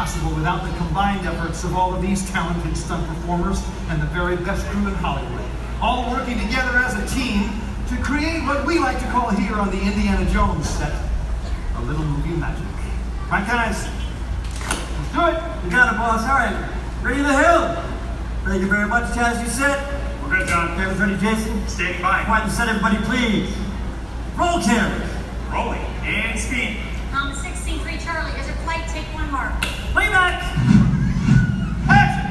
Possible without the combined efforts of all of these talented stunt performers and the very best crew in Hollywood, all working together as a team to create what we like to call here on the Indiana Jones set, a little movie magic. Right, guys? Let's do it! You got it, boss. All right. Ready to the hill. Thank you very much, Chaz. You set? We're good, John. Cameras ready, Jason? Standing by. Quiet and set, everybody, please. Roll cameras. Rolling. And speed. 16-3 Charlie, as your flight, take 1 mark. Playback. Action!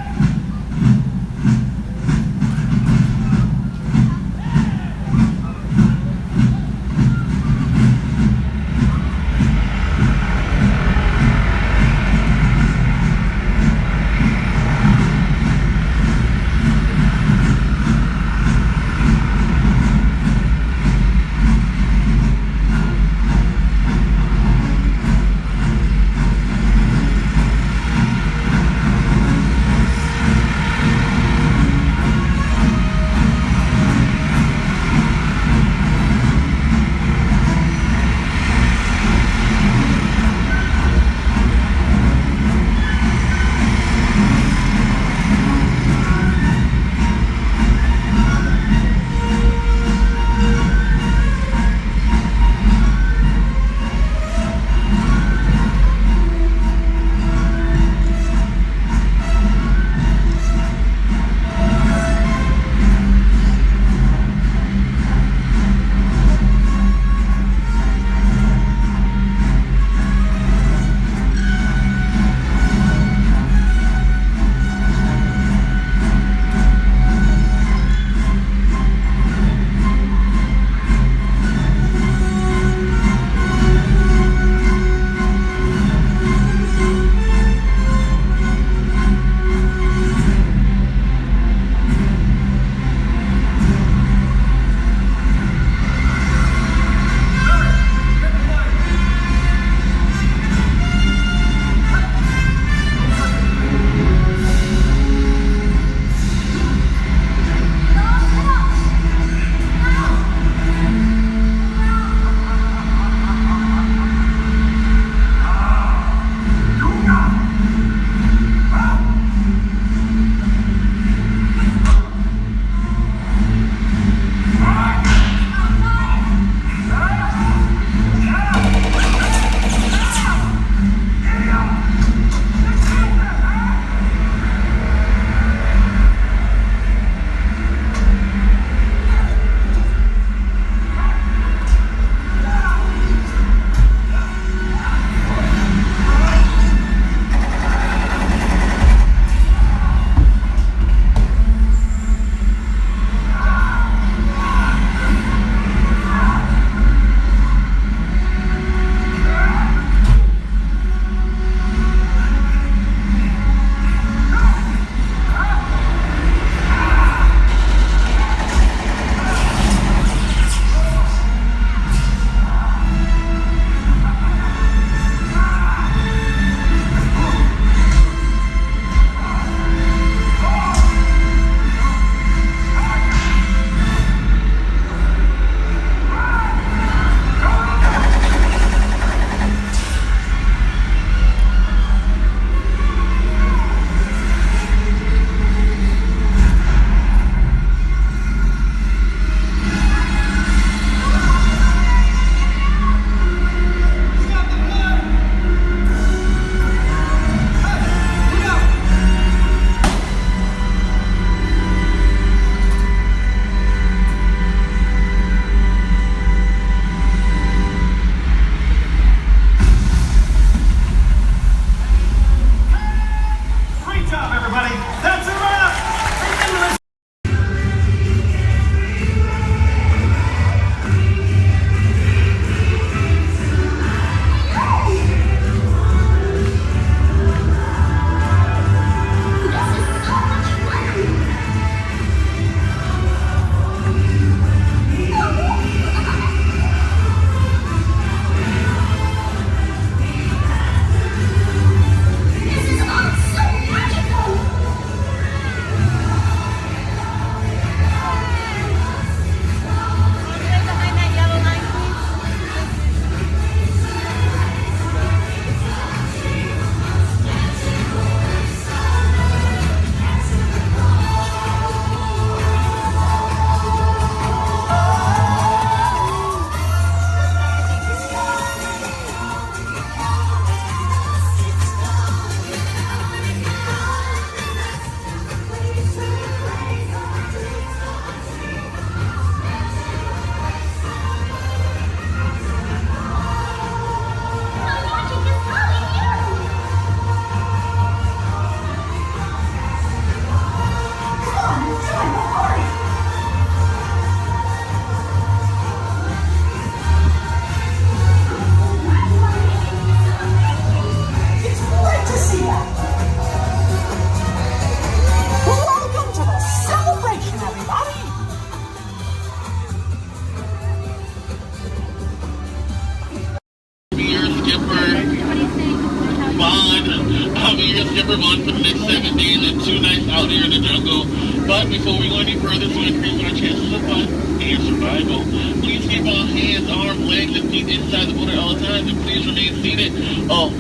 September 1 for the next 7 days and 2 nights out here in the jungle. But before we go any further to increase our chances of fun and survival, please keep all hands, arms, legs, and feet inside the boat at all times, and please remain seated. Oh,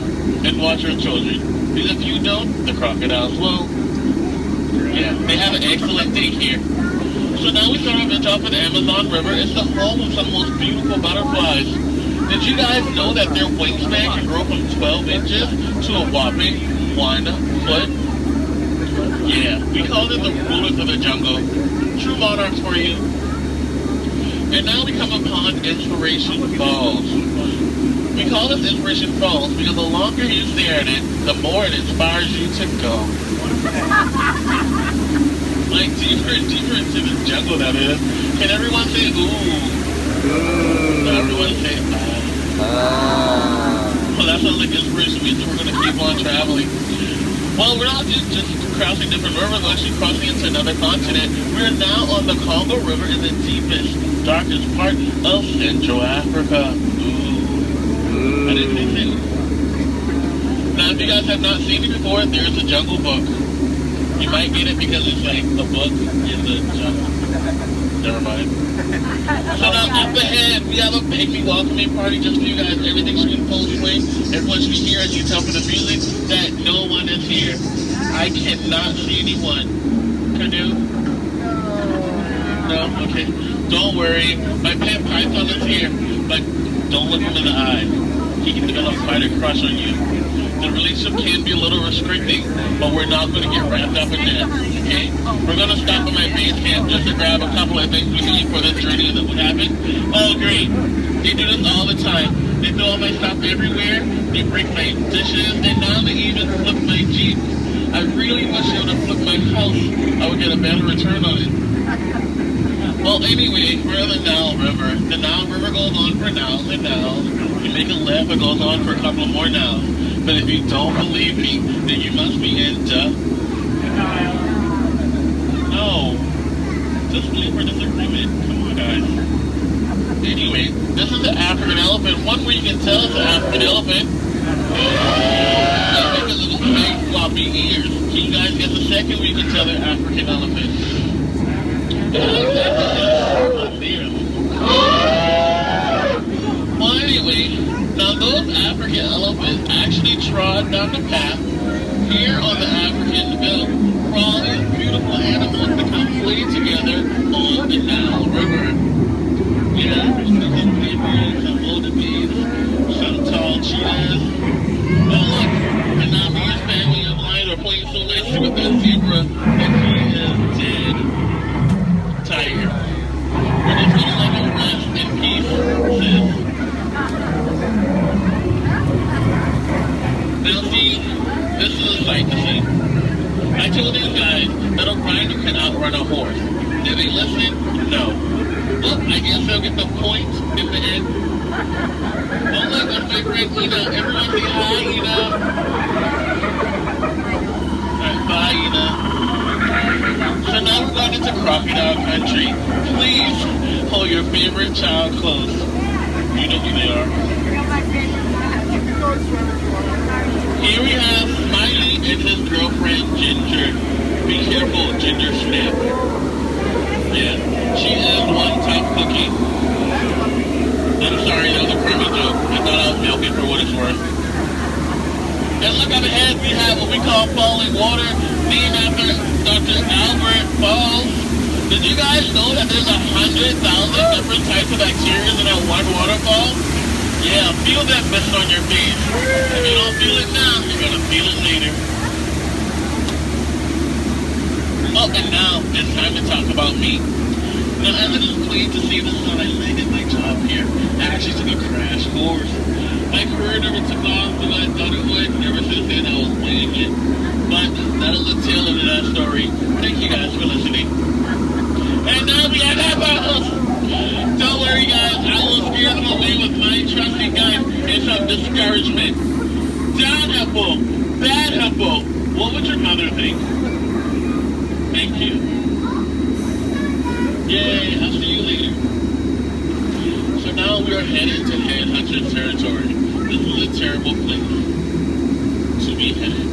and watch your children. Because if you don't, the crocodiles will. Yeah, they have an excellent day here. So now we start our adventure off in the Amazon River. It's the home of some of the most beautiful butterflies. Did you guys know that their wingspan can grow from 12 inches to a whopping 1 foot? Yeah, we call them the rulers of the jungle. True monarchs for you. And now we come upon Inspiration Falls. We call this Inspiration Falls because the longer you stare at it, the more it inspires you to go. Like deeper and deeper into the jungle that is. Can everyone say ooh? Everyone say well, that sounds like inspiration means that we're going to keep on traveling. Well, we're not just crossing different rivers, we're actually crossing into another continent. We're now on the Congo River in the deepest, darkest part of Central Africa. Ooh. I didn't think so. Now, if you guys have not seen it before, there's a Jungle Book. You might get it because it's like a book in the jungle. Never mind. So now up ahead, we have a pygmy welcoming party just for you guys. Everything's in full swing. Everyone should hear, as you tell from the music, that no one is here. I cannot see anyone. Canoe? No? Okay. Don't worry. My pet python is here, but don't look him in the eye. He can develop quite a crush on you. The relationship can be a little restricting, but we're not going to get wrapped up in that, okay? We're going to stop at my base camp just to grab a couple of things we need for this journey that would happen. Oh, great. They do this all the time. They throw all my stuff everywhere, they break my dishes, and now they even flip my Jeep. I really wish they would have flipped my house. I would get a better return on it. Well, anyway, we're in the Nile River. The Nile River goes on for Niles and Niles. You make a left, it goes on for a couple more Niles. But if you don't believe me, then you must be in no. Disbelief or disagreement. Come on, guys. Anyway, this is the African elephant. One way you can tell it's an African elephant is because of its big floppy ears. Can you guys get the second way you can tell they're African elephants? Well, anyway, now those African elephants actually trod down the path here on the African Ville for all these beautiful animals to come play together on the Nile River. Yeah, there's some zebras, some wildebeest, some tall cheetahs. Well, look, and now me and his family of lions are playing so nicely with that zebra that he is dead. Tired. We're just gonna let him rest in peace, sis. Now see, this is a sight to see. I told these guys that a rider can outrun a horse. Did they listen? No. Well, I guess they'll get the point in the end. Oh look, that's my friend Ina. Everyone say hi, Ina. Alright, bye, Ina. So now we're going into crocodile country. Please hold your favorite child close. You know who they are. Here we have Smiley and his girlfriend Ginger. Be careful, Ginger Snap. Yeah, she is one tough cookie. I'm sorry, that was a crummy joke. I thought I was milking for what it's worth. And look up ahead, we have what we call falling water, named after Dr. Albert Falls. Did you guys know that there's 100,000 different types of bacteria in that one waterfall? Yeah, feel that mist on your face. If you don't feel it now, you're gonna feel it later. Oh, and now it's time to talk about me. Now, as it is plain to see, this is how I landed my job here. I actually took a crash course. My career never took off the way I thought it would. Ever since then, I was playing it. But that'll the tail end of that story. Thank you guys for listening. And now we have that house. Don't worry, guys. I will scare them away with my trusty gun and some discouragement. Down, Hippo. Bad Hippo. What would your mother think? Thank you. Yay, I'll see you later. So now we are headed to Headhunter's territory. This is a terrible place to be headed.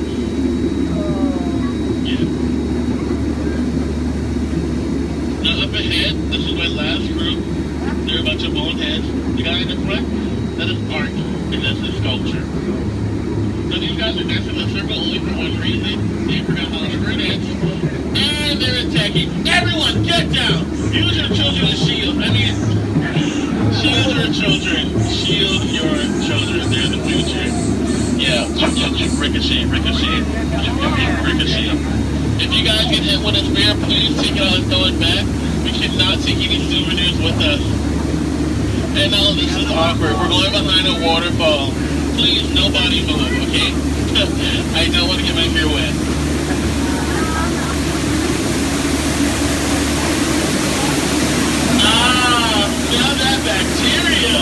Ricochet. If you guys get hit with a spear, please take it out and throw it back. We cannot take any souvenirs with us. And now this is awkward. We're going behind a waterfall. Please, nobody move, okay? I don't want to get my hair wet. Now that bacteria.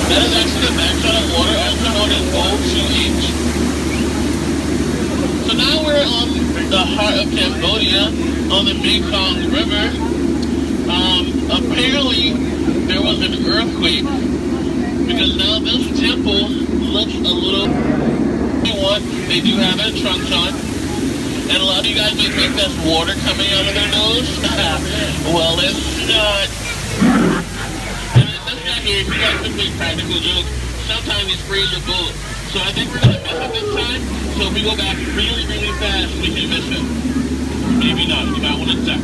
That is actually the backside of water, also known as O2H. So now we're on the heart of Cambodia, on the Mekong River. Apparently, there was an earthquake, because now this temple looks a little... They do have their trunks on. And a lot of you guys may think that's water coming out of their nose. Well, it's not. And then this guy here, he got some big practical joke. Sometimes he sprays your boat. So I think we're going to miss it this time. So if we go back really, really fast, we can miss it. Maybe not. You might want to duck.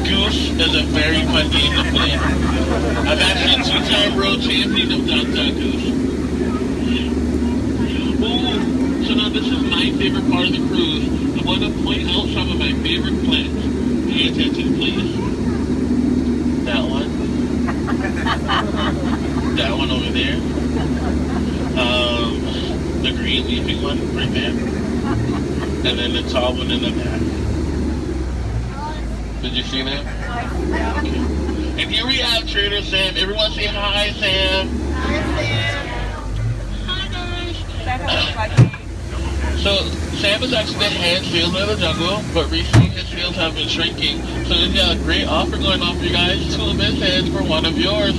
Goose is a very fun game to play. I'm actually a two-time world champion of Duck Goose. Ooh. So now this is my favorite part of the cruise. I'm going to point out some of my favorite plants. Pay attention, please. That one. That one over there. The green leafing one right there. And then the tall one in the back. Did you see that? Okay. And here we have Trader Sam. Everyone say hi, Sam. Hi, Sam. Hi, guys. So, Sam is actually the head salesman of the jungle, but recently his sales have been shrinking. So he's got a great offer going on for you guys. 2 of his heads for 1 of yours.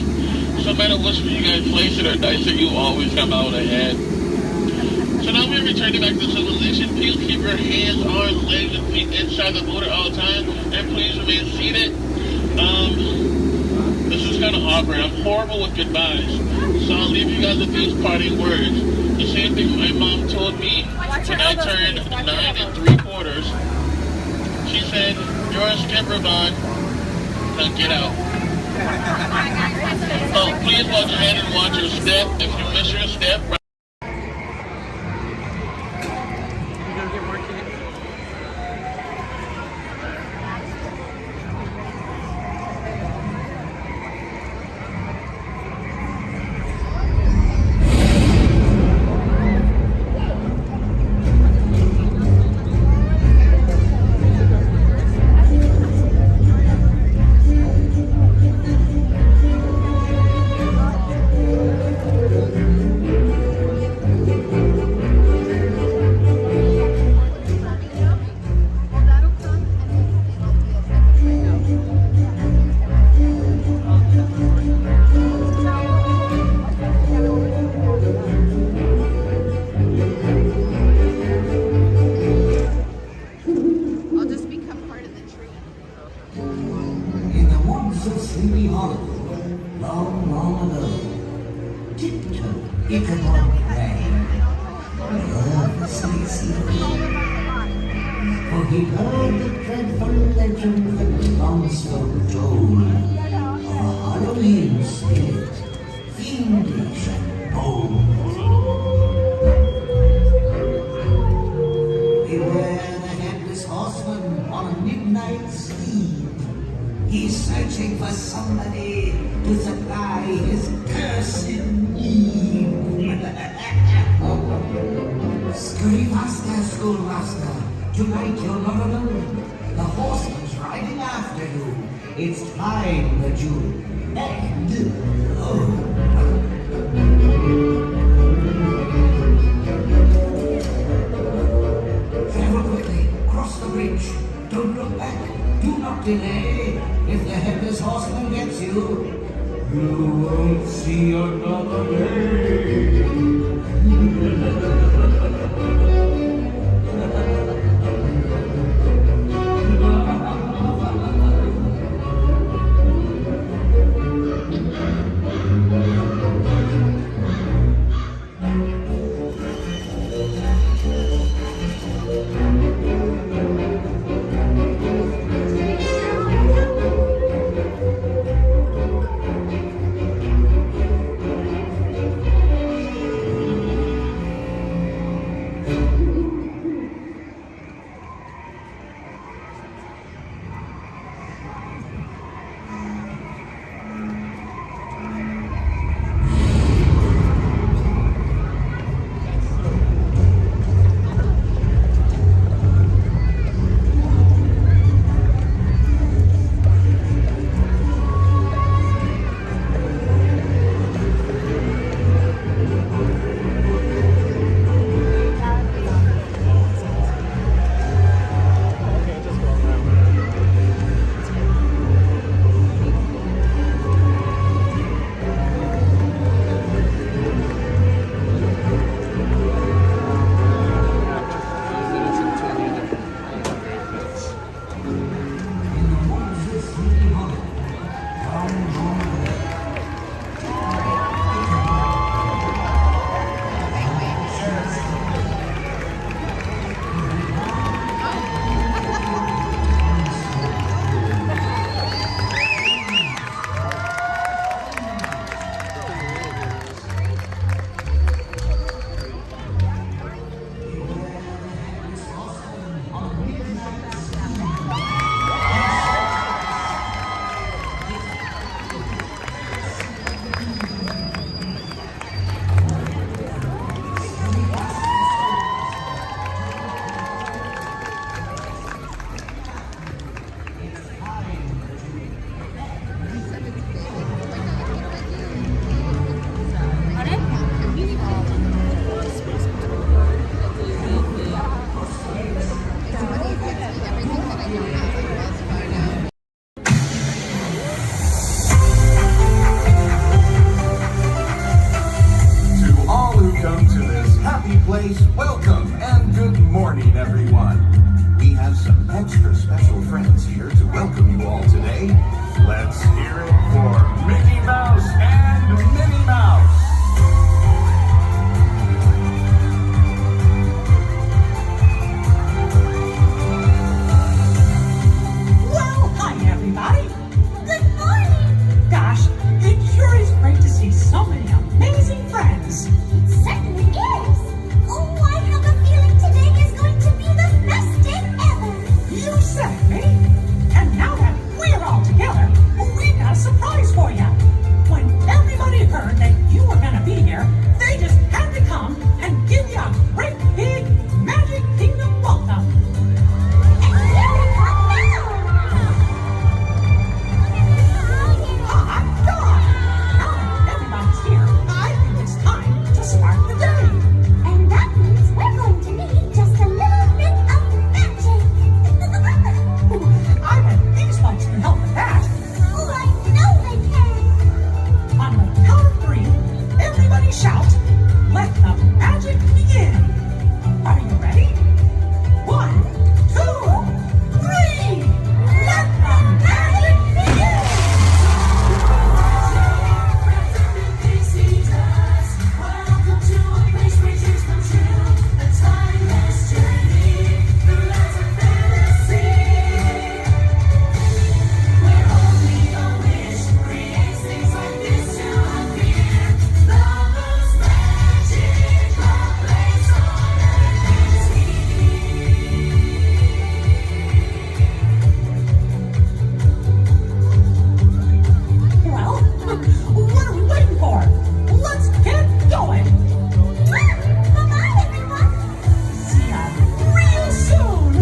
So no matter which one you guys place it or dice it, you always come out ahead. So now we're returning back to civilization. Please keep your hands, arms, legs, and feet inside the boat at all times. And please remain seated. This is kind of awkward. I'm horrible with goodbyes. So I'll leave you guys with these parting words. The same thing my mom told me when I turned 9 3/4. She said, "You're a skipper, bud. Now get out." Oh, please watch your hand and watch your step. If you miss your step, Tonight you're not alone. The horseman's riding after you. It's time that you end. Travel quickly. Cross the bridge. Don't look back. Do not delay. If the headless horseman gets you, you won't see another day. race, welcome and good morning, everyone. We have some extra special friends here to welcome you all today. Let's hear it for Mickey Mouse and Minnie Mouse. Well, hi everybody. Good morning. Gosh, it sure is great to see so many amazing friends. It certainly is. Oh, I have a feeling today is going to be the best day ever. You said it, Minnie. And now that we're all together, we've got a surprise for you. When everybody heard that you were going to be here, they just had to come and give you a great big Magic Kingdom welcome. And here they come now. Ah, God! Now that everybody's here, I think it's time to start the day. And that means we're going to need just a little bit of magic. I bet these folks can help with that. Oh, I know they can. On the count of three, everybody shout, "Let the magic begin!" Are you ready? 1, 2, 3! Let the magic begin! Welcome to a place where dreams come true. A timeless journey through lands of fantasy. Where only a wish creates things like this to appear. The most magical place on earth is Well, what are we waiting for? Let's get going! Bye-bye, everyone. See ya real soon!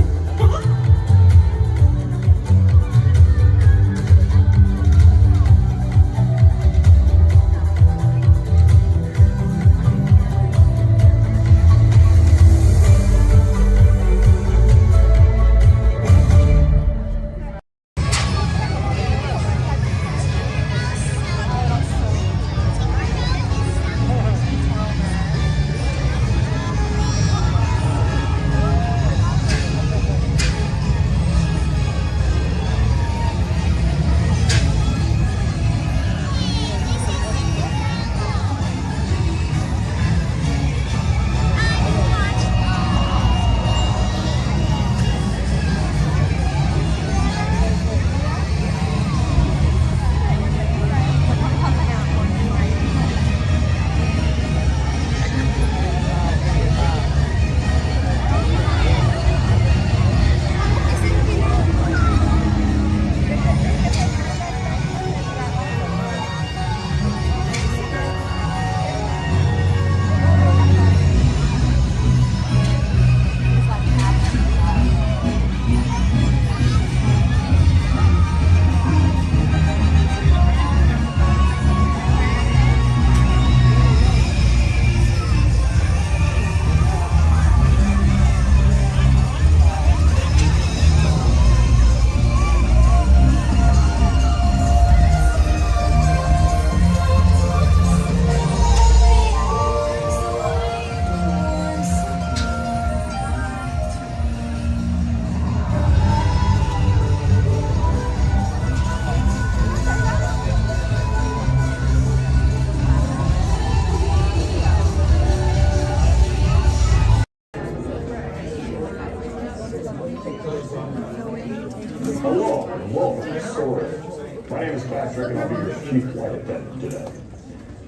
Hello, and welcome to Storage. My name is Patrick, and I'll be your chief flight attendant today.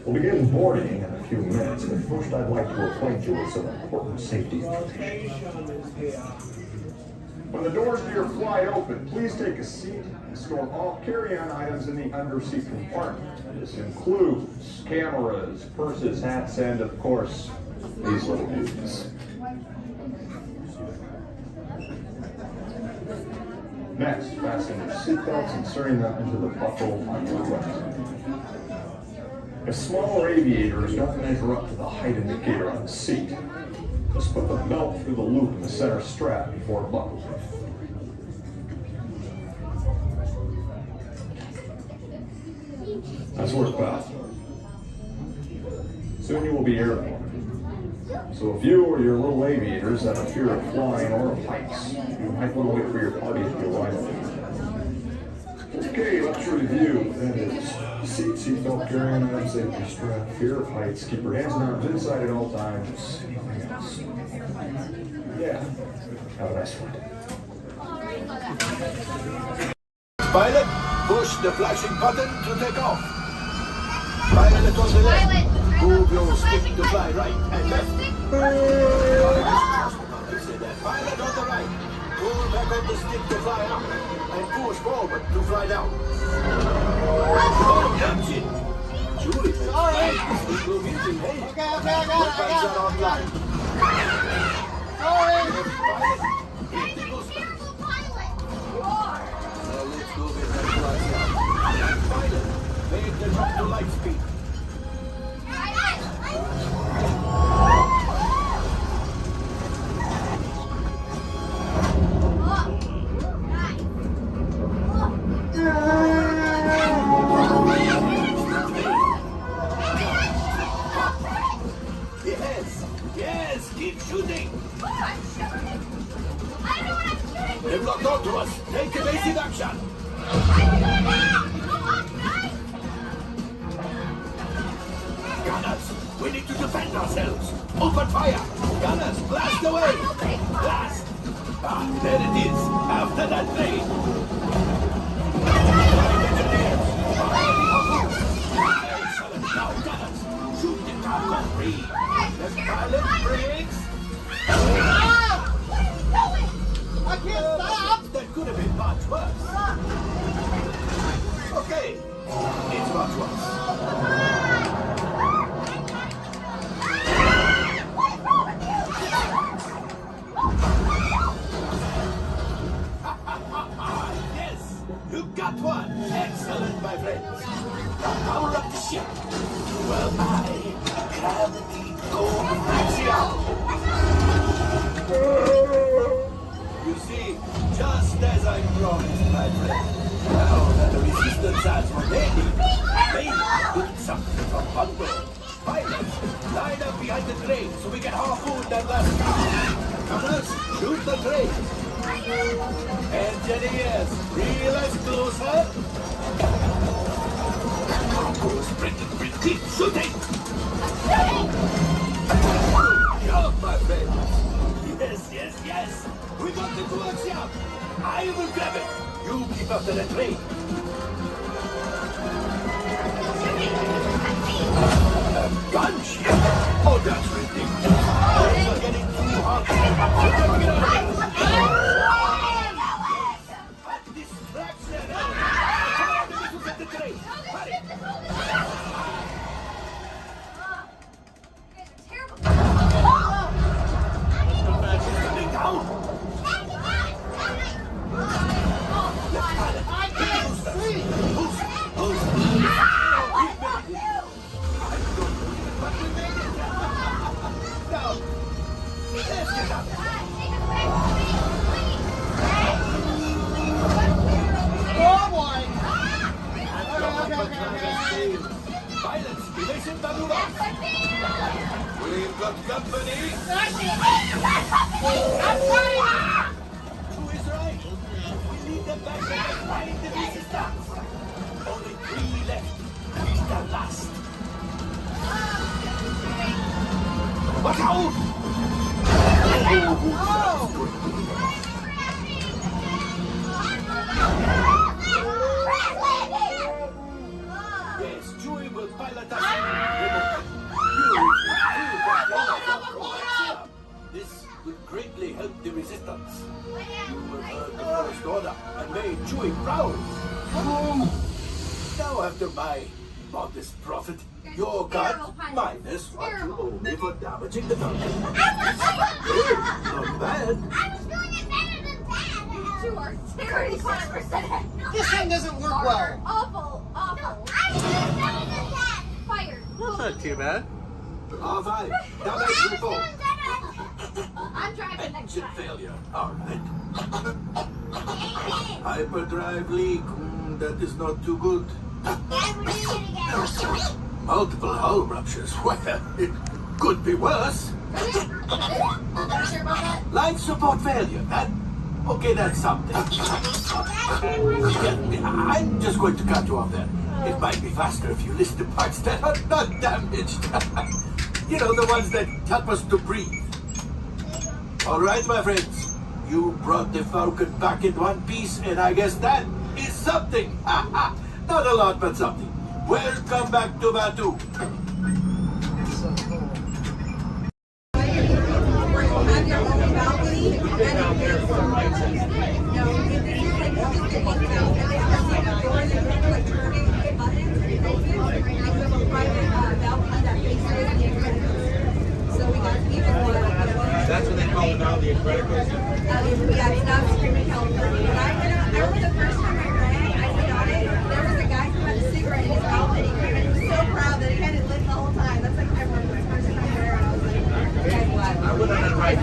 We'll begin boarding in a few minutes, but first I'd like to acquaint you with some important safety information. When the doors to your flight open, please take a seat and store all carry-on items in the underseat compartment. This includes cameras, purses, hats, and of course, these little beauties. Next, fasten your seatbelts, inserting them into the buckle on your right. If smaller aviators don't measure up to the height indicator on the seat, just put the belt through the loop in the center strap before buckling. That's worked well. Soon you will be airborne. So if you or your little aviators have a fear of flying or heights, you might want to wait for your party to arrive. Okay, let's review. That is seatbelt, carry-on item, safety strap, fear of heights, keep your hands and arms inside at all times. Nothing else. Yeah. Have a nice flight. Pilot, push the flashing button to take off. Pilot on the left. Move your stick to fly right and left. Pilot on the right. Pull back on the stick to fly up. And push forward to fly down. Oh, captain. Julie, sorry. Okay, I got it. Online. Sorry. Guys, you're a terrible pilot. Well, let's go get that fly down. Pilot, make the drop to light speed. Yes, keep shooting. I'm shooting. I don't know what I'm shooting. They've locked onto us. Take evasive action. Gunners, we need to defend ourselves. Open fire. Gunners, blast away. Blast. Ah, there it is. After that plane. Excellent. Now, gunners, shoot the cargo free. The pilot brakes. I can't stop. That could have been much worse. Okay, it's much worse. Yes, you got one. Excellent, my friends. Power up the ship. Well, gravity gold axial. You see, just as I promised, my friend. Now that the resistance has what they need, they need something from Bungo. Pilots, line up behind the train so we can harpoon that last car. Gunners, shoot the train. Engineers, realize closer. Keep shooting. Job, my friends. Yes. We got the coaxium. I will grab it. You keep after the train. Gunship? Oh, that's ridiculous. Things are getting too hot. Distraction. Come on, to get the train. Hurry. Coming down. Pilots, evasive maneuvers. We've got company. Who is right? We need them back and find the resistance. Only 3 left. We stand last. Watch out! Yes, Chewie will pilot us. This would greatly help the resistance. You will earn the first order and made Chewie proud. Now after my modest profit, your cut minus what you owe me for damaging the Falcon. Not bad. I was doing it better than that. You are seriously 100%. This thing doesn't work well. Awful. I was doing better than that. Fired. That's not too bad. R5, damage report. I'm driving next Engine time. failure. All right. Hyperdrive leak. That is not too good. Dad, we're doing it again. Multiple hull ruptures. Well, it could be worse. Life support failure. That's something. Yeah, I'm just going to cut you off there. It might be faster if you list the parts that are not damaged. You know, the ones that help us to breathe. All right, my friends. You brought the Falcon back in one piece, and I guess that is something. Not a lot, but something. Welcome back to Batu. That's what they call it now, the Incredibles. Yeah, it's not Screaming California. When I went out, I remember the first time I ran, I went on it, there was a guy who had a cigarette in his mouth and he came in, he was so proud that he had it lit the whole time. That's like my first time there, and I was like, guys, what? I went on a ride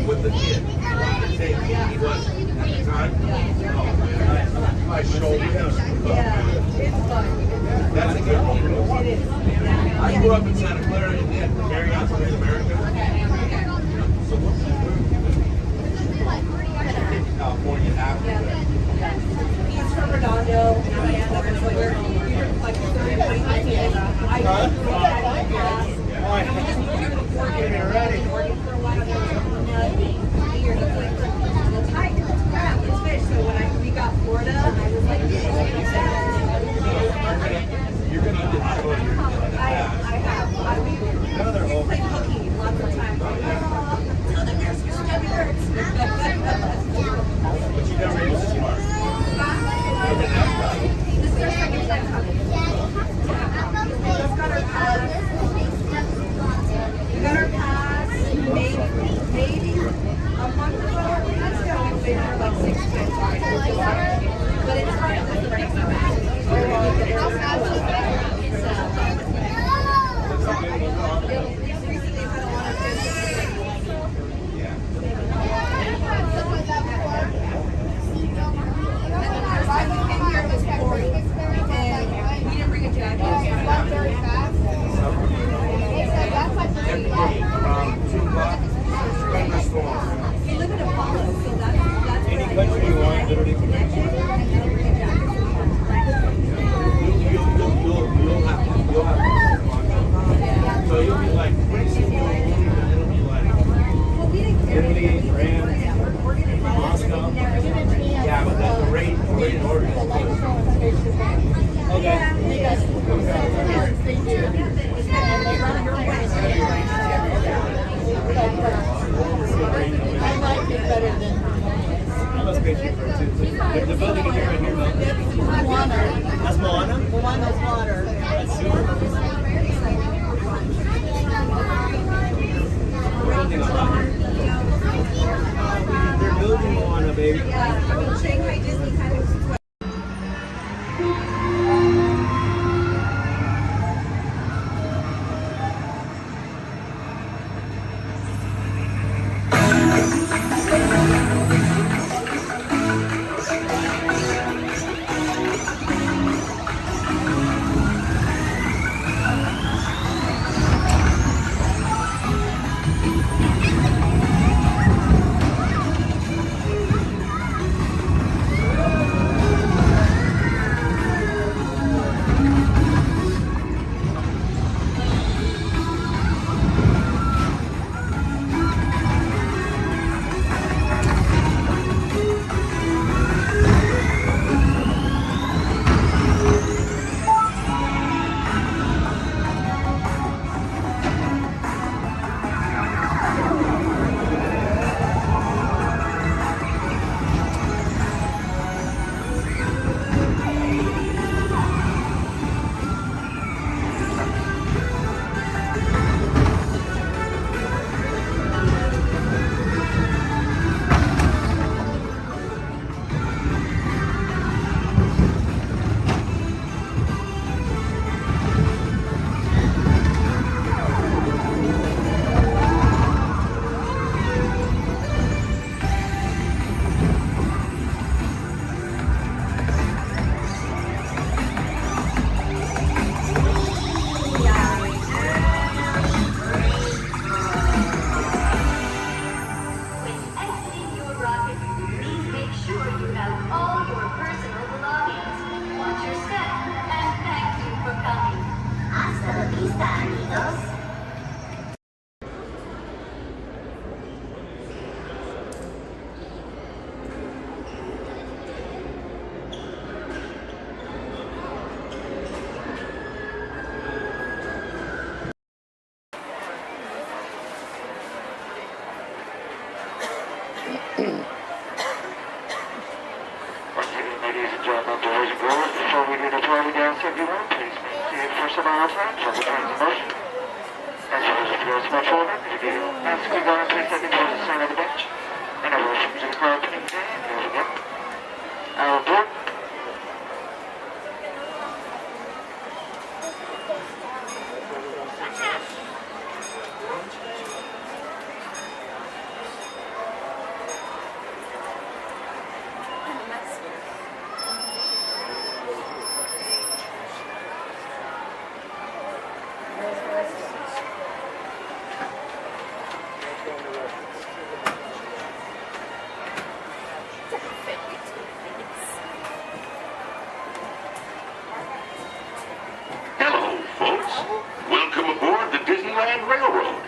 with the kid. He was at the time. My shoulder. Yeah, it's fun. That's a good one. It is. I grew up in Santa Clara and then Marriott to America. So California after that. He's from Redondo, and I am like, so we're like 30, 40 miles away. I just moved here before working for a while. There was nothing here. It's like, it's tight, it's crap, it's fish. So when we got Florida, I was like, You're going to destroy your I have. We've played hooky lots of times. Oh, the bear's stomach hurts. But you never use this part. This is our second time coming. We just got our pass. We got our pass maybe a month ago. Let's go. We've been here like 6 times already. But it's hard to break the back. Any country you want, literally. You'll have so you'll be like, pretty soon it'll be like Italy, France, Moscow. Yeah, but that's the rate in order. Okay. I like it better than I must pay cheaper too. The building is right here, though. Moana. That's Moana? The one that's water. That's super. They're building Moana, baby. Yeah, I mean, Shanghai Disney kind of. Ladies and gentlemen, boys and girls, before we do the party dance, everyone, please maintain for some hour time for the times of motion. As well as if you're much older, if you ask me going, please let me know the sign of the bench. And I will from the car opening day. Here we go. Our board. Hello, folks. Welcome aboard the Disneyland Railroad.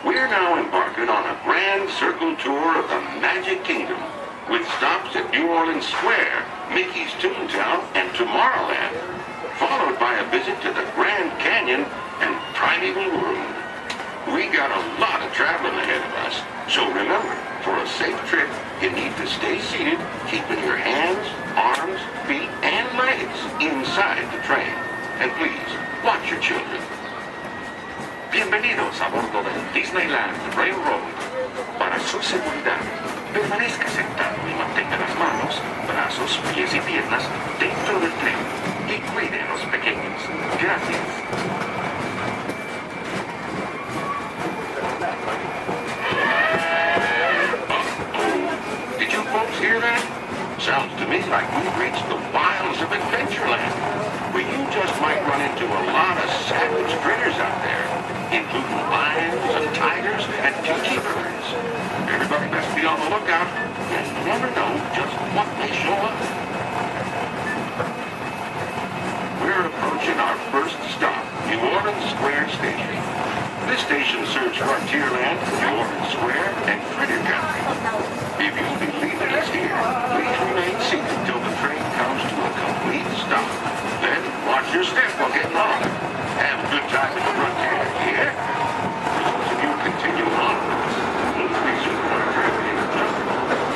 We're now embarking on a grand circle tour of the Magic Kingdom, with stops at New Orleans Square, Mickey's Toontown, and Tomorrowland, followed by a visit to the Grand Canyon and Primeval World. We got a lot of traveling ahead of us, so remember, for a safe trip, you need to stay seated, keeping your hands, arms, feet, and legs inside the train. And please, watch your children. Bienvenidos a bordo del Disneyland Railroad. Para su seguridad, permanezca sentado y mantenga las manos, brazos, pies y piernas dentro del tren. Y cuide a los pequeños. Gracias. Did you folks hear that? Sounds to me like we've reached the wilds of Adventureland, where you just might run into a lot of savage critters out there, including lions and tigers and tiki birds. Everybody best be on the lookout, and you never know just what may show up. We're approaching our first stop, New Orleans Square Station. This station serves Frontierland, New Orleans Square, and Critter Country. If you'll be leaving us here, please remain seated till the train comes to a complete stop. Then watch your step while getting on. Have a good time at the Frontier, yeah? For those of you who continue on, we'll resume our trip in just a moment.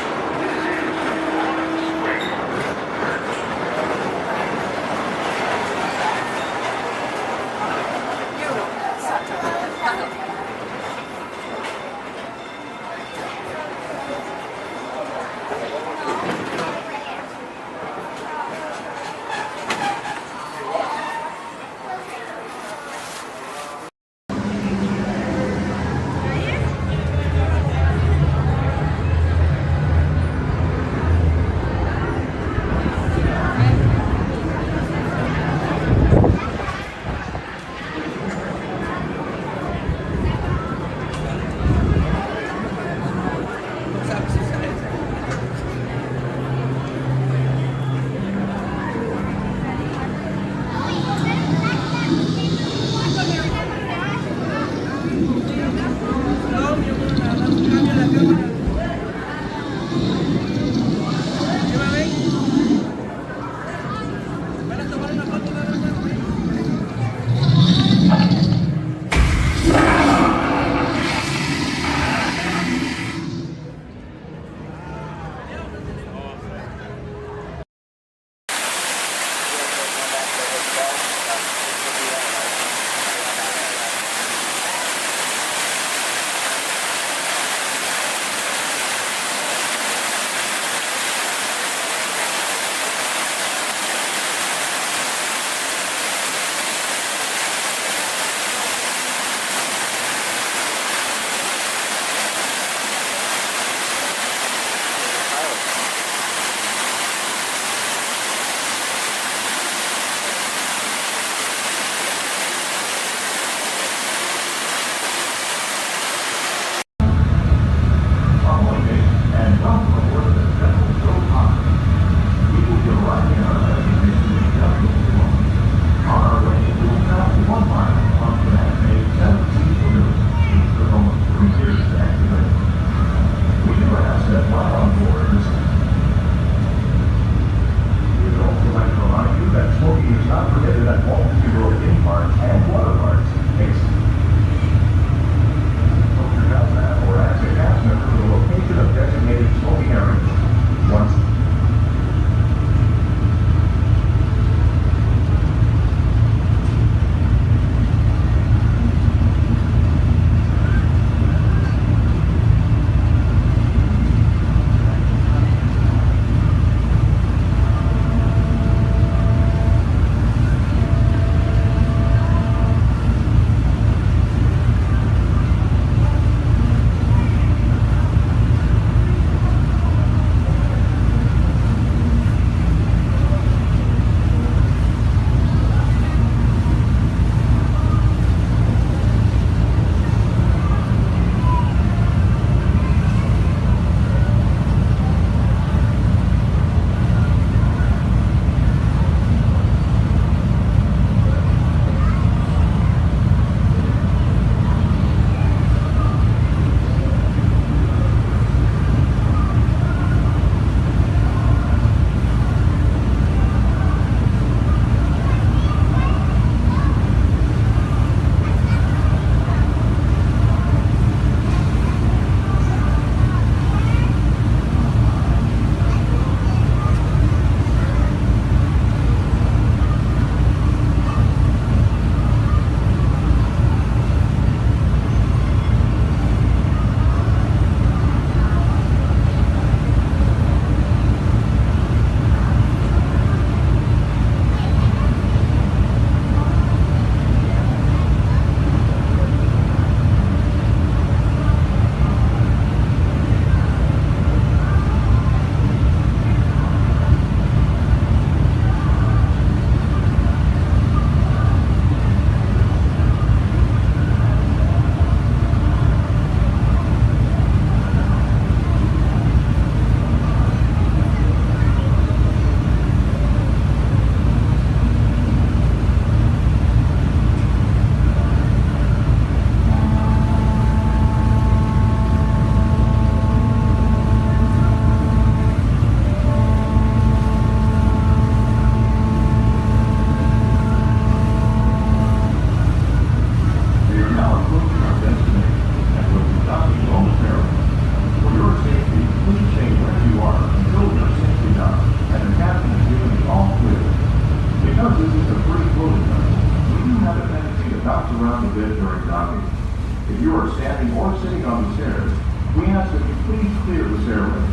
ask that you please clear the stairway.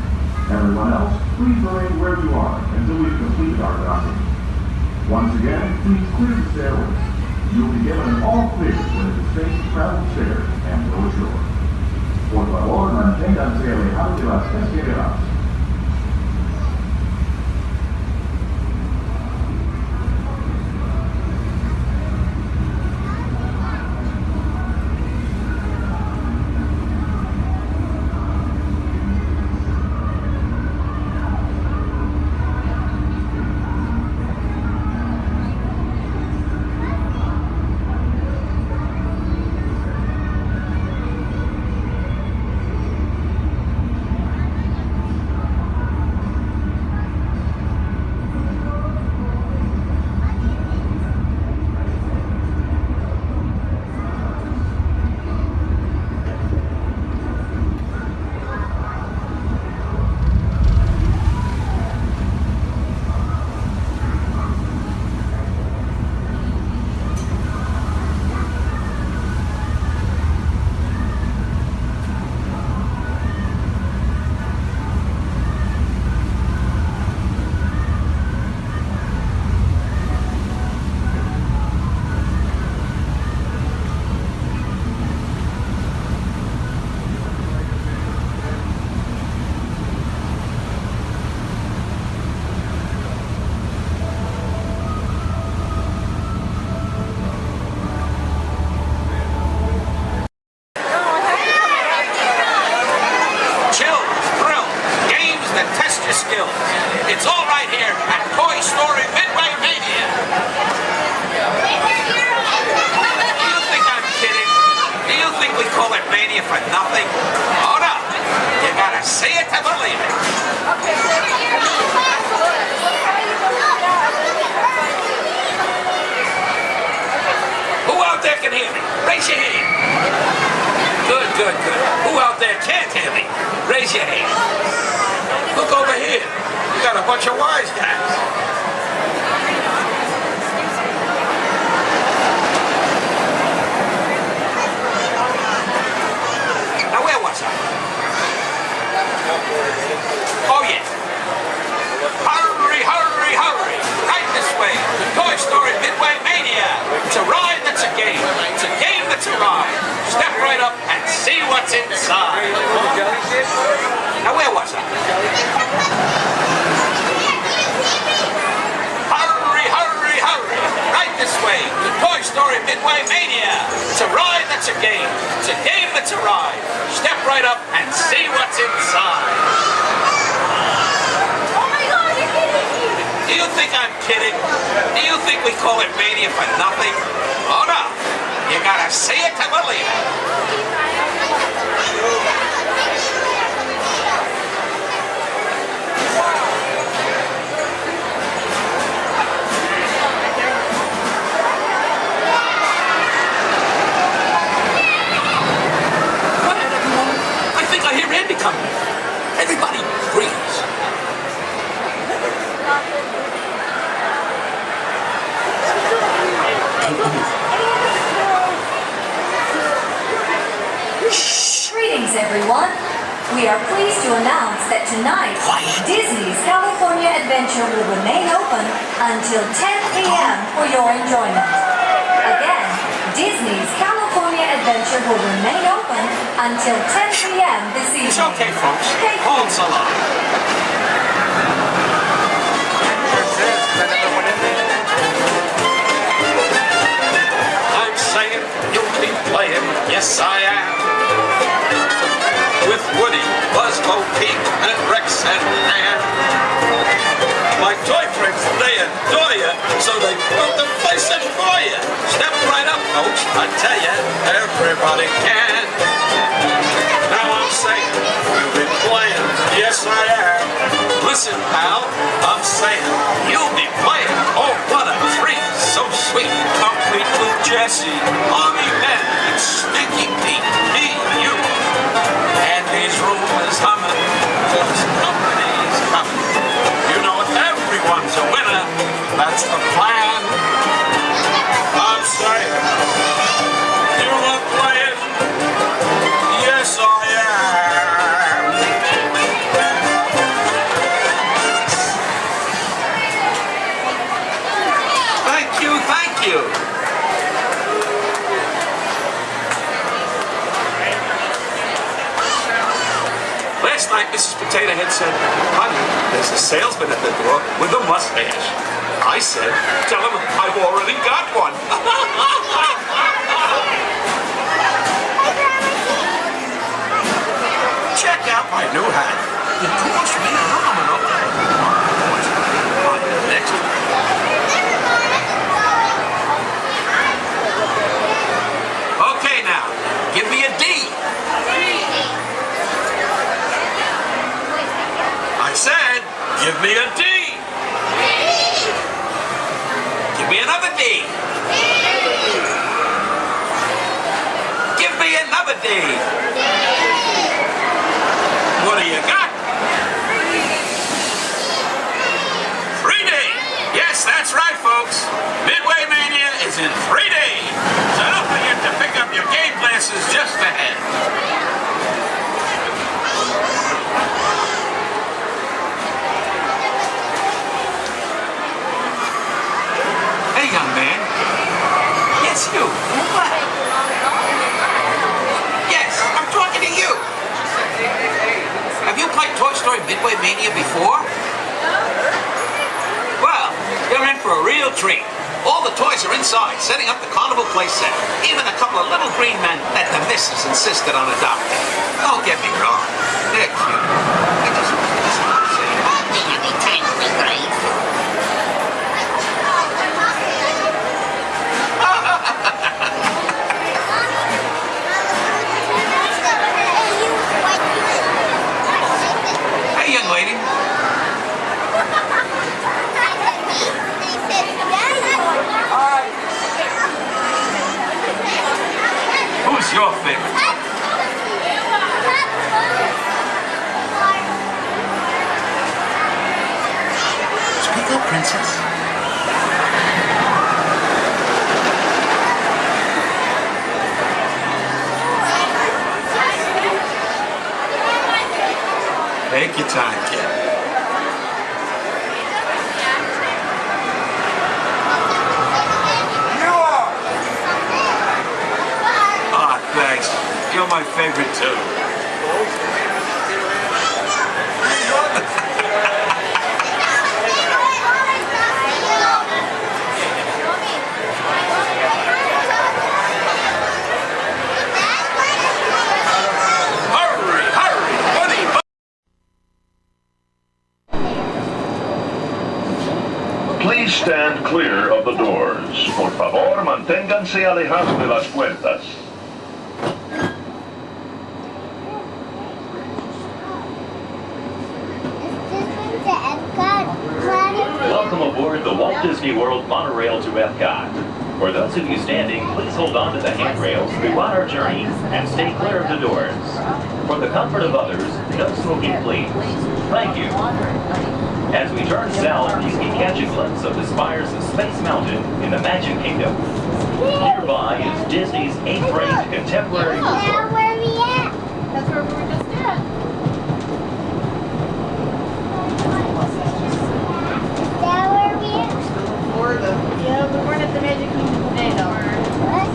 Everyone else, please remain where you are until we've completed our docking. Once again, please clear the stairway. You'll be given an all clear when it is safe to travel stairs and go ashore. Por favor, manténganse alejados de las escaleras. It's all right here at Toy Story Midway Mania. Do you think I'm kidding? Do you think we call it Mania for nothing? Oh no, you gotta see it to believe it. Who out there can hear me? Raise your hand. Good, good, good. Who out there can't hear me? Raise your hand. Look over here. We got a bunch of wise guys. Now where was I? Oh yeah. Hurry, hurry, hurry. Right this way to Toy Story Midway Mania. It's a ride that's a game. It's a game that's a ride. Step right up and see what's inside. Now where was I? Hurry, hurry, hurry. Right this way to Toy Story Midway Mania. It's a ride that's a game. It's a game that's a ride. Step right up and see what's inside. Oh my God, you're kidding me! Do you think I'm kidding? Do you think we call it Mania for nothing? Oh no. You gotta see it to believe it. Coming. Everybody freeze. Greetings, everyone. We are pleased to announce that tonight, Disney's California Adventure will remain open until 10 p.m. for your enjoyment. Again, Disney's California Adventure will remain open until 10 p.m. this evening. It's okay, folks. Hold so long. I'm saying you'll be playing, yes I am, with Woody, Buzz, Bo Peep, and Rex and Ann. My toy friends, they adore you, so they built the place in for you. Step right up, folks. I tell you, everybody can. Now I'm saying, you'll be playing, yes I am. Listen, pal, I'm saying, you'll be playing. Oh, what a treat, so sweet. Complete with Jesse, Mommy Ben, and Stinky Pete, me, you. And his room is humming, cause company's coming. You know everyone's a winner, that's the plan. I'm saying, you are playing, yes I am. Last night, Mrs. Potato Head said, honey, there's a salesman at the door with a mustache. I said, tell him I've already got one. Check out my new hat. It cost me an arm and a leg. Next. Okay, now, give me a D. I said, give me a D. Give me another D. Give me another D. What do you got? 3D. Yes, that's right, folks. Midway Mania is in 3D. So don't forget to pick up your game glasses just ahead. Hey, young man. It's you. What? Yes, I'm talking to you. Have you played Toy Story Midway Mania before? Well, you're in for a real treat. All the toys are inside, setting up the carnival playset. Even a couple of little green men that the missus insisted on adopting. Don't get me wrong. They're cute. I just want to say, Every time we breathe. hey, young lady. Who's your favorite? Speak up, princess. Take your time, kid. Thanks. You're my favorite too. Hurry, hurry, buddy. Please stand clear of the doors. Por favor, manténganse alejados de las puertas. Welcome aboard the Walt Disney World monorail to Epcot. For those of you standing, please hold on to the handrails throughout our journey and stay clear of the doors. For the comfort of others, no smoking, please. Thank you. As we turn south, you can catch a glimpse of the spires of Space Mountain in the Magic Kingdom. Nearby is Disney's 8th-ranked contemporary resort. Where are we at? That's where we were just at. Yeah, we weren't at the Magic Kingdom today, though. What?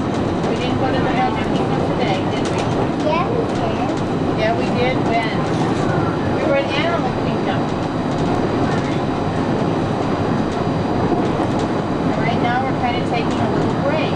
We didn't go to the Magic Kingdom today, did we? Yeah, we did. Yeah, we did. When? We were at Animal Kingdom. And right now, we're kind of taking a little break.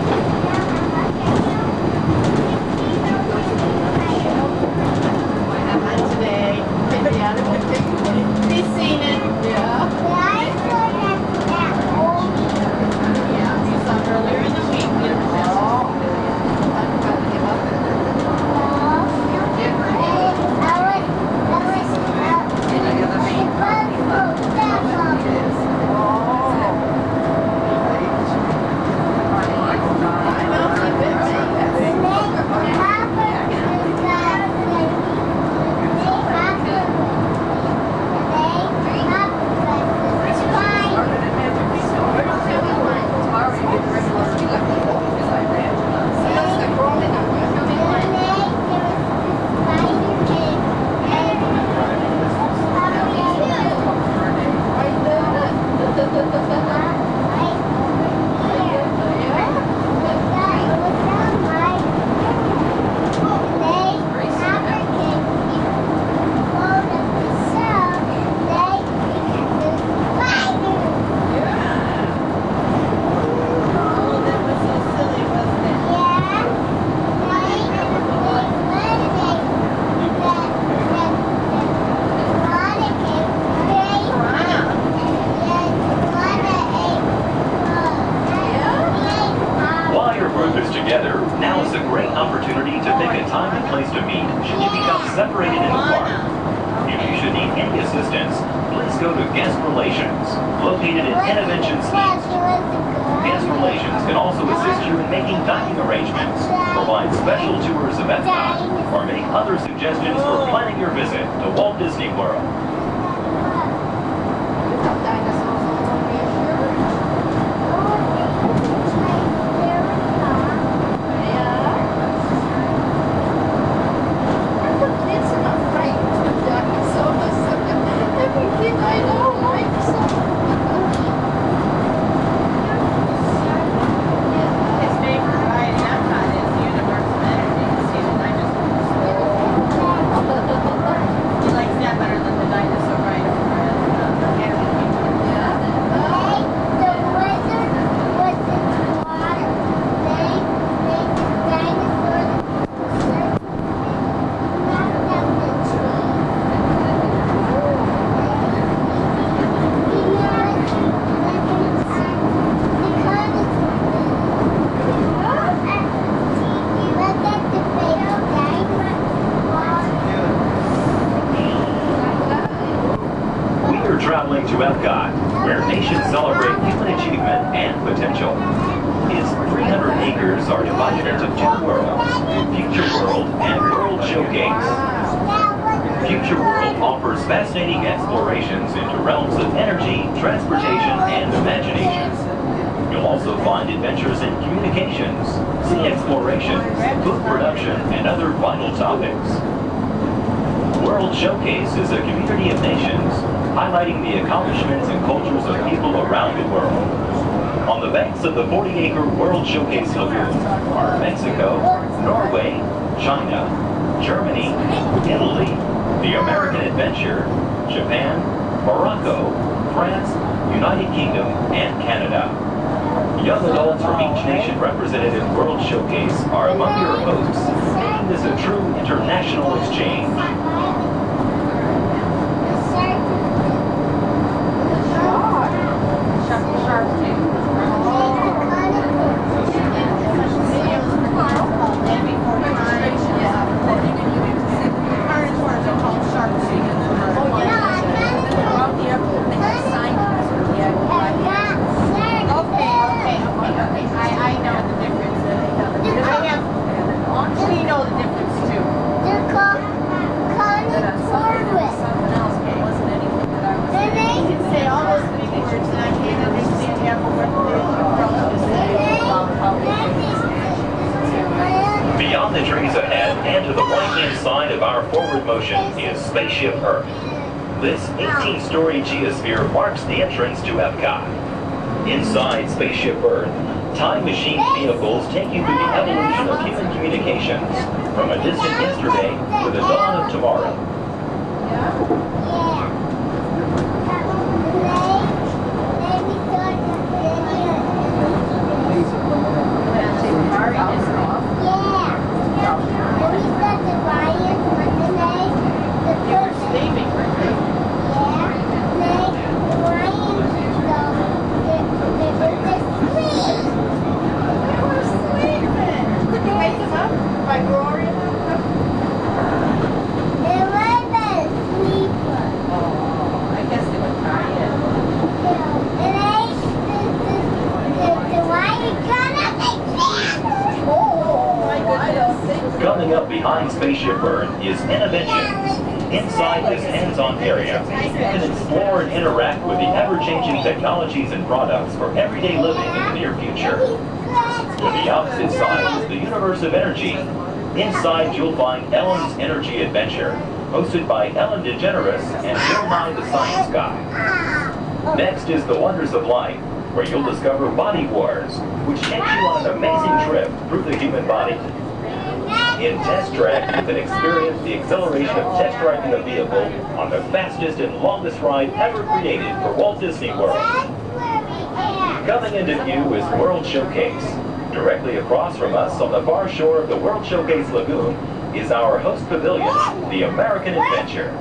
park. If you should need any assistance, please go to Guest Relations, located in Innovations East. Guest Relations can also assist you in making dining arrangements, provide special tours of Epcot, or make other suggestions for planning your visit to Walt Disney World. Traveling to Epcot, where nations celebrate human achievement and potential. Its 300 acres are divided into two worlds, Future World and World Showcase. Future World offers fascinating explorations into realms of energy, transportation, and imagination. You'll also find adventures in communications, sea exploration, food production, and other vital topics. World Showcase is a community of nations, highlighting the accomplishments and cultures of people around the world. On the banks of the 40-acre World Showcase Lagoon are Mexico, Norway, China, Germany, Italy, the American Adventure, Japan, Morocco, France, United Kingdom, and Canada. Young adults from each nation represented in World Showcase are among your hosts, making this a true international exchange. Beyond the trees ahead and to the right-hand side of our forward motion is Spaceship Earth. This 18-story geosphere marks the entrance to Epcot. Inside Spaceship Earth, time machine vehicles take you through the evolution of human communications, from a distant yesterday to the dawn of tomorrow. Coming up behind Spaceship Earth is Innovations. Inside this hands-on area, you can explore and interact with the ever-changing technologies and products for everyday living in the near future. To the opposite side is the universe of energy. Inside, you'll find Ellen's Energy Adventure, hosted by Ellen DeGeneres and Bill Nye the Science Guy. Next is The Wonders of Life, where you'll discover Body Wars, which takes you on an amazing trip through the human body. In Test Track, you can experience the exhilaration of test driving a vehicle on the fastest and longest ride ever created for Walt Disney World. Coming into view is World Showcase. Directly across from us on the far shore of the World Showcase Lagoon is our host pavilion, the American Adventure.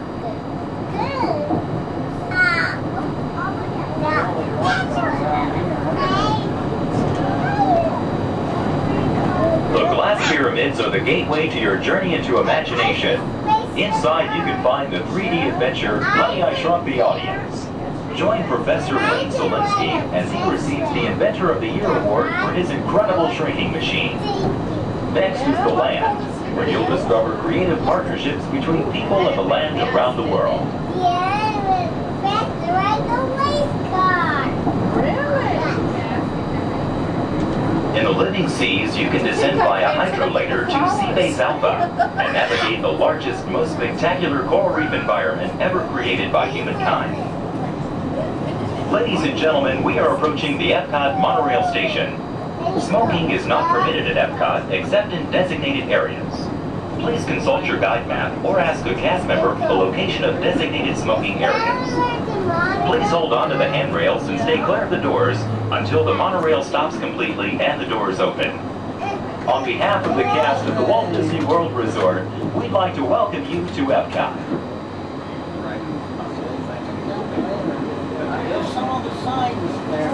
The glass pyramids are the gateway to your journey into imagination. Inside, you can find the 3D adventure Honey, I Shrunk the Audience. Join Professor Wayne Solinsky as he receives the Inventor of the Year award for his incredible shrinking machine. Next is the land, where you'll discover creative partnerships between people and the land around the world. In the living seas, you can descend via hydrolator to Seabase Alpha and navigate the largest, most spectacular coral reef environment ever created by humankind. Ladies and gentlemen, we are approaching the Epcot monorail station. Smoking is not permitted at Epcot except in designated areas. Please consult your guide map or ask a cast member the location of designated smoking areas. Please hold on to the handrails and stay clear of the doors until the monorail stops completely and the doors open. On behalf of the cast of the Walt Disney World Resort, we'd like to welcome you to Epcot. There's some of the signs there.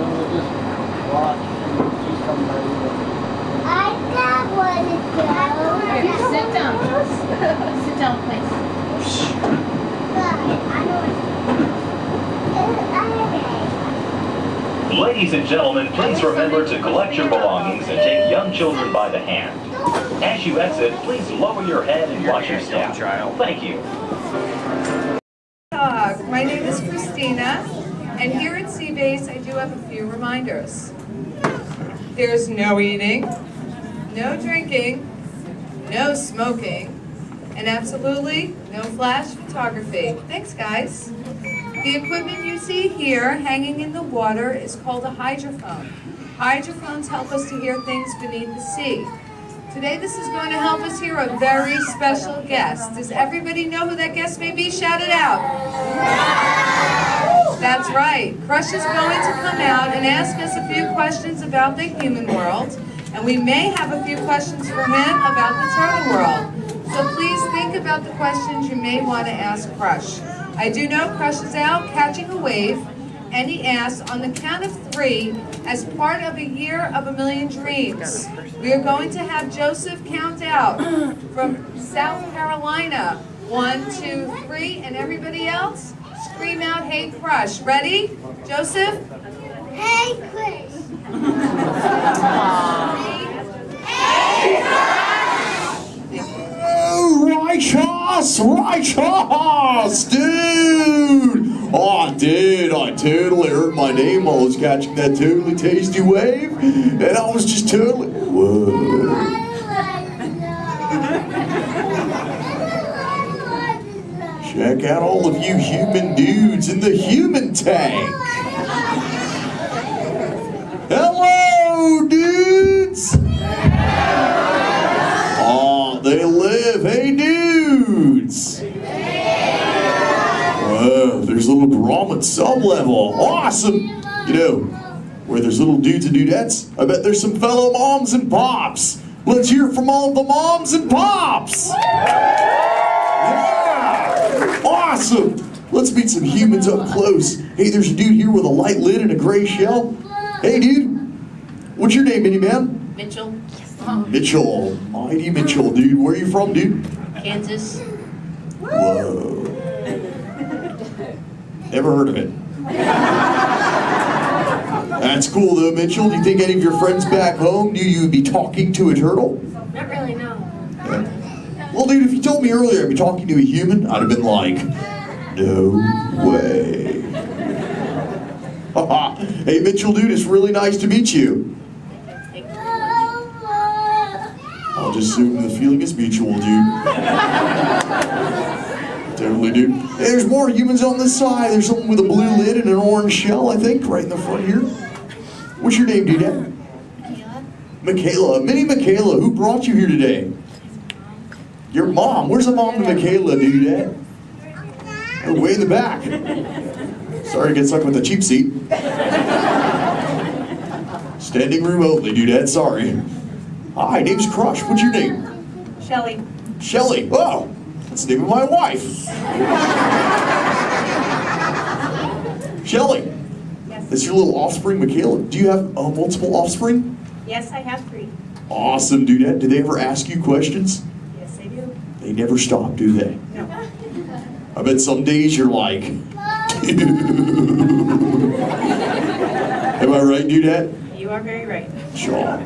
We'll just watch and see somebody. I got one to go. Sit down. Sit down, please. Ladies and gentlemen, please remember to collect your belongings and take young children by the hand. As you exit, please lower your head and watch your step. Thank you. My name is Christina, and here at Seabase I do have a few reminders. There's no eating, no drinking, no smoking, and absolutely no flash photography. Thanks, guys. The equipment you see here hanging in the water is called a hydrophone. Hydrophones help us to hear things beneath the sea. Today this is going to help us hear a very special guest. Does everybody know who that guest may be? Shout it out. That's right. Crush is going to come out and ask us a few questions about the human world, and we may have a few questions for him about the turtle world. So please think about the questions you may want to ask Crush. I do know Crush is out catching a wave, and he asks, on the count of 3, as part of a year of a million dreams, we are going to have Joseph count out from South Carolina. 1, 2, 3, and everybody else, scream out, "Hey Crush." Ready? Joseph? Hey, Chris. Hey Crush. Righteous, dude! Oh, dude, I totally heard my name while I was catching that totally tasty wave, and I was just totally, whoa. Check out all of you human dudes in the human tank. Hello, dudes! Oh, they live. Hey, dudes! Whoa, there's a little Brahmin sub-level. Awesome! You know, where there's little dudes and dudettes, I bet there's some fellow moms and pops. Let's hear it from all the moms and pops! Yeah! Awesome! Let's meet some humans up close. Hey, there's a dude here with a light lid and a gray shell. Hey, dude. What's your name, man? Mitchell. Mitchell. Mighty Mitchell, dude. Where are you from, dude? Kansas. Whoa. Never heard of it. That's cool, though, Mitchell. Do you think any of your friends back home knew you would be talking to a turtle? Not really, no. Yeah. Well, dude, if you told me earlier I'd be talking to a human, I'd have been like, no way. Hey, Mitchell, dude, it's really nice to meet you. I'll just assume the feeling is mutual, dude. Totally, dude. Hey, there's more humans on this side. There's someone with a blue lid and an orange shell, I think, right in the front here. What's your name, dude? Michaela. Minnie Michaela, who brought you here today? Your mom. Where's the mom to Michaela, dude? Oh, way in the back. Sorry to get stuck with the cheap seat. Standing room only, dude. Sorry. Hi, name's Crush. What's your name? Shelly. Shelly. Oh, that's the name of my wife. Shelly. Yes. That's your little offspring, Michaela. Do you have multiple offspring? Yes, I have 3. Awesome, dude. Did they ever ask you questions? Yes, they They never stop, do they? I bet some days you're like, am I right, Dudette? You are very right. Shaw.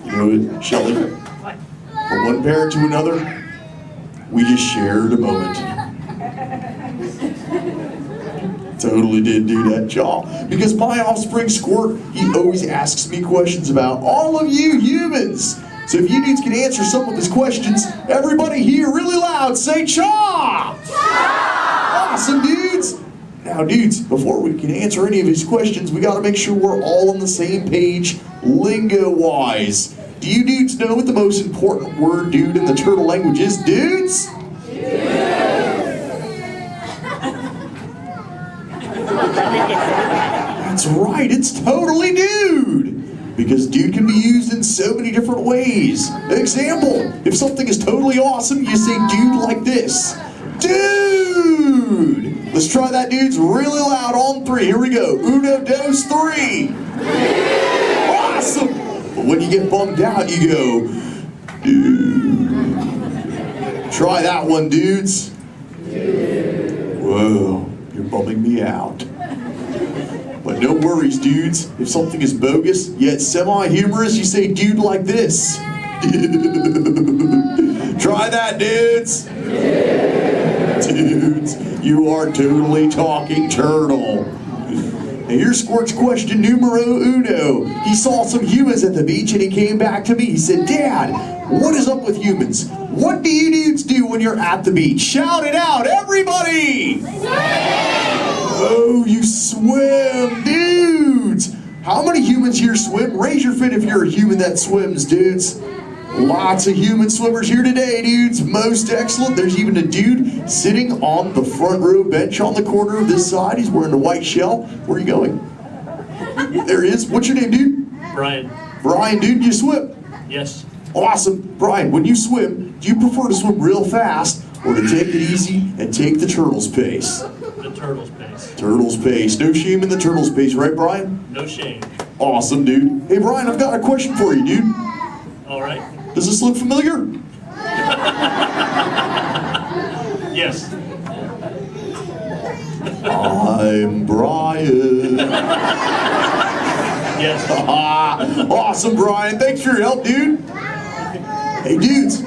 You know what, Shelley? What? From one parent to another, we just shared a moment. Totally did do that, Shaw. Because my offspring Squirt, he always asks me questions about all of you humans. So if you dudes can answer some of his questions, everybody here really loud say Chaw! Awesome, dudes! Now, dudes, before we can answer any of his questions, we gotta make sure we're all on the same page, lingo-wise. Do you dudes know what the most important word, dude, in the turtle language is, dudes? That's right, it's totally dude! Because dude can be used in so many different ways. Example, if something is totally awesome, you say dude like this. Dude! Let's try that, dudes, really loud on 3. Here we go. Uno, dos, 3. Awesome! But when you get bummed out, you go, dude. Try that one, dudes. Whoa, you're bumming me out. But no worries, dudes. If something is bogus, yet semi-humorous, you say dude like this. Try that, dudes. Dudes, you are totally talking turtle. Now here's Squirt's question numero uno. He saw some humans at the beach and he came back to me. He said, Dad, what is up with humans? What do you dudes do when you're at the beach? Shout it out, everybody! Oh, you swim, dudes! How many humans here swim? Raise your fin if you're a human that swims, dudes. Lots of human swimmers here today, dudes. Most excellent. There's even a dude sitting on the front row bench on the corner of this side. He's wearing a white shell. Where are you going? There he is. What's your name, dude? Brian. Brian, dude, you swim? Yes. Awesome. Brian, when you swim, do you prefer to swim real fast or to take it easy and take the turtle's pace? The turtle's pace. Turtle's pace. No shame in the turtle's pace, right, Brian? No shame. Awesome, dude. Hey, Brian, I've got a question for you, dude. All right. Does this look familiar? Yes. I'm Brian. Yes. Awesome, Brian. Thanks for your help, dude. Hey, dudes.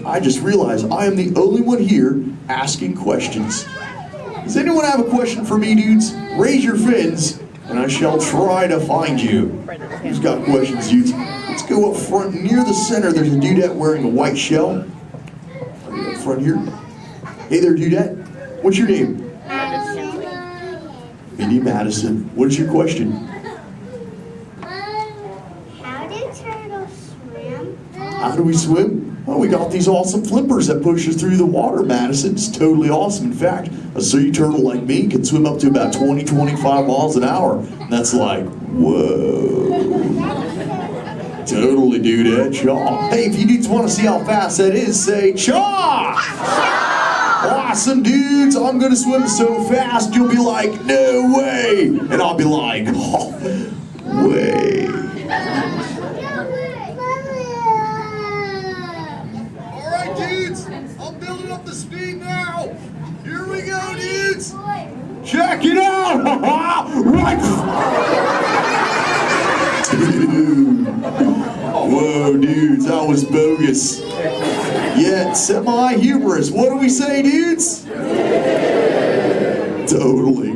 I just realized I am the only one here asking questions. Does anyone have a question for me, dudes? Raise your fins, and I shall try to find you. Who's got questions, dudes? Let's go up front near the center. There's a dudette wearing a white shell. Right up front here. Hey there, dudette. What's your name? Madison. Minnie Madison. What is your question? How do turtles swim? How do we swim? Well, we got these awesome flippers that push us through the water, Madison. It's totally awesome. In fact, a sea turtle like me can swim up to about 20, 25 miles an hour. And that's like, whoa. Totally, dude, chaw. Hey, if you dudes want to see how fast that is, say chaw! Awesome, dudes. I'm going to swim so fast, you'll be like, no way. And I'll be like, oh, way. All right, dudes. I'm building up the speed now. Here we go, dudes. Check it out. Right. Dude. Whoa, dudes, that was bogus. Yet semi-humorous. What do we say, dudes? Totally.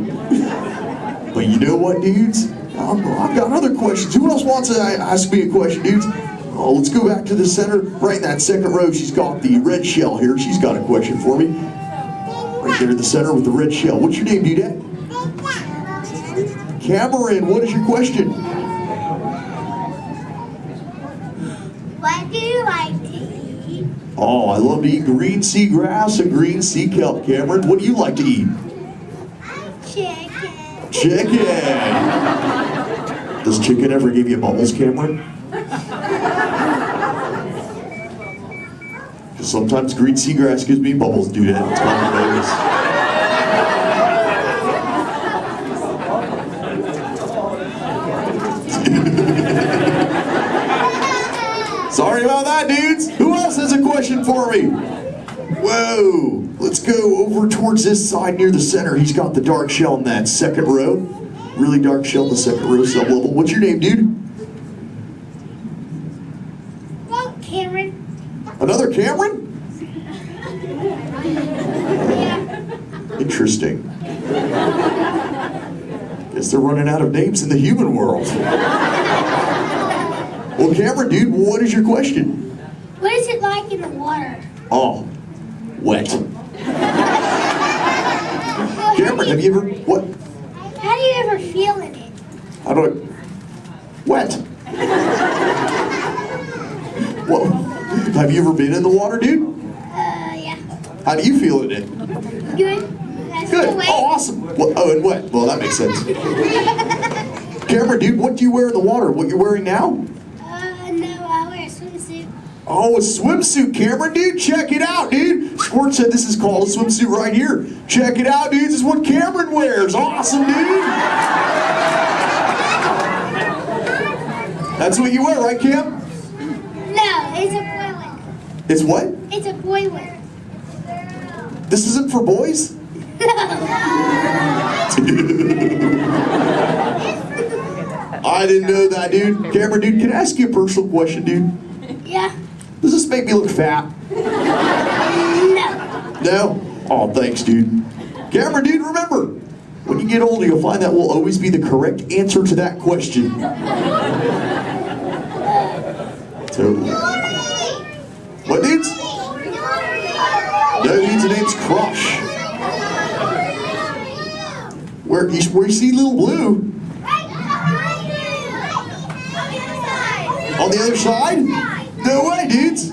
But you know what, dudes? I've got other questions. Who else wants to ask me a question, dudes? Oh, let's go back to the center. Right in that second row, she's got the red shell here. She's got a question for me. Right there in the center with the red shell. What's your name, dudette? Cameron, what is your question? What do you like to eat? Oh, I love to eat green sea grass and green sea kelp. Cameron, what do you like to eat? Chicken. Chicken. Does chicken ever give you bubbles, Cameron? Sometimes green seagrass gives me bubbles, dude. It's kind of bogus. Sorry about that, dudes. Who else has a question for me? Whoa! Let's go over towards this side near the center. He's got the dark shell in that second row. Really dark shell in the second row, sub-level. What's your name, dude? Well, Cameron. Another Cameron? Interesting. Guess they're running out of names in the human world. Well, Cameron, dude, what is your question? What is it like in the water? Oh, wet. Cameron, have you ever, what? How do you ever feel in it? How do I, wet. Well, have you ever been in the water, dude? Yeah. How do you feel in it? Good. Good. Oh, awesome. Well, oh, and wet. Well, that makes sense. Cameron, dude, what do you wear in the water? What you're wearing now? No, I wear a swimsuit. Oh, a swimsuit, Cameron, dude. Check it out, dude. Sport said this is called a swimsuit right here. Check it out, dude. This is what Cameron wears. Awesome, dude. That's what you wear, right, Cam? No, it's a boy one. It's what? It's a boy one. This isn't for boys? I didn't know that, dude. Cameron, dude, can I ask you a personal question, dude? Yeah. Does this make me look fat? No. No? Oh, thanks, dude. Cameron, dude, remember, when you get older, you'll find that will always be the correct answer to that question. Totally. What, dudes? No, dudes, the name's Crush. Where you see Little Blue? On the other side? No way, dudes.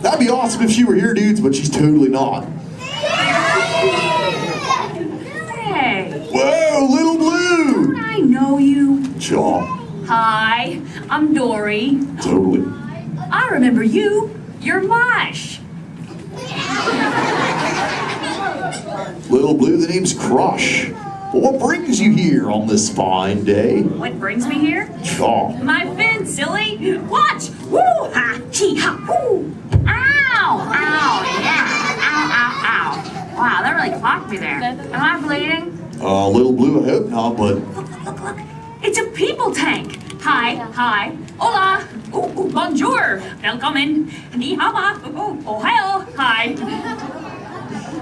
That'd be awesome if she were here, dudes, but she's totally not. Hey. Whoa, Little Blue. I know you. Sure. Hi, I'm Dory. Totally. I remember you. You're Mush. Little Blue, the name's Crush. Well, what brings you here on this fine day? What brings me here? Sure. My fin, silly. Watch. Woo ha, chee ha, woo. Ow, ow, yeah. Ow, ow, ow. Wow, that really clocked me there. Am I bleeding? Little Blue, I hope not, but... Look. It's a people tank. Hi. Hola. Ooh, bonjour. Welcome. Ni hao. Ohio. Hi.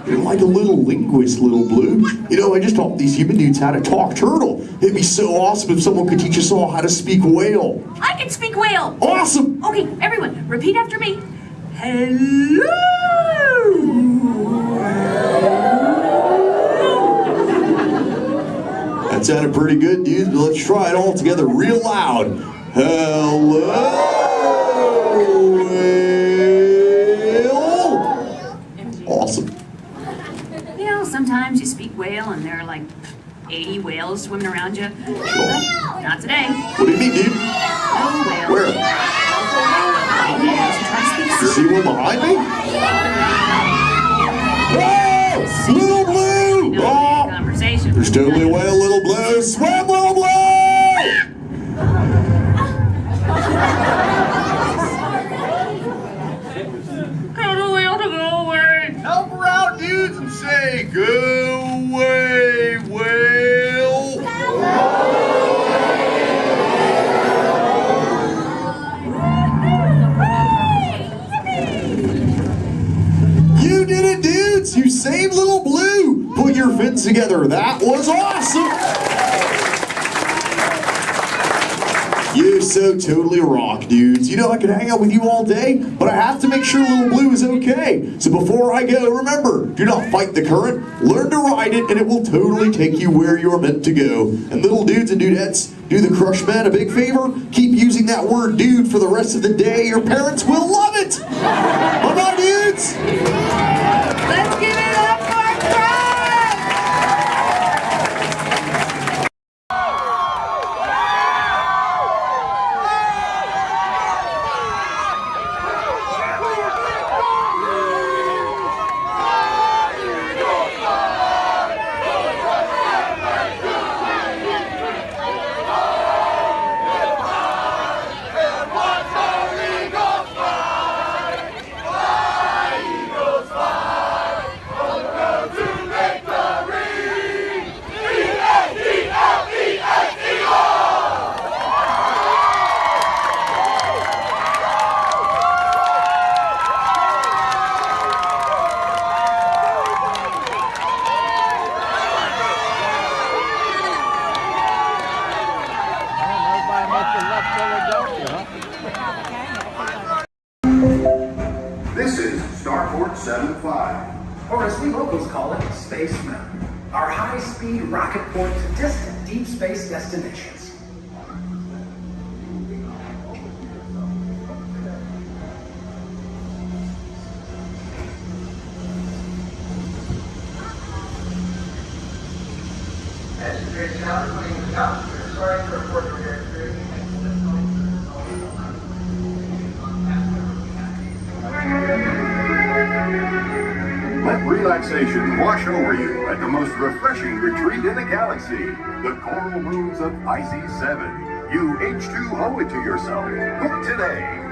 You're like a little linguist, Little Blue. You know, I just taught these human dudes how to talk turtle. It'd be so awesome if someone could teach us all how to speak whale. I can speak whale. Awesome. Okay, everyone, repeat after me. Hello. That sounded pretty good, dudes, but let's try it all together real loud. Hello, whale. Awesome. You know, sometimes you speak whale and there are like 80 whales swimming around you. Sure. Not today. What do you mean, dude? No whale. Where? You see one behind me? Whoa! Little Blue! Oh! Conversation. There's totally a whale, Little Blue. Swim, Little Blue! Tell the whale to go away. Help her out, dudes, and say, go away, whale! You did it, dudes! You saved Little Blue! Put your fins together. That was awesome! You so totally rock, dudes. You know, I could hang out with you all day, but I have to make sure Little Blue is okay. So before I go, remember, do not fight the current, learn to ride it, and it will totally take you where you're meant to go. And little dudes and dudettes, do the Crush Men a big favor. Keep using that word dude for the rest of the day. Your parents will love it. Bye-bye, dudes. Let's give it up for Crush! 7475. Or as we locals call it, Space Mountain. Our high-speed rocket point to distant deep space destinations. Let relaxation wash over you at the most refreshing retreat in the galaxy, the coral moons of Pisces 7. You H2O it to yourself. Book today.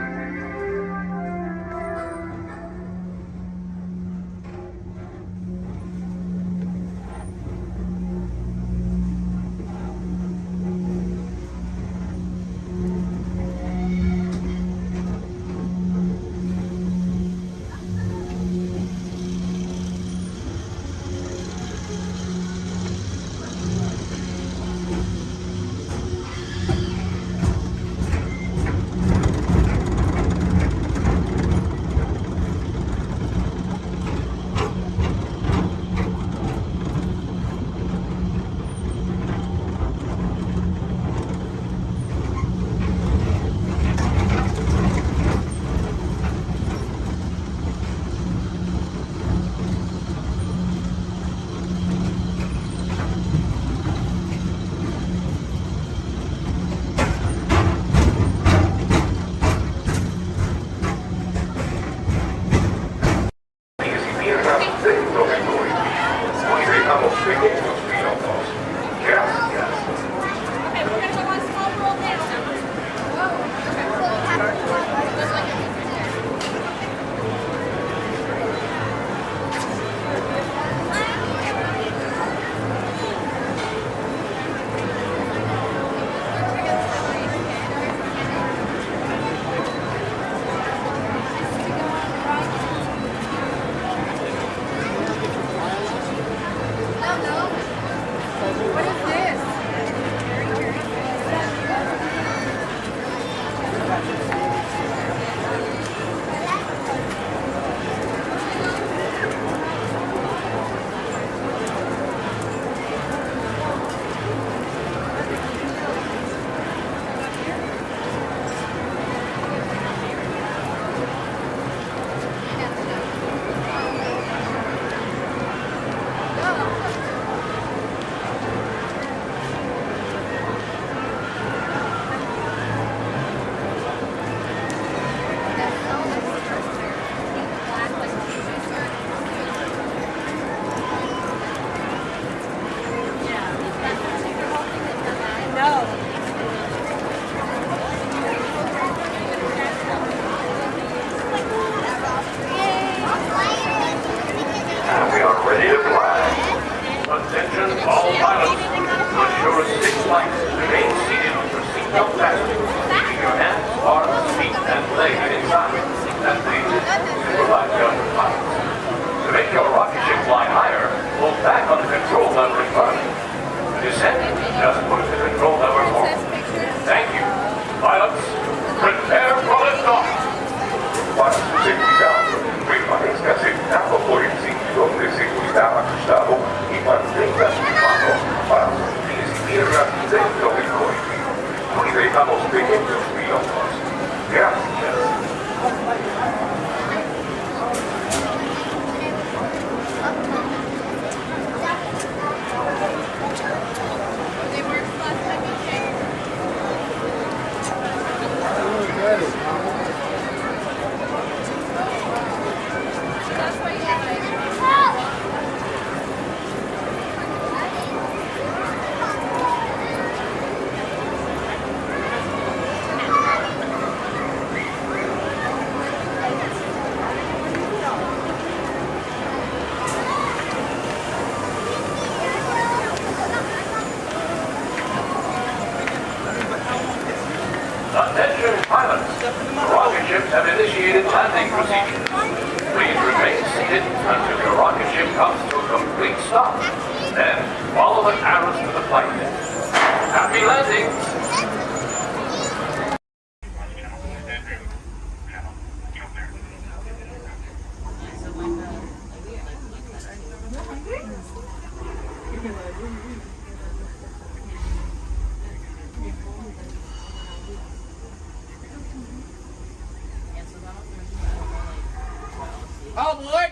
All aboard!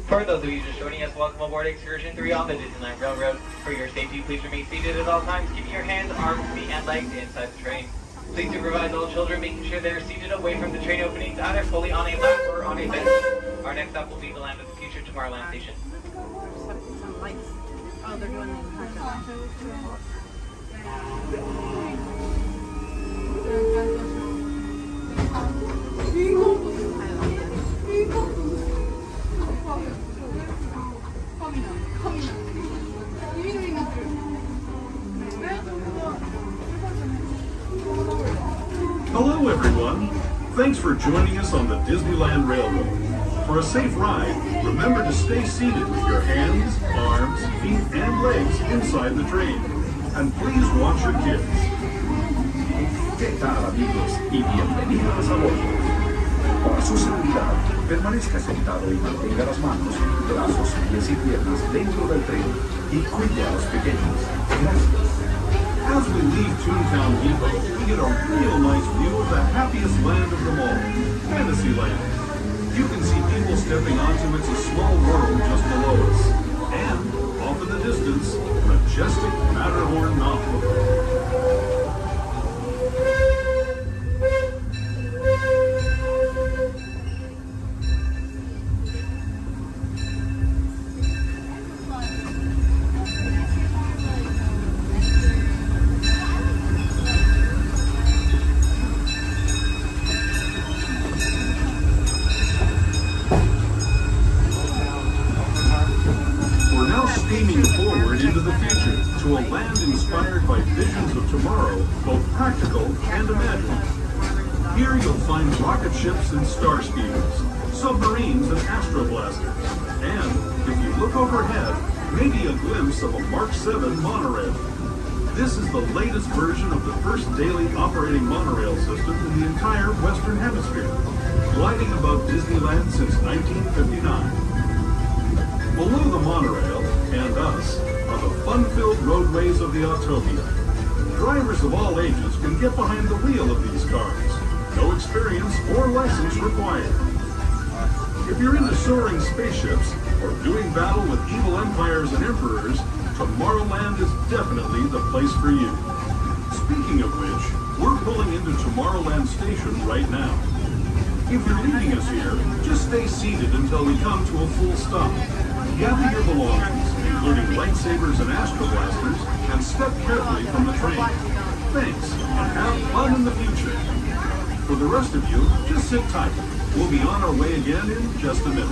For those of you just joining us, welcome aboard Excursion 3 on the Disneyland Railroad. For your safety, please remain seated at all times, keeping your hands, arms, feet, and legs inside the train. Please supervise all children, making sure they are seated away from the train openings, either fully on a lap or on a bench. Our next stop will be the Land of the Future Tomorrowland Station. Oh, they're doing Hello everyone! Thanks for joining us on the Disneyland Railroad. For a safe ride, remember to stay seated with your hands, arms, feet, and legs inside the train. And please watch your kids. ¿Qué tal amigos y bienvenidos a bordo? Para su seguridad, permanezca sentado y mantenga las manos, brazos, pies y piernas dentro del tren y cuide a los pequeños. Gracias. As we leave Toontown Depot, we get a real nice view of the happiest land of them all, Fantasyland. You can see people stepping onto It's a Small World just below us. And, off in the distance, majestic Matterhorn Mountain. Steaming forward into the future to a land inspired by visions of tomorrow, both practical and imagined. Here you'll find rocket ships and star speeders, submarines and astroblasters, and, if you look overhead, maybe a glimpse of a Mark 7 monorail. This is the latest version of the first daily operating monorail system in the entire Western Hemisphere, gliding above Disneyland since 1959. Below the monorail, and us, are the fun-filled roadways of the Autopia. Drivers of all ages can get behind the wheel of these cars. No experience or license required. If you're into soaring spaceships or doing battle with evil empires and emperors, Tomorrowland is definitely the place for you. Speaking of which, we're pulling into Tomorrowland Station right now. If you're leaving us here, just stay seated until we come to a full stop. Gather your belongings, including lightsabers and astroblasters, and step carefully from the train. Thanks, and have fun in the future. For the rest of you, just sit tight. We'll be on our way again in just a minute.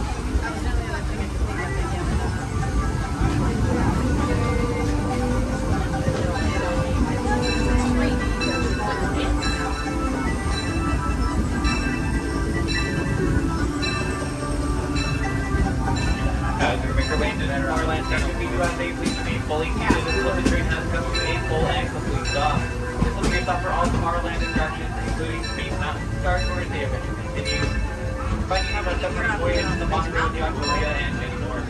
As we make our way into Tomorrowland Station, we do ask that you please remain fully seated until the train has come to a full and complete stop. This will be your stop for all Tomorrowland attractions, including Space Mountain, Star Tours, The Adventure Continues, Finding Out About Submarine Voyage, The Monorail, The Autopia, and many more.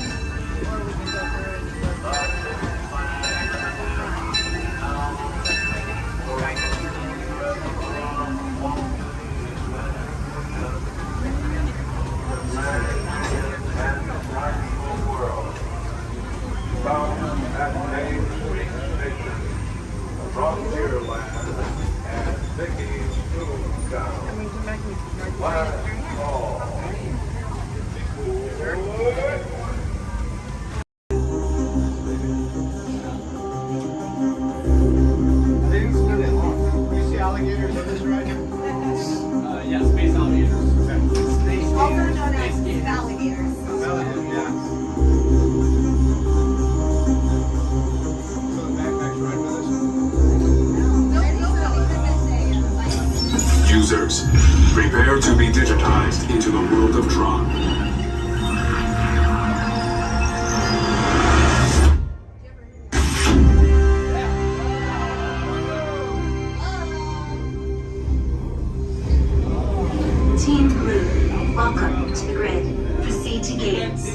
You see alligators in this ride? Yeah, space alligators. Also known as alligators. Users, prepare to be digitized into the world of Tron. Team Blue, welcome to the grid. Proceed to gates.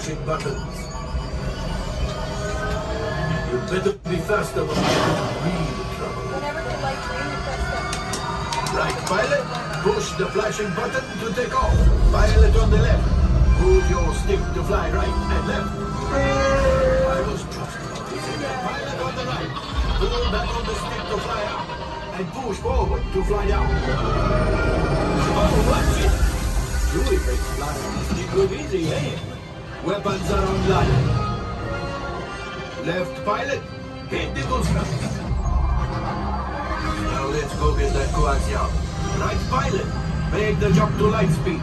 flashing buttons. You better be faster when you get in real trouble. Whenever they like green, you press them. Right, pilot, push the flashing button to take off. Pilot on the left. Move your stick to fly right and left. I was just about to say that. Pilot on the right. Pull back on the stick to fly up. And push forward to fly down. Oh, watch it! Chewie makes flying this thing look easy, eh? Weapons are online. Left pilot, hit the boosters. Now let's go get that coaxium. Right pilot, make the jump to light speed.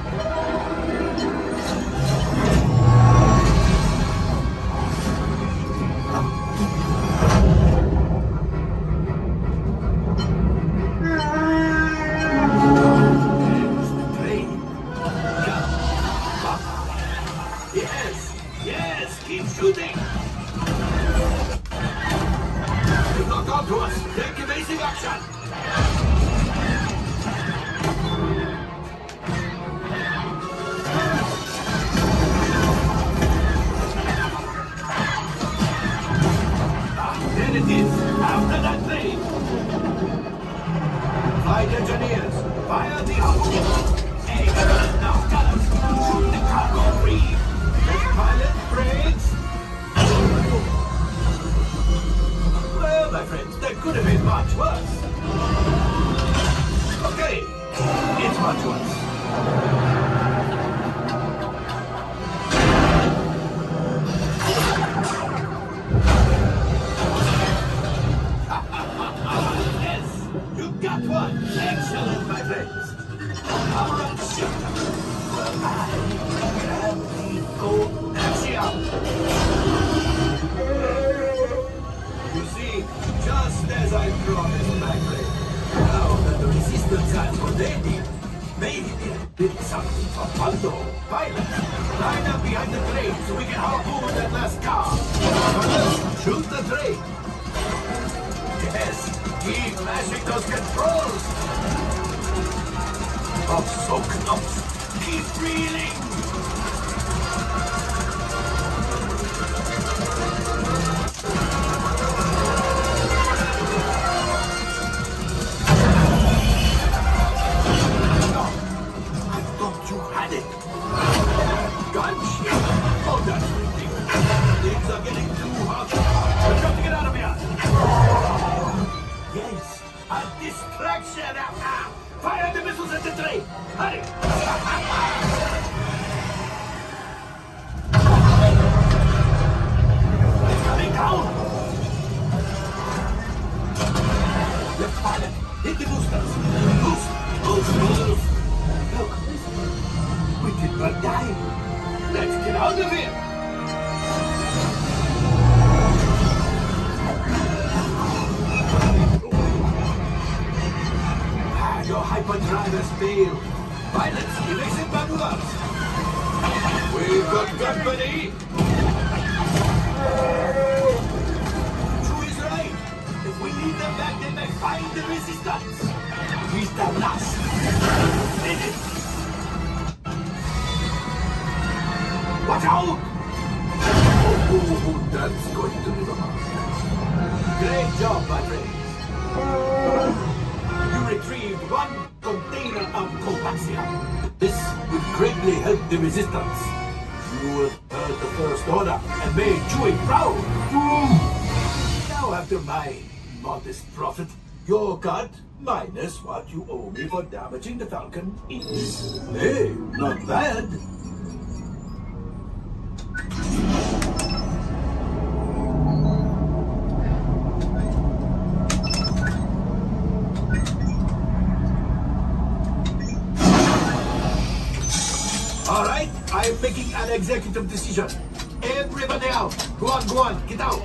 Yes, keep shooting. You knock onto us. Take evasive action. There it is. After that train. Flight engineers, fire the outpost. Hey, now, gunners, shoot the cargo free. Pilot brakes. Well, my friends, that could have been much worse. Okay, it's much worse. Yes, you got one. Excellent, my friends. All right, shut up. You see, just as I promised, my friend, now that the resistance has what they need, maybe they'll build something for Paldo. Pilot, line up behind the train so we can harpoon that last car. First, shoot the train. Yes, keep mashing those controls. Oh, so close. Keep reeling. Oh, that's ridiculous. Things are getting too hot. We've got to get out of here. Yes, a distraction. Fire the missiles at the train. Hurry. It's coming down. Left pilot, hit the boosters. Boost. Look, we did not die. Let's get out of here! Your hyperdrivers failed. Pilots, evasive maneuvers. We've got company. True is right. If we leave them back, they may find the resistance. He's the last. Finish. Watch out! Oh, that's going to be the mark. Great job, my friends. You retrieved one container of coaxium. This will greatly help the resistance. You have heard the First Order and made Chewie proud. Now, after my modest profit, your cut, minus what you owe me for damaging the Falcon, is, hey, not bad. All right, I'm making an executive decision. Everybody out. Go on, get out.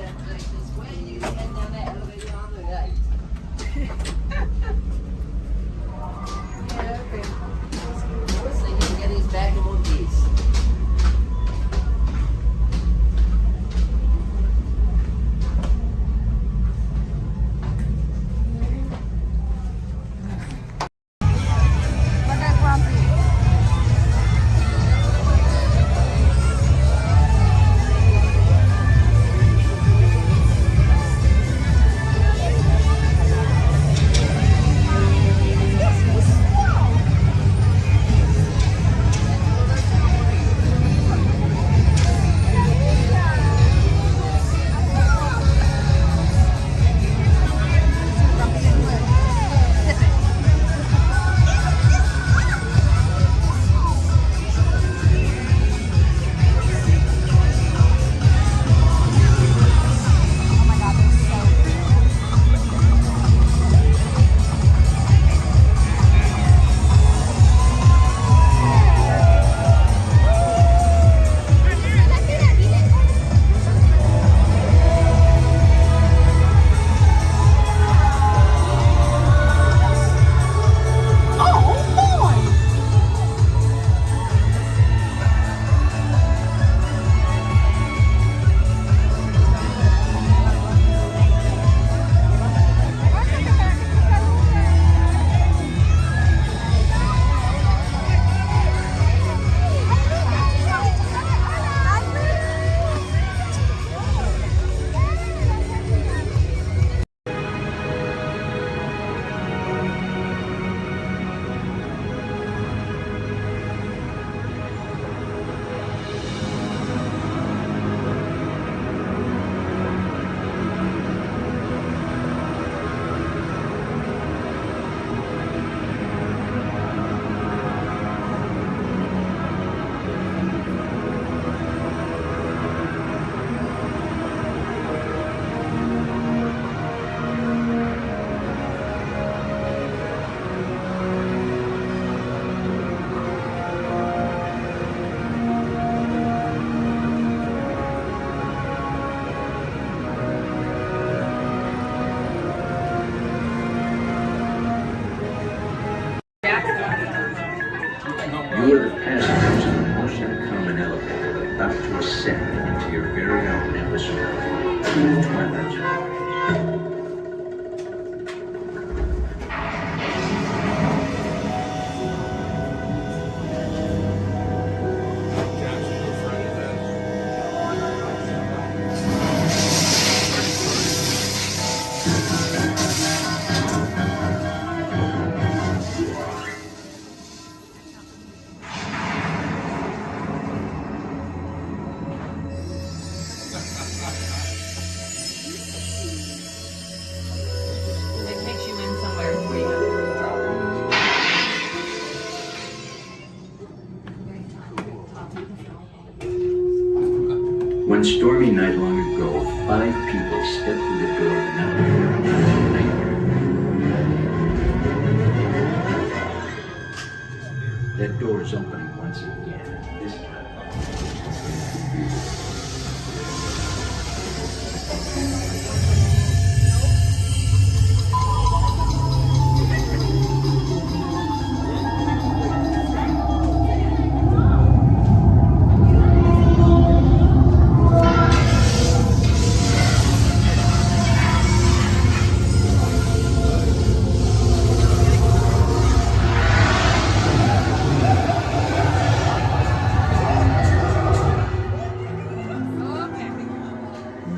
You are the passengers of an ocean-common elevator about to ascend into your very own episode of the Twilight Zone. It takes you in somewhere before you go. One stormy night long ago, 5 people stepped through the door of an elevator into a nightmare. That door is opening once again, this time.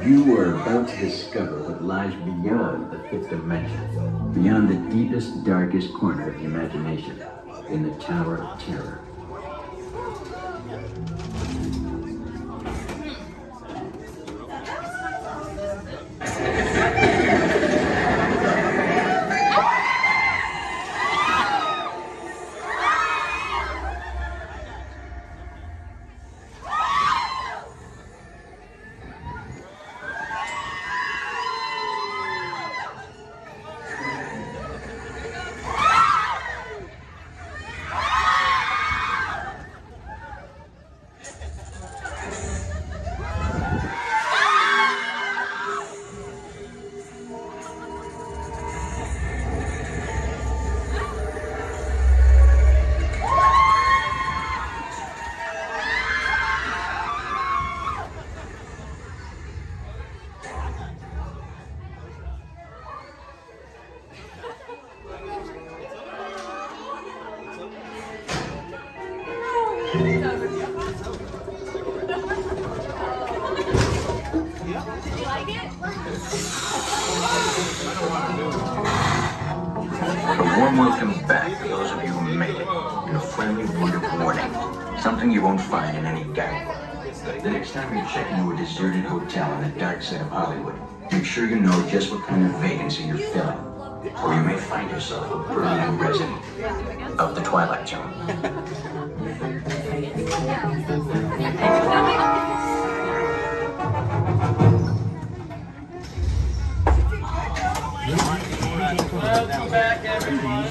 You are about to discover what lies beyond the 5th dimension, beyond the deepest, darkest corner of the imagination, in the Tower of Terror. Did you like it? A warm welcome back to those of you who made it, and a friendly word of warning. Something you won't find in any guidebook. The next time you check into a deserted hotel on the dark side of Hollywood, make sure you know just what kind of vacancy you're filling, or you may find yourself a permanent resident of the Twilight Zone. Welcome back, everyone.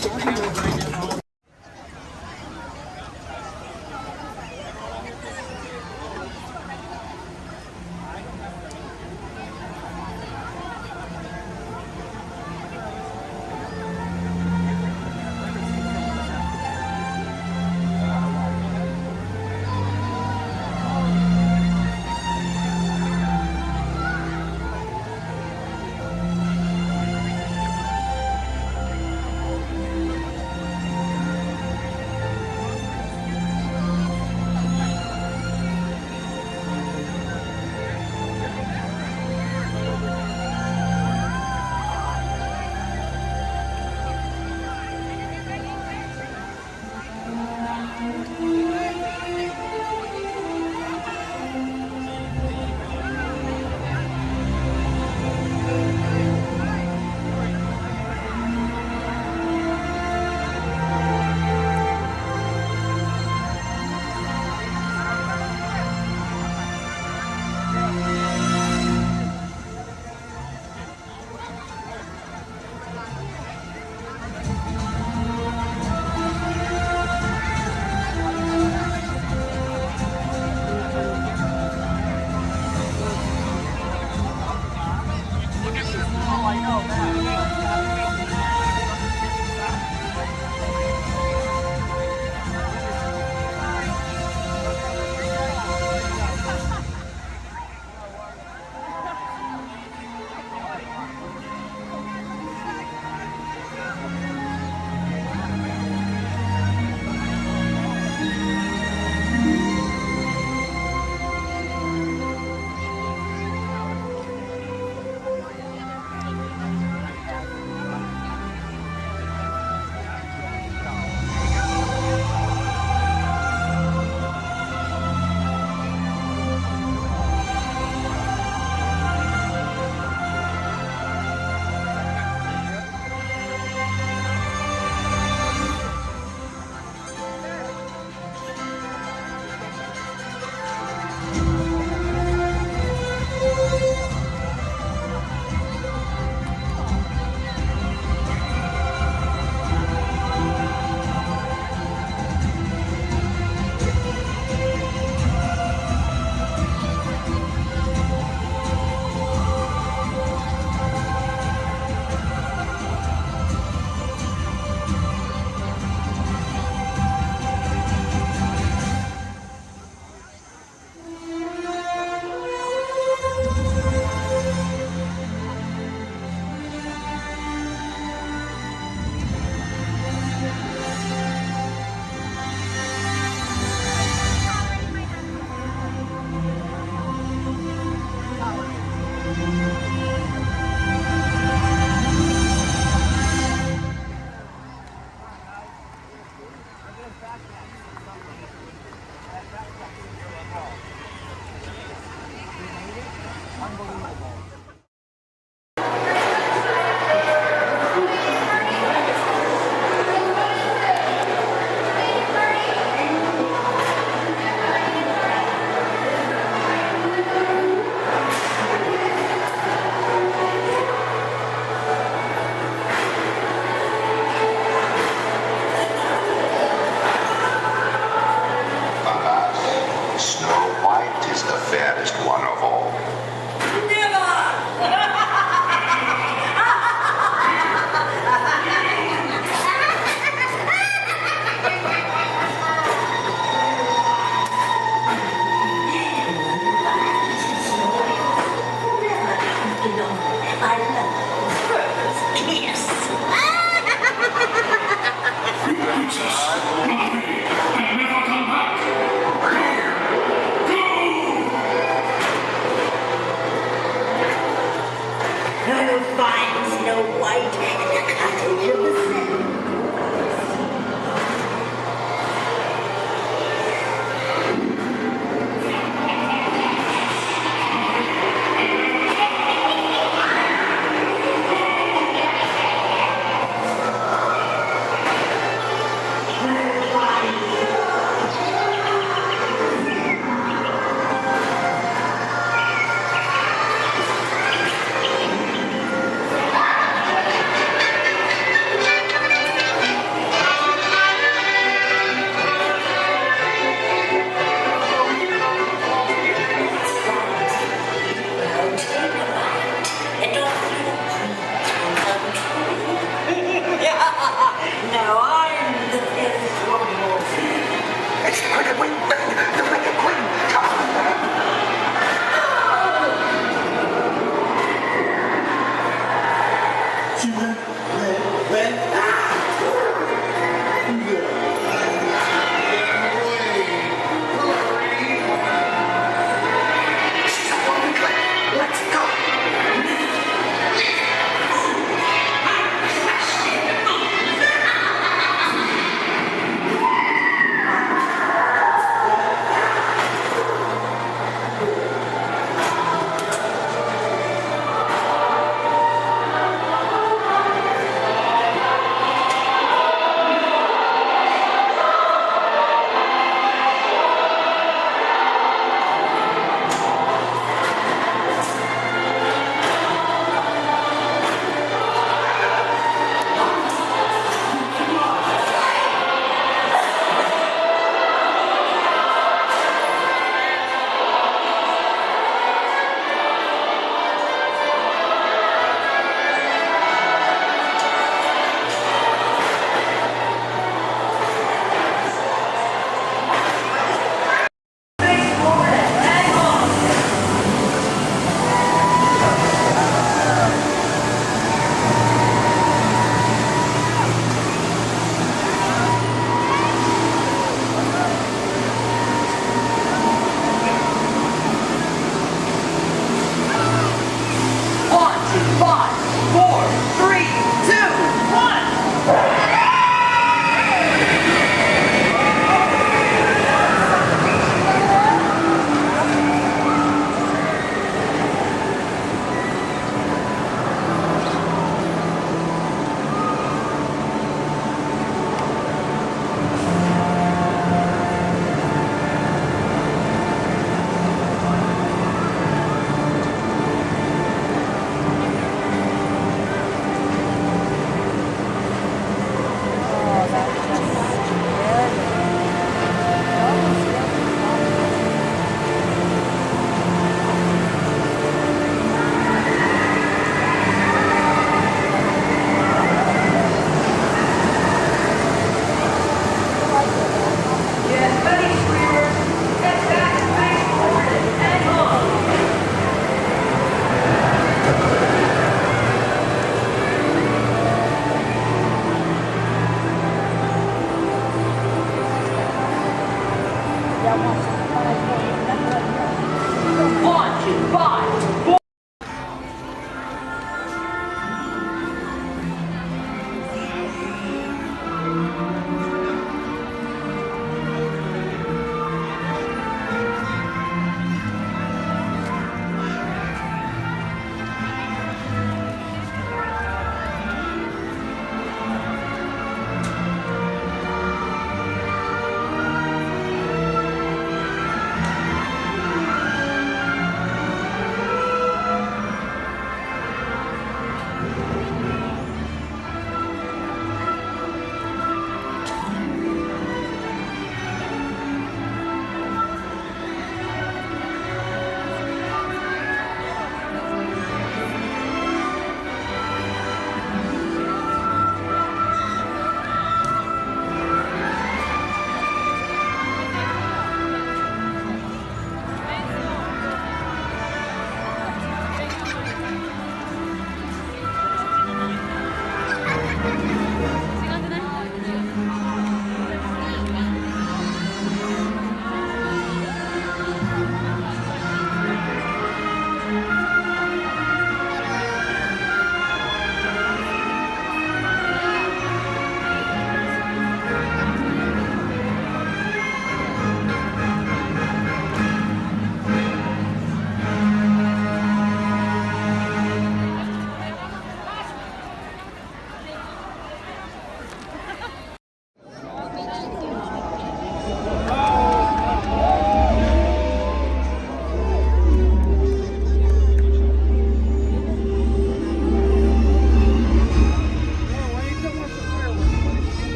my love. First kiss. Princess, run away and never come back. You'll find Snow White in the cottage of the sun. Now I'm the fifth one. It's the Wicked Wing Band, the Wicked Queen. Let's go.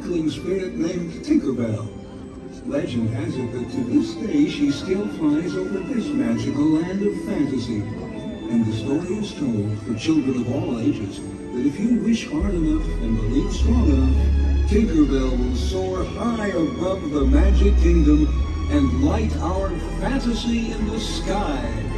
sparkling spirit named Tinkerbell. Legend has it that to this day she still flies over this magical land of fantasy. And the story is told for children of all ages that if you wish hard enough and believe strong enough, Tinkerbell will soar high above the magic kingdom and light our fantasy in the sky.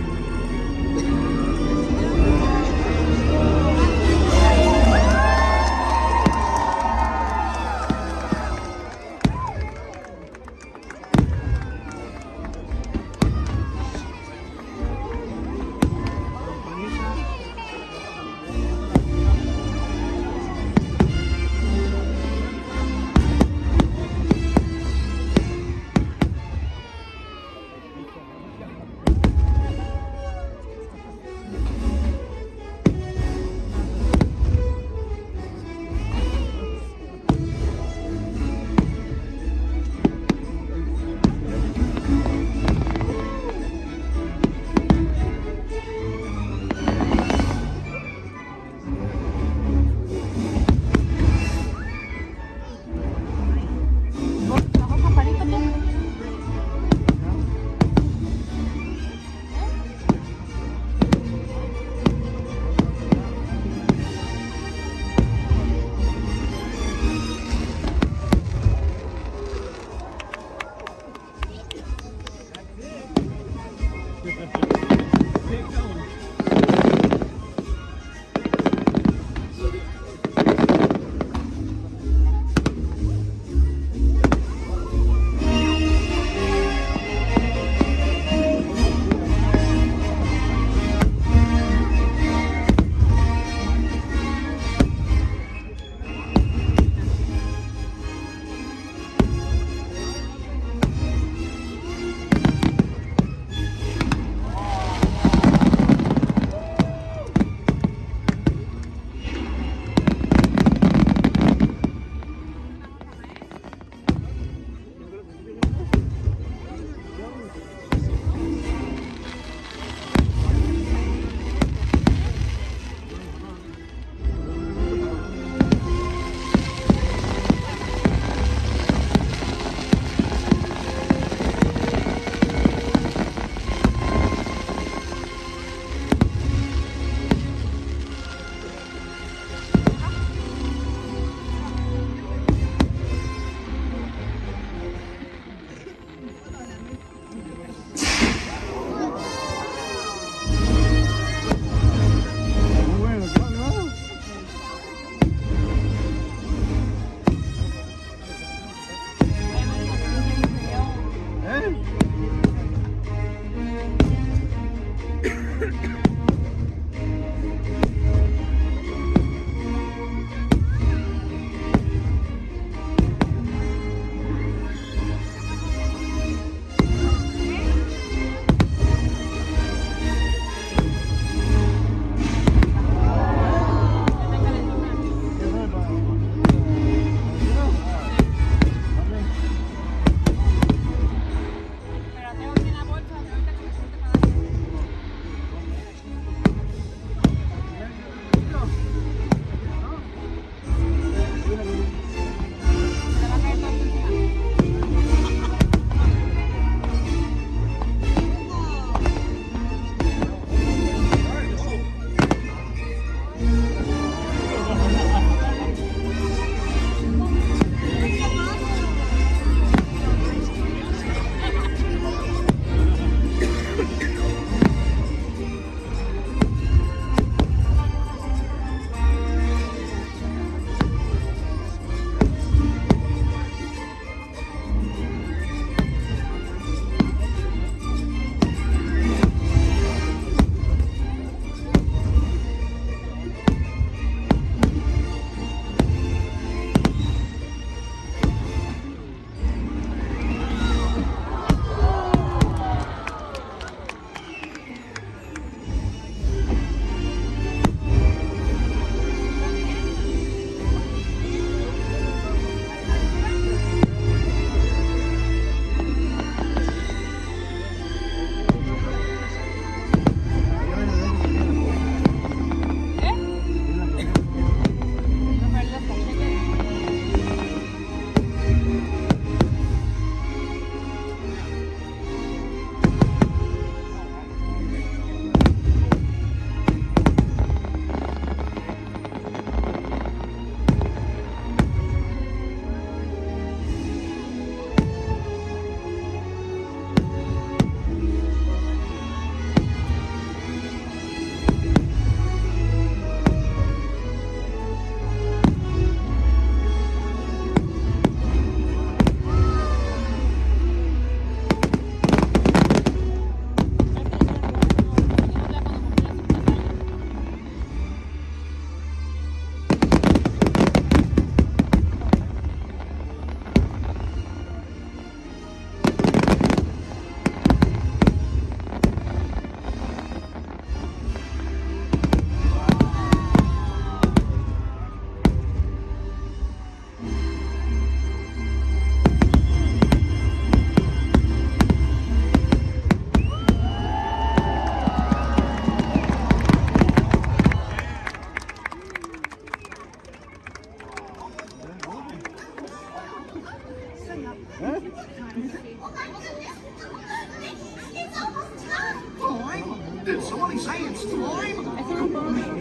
really say it's time?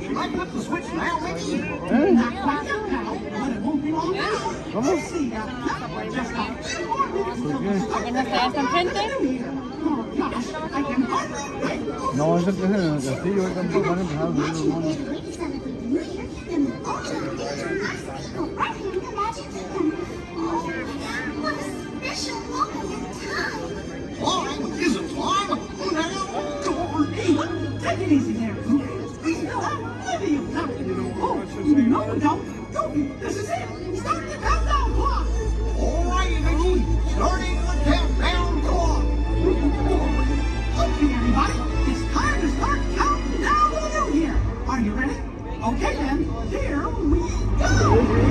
Should I flip the switch now, Mickey? ¿Eh? Not quite yet, pal, but it won't be long now. ¿Cómo? See, just a few more minutes till we start ¿Que no está hasta enfrente? Oh, gosh, I can hardly wait. No, eso que es en el castillo, ahorita van a empezar a subir los monos. Climb isn't climb. Now, go over here. Take it easy there, Luke. We still have plenty of time. Oh, no, we don't. Go. This is it. Start the countdown clock. All right, Mickey. Starting the countdown clock. Okay, everybody. It's time to start counting down the new year. Are you ready? Okay, then. Here we go.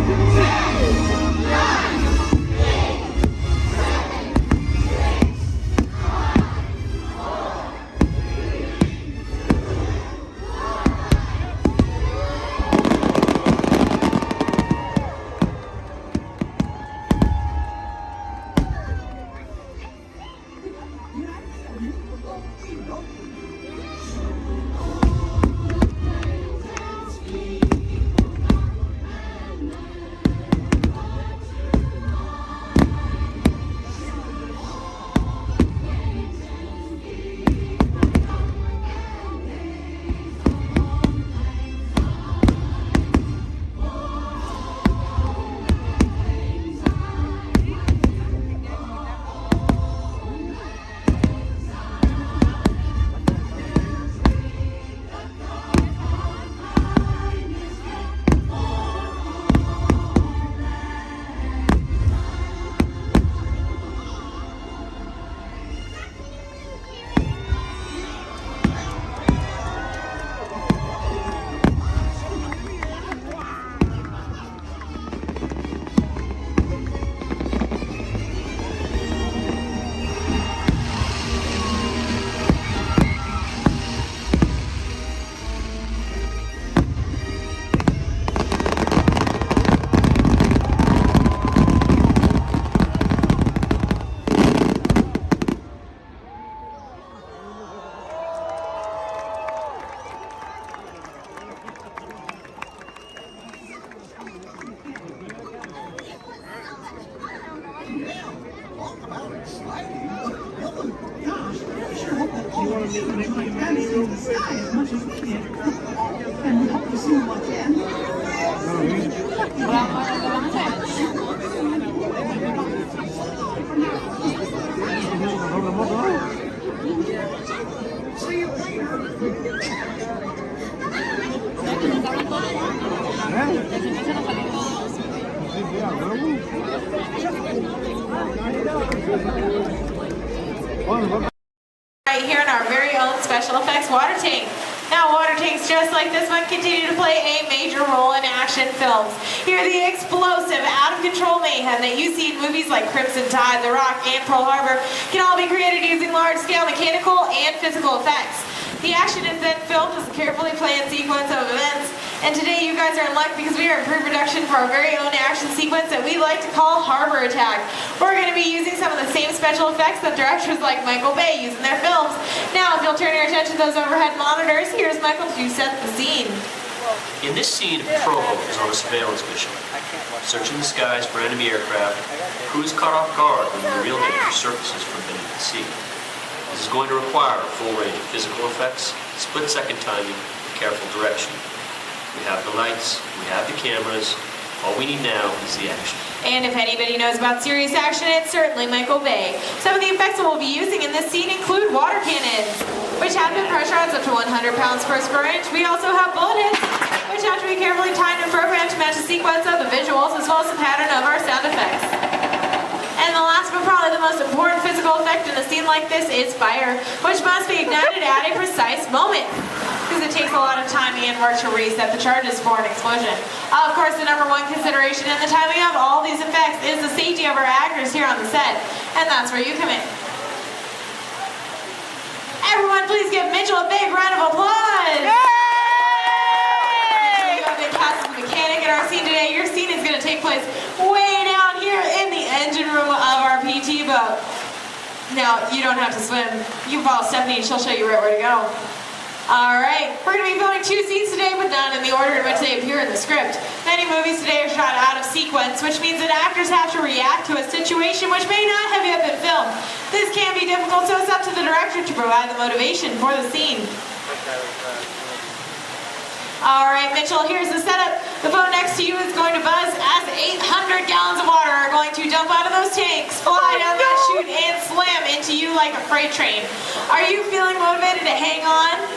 10, 9, Right here in our very own special effects water tank. Now, water tanks just like this one continue to play a major role in action films. Here, the explosive, out-of-control mayhem that you see in movies like Crimson Tide, The Rock, and Pearl Harbor can all be created using large-scale mechanical and physical effects. The action is then filmed as a carefully planned sequence of events. And today you guys are in luck because we are in pre-production for our very own action sequence that we like to call Harbor Attack. We're going to be using some of the same special effects that directors like Michael Bay use in their films. Now, if you'll turn your attention to those overhead monitors, here's Michael to set the scene. In this scene, a patrol boat is on a surveillance mission, searching the skies for enemy aircraft. The crew is caught off guard when the real danger surfaces from beneath the sea. This is going to require a full range of physical effects, split-second timing, and careful direction. We have the lights, we have the cameras. All we need now is the action. And if anybody knows about serious action, it's certainly Michael Bay. Some of the effects that we'll be using in this scene include water cannons, which have been pressurized up to 100 pounds per square inch. We also have bullet hits, which have to be carefully timed and programmed to match the sequence of the visuals as well as the pattern of our sound effects. And the last but probably the most important physical effect in a scene like this is fire, which must be ignited at a precise moment, because it takes a lot of timing and work to reset the charges for an explosion. Of course, the number one consideration in the timing of all these effects is the safety of our actors here on the set, and that's where you come in. Everyone, please give Mitchell a big round of applause! Yay! We have a big cast of mechanic in our scene today. Your scene is going to take place way down here in the engine room of our PT boat. Now, you don't have to swim. You can follow Stephanie and she'll show you right where to go. All right, we're going to be filming 2 scenes today, but not in the order in which they appear in the script. Many movies today are shot out of sequence, which means that actors have to react to a situation which may not have yet been filmed. This can be difficult, so it's up to the director to provide the motivation for the scene. All right, Mitchell, here's the setup. The phone next to you is going to buzz as 800 gallons of water are going to dump out of those tanks, fly down that chute, and slam into you like a freight train. Are you feeling motivated to hang on?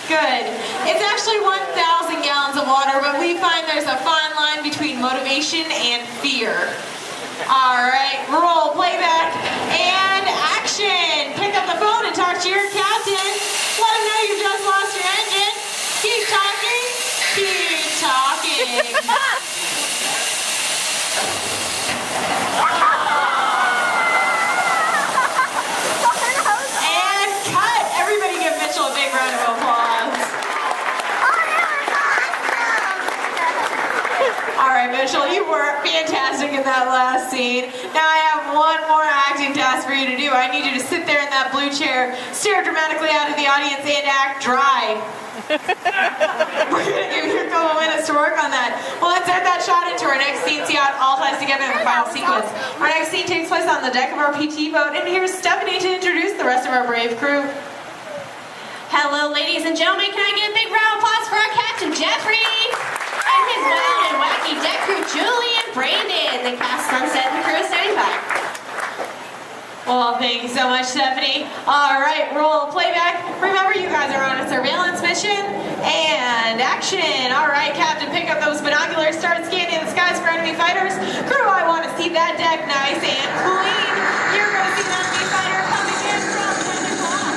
Good. It's actually 1,000 gallons of water, but we find there's a fine line between motivation and fear. All right, roll, playback, and action. Pick up the phone and talk to your captain. Let him know you just lost your engine. Keep talking. Keep talking. And cut. Everybody give Mitchell a big round of applause. All right, Mitchell, you were fantastic in that last scene. Now I have one more acting task for you to do. I need you to sit there in that blue chair, stare dramatically out at the audience, and act dry. We're going to give you a couple minutes to work on that. Well, let's add that shot into our next scene, see how it all ties together in the final sequence. Our next scene takes place on the deck of our PT boat, and here's Stephanie to introduce the rest of our brave crew. Hello, ladies and gentlemen. Can I get a big round of applause for our Captain Jeffrey and his wild and wacky deck crew, Julie and Brandon, the cast Sunset and the crew of 75. Well, thank you so much, Stephanie. All right, roll playback. Remember, you guys are on a surveillance mission. And action. All right, Captain, pick up those binoculars. Start scanning the skies for enemy fighters. Crew, I want to see that deck nice and clean. You're going to see an enemy fighter coming in from 10 o'clock.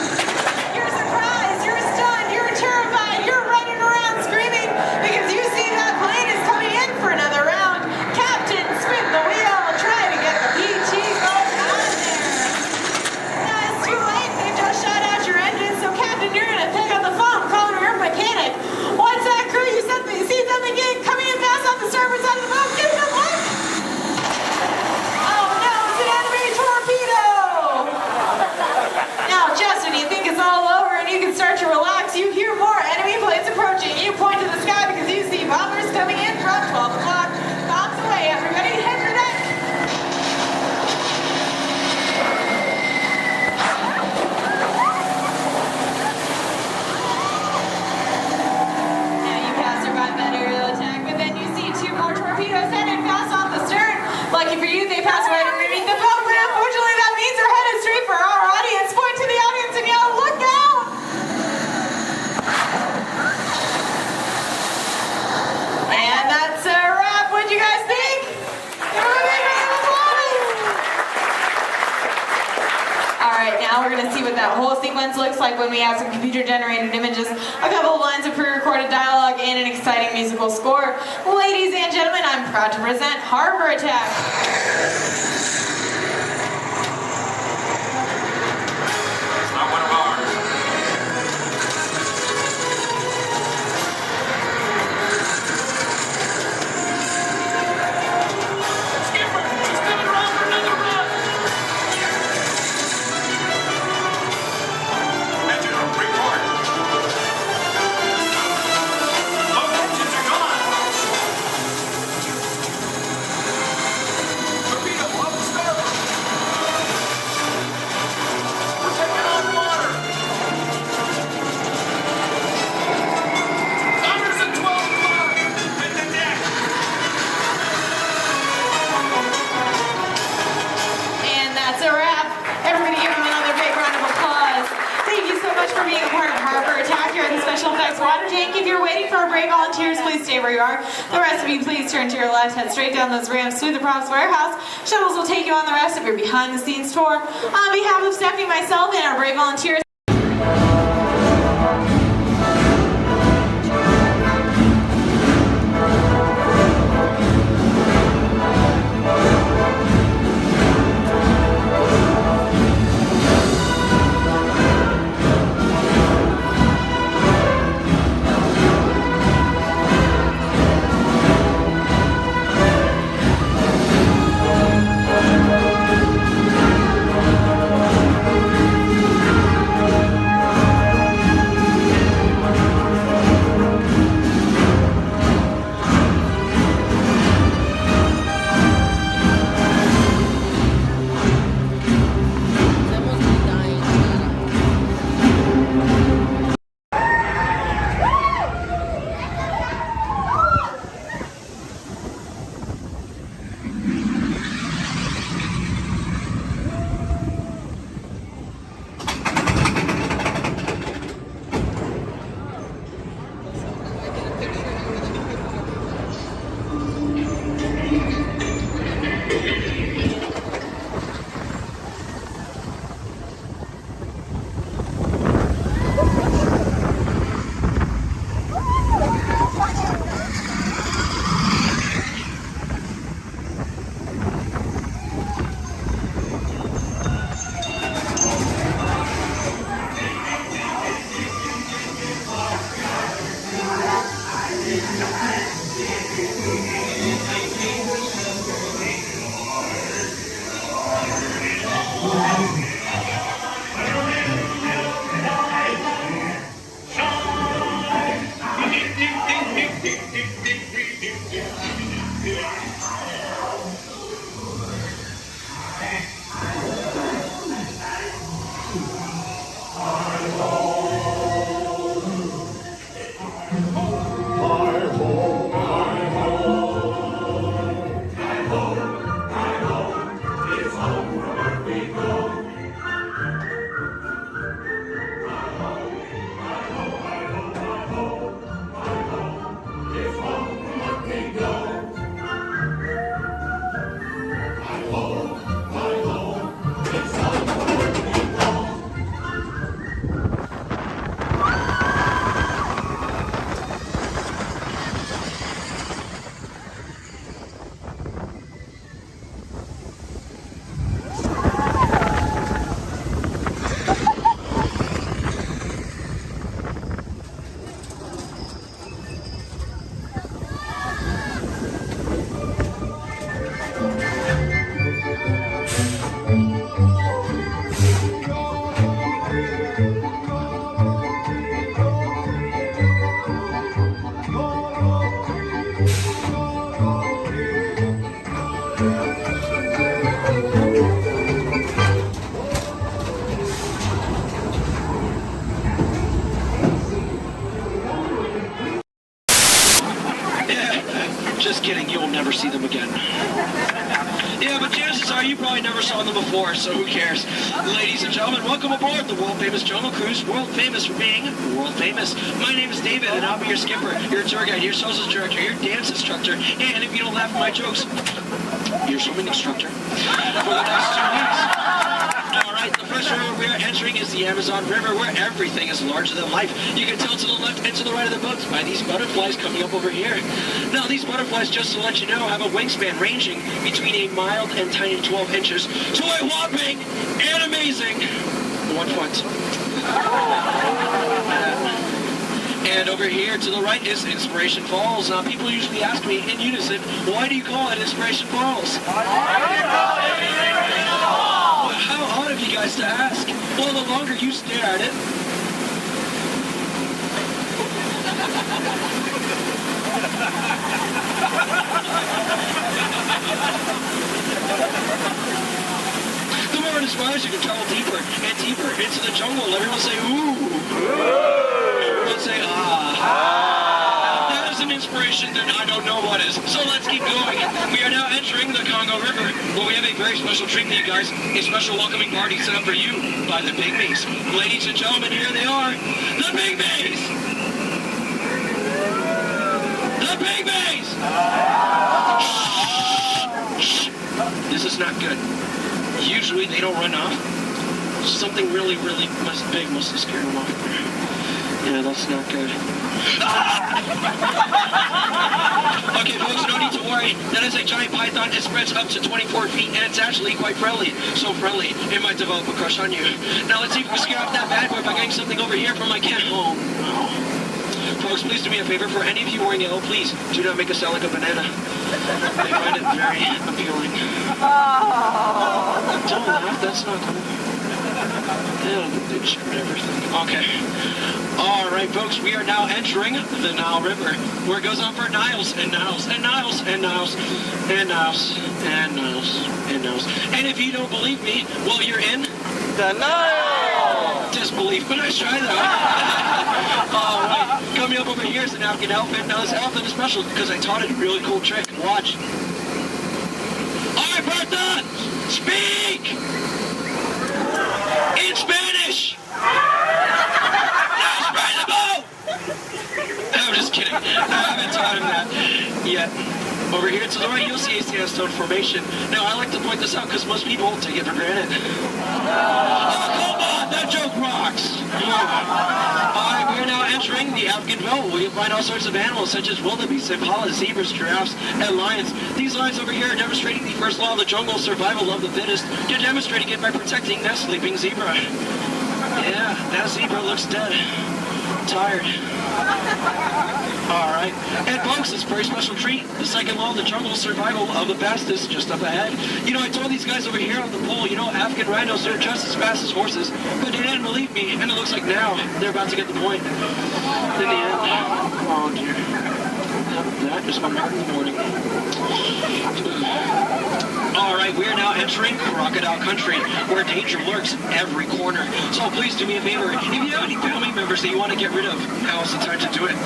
You're surprised. You're stunned. You're terrified. You're running around screaming because you see that plane is coming in for another round. Captain, spin the wheel. Try to get the PT boat out of there. Now, it's too late. They just shut out your engine. So, Captain, you're going to pick up the phone, call your mechanic. What's that, crew? You see something coming in fast off the starboard side of the boat? Give it a look. Oh, no, it's an enemy torpedo. Now, just when you think it's all over and you can start to relax, you hear more enemy planes approaching. You point to the sky because you see bombers coming in from 12 o'clock. Bombs away, everybody. Head for deck. Now you have survived that aerial attack, but then you see 2 more torpedoes headed fast off the stern. Lucky for you, they pass right underneath the boat, but unfortunately that means they're headed straight for our audience. Point to the audience and yell, "Look out!" And that's a wrap. What'd you guys think? Give them a big round of applause. All right, now we're gonna see what that whole sequence looks like when we have some computer-generated images, a couple of lines of pre-recorded dialogue, and an exciting musical score. Ladies and gentlemen, I'm proud to present Harbor Attack. It's not one of ours. Skipper, he's coming around for another run. Engine report. Those engines are gone. Torpedo up the starboard. We're taking on water. Numbers at 12 o'clock. Hit the deck. And that's a wrap. Everybody give him another big round of applause. Thank you so much for being a part of Harbor Attack here at the Special Effects Water Tank. If you're waiting for our brave volunteers, please stay where you are. The rest of you, please turn to your left, head straight down those ramps through the props warehouse. Shuttles will take you on the rest of your behind-the-scenes tour. On behalf of Stephanie, myself, and our brave volunteers, kidding, you'll never see them again. Yeah, but chances are you probably never saw them before, so who cares? Ladies and gentlemen, welcome aboard the world-famous Jungle Cruise. World famous for being world famous. My name is David, and I'll be your skipper, your tour guide, your social director, your dance instructor, and if you don't laugh at my jokes, your swimming instructor for the next 2 weeks. All right, the first river we are entering is the Amazon River, where everything is larger than life. You can tell to the left and to the right of the boats by these butterflies coming up over here. Now, these butterflies, just to let you know, have a wingspan ranging between a mild and tiny 12 inches to a whopping and amazing 1 foot. And over here to the right is Inspiration Falls. Now, people usually ask me in unison, why do you call it Inspiration Falls? How odd of you guys to ask. Well, the longer you stare at it, the more it inspires you to travel deeper and deeper into the jungle. Everyone say, ooh. Everyone say, ah. That is an inspiration that I don't know what is. So let's keep going. We are now entering the Congo River, where we have a very special treat for you guys. A special welcoming party set up for you by the Pygmies. Ladies and gentlemen, here they are. The Pygmies! The Pygmies! Shh. This is not good. Usually they don't run off. Something really big must have scared them off. Yeah, that's not good. Okay, folks, no need to worry. That is a giant python. It spreads up to 24 feet, and it's actually quite friendly. So friendly, it might develop a crush on you. Now, let's see if we can scare off that bad boy by getting something over here from my cat. Oh, no. Folks, please do me a favor. For any of you wearing yellow, please do not make us sound like a banana. I find it very appealing. Don't laugh, that's not cool. Yeah, they shared everything. Okay. All right, folks, we are now entering the Nile River, where it goes on for Niles and Niles and Niles and Niles and Niles and Niles and Niles. And if you don't believe me, well, you're in the Nile. Disbelief, but nice try, though. All right, coming up over here is an African elephant. Now, this elephant is special because I taught it a really cool trick. Watch. All right, Bertha, speak in Spanish. I'm just kidding. I haven't taught him that yet. Over here to the right, you'll see a sandstone formation. Now, I like to point this out because most people take it for granted. Oh, come on! That joke rocks! Alright, we're now entering the African belt, where you'll find all sorts of animals such as wildebeest, impalas, zebras, giraffes, and lions. These lions over here are demonstrating the first law of the jungle, survival of the fittest. You're demonstrating it by protecting that sleeping zebra. Yeah, that zebra looks dead. Tired. Alright. And folks, it's a very special treat. The second law of the jungle, survival of the fastest, just up ahead. You know, I told these guys over here on the pole, you know, African rhinos, they're just as fast as horses. But they didn't believe me, and it looks like now they're about to get the point. In the end. Oh dear. That is my heart in the morning. Alright, we are now entering crocodile country, where danger lurks every corner. So please do me a favor. If you have any family members that you want to get rid of, now is the time to do it.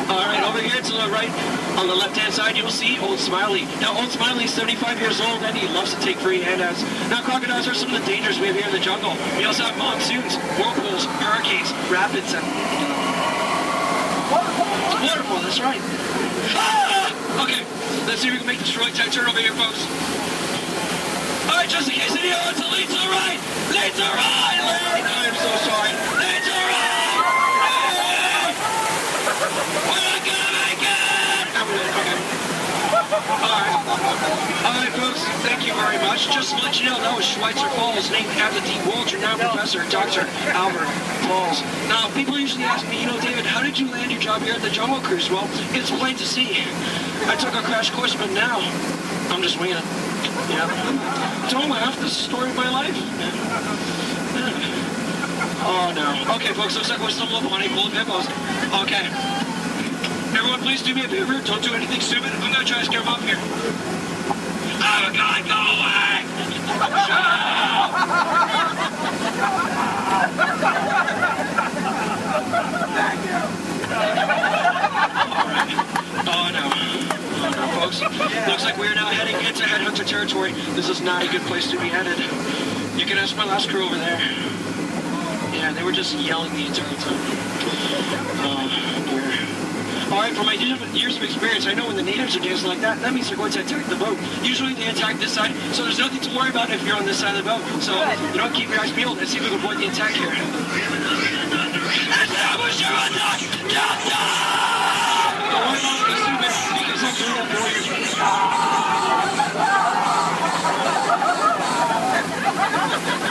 Alright, over here to the right, on the left-hand side, you'll see Old Smiley. Now, Old Smiley is 75 years old, and he loves to take free handouts. Now, crocodiles are some of the dangers we have here in the jungle. We also have monsoons, whirlpools, hurricanes, rapids, and waterfall, that's right. Ah! Okay, let's see if we can make this really tight turn over here, folks. Alright, just in case any of us lead to the right! Lead to the right! Lead! I'm so sorry. Lead to the right! Lead! We're not gonna make it! Okay. Alright, folks, thank you very much. Just to let you know, that was Schweitzer Falls, named after the world-renowned professor, Dr. Albert Falls. Now, people usually ask me, you know, David, how did you land your job here at the Jungle Cruise? Well, it's plain to see. I took a crash course, but now I'm just winging it. Yeah. Don't laugh, this is the story of my life. Oh, no. Okay, folks, looks like we're stumbling upon a pool of hippos. Okay. Everyone, please do me a favor. Don't do anything stupid. I'm going to try to scare them off here. Oh, God, go away! Shut up! Thank you. Looks like we're now heading into headhunter territory. This is not a good place to be headed. You can ask my last crew over there. Yeah, they were just yelling the entire time. Alright, from my years of experience, I know when the natives are dancing like that means they're going to attack the boat. Usually they attack this side, so there's nothing to worry about if you're on this side of the boat. So, you know, keep your eyes peeled and see if we can avoid the attack here.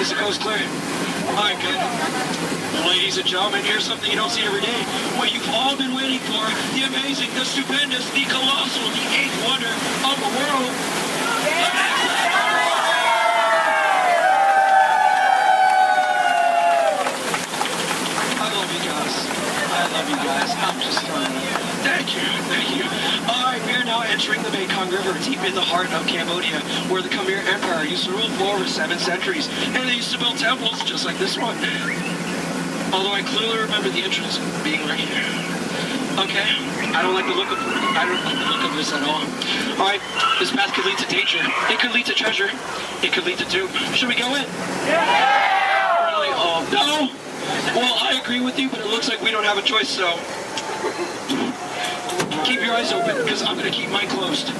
Is the coast clear? Alright, good. Ladies and gentlemen, here's something you don't see every day. What you've all been waiting for, the amazing, the stupendous, the colossal, the eighth wonder of the world. I love you guys. I love you guys. I'm just thank you. Alright, we are now entering the Mekong River, deep in the heart of Cambodia, where the Khmer Empire used to rule for over 7 centuries, and they used to build temples just like this one. Although I clearly remember the entrance being right here. Okay, I don't like the look of this at all. Alright, this path could lead to danger. It could lead to treasure. It could lead to doom. Should we go in? Yeah! Really? Oh, no? Well, I agree with you, but it looks like we don't have a choice, so keep your eyes open, because I'm going to keep mine closed.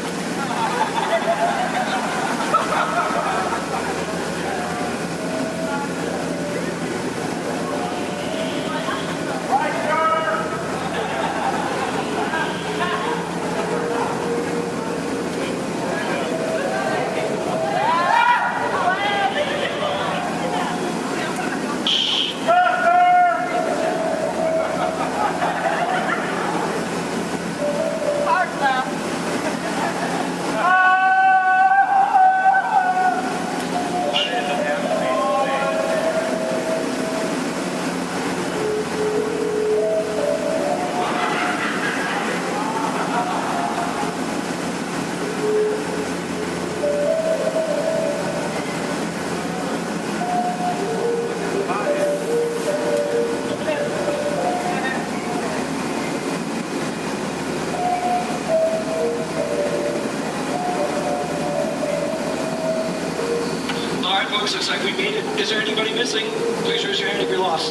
Looks like we made it. Is there anybody missing? Please raise your hand if you're lost.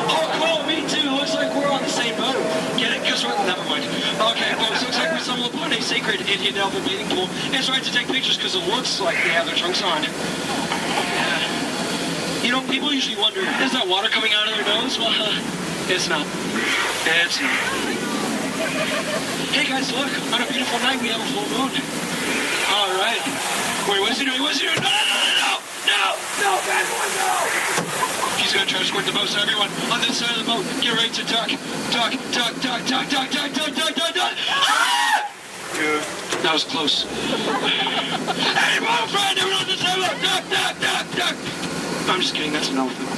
Oh, cool, me too. Looks like we're on the same boat. Get it? Guess what? Never mind. Okay, folks, looks like we stumbled upon a sacred Indian elephant bathing pool. It's right to take pictures because it looks like they have their trunks on. You know, people usually wonder, is that water coming out of their nose? Well, it's not. It's not. Hey guys, look, on a beautiful night we have a full moon. All right. Wait, what's he doing? What's he doing? No, bad boy, no! He's gonna try to squirt the most out of everyone on this side of the boat. Get ready to duck. Duck. Ah! That was close. Hey, move, friend! Everyone on this side of the boat! Duck! I'm just kidding, that's an elephant.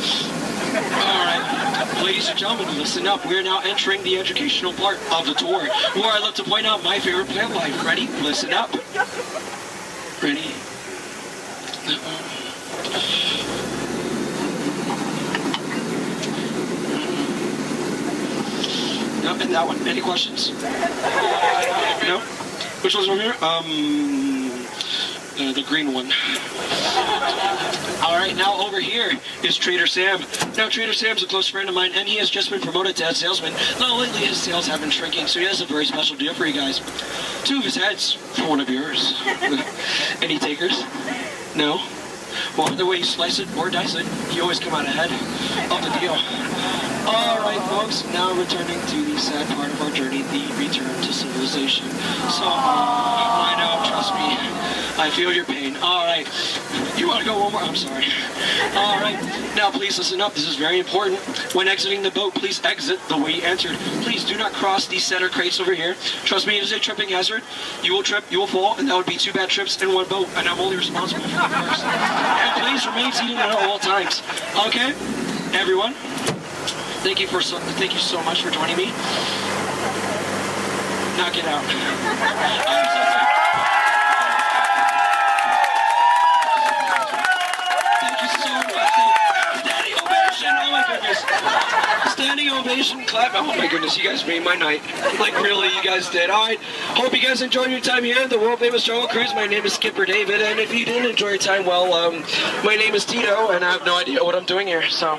Alright, ladies and gentlemen, listen up. We're now entering the educational part of the tour, where I love to point out my favorite plant life. Ready? Listen up. Ready? No, and that one. Any questions? No? Which one's over here? The green one. Alright, now over here is Trader Sam. Now, Trader Sam's a close friend of mine, and he has just been promoted to head salesman. Now, lately his sales have been shrinking, so he has a very special deal for you guys. 2 of his heads for one of yours. Any takers? No? Well, either way you slice it or dice it, you always come out ahead of the deal. Alright folks, now returning to the sad part of our journey, the return to civilization. So, I know, trust me, I feel your pain. Alright, you want to go one more? I'm sorry. Alright, now please listen up, this is very important. When exiting the boat, please exit the way you entered. Please do not cross these center crates over here. Trust me, it is a tripping hazard. You will trip, you will fall, and that would be 2 bad trips in one boat, and I'm only responsible for yours. And please remain seated at all times. Okay? Everyone? Thank you so much for joining me. Now get out. I'm so sorry. Thank you so much. Standing ovation. Oh my goodness. Standing standing ovation clap. Oh my goodness, you guys made my night. Like really, you guys did. All right, hope you guys enjoyed your time here at the world famous Jungle Cruise. My name is Skipper David, and if you didn't enjoy your time, well, my name is Tito, and I have no idea what I'm doing here, so.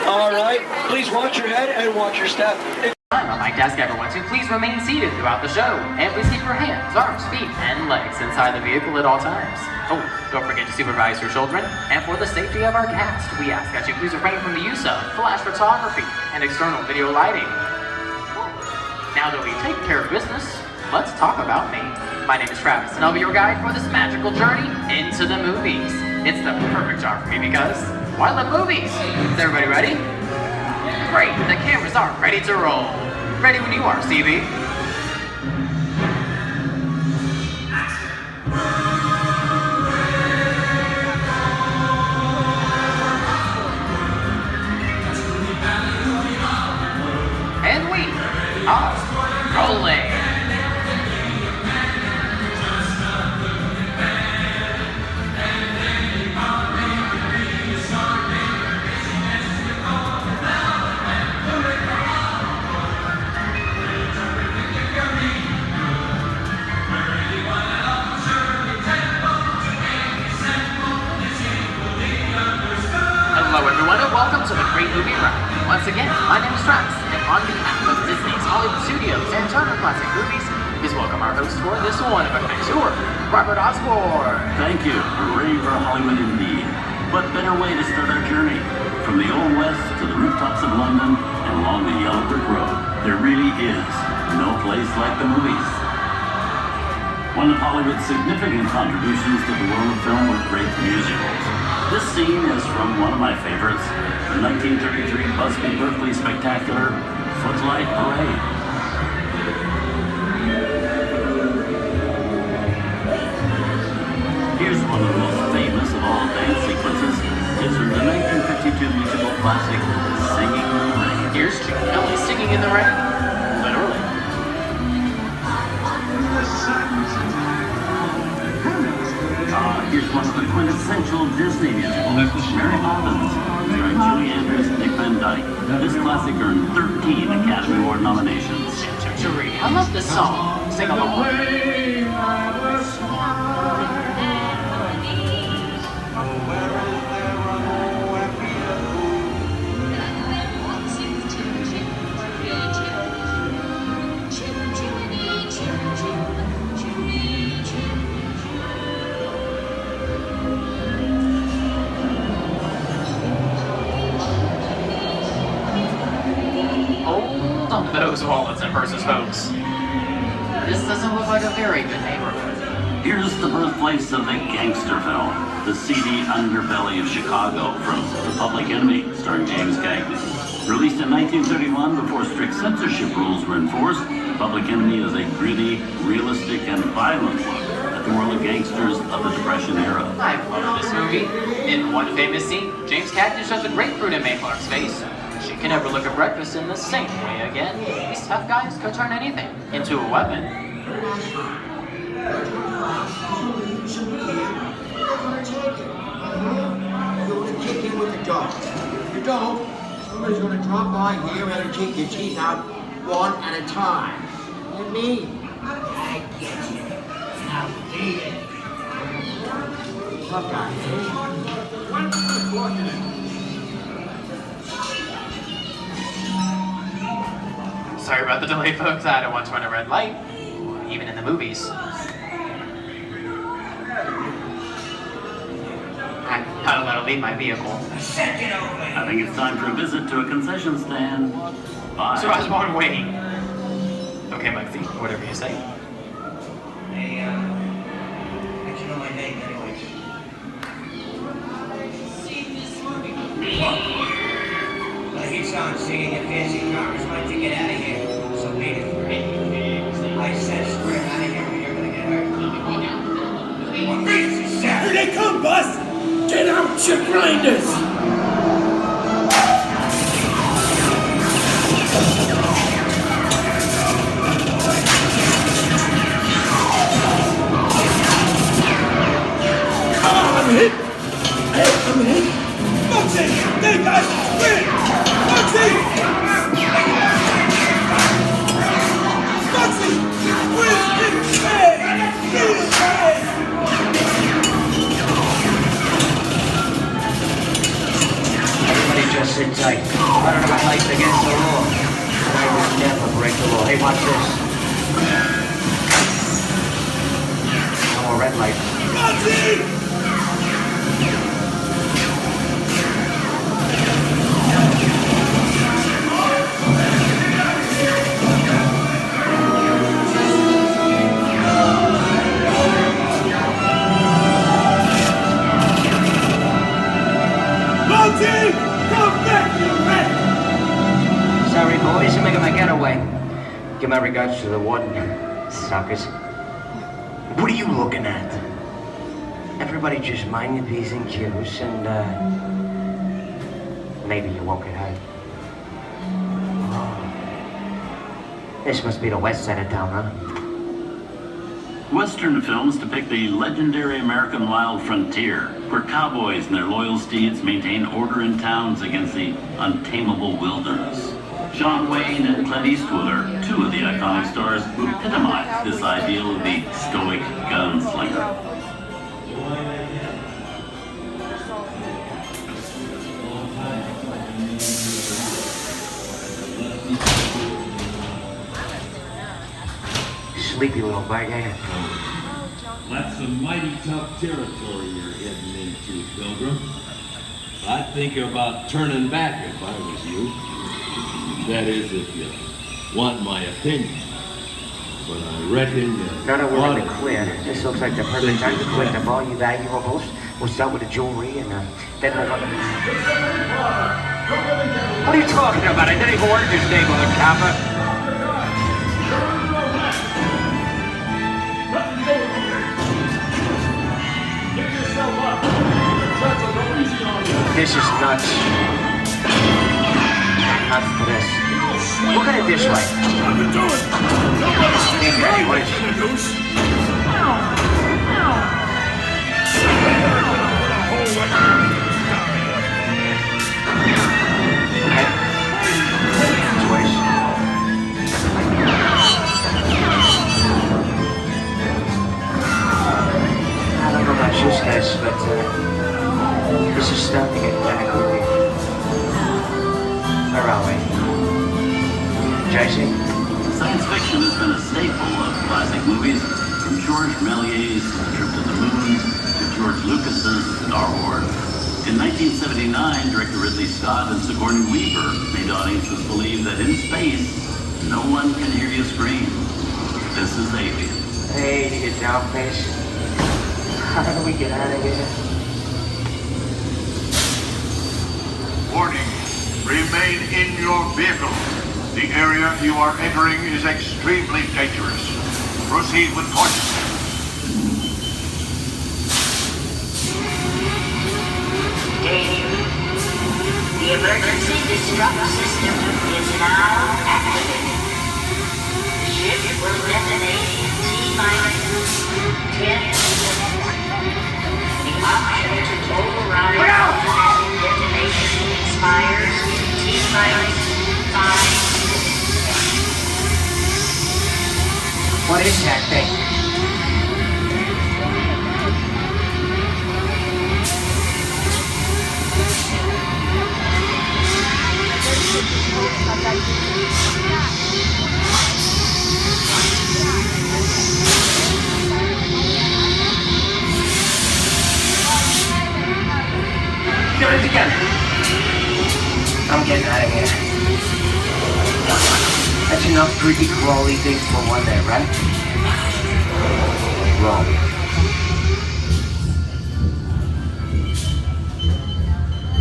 All right, please watch your head and watch your step. On my desk, everyone, so please remain seated throughout the show, and please keep your hands, arms, feet, and legs inside the vehicle at all times. Oh, don't forget to supervise your children, and for the safety of our cast, we ask that you please refrain from the use of flash photography and external video lighting. Now that we've taken care of business, let's talk about me. My name is Travis, and I'll be your guide for this magical journey into the movies. It's the perfect job for me because, well, I love movies. Is everybody ready? Great, the cameras are ready to roll. Ready when you are, CB. And we are rolling. Hello everyone and welcome to the Great Movie Ride. Once again, my name is Travis, and on behalf of Disney's Hollywood Studios and Turner Classic Movies, please welcome our host for this one-of-a-kind tour, Robert Osborne. Thank you. We're ready for Hollywood indeed. What better way to start our journey? From the Old West to the rooftops of London and along the Yellow Brick Road, there really is no place like the movies. One of Hollywood's significant contributions to the world of film were great musicals. This scene is from one of my favorites, the 1933 Busby Berkeley spectacular, Footlight Parade. Here's one of the most famous of all dance sequences. It's from the 1952 musical classic, Singing in the Rain. Here's Chick Kelly singing in the rain. Literally. Here's one of the quintessential Disney musicals, Mary Poppins, starring Julie Andrews and Dick Van Dyke. This classic earned 13 Academy Award nominations. I love this song. Sing along. Those wallets and purses, folks. This doesn't look like a very good neighborhood. Here's the birthplace of the gangster film, the seedy underbelly of Chicago from The Public Enemy, starring James Cagney. Released in 1931 before strict censorship rules were enforced, Public Enemy is a gritty, realistic, and violent look at the world of gangsters of the Depression era. I love this movie. In one famous scene, James Cagney shoves a grapefruit in Mae Clark's face. She can never look at breakfast in the same way again. These tough guys could turn anything into a weapon. You're gonna kick in with the dog. If you don't, somebody's gonna drop by here and take your teeth out one at a time. And me, I get you. Now beat it. Tough guy. Sorry about the delay, folks. I don't want to run a red light, even in the movies. I don't let her leave my vehicle. I think it's time for a visit to a concession stand. Bye. So I was born waiting. Okay, Mike, whatever you say. Hey, let you know my name anyways. I keep on singing your fancy cars might to get out of here. So wait it for it. I said spread out of here or you're gonna get hurt. What makes you sad? Here they come, Bus! Get out, your grinders! I'm hit! Hey, I'm hit! Foxy! They got win! Foxy! Hey, watch this. No more red light. Monty! Come back, you rat! Sorry, boys, I'm making my getaway. Give my regards to the warden. Suckers. What are you looking at? Everybody just mind your P's and Q's and, maybe you won't get hurt. Oh. This must be the west side of town, huh? Western films depict the legendary American wild frontier, where cowboys and their loyal steeds maintain order in towns against the untamable wilderness. John Wayne and Clint Eastwood are two of the iconic stars who epitomize this ideal of the stoic gunslinger. Sleepy little bag, eh? That's some mighty tough territory you're heading into, Pilgrim. I'd think about turning back if I was you. That is, if you want my opinion. But I reckon you No, we're ought in the to- clear. This looks like the perfect time to collect up all you valuables. We'll start with the jewelry and then we'll go. What are you talking about? I didn't even work this neighborhood, copper. This is nuts. Nuts to this. Look at it this way. Hey, Daddy, what is it? I don't know about you guys, but this is starting to get kind of creepy. Where are we? JC? Science fiction has been a staple of classic movies, from George Méliès's Trip to the Moon to George Lucas's Star Wars. In 1979, director Ridley Scott and Sigourney Weaver made audiences believe that in space, no one can hear you scream. This is Alien. Hey, you down face. How do we get out of here? Warning, remain in your vehicle. The area you are entering is extremely dangerous. Proceed with caution. Danger. The emergency disrupt system is now activated. The ship will detonate in T-minus 10 seconds. The option to override automatic detonation expires in T-minus 5 What is that thing? Get it together. I'm getting out of here. That's enough creepy crawly things for one day, right? Wrong.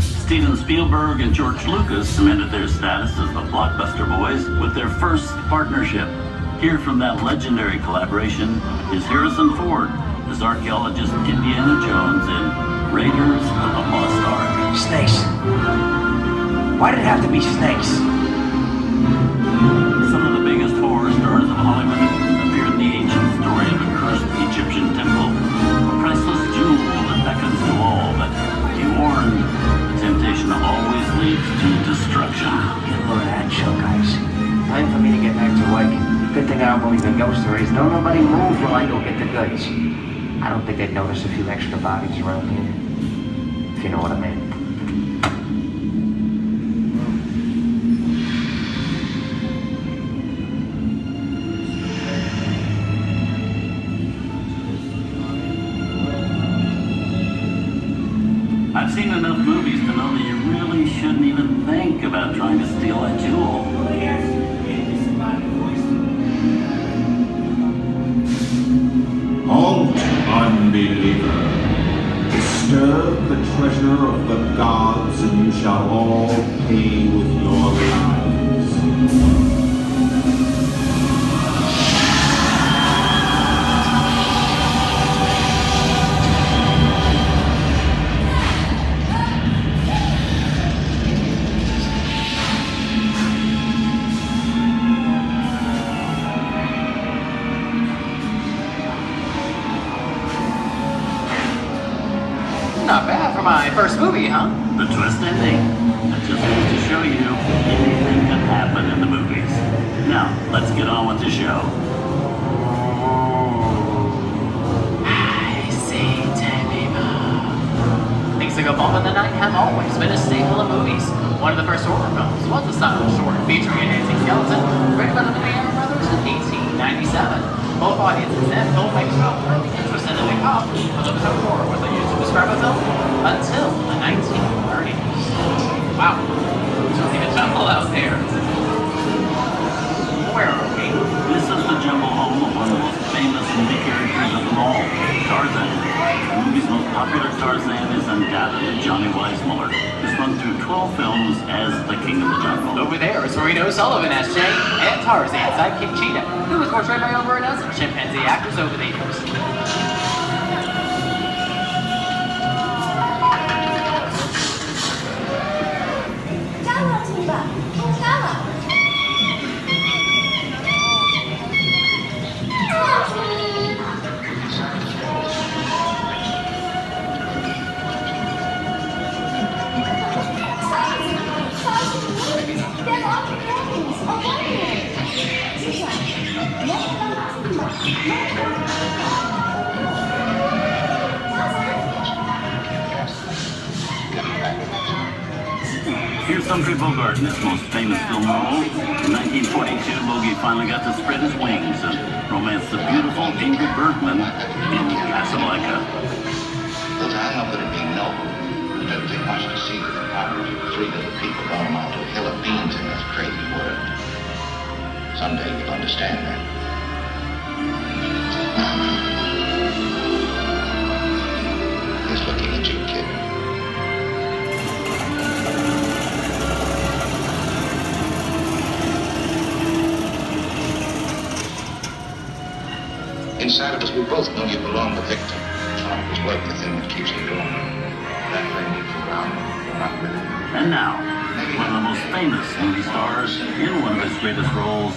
Steven Spielberg and George Lucas cemented their status as the blockbuster boys with their first partnership. Here from that legendary collaboration is Harrison Ford as archaeologist Indiana Jones in Raiders of the Lost Ark. Snakes. Why did it have to be snakes? Some of the biggest horror stars of Hollywood appear in the ancient story of a cursed Egyptian temple, a priceless jewel that beckons to all, but be warned, temptation always leads to destruction. Get a load of that show, guys. Time for me to get back to work. Good thing I don't believe in ghost stories. Don't nobody move while I go get the goods. I don't think they'd notice a few extra bodies around here. If you know what I mean. seen enough movies to know that you really shouldn't even think about trying to steal a jewel. Halt, unbeliever. Disturb the treasure of the gods, and you shall all pay with your lives. Not bad for my first movie, huh? The twist ending. That just goes to show you anything can happen in the movies. Now, let's get on with the show. I see dead people. Things that go bump in the night have always been a staple of movies. One of the first horror films was a silent short featuring a dancing skeleton, written by the Lumiere brothers in 1897. Both audiences and filmmakers felt really interested in the cop, but there was no horror was used to describe a film until the 1930s. Wow, it's really a jungle out there. Where are we? This is the jungle home of one of the most famous movie characters of them all, Tarzan. The movie's most popular Tarzan is undoubtedly Johnny Weissmuller, who's run through 12 films as the King of the Jungle. Over there is Reno Sullivan as Jay, and Tarzan, sidekick Cheetah, who was portrayed by over a dozen chimpanzee actors over the years. Here's Humphrey Bogart in his most famous film role. In 1942, Bogey finally got to spread his wings and romance the beautiful Ingrid Bergman in Casablanca. Look, I know that it'd be noble. It doesn't take much to see that the powers of three little people don't amount to a hill of beans in this crazy world. Someday you'll understand that. He's looking at you, kid. Inside of us, we both know you belong to Victor. His work, the thing that keeps you going. That thing keeps you around. You're not with it. And now, one of the most famous movie stars in one of his greatest roles,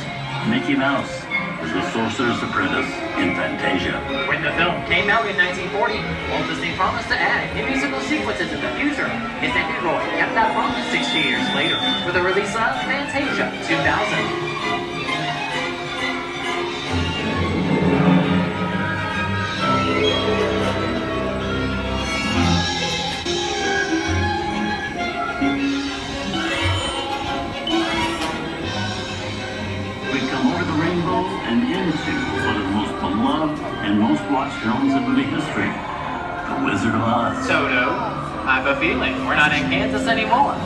Mickey Mouse, as the Sorcerer's Apprentice in Fantasia. When the film came out in 1940, Walt Disney promised to add new musical sequences in the future. His nephew Roy kept that promise 60 years later with the release of Fantasia 2000. And into one of the most beloved and most watched films in movie history, The Wizard of Oz. Toto, I have a feeling we're not in Kansas anymore.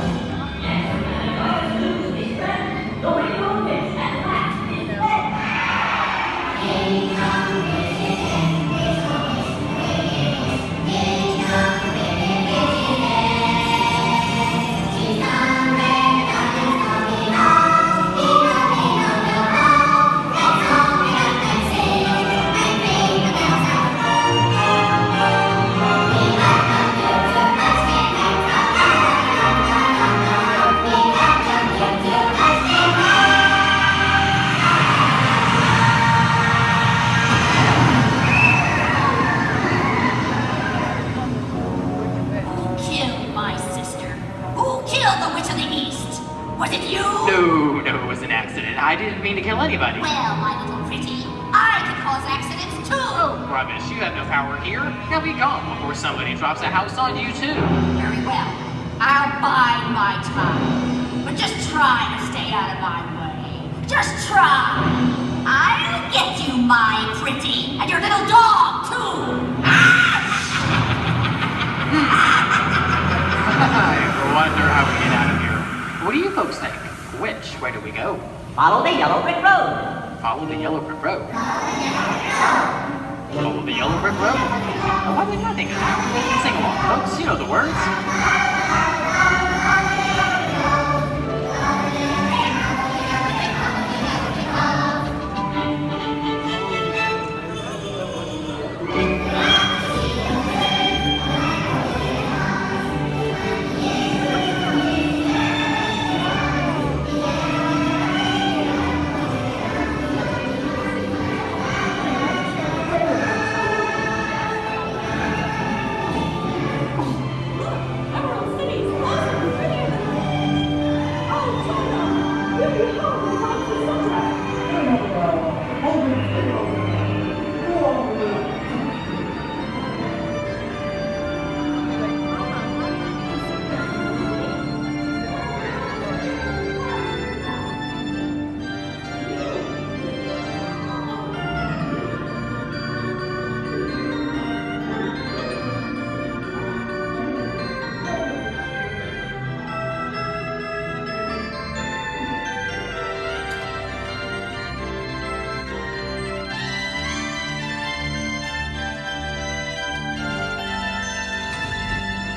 I didn't mean to kill anybody. Well, my little pretty, I can cause accidents too. Oh, rubbish. You have no power here. Now be gone before somebody drops a house on you too. Very well. I'll bide my time. But just try to stay out of my way. Just try. I'll get you, my pretty. And your little dog too. Arthur, how we get out of here? What do you folks think? Which way do we go? Follow the yellow brick road. Follow the yellow brick road. Follow the yellow brick road? Oh, why did I think of that? Sing along, folks. You know the words.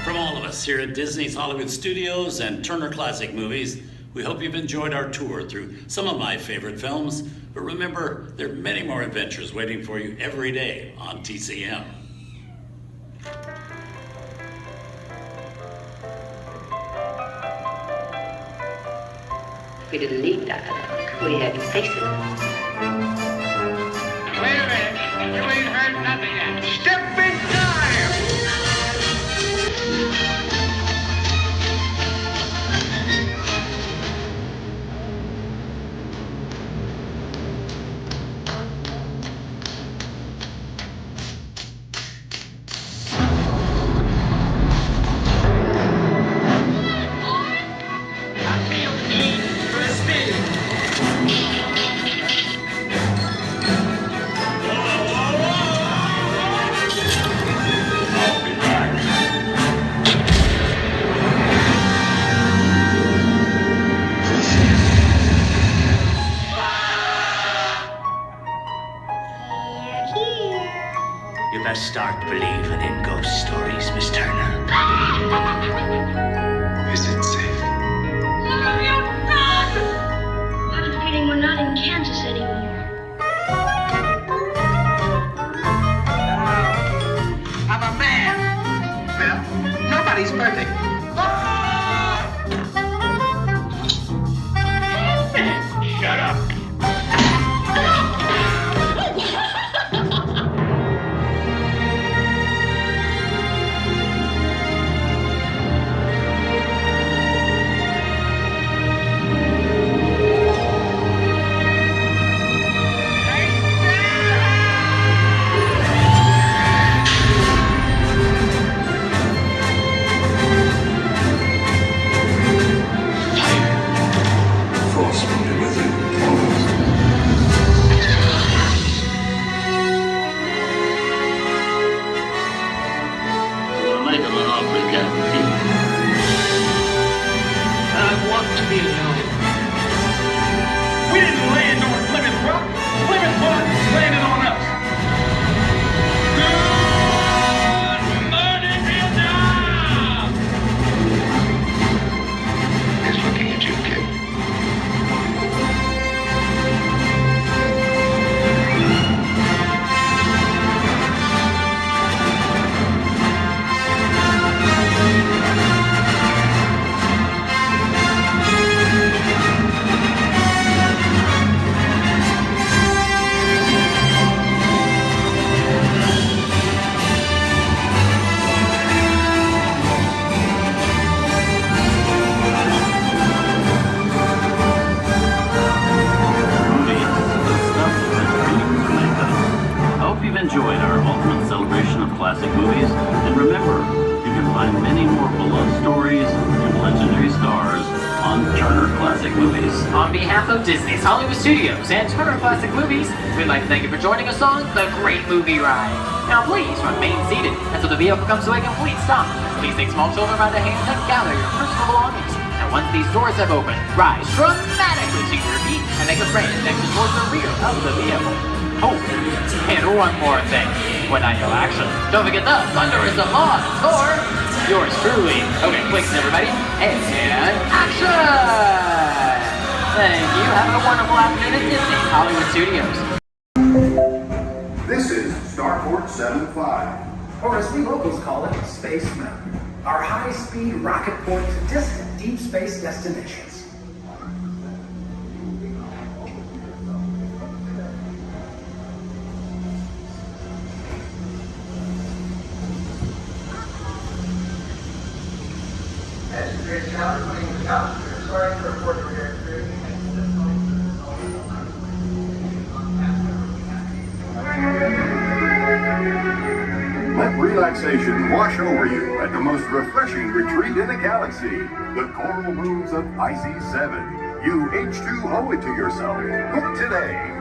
From all of us here at Disney's Hollywood Studios and Turner Classic Movies, we hope you've enjoyed our tour through some of my favorite films. But remember, there are many more adventures waiting for you every day on TCM. We didn't need dialogue. We had faces. Wait a minute. You ain't heard nothing yet. Step in time! You best start believing in ghost stories, Miss Turner. Is it safe? No, you're not! I have a feeling we're not in Kansas anymore. I'm a man. Well, nobody's perfect. Shut up. of Disney's Hollywood Studios and Turner Classic Movies, we'd like to thank you for joining us on the Great Movie Ride. Now please remain seated until the vehicle comes to a complete stop. Please take small children by the hand and gather your personal belongings. And once these doors have opened, rise dramatically to your feet and make a frantic exit towards the rear of the vehicle. Oh, and one more thing. When I yell action, don't forget the thunder is the law for yours truly. Okay, quick, everybody, and action! Thank you. Have a wonderful afternoon at Disney's Hollywood Studios. This is Starport 75, or as we locals call it, Space Mountain, our high-speed rocket port to distant deep space destinations. Let relaxation wash over you at the most refreshing retreat in the galaxy, the coral moons of Pisces 7. You H2O it to yourself. Book today.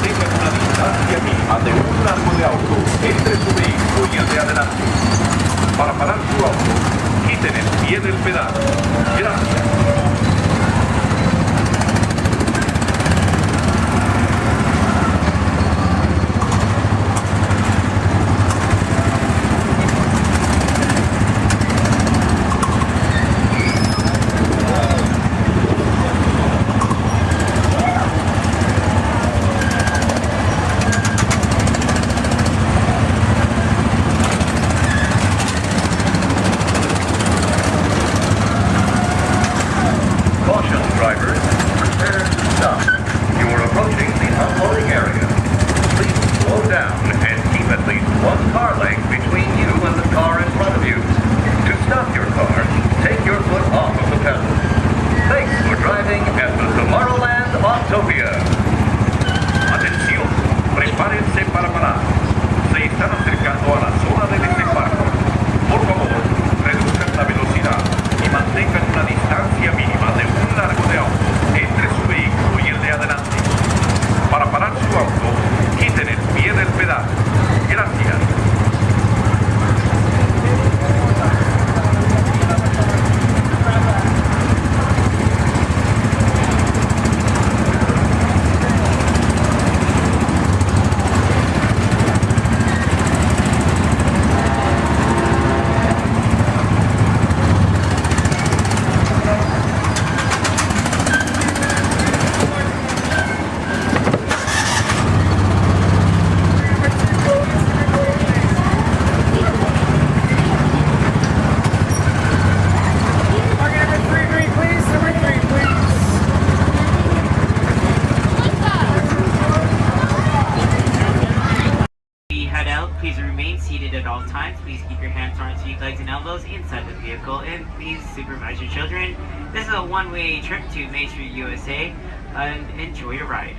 Mantengan una distancia mínima de un largo de auto entre su vehículo y el de adelante. Para parar su auto, quiten el pie del pedal. Gracias. Please remain seated at all times. Please keep your hands, arms, feet, legs, and elbows inside the vehicle, and please supervise your children. This is a one-way trip to Main Street, USA, and enjoy your ride.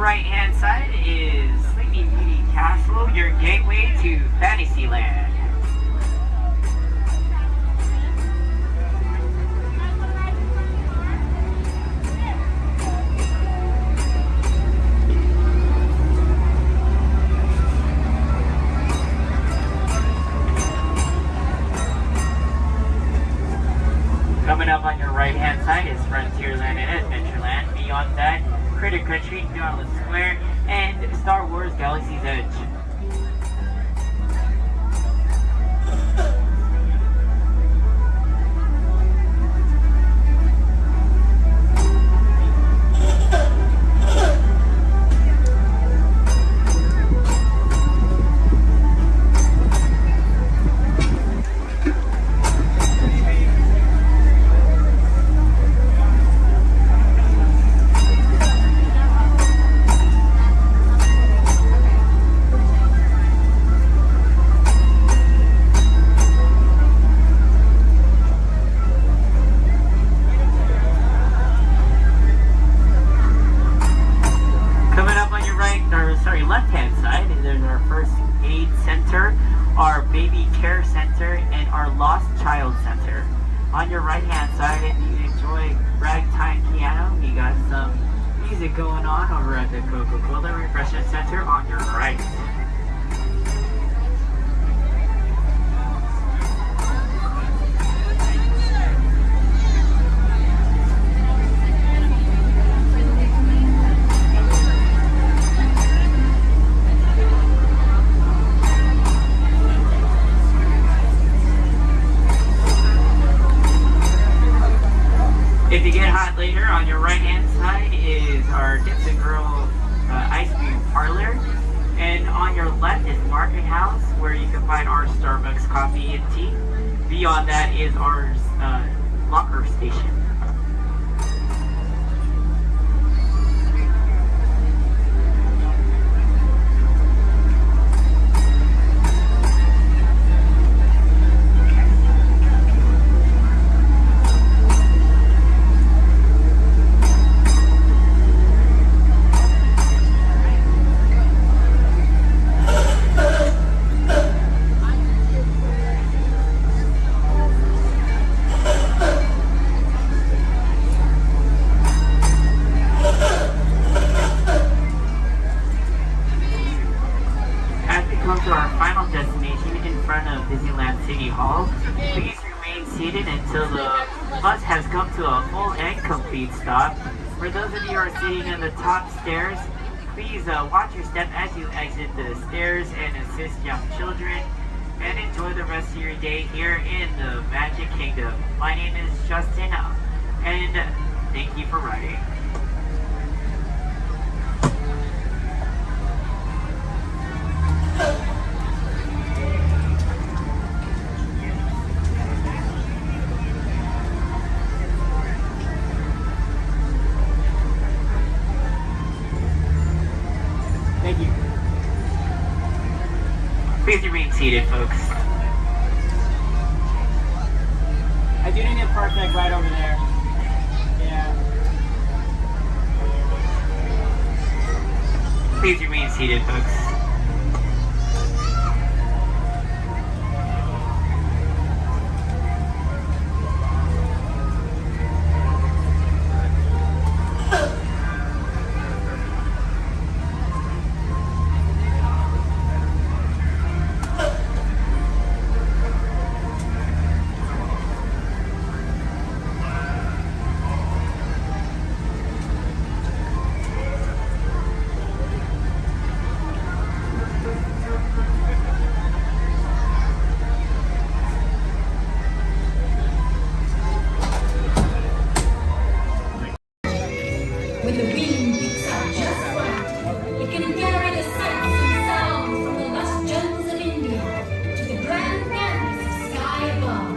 Right-hand side is Sleeping Beauty Castle, your gateway to Fantasyland. Coming up on your right-hand side is Frontierland and Adventureland. Beyond that, Critter Country, Darla Square, and Star Wars Galaxy's Edge. Left-hand side, there's our first aid center, our baby care center, and our lost child center. On your right-hand side, if you enjoy ragtime piano, we got some music going on over at the Coca-Cola Refreshment Center on your right. If you get hot later, on your right-hand side is our Dips and Grill ice cream parlor. And on your left is Market House, where you can find our Starbucks coffee and tea. Beyond that is our locker station. come to a full and complete stop. For those of you who are sitting in the top stairs, please watch your step as you exit the stairs and assist young children. And enjoy the rest of your day here in the Magic Kingdom. My name is Justin, and thank you for riding. Thank you. Please remain seated, folks. I do need a park deck right over there. Yeah. Please remain seated, folks. When the wind picks up just right, it can carry the sights and sounds from the lush jungles of India to the grand canvas of sky above.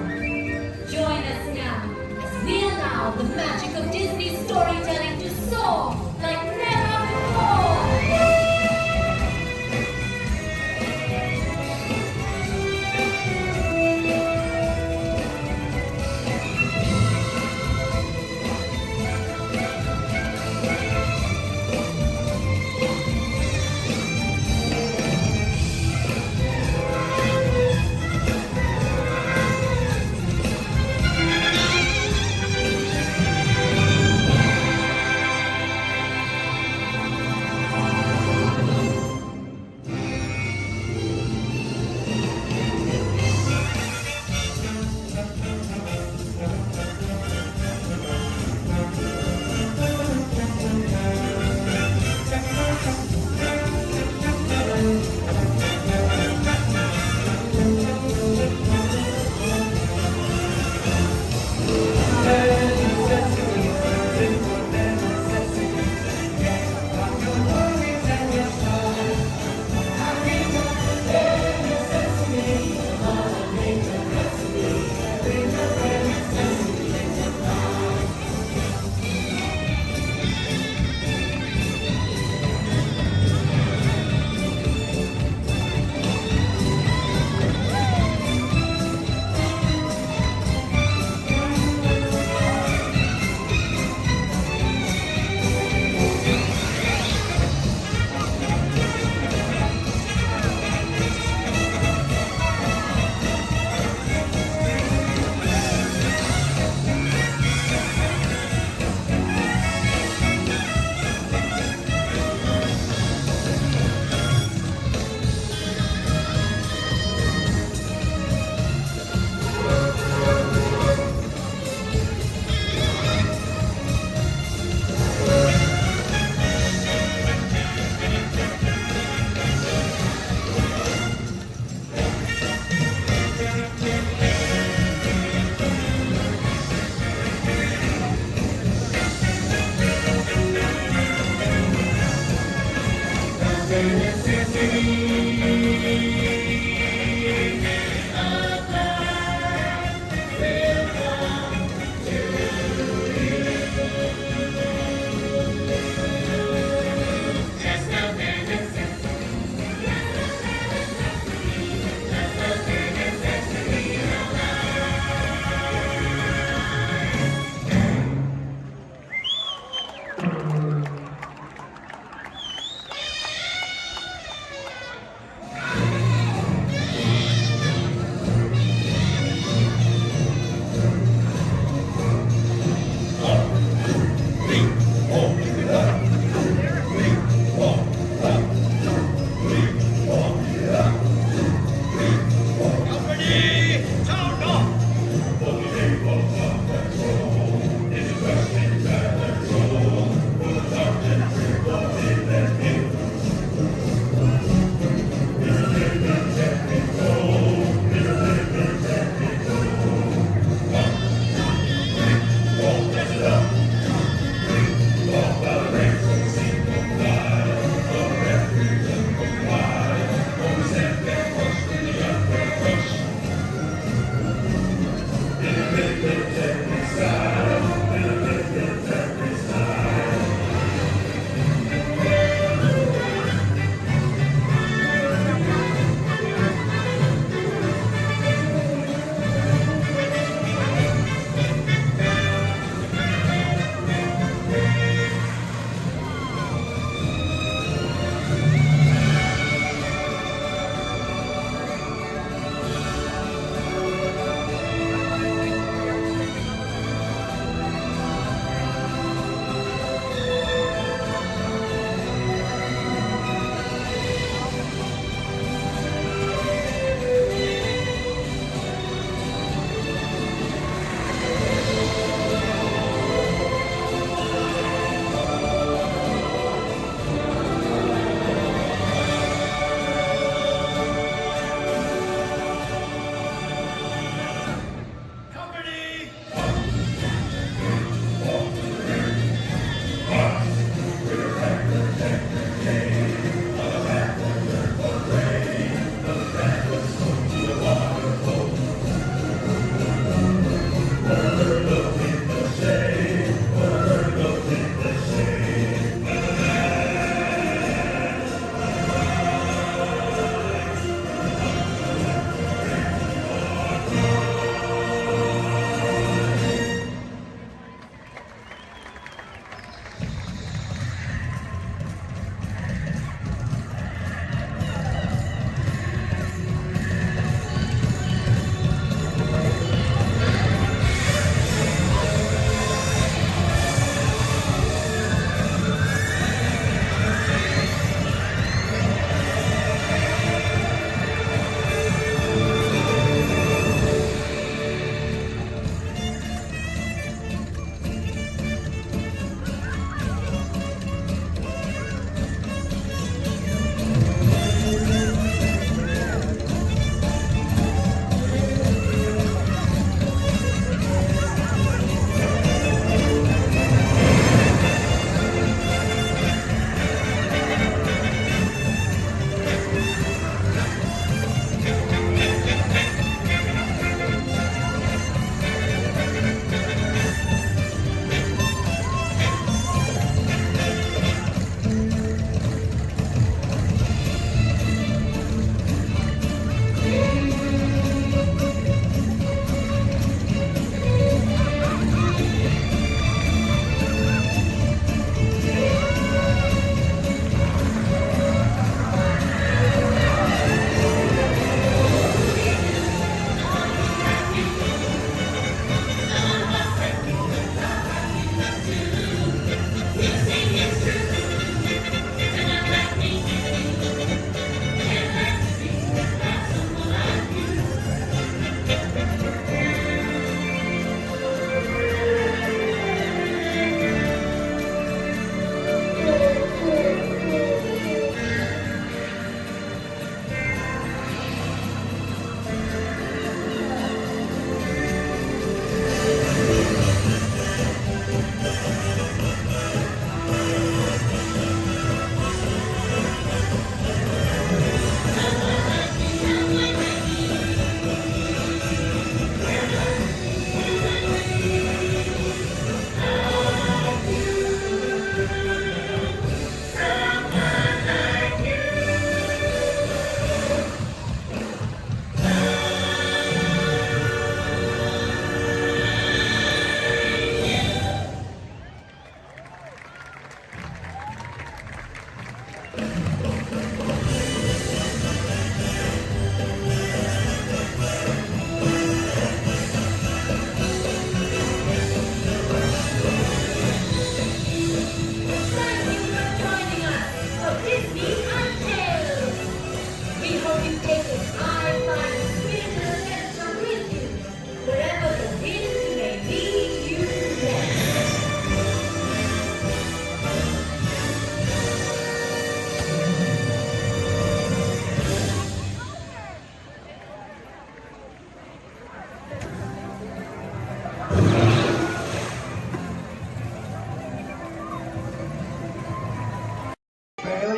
Join us now as we allow the magic of Disney storytelling to soar like never before.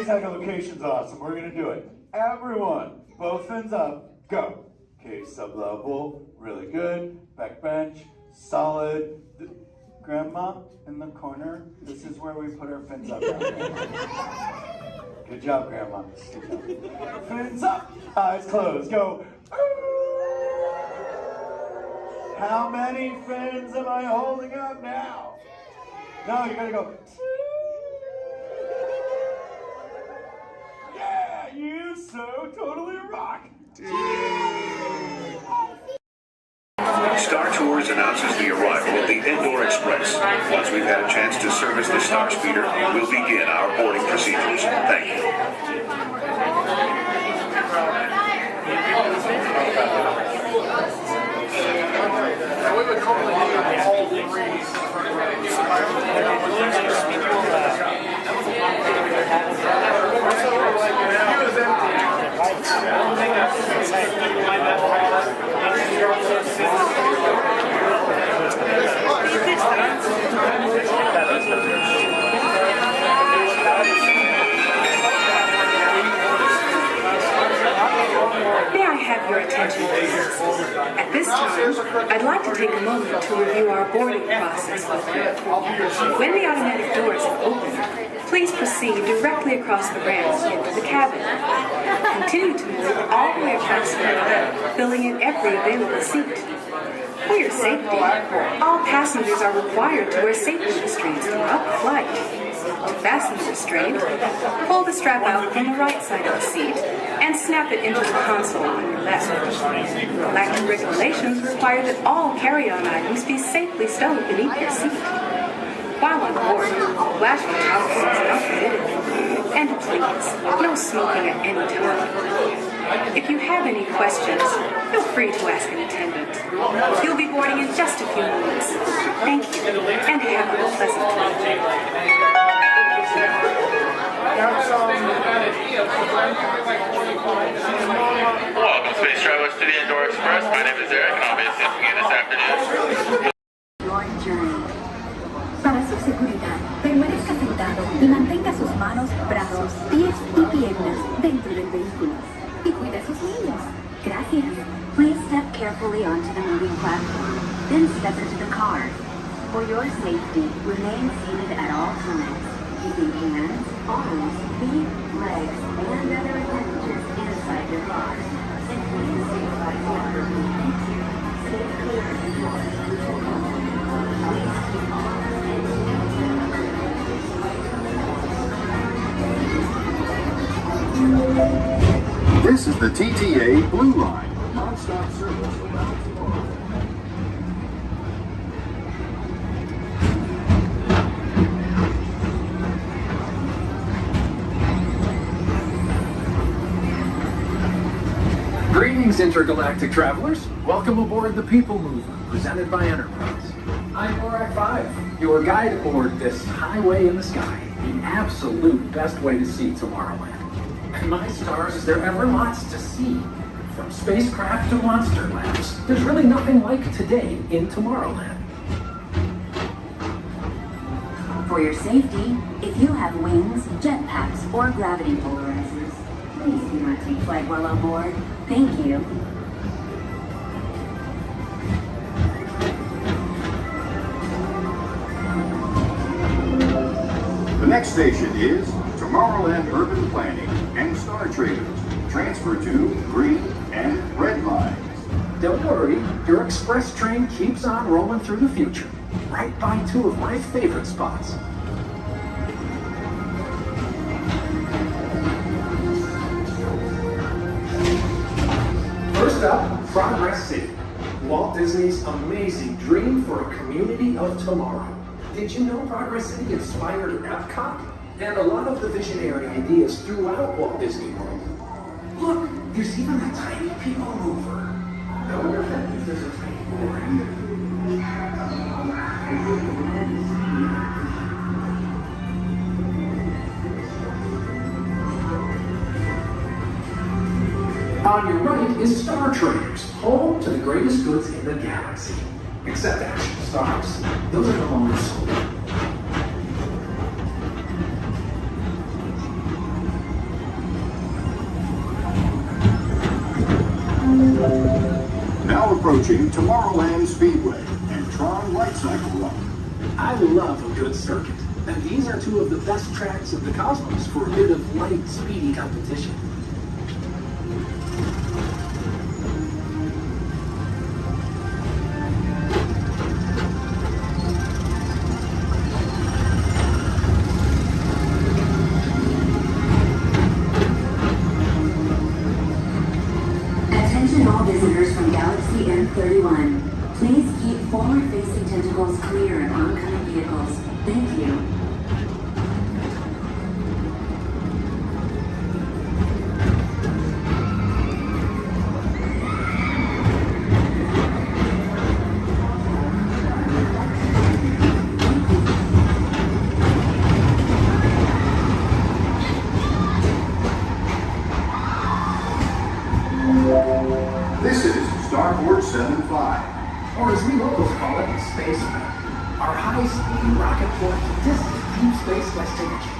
Today's echolocation's awesome. We're gonna do it. Everyone, both fins up, go. Okay, sub-level, really good. Back bench, solid. Grandma, in the corner, this is where we put our fins up. Good job, Grandma. Good job. Fins up, eyes closed, go. How many fins am I holding up now? No, you gotta go. Yeah, you so totally rock. Star Tours announces the arrival of the Indoor Express. Once we've had a chance to service the Star Speeder, we'll begin our boarding procedures. Thank you. May I have your attention, please? At this time, I'd like to take a moment to review our boarding process with you. When the automatic doors have opened, please proceed directly across the ramp into the cabin. Continue to move all the way across the ramp, filling in every available seat. For your safety, all passengers are required to wear safety restraints throughout the flight. To fasten the restraint, pull the strap out from the right side of the seat and snap it into the console on your left. Galactic regulations require that all carry-on items be safely stowed beneath your seat. While on board, flash of towels is not permitted. And please, no smoking at any time. If you have any questions, feel free to ask an attendant. You'll be boarding in just a few moments. Thank you, and have a pleasant time. Welcome, Space Travelers, to the Indoor Express. My name is Eric, and I'll be assisting you this afternoon. Your journey. Para su seguridad, permanezca sentado y mantenga sus manos, brazos, pies y piernas dentro del vehículo. Y cuide a sus niños. Gracias. Please step carefully onto the moving platform, then step into the car. For your safety, remain seated at all times, keeping hands, arms, feet, legs, and other appendages inside your car. And please stay by the other. Thank you. Stay clear of the doors. Please keep all This is the TTA Blue Line. Non-stop service around tomorrow. Greetings, intergalactic travelers. Welcome aboard the People Mover, presented by Enterprise. I'm Borak 5, your guide aboard this highway in the sky, the absolute best way to see Tomorrowland. And my stars, is there ever lots to see? From spacecraft to monster labs, there's really nothing like today in Tomorrowland. For your safety, if you have wings, jetpacks, or gravity polarizers, please do not take flight while on board. Thank you. The next station is Tomorrowland Urban Planning and Star Traders. Transfer to green and red lines. Don't worry, your express train keeps on rolling through the future, right by two of my favorite spots. First up, Progress City, Walt Disney's amazing dream for a community of tomorrow. Did you know Progress City inspired Epcot? And a lot of the visionary ideas throughout Walt Disney World. Look, there's even a tiny people mover. I wonder if there's a tiny mover in there. On your right is Star Traders, home to the greatest goods in the galaxy. Except action stars. Those are the moments. Approaching Tomorrowland Speedway and Tron Light Cycle Run. I love a good circuit, and these are two of the best tracks of the cosmos for a bit of light, speedy competition. Attention all visitors from Galaxy M31. Please keep forward-facing tentacles clear of oncoming vehicles. Thank you. This is Starport 75. Or as we locals call it, Space Mountain. Our high-speed rocket port to distant deep space destinations.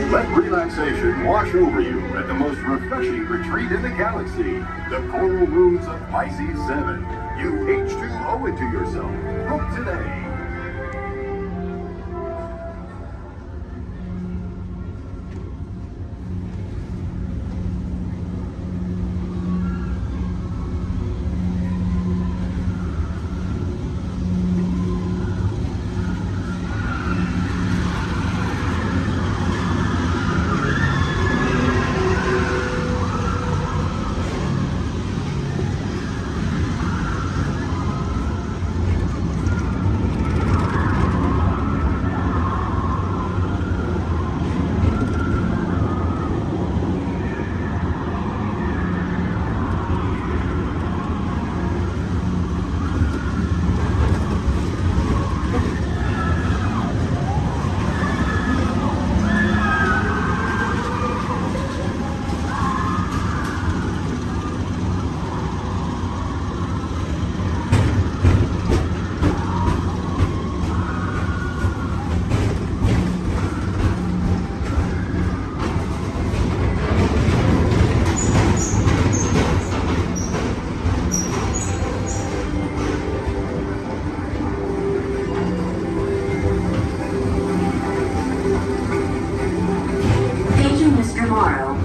Let relaxation wash over you at the most refreshing retreat in the galaxy, the coral moons of Pisces 7. You H2O it to yourself. Book today.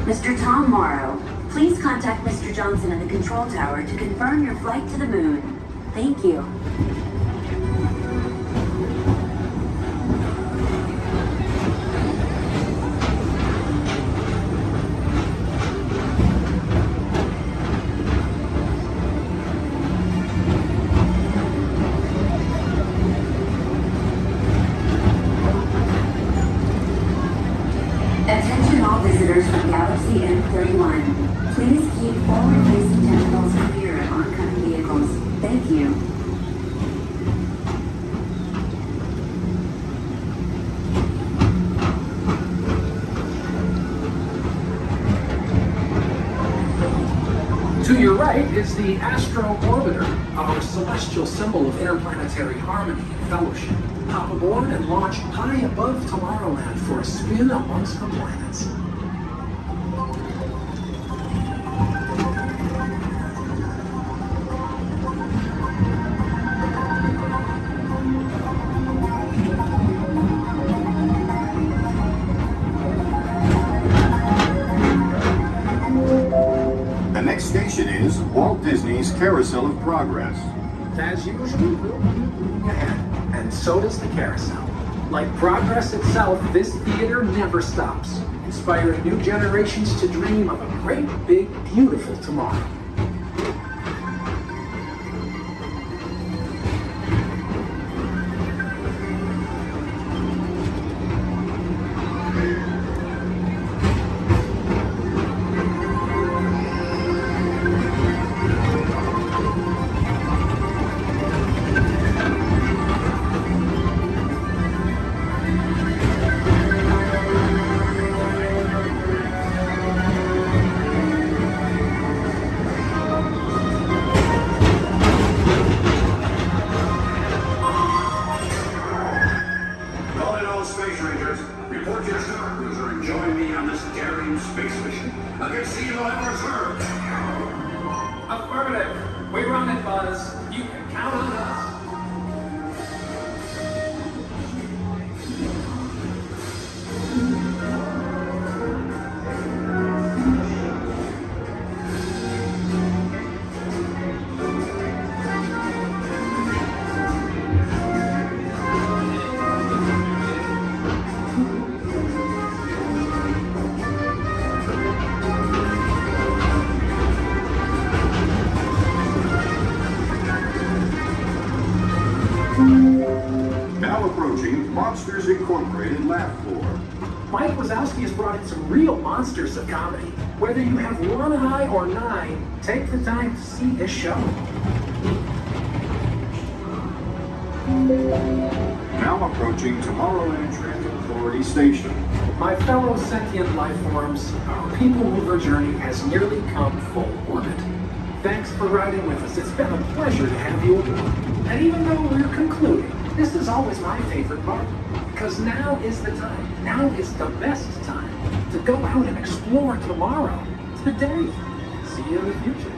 Mr. Tom Morrow, please contact Mr. Johnson in the control tower to confirm your flight to the moon. Thank you. Attention all visitors from Galaxy M31. Please keep forward-facing tentacles clear of oncoming vehicles. Thank you. To your right is the Astro Orbiter, our celestial symbol of interplanetary harmony and fellowship. Hop aboard and launch high above Tomorrowland for a spin amongst the planets. The next station is Walt Disney's Carousel of Progress. As usual, we'll keep moving ahead, and so does the carousel. Like progress itself, this theater never stops, inspiring new generations to dream of a great, big, beautiful tomorrow. Monsters Incorporated laugh floor. Mike Wazowski has brought in some real monsters of comedy. Whether you have one eye or 9, take the time to see this show. Now approaching Tomorrowland Transit Authority Station. My fellow sentient life forms, our people mover journey has nearly come full orbit. Thanks for riding with us. It's been a pleasure to have you aboard. And even though we're concluding, this is always my favorite part. Because now is the time, now is the best time to go out and explore tomorrow, today. See you in the future.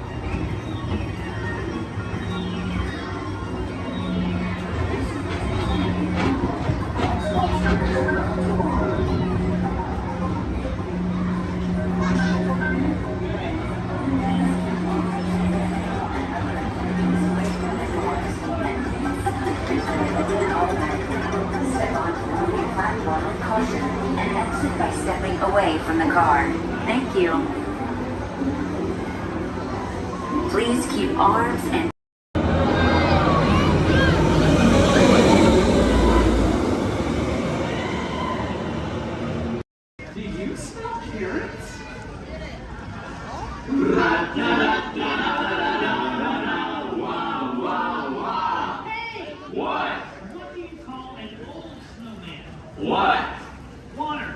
And exit by stepping away from the car. Thank you. Please keep arms and Do you smell carrots? Hey! What? What do you call an old snowman? What? Water.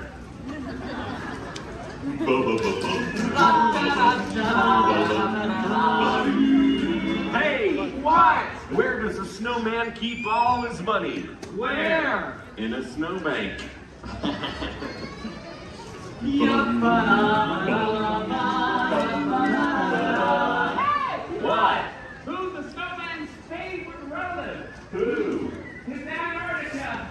Hey, what? Where does a snowman keep all his money? Where? In a snowbank. Hey! What? Who's the snowman's favorite relative? Who? His Antarctica.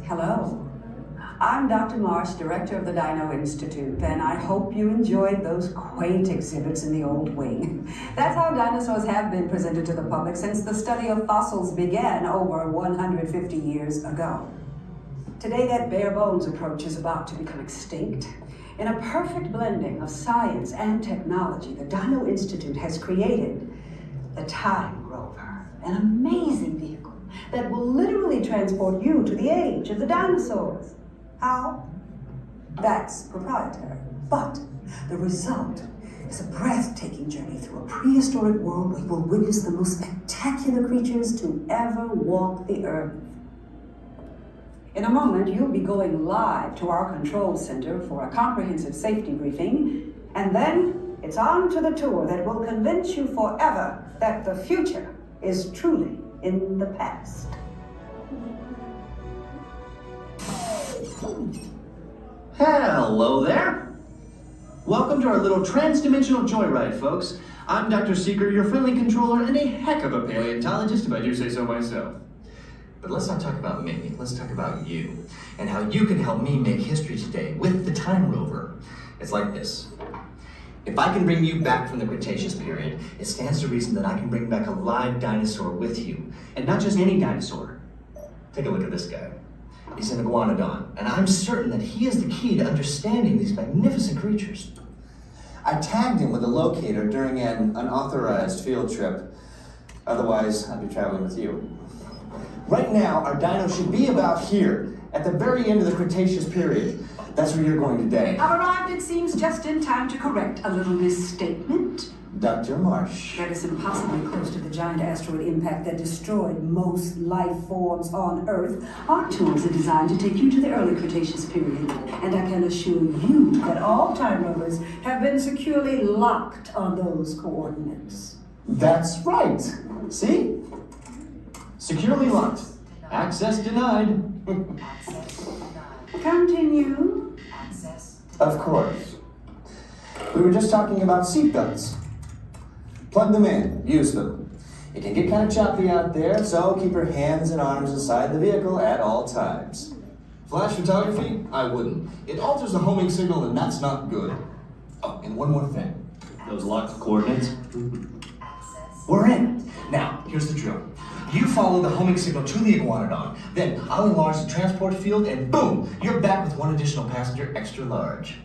Hello. I'm Dr. Marsh, director of the Dino Institute, and I hope you enjoyed those quaint exhibits in the old wing. That's how dinosaurs have been presented to the public since the study of fossils began over 150 years ago. Today, that bare bones approach is about to become extinct. In a perfect blending of science and technology, the Dino Institute has created the Time Rover, an amazing vehicle that will literally transport you to the age of the dinosaurs. How? That's proprietary. But the result is a breathtaking journey through a prehistoric world where you will witness the most spectacular creatures to ever walk the earth. In a moment, you'll be going live to our control center for a comprehensive safety briefing, and then it's on to the tour that will convince you forever that the future is truly in the past. Hello there. Welcome to our little trans-dimensional joyride, folks. I'm Dr. Seeker, your friendly controller and a heck of a paleontologist, if I do say so myself. But let's not talk about me, let's talk about you, and how you can help me make history today with the Time Rover. It's like this. If I can bring you back from the Cretaceous period, it stands to reason that I can bring back a live dinosaur with you. And not just any dinosaur. Take a look at this guy. He's an iguanodon, and I'm certain that he is the key to understanding these magnificent creatures. I tagged him with a locator during an unauthorized field trip. Otherwise, I'd be traveling with you. Right now, our dino should be about here, at the very end of the Cretaceous period. That's where you're going today. I've arrived, it seems, just in time to correct a little misstatement. Dr. Marsh. That is impossibly close to the giant asteroid impact that destroyed most life forms on Earth. Our tours are designed to take you to the early Cretaceous period. And I can assure you that all time rovers have been securely locked on those coordinates. That's right. See? Securely locked. Access denied. Continue. Of course. We were just talking about seatbelts. Plug them in, use them. It can get kind of choppy out there, so keep your hands and arms inside the vehicle at all times. Flash photography? I wouldn't. It alters the homing signal, and that's not good. Oh, and one more thing. Those locked coordinates? We're in. Now, here's the drill. You follow the homing signal to the iguanodon, then I'll enlarge the transport field, and boom, you're back with one additional passenger extra large.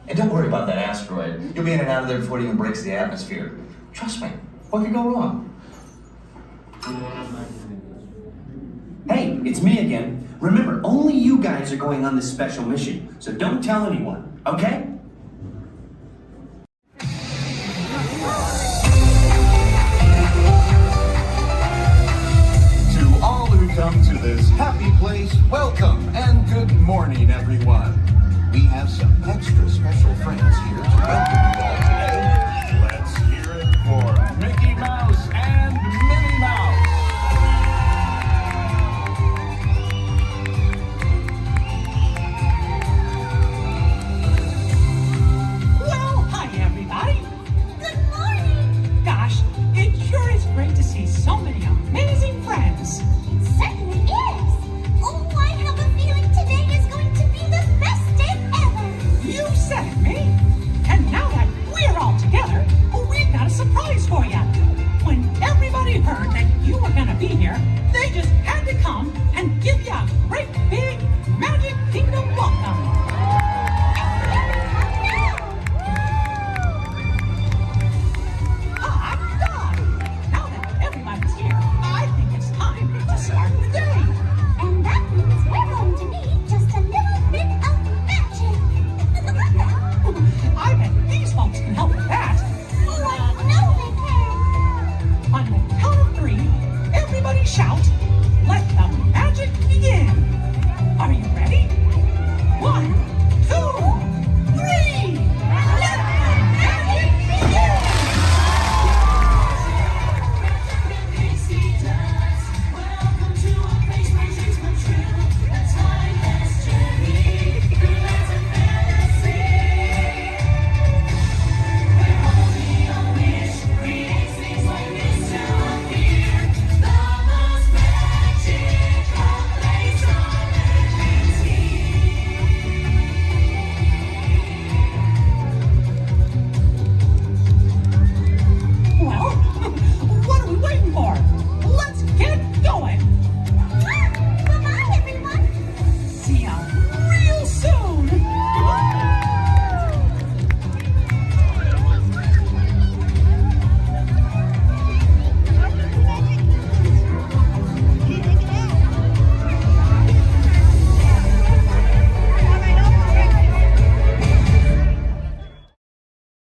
And don't worry about that asteroid. You'll be in and out of there before it even breaks the atmosphere. Trust me, what could go wrong? Hey, it's me again. Remember, only you guys are going on this special mission, so don't tell anyone, okay? To all who come to this happy place, welcome and good morning, everyone. We have some extra special friends here to welcome you all today. Let's hear it for Mickey Mouse and Minnie Mouse. Well, hi everybody. Good morning. Gosh, it sure is great to see so many amazing friends. It certainly is. Oh, I have a feeling today is going to be the best day ever. You said it, Minnie. And now that we're all together, we've got a surprise for you. When everybody heard that you were going to be here, they just had to come and give you a great big Magic Kingdom welcome. Hot dog! Now that everybody's here, I think it's time to start the day. And that means we're going to need just a little bit of magic. I bet these folks can help with that. Oh, I know they can. On the count of 3, everybody shout, "Let the magic begin!" Are you ready? 1, 2, 3! Let the magic begin! Welcome to a place where dreams come true. A timeless journey through lands of fantasy. Where only a wish creates things like this to appear. The most magical place on earth is Well, what are we waiting for? Let's get going! Bye-bye, everyone. See ya real soon!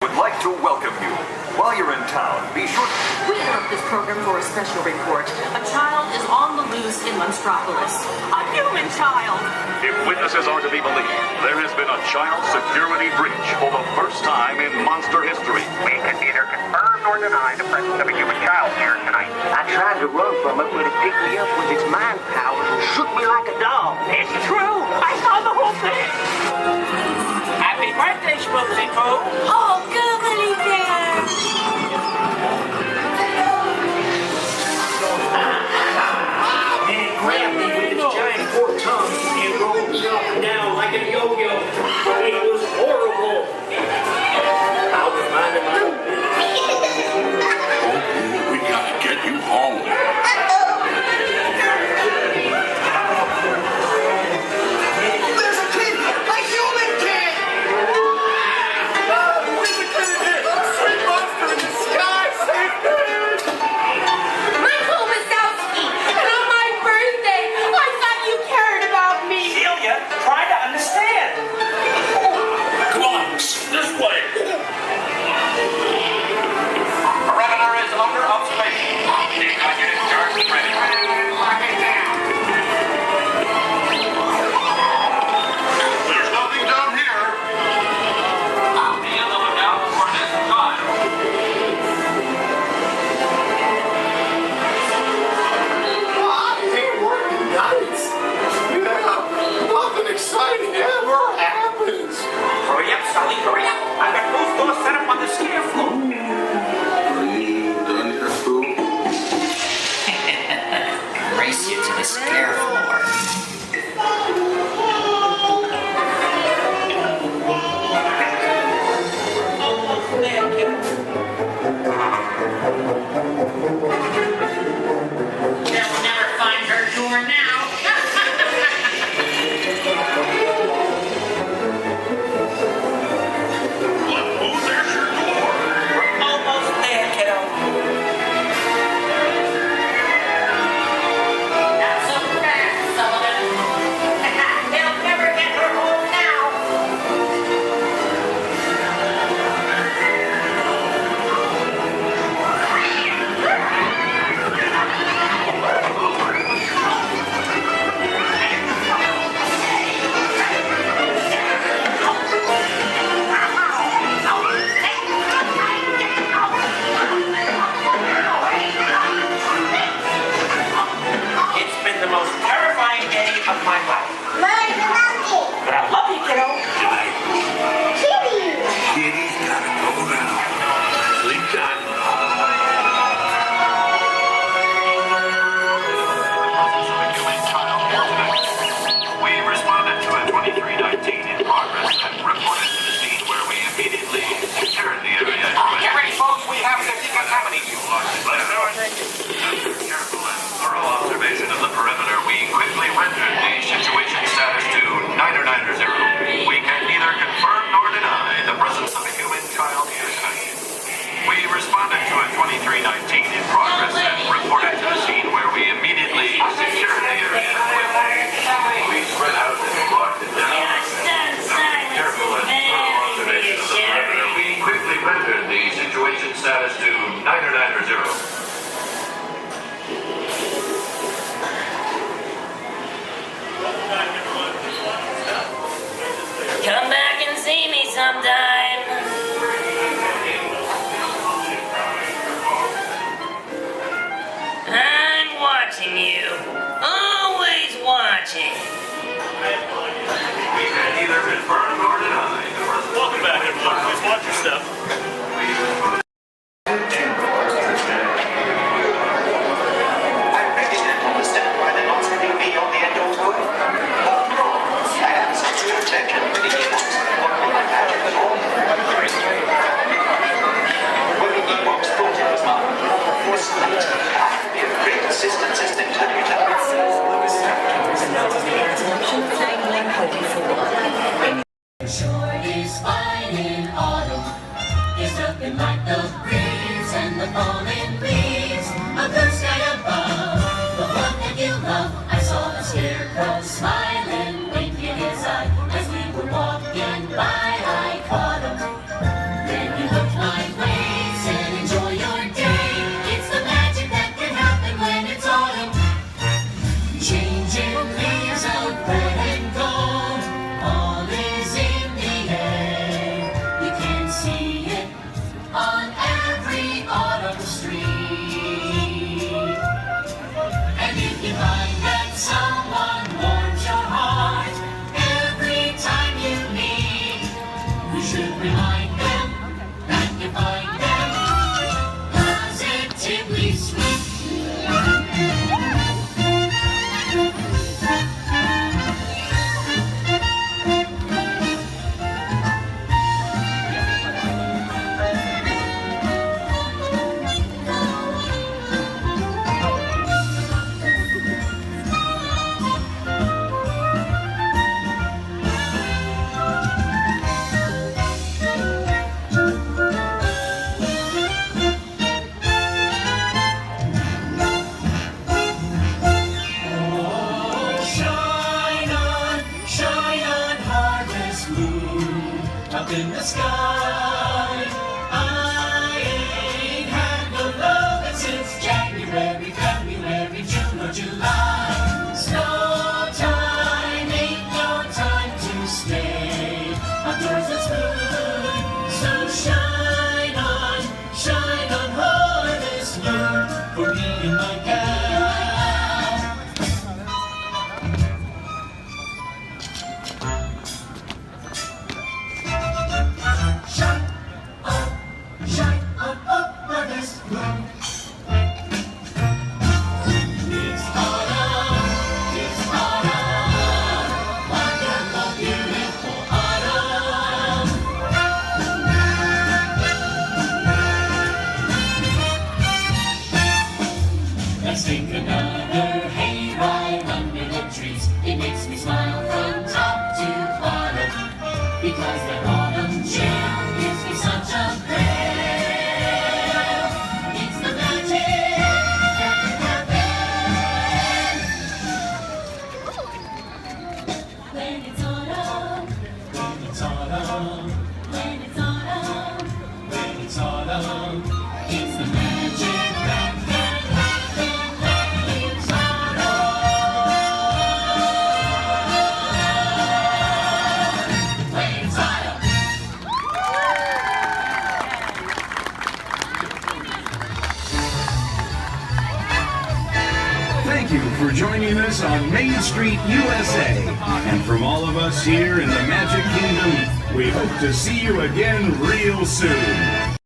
Would like to welcome you. While you're in town, be sure We interrupt this program for a special report. A child is on the loose in Monstropolis. A human child! If witnesses are to be believed, there has been a child security breach for the first time in monster history. We can neither confirm nor deny the presence of a human child here tonight. I tried to run from it, but it picked me up with its mind powers and shook me like a dog. It's true! I saw the whole thing! Happy birthday, Schmoopsy Poo! Oh, googly bear! It grabbed me with its giant forked tongue and rolled me up and down like a yo-yo. It was horrible. I was minding my own business. We gotta get you home. There's a kid! A human kid! Sweet monster in the sky! Save me! Michael Wazowski! And on my birthday, I thought you cared about me! Celia, try to understand. watching you. Always watching. We can neither confirm nor deny. Welcome back, everyone. Please watch your step. I really didn't understand why they're not sending me on the Endor tour. Of course, I have such good attention for the Ewoks. What will I have at all? When the Ewoks thought it was mine, was late. I would be a great assistant as interpreter. Sure is fine in autumn. There's nothing like the breeze and the falling leaves. A blue sky above, the one that you love. I saw the scarecrow smiling, winking his eye as we were walking by. I caught him. Then he looked my way, said, "Enjoy your day. It's the magic that can happen when it's autumn. Changing leaves of red and gold, all is in the air. You can see it on every autumn street. And if you find that someone warms your heart every time you meet, you should remind them that you find them positively sweet." Shine on, harvest moon, up in the sky. I ain't had no lovin' since January, February, June or July. Snow time ain't no time to stay. Outdoors it's moon, so shine on, harvest moon, for me and my gal. Shine on up, harvest moon. It's autumn, wonderful, beautiful autumn. Let's take another hayride under the trees. It makes me smile from top to bottom, because that autumn chill gives me such a thrill. It's the magic that can happen when it's autumn. When it's autumn. When it's autumn. When it's autumn. It's the magic that can happen when it's autumn. When it's autumn. Thank you for joining us on Main Street, USA. And from all of us here in the Magic Kingdom, we hope to see you again real soon.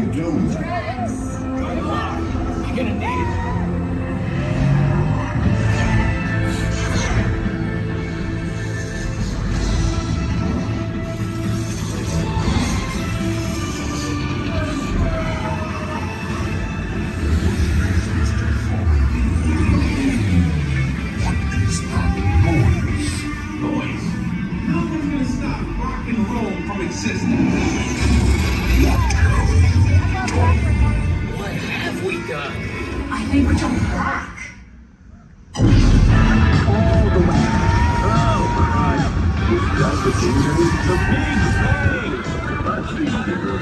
really do that. Good luck. You're gonna need it. What have we done? I think we're jumping back. All the way. Oh, Christ. Is that the danger? The big bang! Let's see, Peter.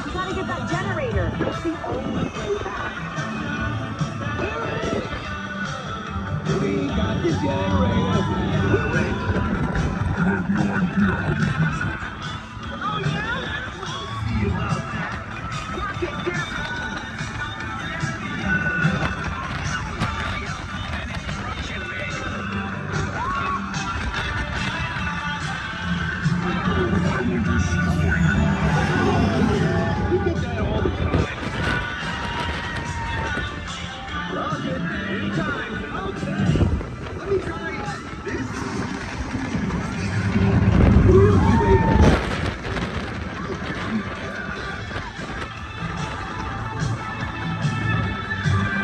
We gotta get that generator. It's the only way back. We got the generator. We're ready. Oh, yeah? See about that. Rocket, get up. We get that all the time. Rocket, anytime. Okay. Let me try this. We'll be waiting.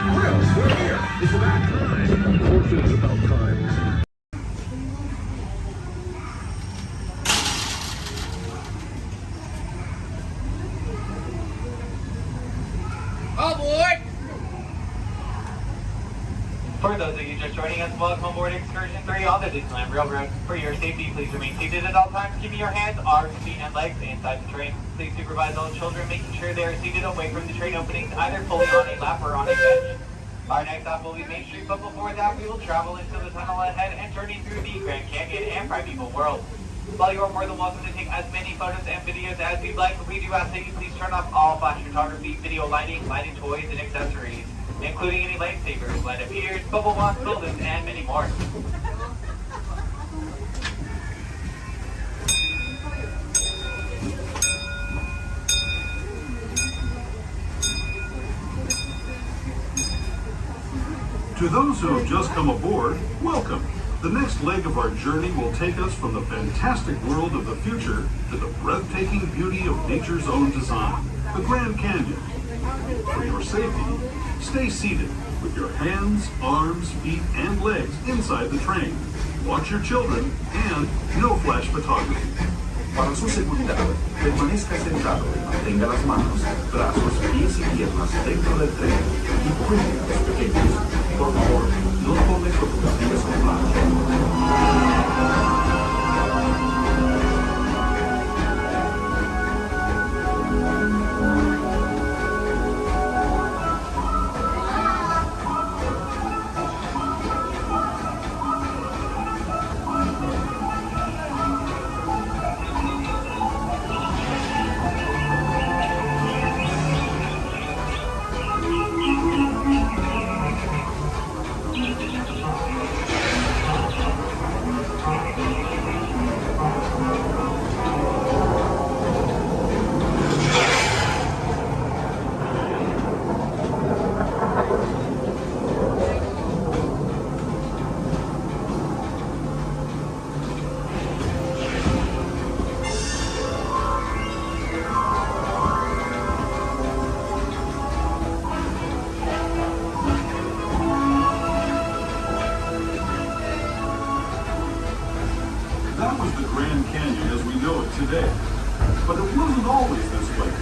Well, we're here. It's about time. Of course it is about time. Aboard! For those of you just joining us, welcome aboard Excursion 3 on the Disneyland Railroad. For your safety, please remain seated at all times, keeping your hands, arms, feet, and legs inside the train. Please supervise all children, making sure they are seated away from the train openings, either fully on a lap or on a bench. Our next stop will be Main Street, but before that, we will travel into the tunnel ahead and journey through the Grand Canyon and Primeval World. While you are more than welcome to take as many photos and videos as you'd like, we do ask that you please turn off all flash photography, video lighting, lighted toys, and accessories, including any lightsabers, light up heaters, bubble wands, balloons, and many more. To those who have just come aboard, welcome. The next leg of our journey will take us from the fantastic world of the future to the breathtaking beauty of nature's own design, the Grand Canyon. For your safety, stay seated with your hands, arms, feet, and legs inside the train. Watch your children and no flash photography. Para su seguridad, permanezca sentado y mantenga las manos, brazos, pies y piernas dentro del tren y cuide a los pequeños. Por favor, no tome fotografías con flash. That was the Grand Canyon as we know it today. But it wasn't always this way.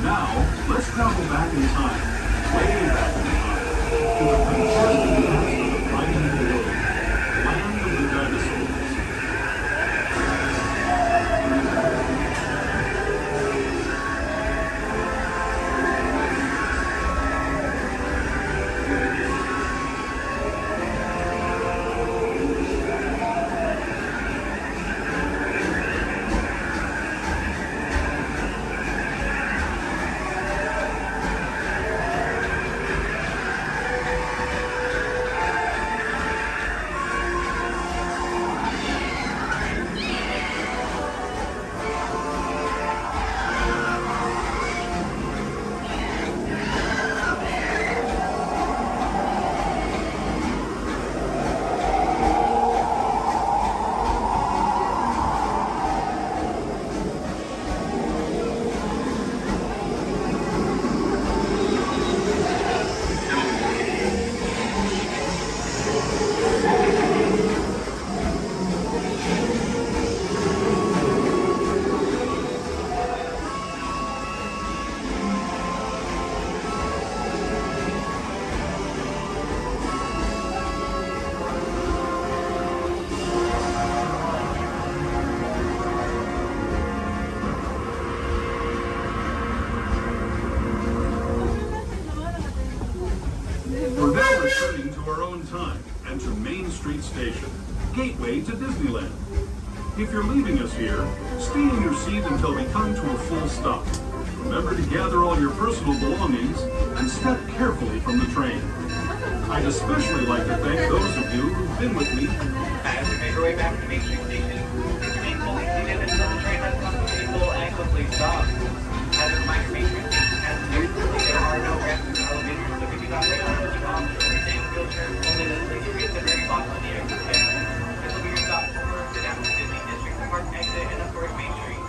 Now, let's travel back in time, way back in time, to the fantastic past of the primeval world, land of the dinosaurs. Street Station, gateway to Disneyland. If you're leaving us here, stay in your seat until we come to a full stop. Remember to gather all your personal belongings and step carefully from the train. I'd especially like to thank those of you who've been with me. As we make our way back to Main Street Station, please remain fully seated until the train has come to a full and complete stop. As a reminder, Main Street Station has there are no ramps or elevators, so if you do not wait on the off or stay in wheelchairs, only the sleeper gets and ready box on the exit stand. This will be your stop for the National Disney District Park exit and of course Main Street.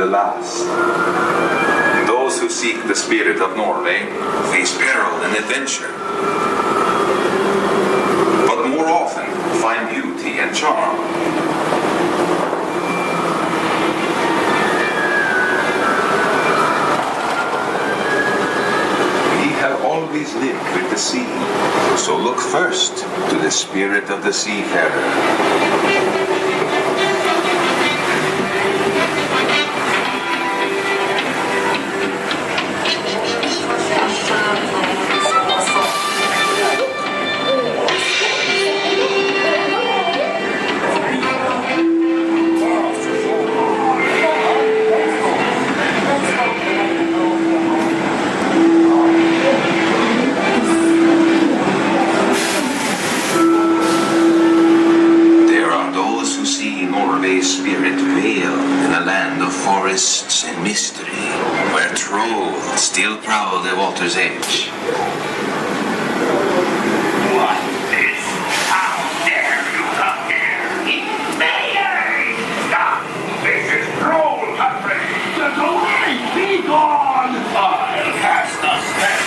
the last. Those who seek the spirit of Norway face peril and adventure, but more often find beauty and charm. We have always lived with the sea, so look first to the spirit of the seafarer. Roll, still proud of Walter's age. What is? How dare you come here? Invaders! Stop! This is Roll country! Get away! Be gone! I'll cast the spell.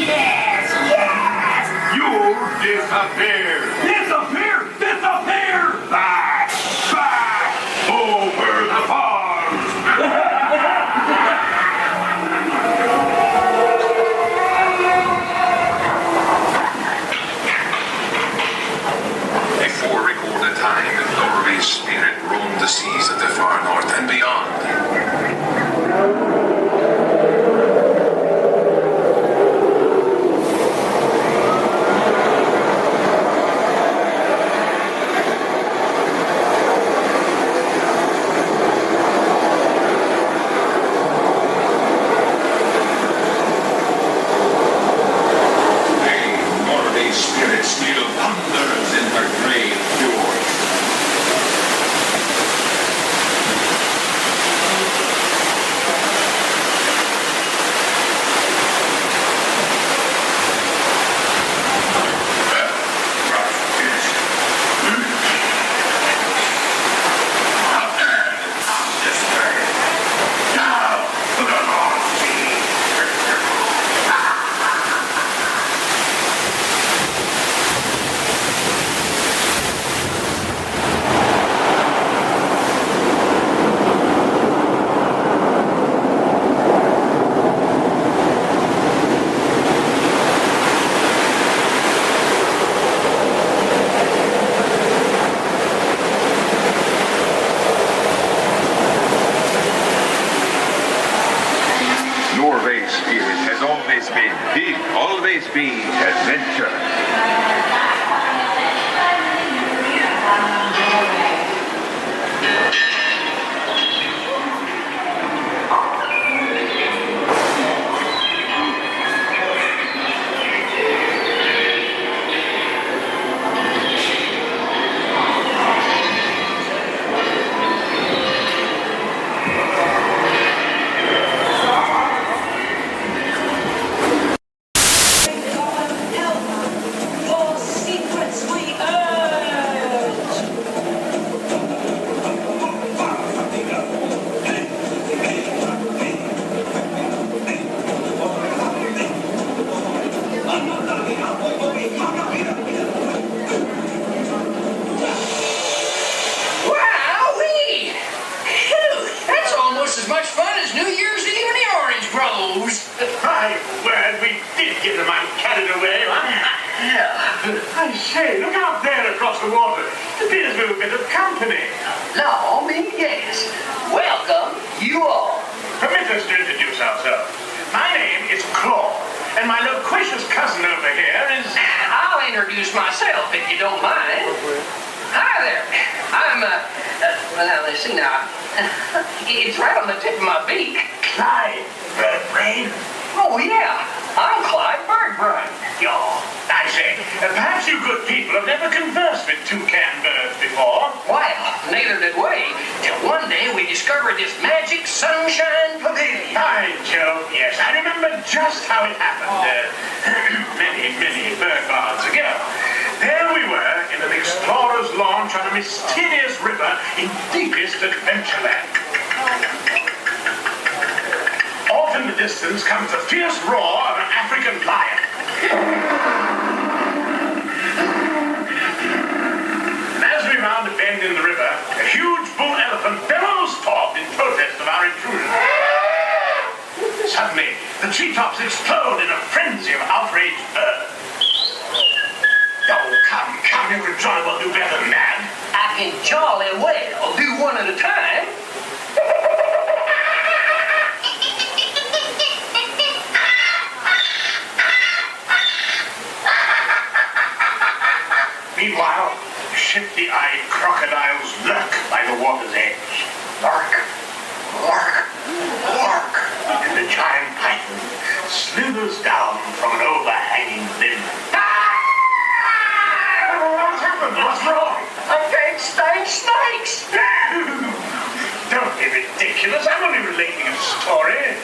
Yes! Yes! You disappear! Disappear! Disappear! Back! Back! Over the farms! Before recorded time, Norway's spirit roamed the seas of the far north and beyond. Norway's spirit still thunders in her grave fjord. Norway's spirit has always been adventure. Wowee! Phew, that's almost as much fun as New Year's Eve in the orange groves. My word, we did get the mind carried away. Yeah. I say, look out there across the water. It appears we're a bit of company. No, me, yes. Welcome, you all. Permit us to introduce ourselves. My name is Claw, and my loquacious cousin over here is... I'll introduce myself if you don't mind. Hi there. I'm, well, now, let's see now. It's right on the tip of my beak. Clyde Birdbrain. Oh, yeah. I'm Clyde Birdbrain. I say, perhaps you good people have never conversed with toucan birds before. Well, neither did we, till one day we discovered this magic sunshine pavilion. By Jove, yes, I remember just how it happened. Many bird baths ago. There we were in an explorer's launch on a mysterious river in deepest Adventureland. Off in the distance comes the fierce roar of an African lion. And as we round a bend in the river, a huge bull elephant bellows forth in protest of our intrusion. Suddenly, the treetops explode in a frenzy of outraged birds. Oh, come, you can jolly well do better than that. I can jolly well do one at a time. Meanwhile, shifty-eyed crocodiles lurk by the water's edge. Lurk, lurk, lurk. And the giant python slithers down from an overhanging limb. What's happened? What's wrong? I can't stand snakes. Don't be ridiculous. I'm only relating a story.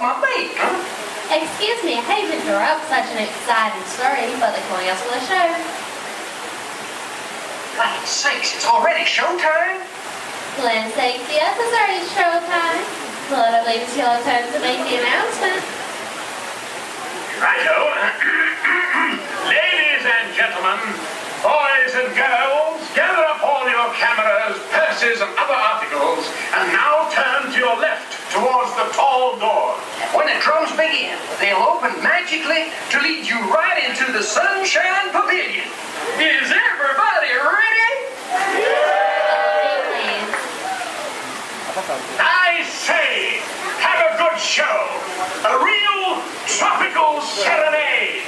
my beak, huh? Excuse me, I hate to interrupt such an exciting story, but they're calling us for the show. God's sakes, it's already showtime? Glenn sakes, yes, it's already showtime. Well, I believe it's your turn to make the announcement. Righto. Ladies and gentlemen, boys and girls, gather up all your cameras, purses, and other articles, and now turn to your left towards the tall door. When the drums begin, they'll open magically to lead you right into the Sunshine Pavilion. Is everybody ready? I say, have a good show. A real tropical serenade.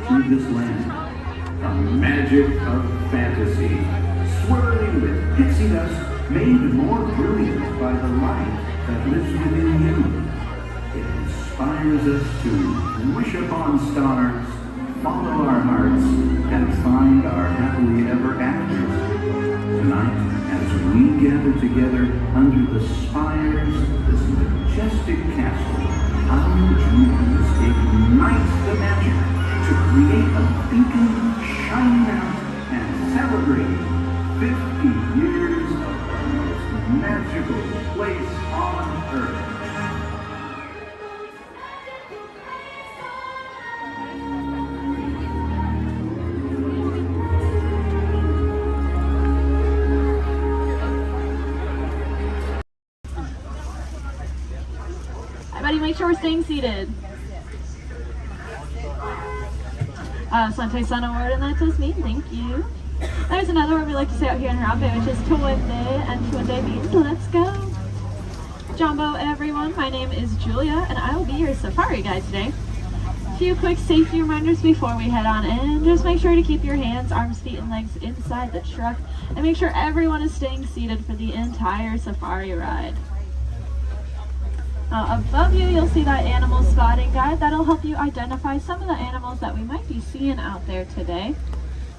through this land. A magic of fantasy, swirling with pixie dust, made more brilliant by the light that lives within you. It inspires us to wish upon stars, follow our hearts, and find our happily ever afters. Tonight, as we gather together under the spires of this majestic castle, our dreams ignite the magic to create a beacon shining out and celebrate 50 years of the most magical place on earth. Everybody make sure we're staying seated. Sante Sun Award, and that does me. Thank you. There's another word we like to say out here in Harambe, which is Tuwende, and Tuwende means let's go. Jumbo, everyone. My name is Julia, and I will be your safari guide today. A few quick safety reminders before we head on in. Just make sure to keep your hands, arms, feet, and legs inside the truck, and make sure everyone is staying seated for the entire safari ride. Above you, you'll see that animal spotting guide. That'll help you identify some of the animals that we might be seeing out there today.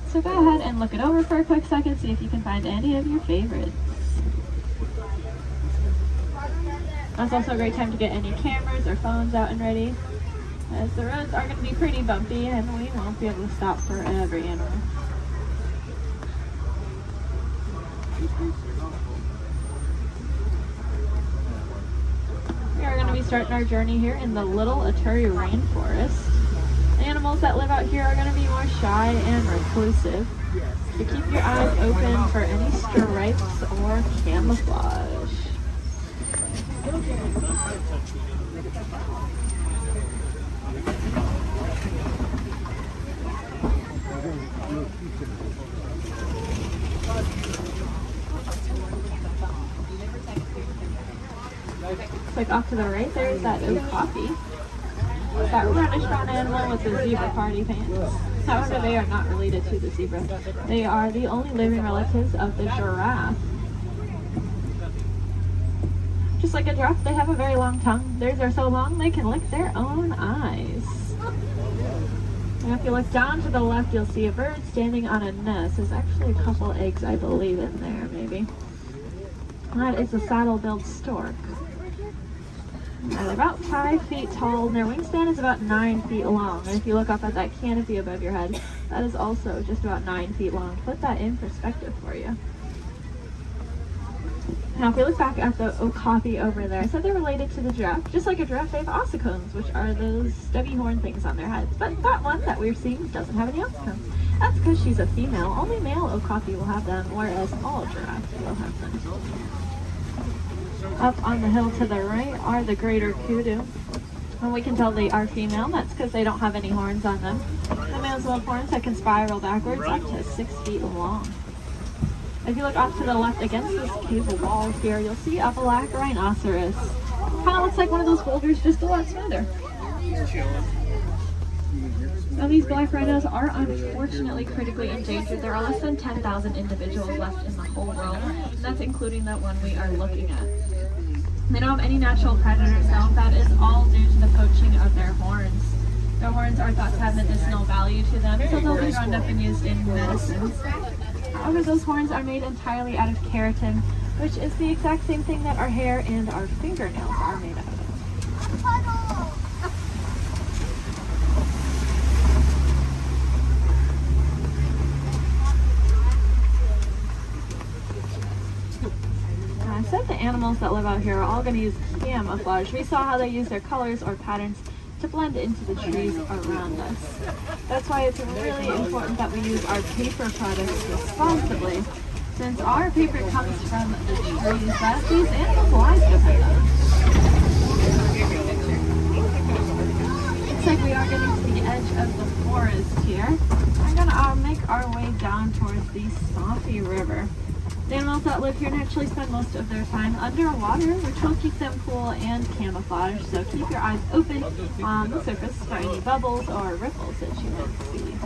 So go ahead and look it over for a quick second, see if you can find any of your favorites. That's also a great time to get any cameras or phones out and ready, as the roads are going to be pretty bumpy and we won't be able to stop for every animal. We are going to be starting our journey here in the Little Aturi Rainforest. Animals that live out here are going to be more shy and reclusive, so keep your eyes open for any stripes or camouflage. like off to the right, there's that okapi. That reddish brown animal with the zebra party pants. However, they are not related to the zebra. They are the only living relatives of the giraffe. Just like a giraffe, they have a very long tongue. Theirs are so long they can lick their own eyes. And if you look down to the left, you'll see a bird standing on a nest. There's actually a couple eggs, I believe, in there, maybe. That is a saddle-billed stork. They're about 5 feet tall, and their wingspan is about 9 feet long. And if you look up at that canopy above your head, that is also just about 9 feet long. Put that in perspective for you. Now, if we look back at the okapi over there, I said they're related to the giraffe. Just like a giraffe, they have ossicones, which are those stubby horn things on their heads. But that one that we're seeing doesn't have any ossicones. That's because she's a female. Only male okapi will have them, whereas all giraffes will have them. Up on the hill to the right are the greater kudu. And we can tell they are female. That's because they don't have any horns on them. The males will have horns that can spiral backwards up to 6 feet long. If you look off to the left against this cave wall here, you'll see a black rhinoceros. Kind of looks like one of those boulders, just a lot smoother. Now these black rhinos are unfortunately critically endangered. There are less than 10,000 individuals left in the whole world, and that's including that one we are looking at. They don't have any natural predators though. That is all due to the poaching of their horns. Their horns are thought to have medicinal value to them, so they'll be ground up and used in medicines. However, those horns are made entirely out of keratin, which is the exact same thing that our hair and our fingernails are made out of. I said the animals that live out here are all going to use camouflage. We saw how they use their colors or patterns to blend into the trees around us. That's why it's really important that we use our paper products responsibly, since our paper comes from the trees that these animals' lives depend on. Looks like we are getting to the edge of the forest here. We're going to make our way down towards the Swampy River. The animals that live here naturally spend most of their time underwater, which will keep them cool and camouflage, so keep your eyes open on the surface for any bubbles or ripples that you might see.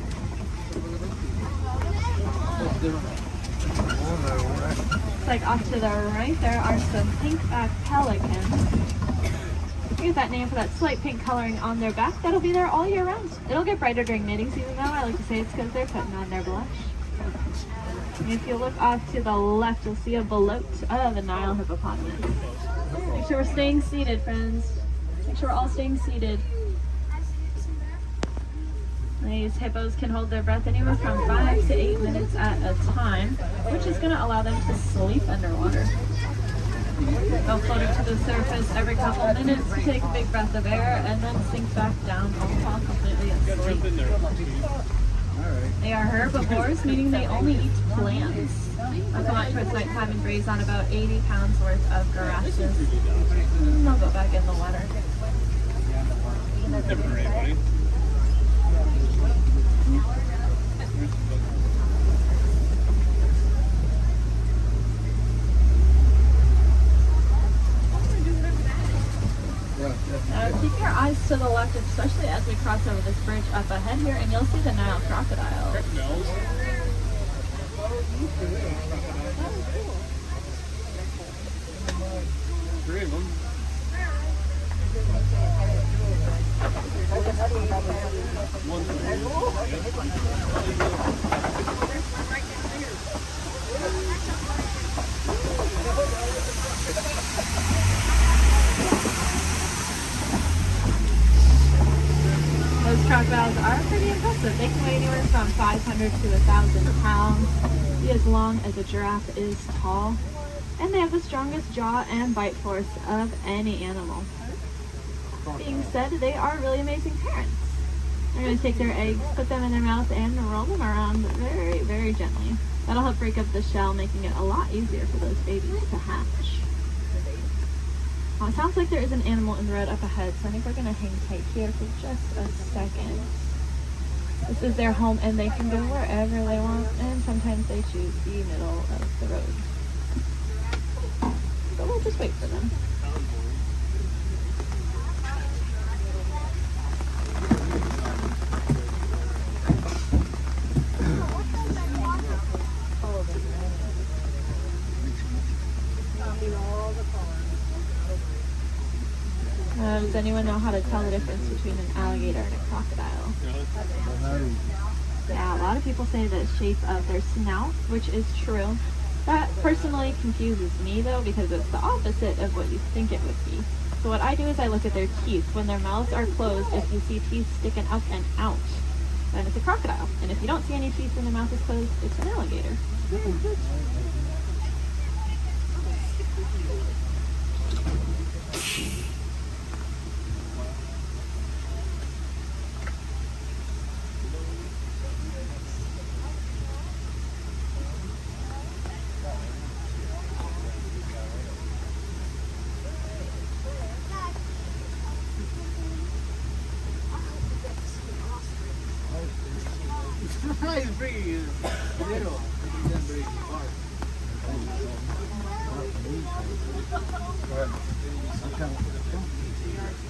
Looks like off to the right there are some pink-backed pelicans. We get that name for that slight pink coloring on their back. That'll be there all year round. It'll get brighter during mating season though. I like to say it's because they're putting on their blush. And if you look off to the left, you'll see a belote of the Nile hippopotamus. Make sure we're staying seated, friends. Make sure we're all staying seated. These hippos can hold their breath anywhere from 5 to 8 minutes at a time, which is going to allow them to sleep underwater. They'll float up to the surface every couple minutes, take a big breath of air, and then sink back down and fall completely asleep. They are herbivores, meaning they only eat plants. They'll come out towards nighttime and graze on about 80 pounds worth of grasses. And they'll go back in the water. Keep your eyes to the left, especially as we cross over this bridge up ahead here, and you'll see the Nile crocodiles. Three of them. Those crocodiles are pretty impressive. They can weigh anywhere from 500 to 1,000 pounds, be as long as a giraffe is tall, and they have the strongest jaw and bite force of any animal. Being said, they are really amazing parents. They're going to take their eggs, put them in their mouth, and roll them around very, very gently. That'll help break up the shell, making it a lot easier for those babies to hatch. Well, it sounds like there is an animal in the road up ahead, so I think we're going to hang tight here for just a second. This is their home, and they can go wherever they want, and sometimes they choose the middle of the road. So we'll just wait for them. Does anyone know how to tell the difference between an alligator and a crocodile? Yeah, a lot of people say the shape of their snout, which is true. That personally confuses me though, because it's the opposite of what you think it would be. So what I do is I look at their teeth. When their mouths are closed, if you see teeth sticking up and out, then it's a crocodile. And if you don't see any teeth when their mouth is closed, it's an alligator.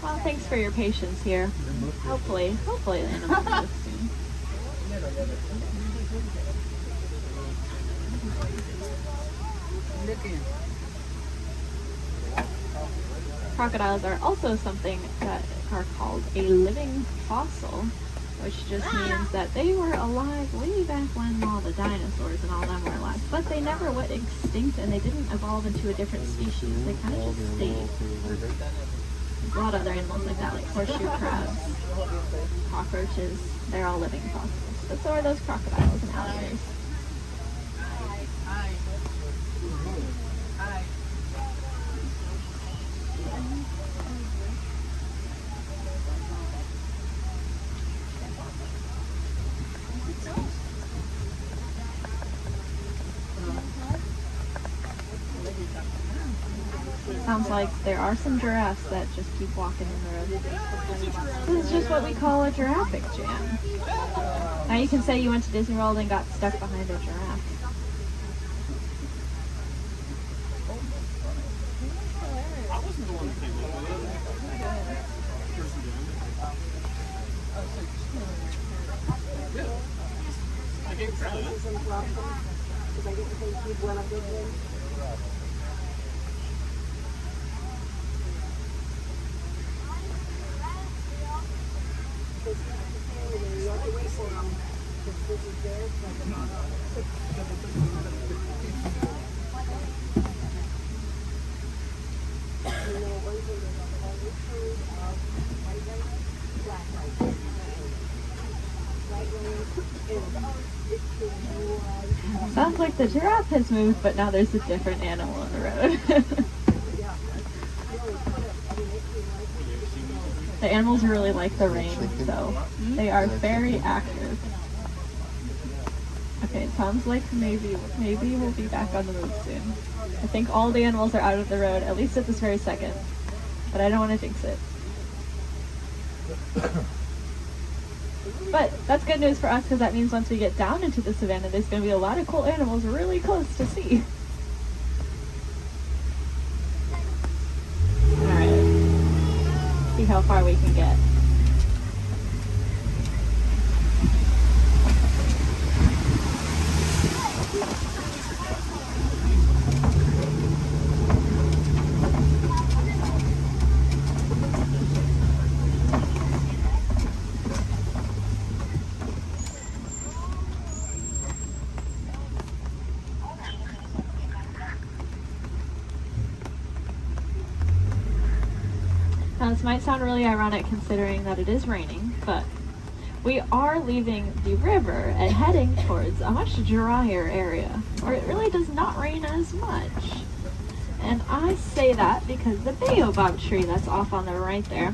Well, thanks for your patience here. Hopefully the animal moves soon. Crocodiles are also something that are called a living fossil, which just means that they were alive way back when all the dinosaurs and all them were alive. But they never went extinct and they didn't evolve into a different species. They kind of just stayed. There's a lot of other animals like that, like horseshoe crabs, cockroaches. They're all living fossils. But so are those crocodiles and alligators. Sounds like there are some giraffes that just keep walking in the road. This is just what we call a giraffic jam. Now you can say you went to Disney World and got stuck behind a giraffe. Sounds like the giraffe has moved, but now there's a different animal on the road. The animals really like the rain, so they are very active. Okay, it sounds like maybe we'll be back on the move soon. I think all the animals are out of the road, at least at this very second. But I don't want to jinx it. But that's good news for us, because that means once we get down into the savannah, there's going to be a lot of cool animals really close to see. Alright. See how far we can get. Now this might sound really ironic considering that it is raining, but we are leaving the river and heading towards a much drier area where it really does not rain as much. And I say that because the baobab tree that's off on the right there,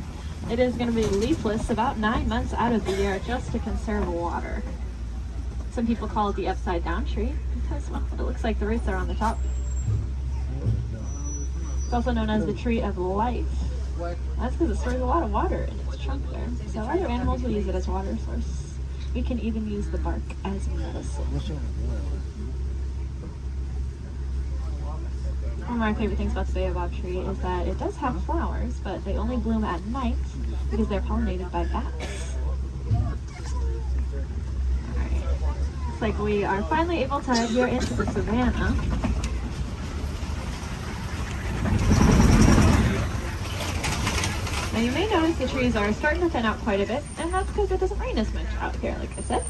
it is going to be leafless about 9 months out of the year just to conserve water. Some people call it the upside down tree because, well, it looks like the roots are on the top. It's also known as the tree of life. That's because it stores a lot of water in its trunk there. So other animals will use it as water source. We can even use the bark as medicine. One of my favorite things about the baobab tree is that it does have flowers, but they only bloom at night because they're pollinated by bats. Alright. Looks like we are finally able to head here into the savannah. Now you may notice the trees are starting to thin out quite a bit, and that's because it doesn't rain as much out here, like I said.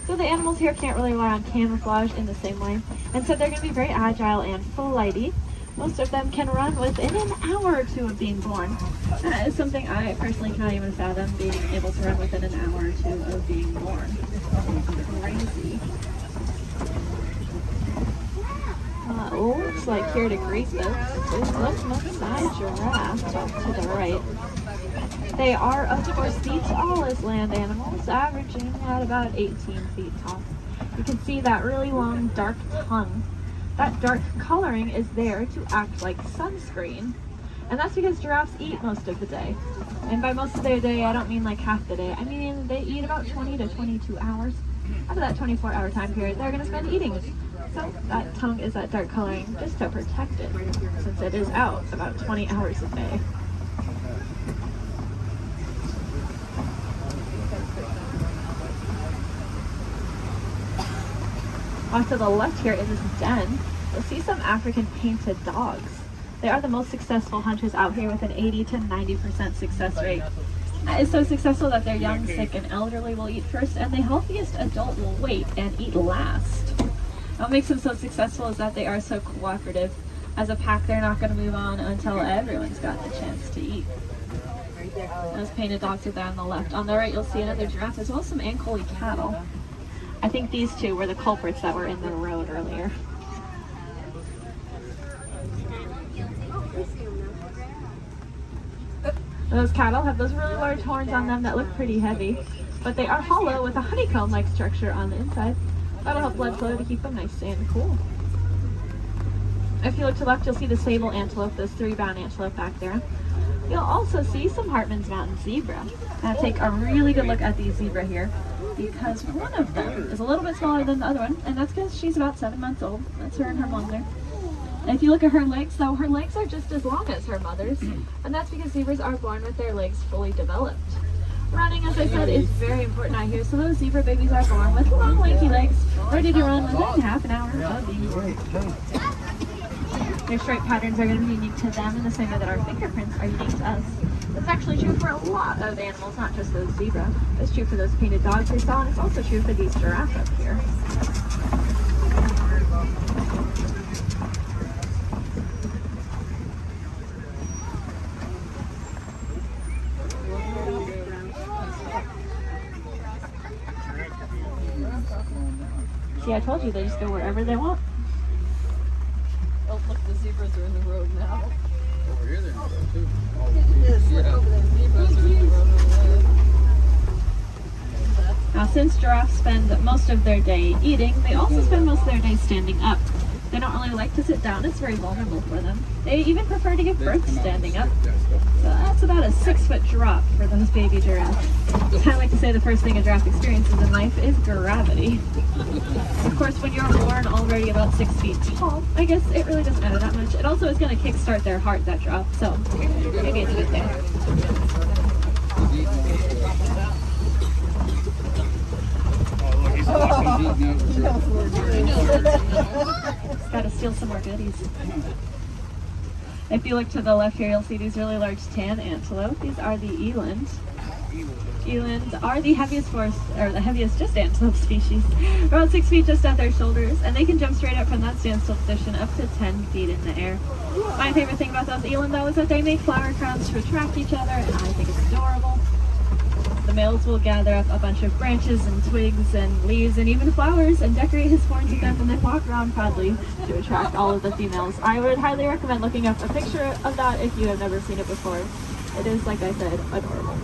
So the animals here can't really rely on camouflage in the same way, and so they're going to be very agile and flighty. Most of them can run within an hour or two of being born. That is something I personally cannot even fathom, being able to run within an hour or two of being born. Crazy. Looks like here to greet folks is Left-side giraffe off to the right. They are, of course, the tallest land animals, averaging at about 18 feet tall. You can see that really long, dark tongue. That dark coloring is there to act like sunscreen. And that's because giraffes eat most of the day. And by most of their day, I don't mean like half the day. I mean they eat about 20 to 22 hours. Out of that 24-hour time period, they're going to spend eating. So that tongue is that dark coloring just to protect it, since it is out about 20 hours a day. Off to the left here is this den. You'll see some African painted dogs. They are the most successful hunters out here with an 80 to 90% success rate. That is so successful that their young, sick, and elderly will eat first, and the healthiest adult will wait and eat last. What makes them so successful is that they are so cooperative. As a pack, they're not going to move on until everyone's got the chance to eat. Those painted dogs are there on the left. On the right, you'll see another giraffe as well as some Ankole cattle. I think these two were the culprits that were in the road earlier. Those cattle have those really large horns on them that look pretty heavy, but they are hollow with a honeycomb-like structure on the inside. That'll help blood flow to keep them nice and cool. If you look to the left, you'll see the sable antelope, those 3-bound antelope back there. You'll also see some Hartman's Mountain zebra. Now take a really good look at the zebra here, because one of them is a little bit smaller than the other one, and that's because she's about 7 months old. That's her and her mother. And if you look at her legs, though, her legs are just as long as her mother's, and that's because zebras are born with their legs fully developed. Running, as I said, is very important out here, so those zebra babies are born with long, lanky legs, ready to run within half an hour of being born. Their stripe patterns are going to be unique to them in the same way that our fingerprints are unique to us. That's actually true for a lot of animals, not just those zebra. It's true for those painted dogs we saw, and it's also true for these giraffes up here. See, I told you they just go wherever they want. Oh, look, the zebras are in the road now. Over here they're in the road too. Now, since giraffes spend most of their day eating, they also spend most of their day standing up. They don't really like to sit down. It's very vulnerable for them. They even prefer to give birth standing up. So that's about a 6-foot drop for those baby giraffes. I like to say the first thing a giraffe experiences in life is gravity. Of course, when you're born already about 6 feet tall, I guess it really doesn't matter that much. It also is going to kickstart their heart, that drop. So maybe it's a good thing. Gotta steal some more goodies. If you look to the left here, you'll see these really large tan antelope. These are the eland. Elands are the heaviest just antelope species. About 6 feet just at their shoulders, and they can jump straight up from that standstill position up to 10 feet in the air. My favorite thing about those eland, though, is that they make flower crowns to attract each other, and I think it's adorable. The males will gather up a bunch of branches and twigs and leaves and even flowers and decorate his horns with them, and then walk around proudly to attract all of the females. I would highly recommend looking up a picture of that if you have never seen it before. It is, like I said, adorable.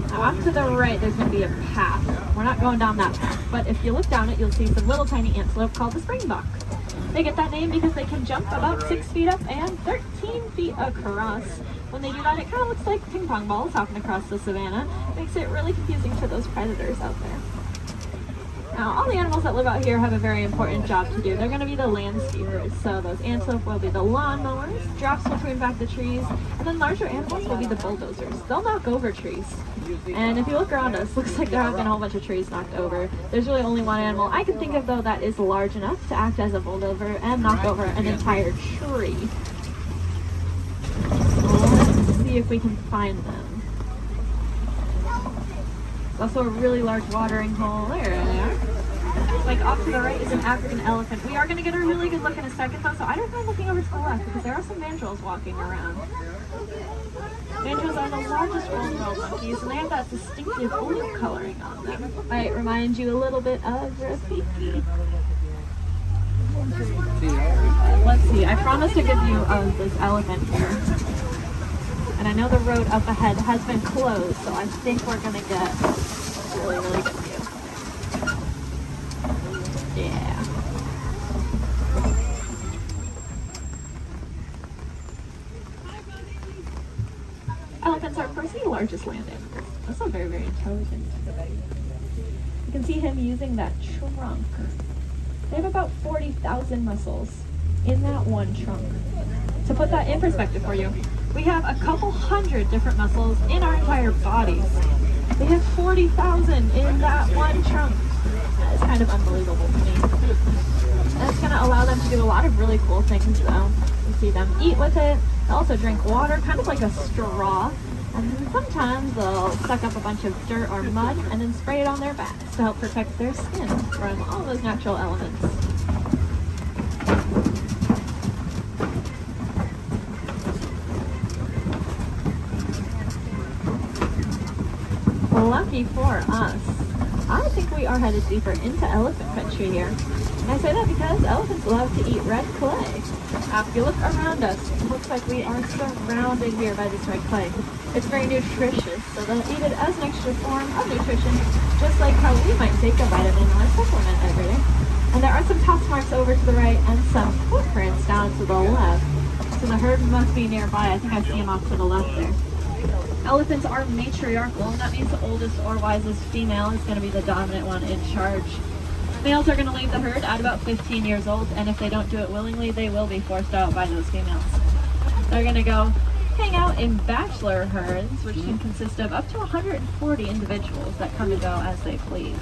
Now off to the right, there's going to be a path. We're not going down that path, but if you look down it, you'll see some little tiny antelope called the springbok. They get that name because they can jump about 6 feet up and 13 feet across. When they do that, it kind of looks like ping pong balls hopping across the savannah. It makes it really confusing to those predators out there. Now, all the animals that live out here have a very important job to do. They're going to be the landscapers. So those antelope will be the lawnmowers, giraffes will prune back the trees, and then larger animals will be the bulldozers. They'll knock over trees. And if you look around us, looks like there have been a whole bunch of trees knocked over. There's really only one animal I can think of, though, that is large enough to act as a bulldozer and knock over an entire tree. Let's see if we can find them. There's also a really large watering hole. There they are. Like off to the right is an African elephant. We are going to get a really good look in a second, though, so I don't mind looking over to the left because there are some mandrills walking around. Mandrills are the largest old-world monkeys, and they have that distinctive blue coloring on them. Might remind you a little bit of Rafiki. Let's see, I promised to give you this elephant here. And I know the road up ahead has been closed, so I think we're going to get a really, really good view. Yeah. Elephants are, of course, the largest land animals. Also very, very intelligent. You can see him using that trunk. They have about 40,000 muscles in that one trunk. To put that in perspective for you, we have a couple hundred different muscles in our entire bodies. They have 40,000 in that one trunk. That is kind of unbelievable to me. And it's going to allow them to do a lot of really cool things, though. You see them eat with it. They also drink water, kind of like a straw. And then sometimes they'll suck up a bunch of dirt or mud and then spray it on their backs to help protect their skin from all those natural elements. Lucky for us, I think we are headed deeper into elephant country here. And I say that because elephants love to eat red clay. If you look around us, it looks like we are surrounded here by this red clay. It's very nutritious, so they'll eat it as an extra form of nutrition, just like how we might take a vitamin or a supplement every day. And there are some tusk marks over to the right and some footprints down to the left. So the herd must be nearby. I think I see them off to the left there. Elephants are matriarchal, and that means the oldest or wisest female is going to be the dominant one in charge. Males are going to leave the herd at about 15 years old, and if they don't do it willingly, they will be forced out by those females. They're going to go hang out in bachelor herds, which can consist of up to 140 individuals that come and go as they please.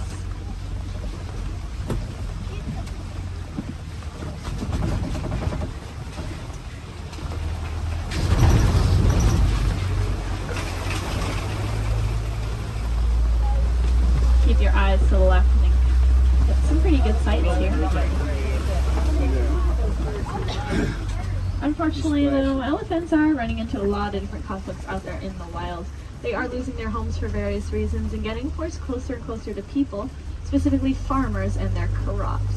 Keep your eyes to the left and get some pretty good sights here. Unfortunately, though, elephants are running into a lot of different conflicts out there in the wild. They are losing their homes for various reasons and getting forced closer and closer to people, specifically farmers and their crops.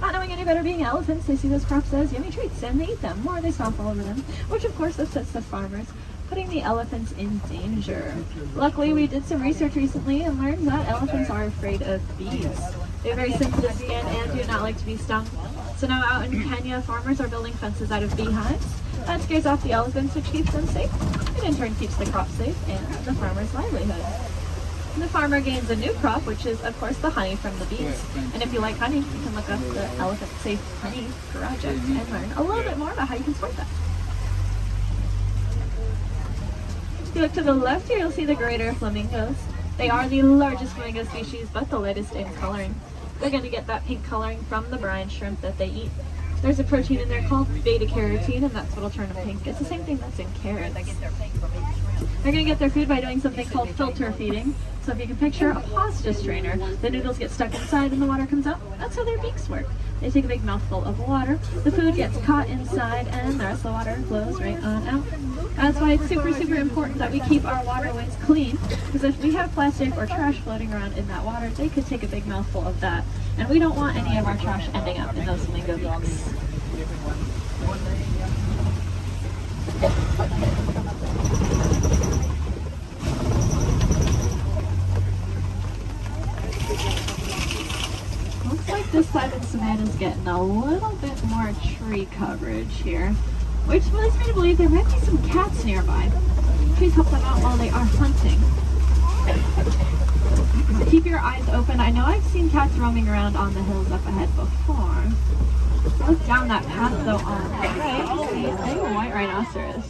Not knowing any better being elephants, they see those crops as yummy treats and they eat them, or they stomp all over them, which of course upsets the farmers, putting the elephants in danger. Luckily, we did some research recently and learned that elephants are afraid of bees. They have very sensitive skin and do not like to be stung. So now out in Kenya, farmers are building fences out of beehives. That scares off the elephants, which keeps them safe, and in turn keeps the crop safe and the farmer's livelihood. And the farmer gains a new crop, which is, of course, the honey from the bees. And if you like honey, you can look up the Elephant Safe Honey Project and learn a little bit more about how you can support that. If you look to the left here, you'll see the greater flamingos. They are the largest flamingo species, but the lightest in coloring. They're going to get that pink coloring from the brine shrimp that they eat. There's a protein in there called beta-carotene, and that's what'll turn them pink. It's the same thing that's in carrots. They're going to get their food by doing something called filter feeding. So if you can picture a pasta strainer, the noodles get stuck inside and the water comes out. That's how their beaks work. They take a big mouthful of water, the food gets caught inside, and the rest of the water flows right on out. That's why it's super, super important that we keep our waterways clean, because if we have plastic or trash floating around in that water, they could take a big mouthful of that. And we don't want any of our trash ending up in those flamingo beaks. Looks like this side of the savanna is getting a little bit more tree coverage here, which leads me to believe there might be some cats nearby. Trees help them out while they are hunting. So keep your eyes open. I know I've seen cats roaming around on the hills up ahead before. Look down that path though on the right. You see a white rhinoceros.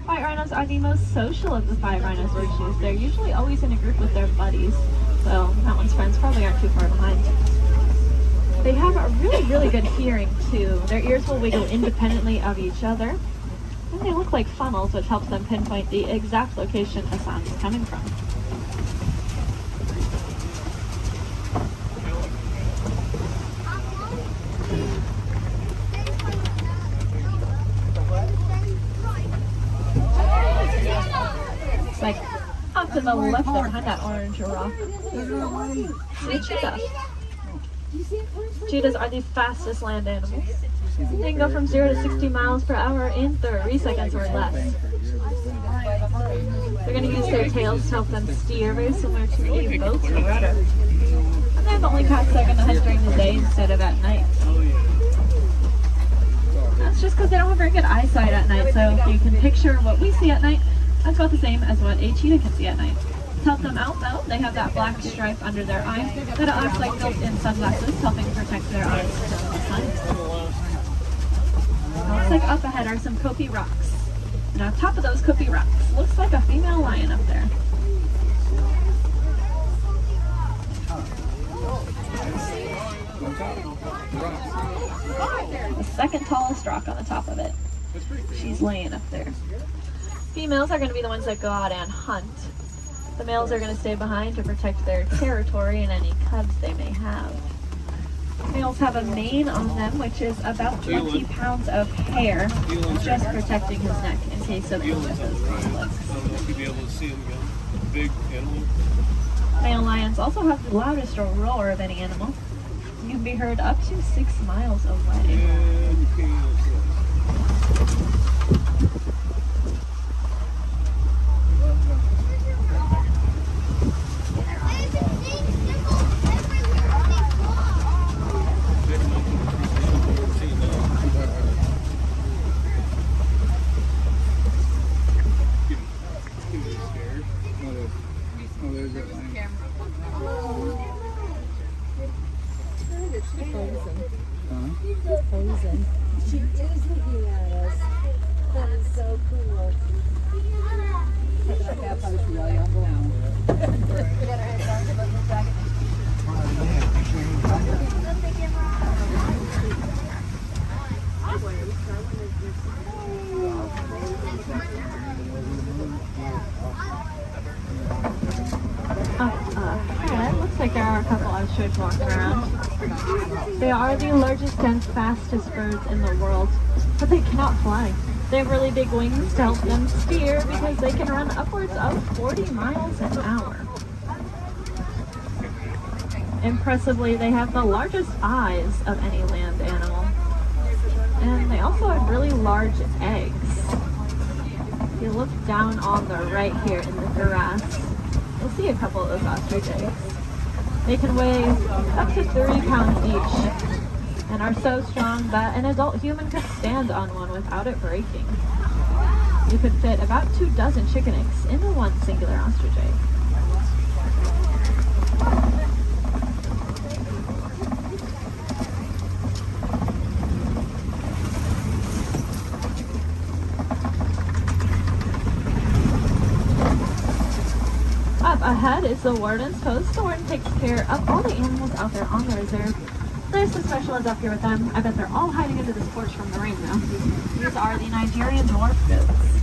White rhinos are the most social of the 5 rhino species. They're usually always in a group with their buddies, so that one's friends probably aren't too far behind. They have a really good hearing too. Their ears will wiggle independently of each other, and they look like funnels, which helps them pinpoint the exact location a sound is coming from. It's like off to the left behind that orange rock. See cheetah. Cheetahs are the fastest land animals. They can go from 0 to 60 miles per hour in 30 seconds or less. They're going to use their tails to help them steer, very similar to a boat's rudder. And they're the only cats that are going to hunt during the day instead of at night. That's just because they don't have very good eyesight at night, so if you can picture what we see at night, that's about the same as what a cheetah can see at night. To help them out though, they have that black stripe under their eye that acts like built-in sunglasses, helping protect their eyes from the sun. Looks like up ahead are some Kopi rocks. And on top of those Kopi rocks, looks like a female lion up there. The second tallest rock on the top of it. She's laying up there. Females are going to be the ones that go out and hunt. The males are going to stay behind to protect their territory and any cubs they may have. Males have a mane on them, which is about 20 pounds of hair, just protecting his neck in case of those conflicts. You'll be able to see him again. Big animal. Male lions also have the loudest roar of any animal. You can be heard up to 6 miles away. She is looking at us. That is so cool. Looks like there are a couple ostriches walking around. They are the largest and fastest birds in the world, but they cannot fly. They have really big wings to help them steer because they can run upwards of 40 miles an hour. Impressively, they have the largest eyes of any land animal. And they also have really large eggs. If you look down on the right here in the grass, you'll see a couple of those ostrich eggs. They can weigh up to 30 pounds each and are so strong that an adult human could stand on one without it breaking. You could fit about 2 dozen chicken eggs into one singular ostrich egg. Up ahead is the warden's post. The warden takes care of all the animals out there on the reserve. There's some special ones up here with them. I bet they're all hiding under this porch from the rain now. These are the Nigerian dwarf goats.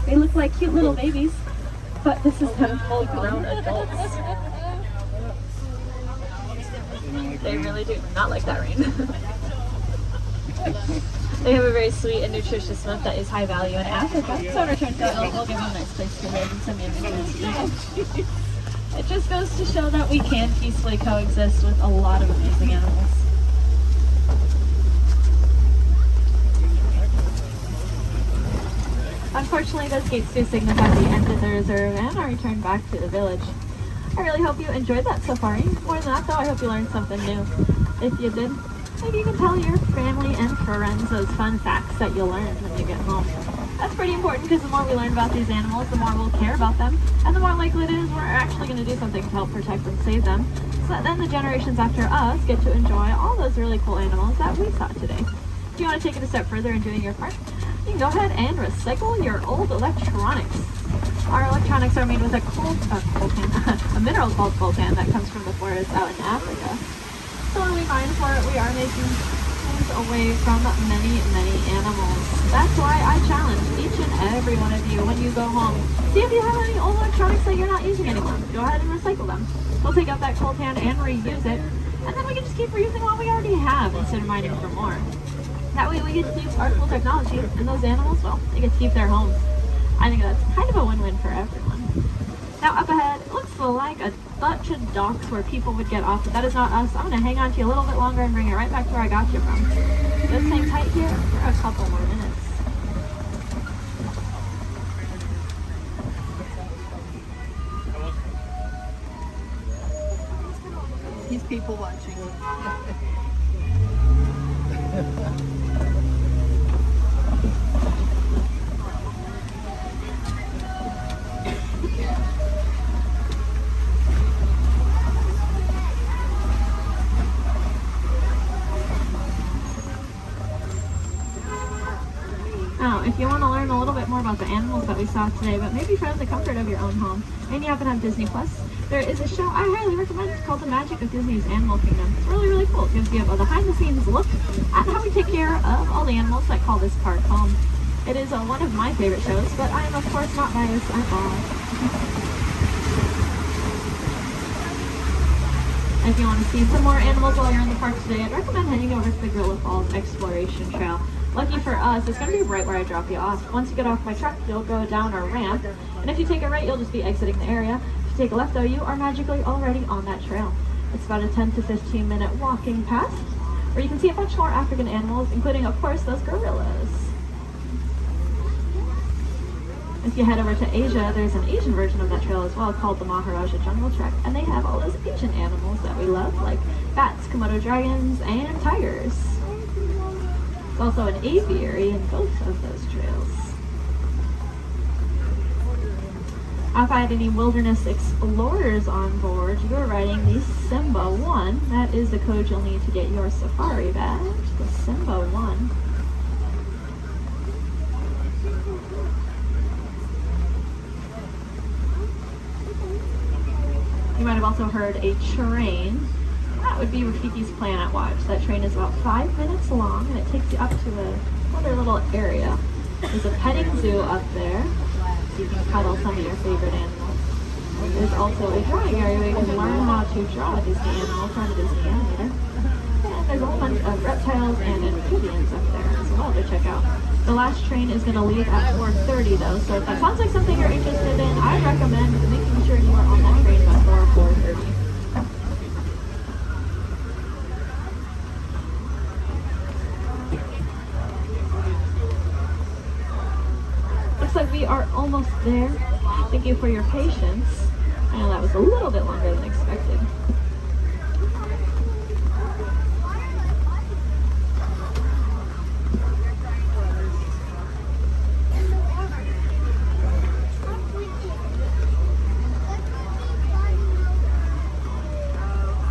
They look like cute little babies, but this is them full-grown adults. They really do not like that rain. They have a very sweet and nutritious milk that is high value in Africa, so in return for it, we'll give them a nice place to live and some animals to eat. It just goes to show that we can peacefully coexist with a lot of amazing animals. Unfortunately, those gates do signify the end of the reserve and our return back to the village. I really hope you enjoyed that safari. More than that, though, I hope you learned something new. If you did, maybe you can tell your family and friends those fun facts that you'll learn when you get home. That's pretty important because the more we learn about these animals, the more we'll care about them, and the more likely it is we're actually going to do something to help protect and save them, so that then the generations after us get to enjoy all those really cool animals that we saw today. If you want to take it a step further in doing your part, you can go ahead and recycle your old electronics. Our electronics are made with a a mineral called coltan that comes from the forest out in Africa. So when we mine for it, we are making things away from many, many animals. That's why I challenge each and every one of you when you go home. See if you have any old electronics that you're not using anymore. Go ahead and recycle them. We'll take out that coltan and reuse it, and then we can just keep reusing what we already have instead of mining for more. That way we get to use our cool technology, and those animals, well, they get to keep their homes. I think that's kind of a win-win for everyone. Now up ahead, it looks like a bunch of docks where people would get off, but that is not us. I'm going to hang on to you a little bit longer and bring it right back to where I got you from. Just hang tight here for a couple more minutes. He's people watching. Now, if you want to learn a little bit more about the animals that we saw today, but maybe from the comfort of your own home, and you happen to have Disney Plus, there is a show I highly recommend. It's called The Magic of Disney's Animal Kingdom. It's really, really cool. It gives you a behind-the-scenes look at how we take care of all the animals that call this park home. It is one of my favorite shows, but I am, of course, not biased at all. If you want to see some more animals while you're in the park today, I'd recommend heading over to the Gorilla Falls Exploration Trail. Lucky for us, it's going to be right where I drop you off. Once you get off my truck, you'll go down a ramp, and if you take a right, you'll just be exiting the area. If you take a left, though, you are magically already on that trail. It's about a 10 to 15 minute walking path, where you can see a bunch more African animals, including, of course, those gorillas. If you head over to Asia, there's an Asian version of that trail as well called the Maharaja Jungle Trek, and they have all those Asian animals that we love, like bats, Komodo dragons, and tigers. There's also an aviary in both of those trails. If I had any wilderness explorers on board, you are riding the Simba 1. That is the code you'll need to get your safari badge, the Simba 1. You might have also heard a train. That would be Rafiki's Planet Watch. That train is about 5 minutes long, and it takes you up to another little area. There's a petting zoo up there, so you can cuddle some of your favorite animals. There's also a drawing area where you can learn how to draw a Disney animal from a Disney animator. And there's a whole bunch of reptiles and amphibians up there as well to check out. The last train is going to leave at 4:30 though, so if that sounds like something you're interested in, I recommend making sure you are on that train before 4:30. Looks like we are almost there. Thank you for your patience. I know that was a little bit longer than expected.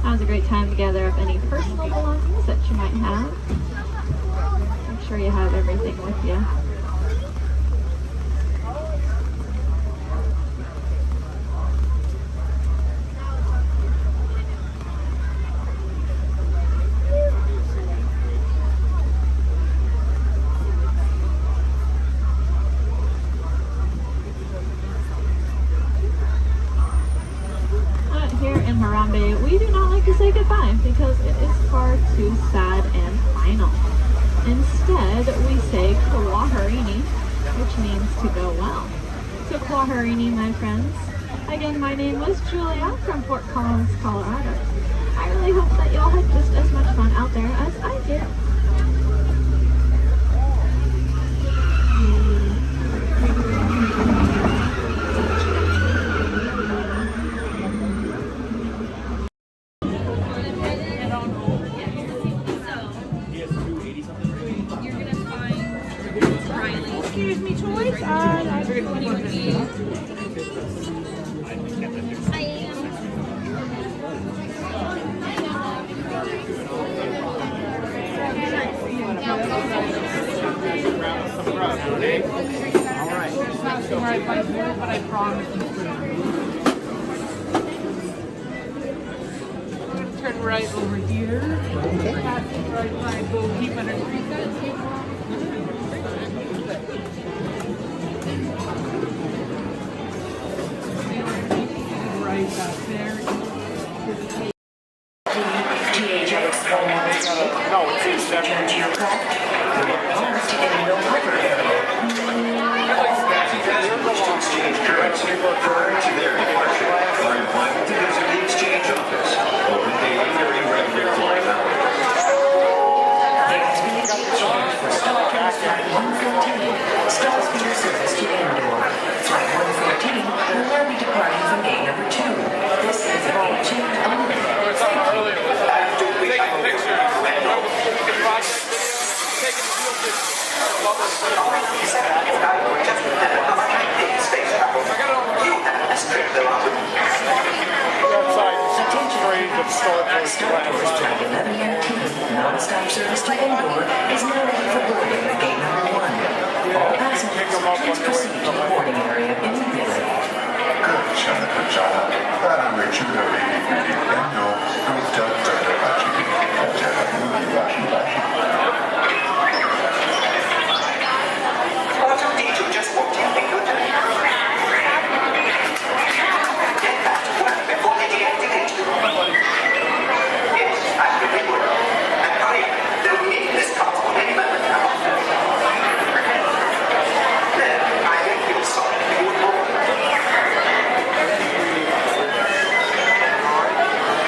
Now's a great time to gather up any personal belongings that you might have. Make sure you have everything with you. Here in Harambe, we do not like to say goodbye because it is far too sad and final. Instead, we say Kwaherini, which means to go well. So Kwaherini, my friends. Again, my name was Julia from Fort Collins, Colorado. I really hope that y'all had just as much fun out there as I did. Excuse me, Troy. Turn right over here. Pass right side, go keep under 3 cents. Right back there. No, it's definitely Exchange currency prior to their departure are invited to visit the exchange office open daily during regular flight hours. Star Speeder service to Endor. Flight 114 will now be departing from gate number 2. This is a gate change only. Star Tours Flight 1119, non-stop service to Endor, is now ready for boarding at gate number 1. All passengers, please proceed to the boarding area immediately. R2-D2 just walked in. Get back to work before they deactivate you. Yes, I really would. And hurry, they'll need this console any moment now. Then, I think you'll solve it with more.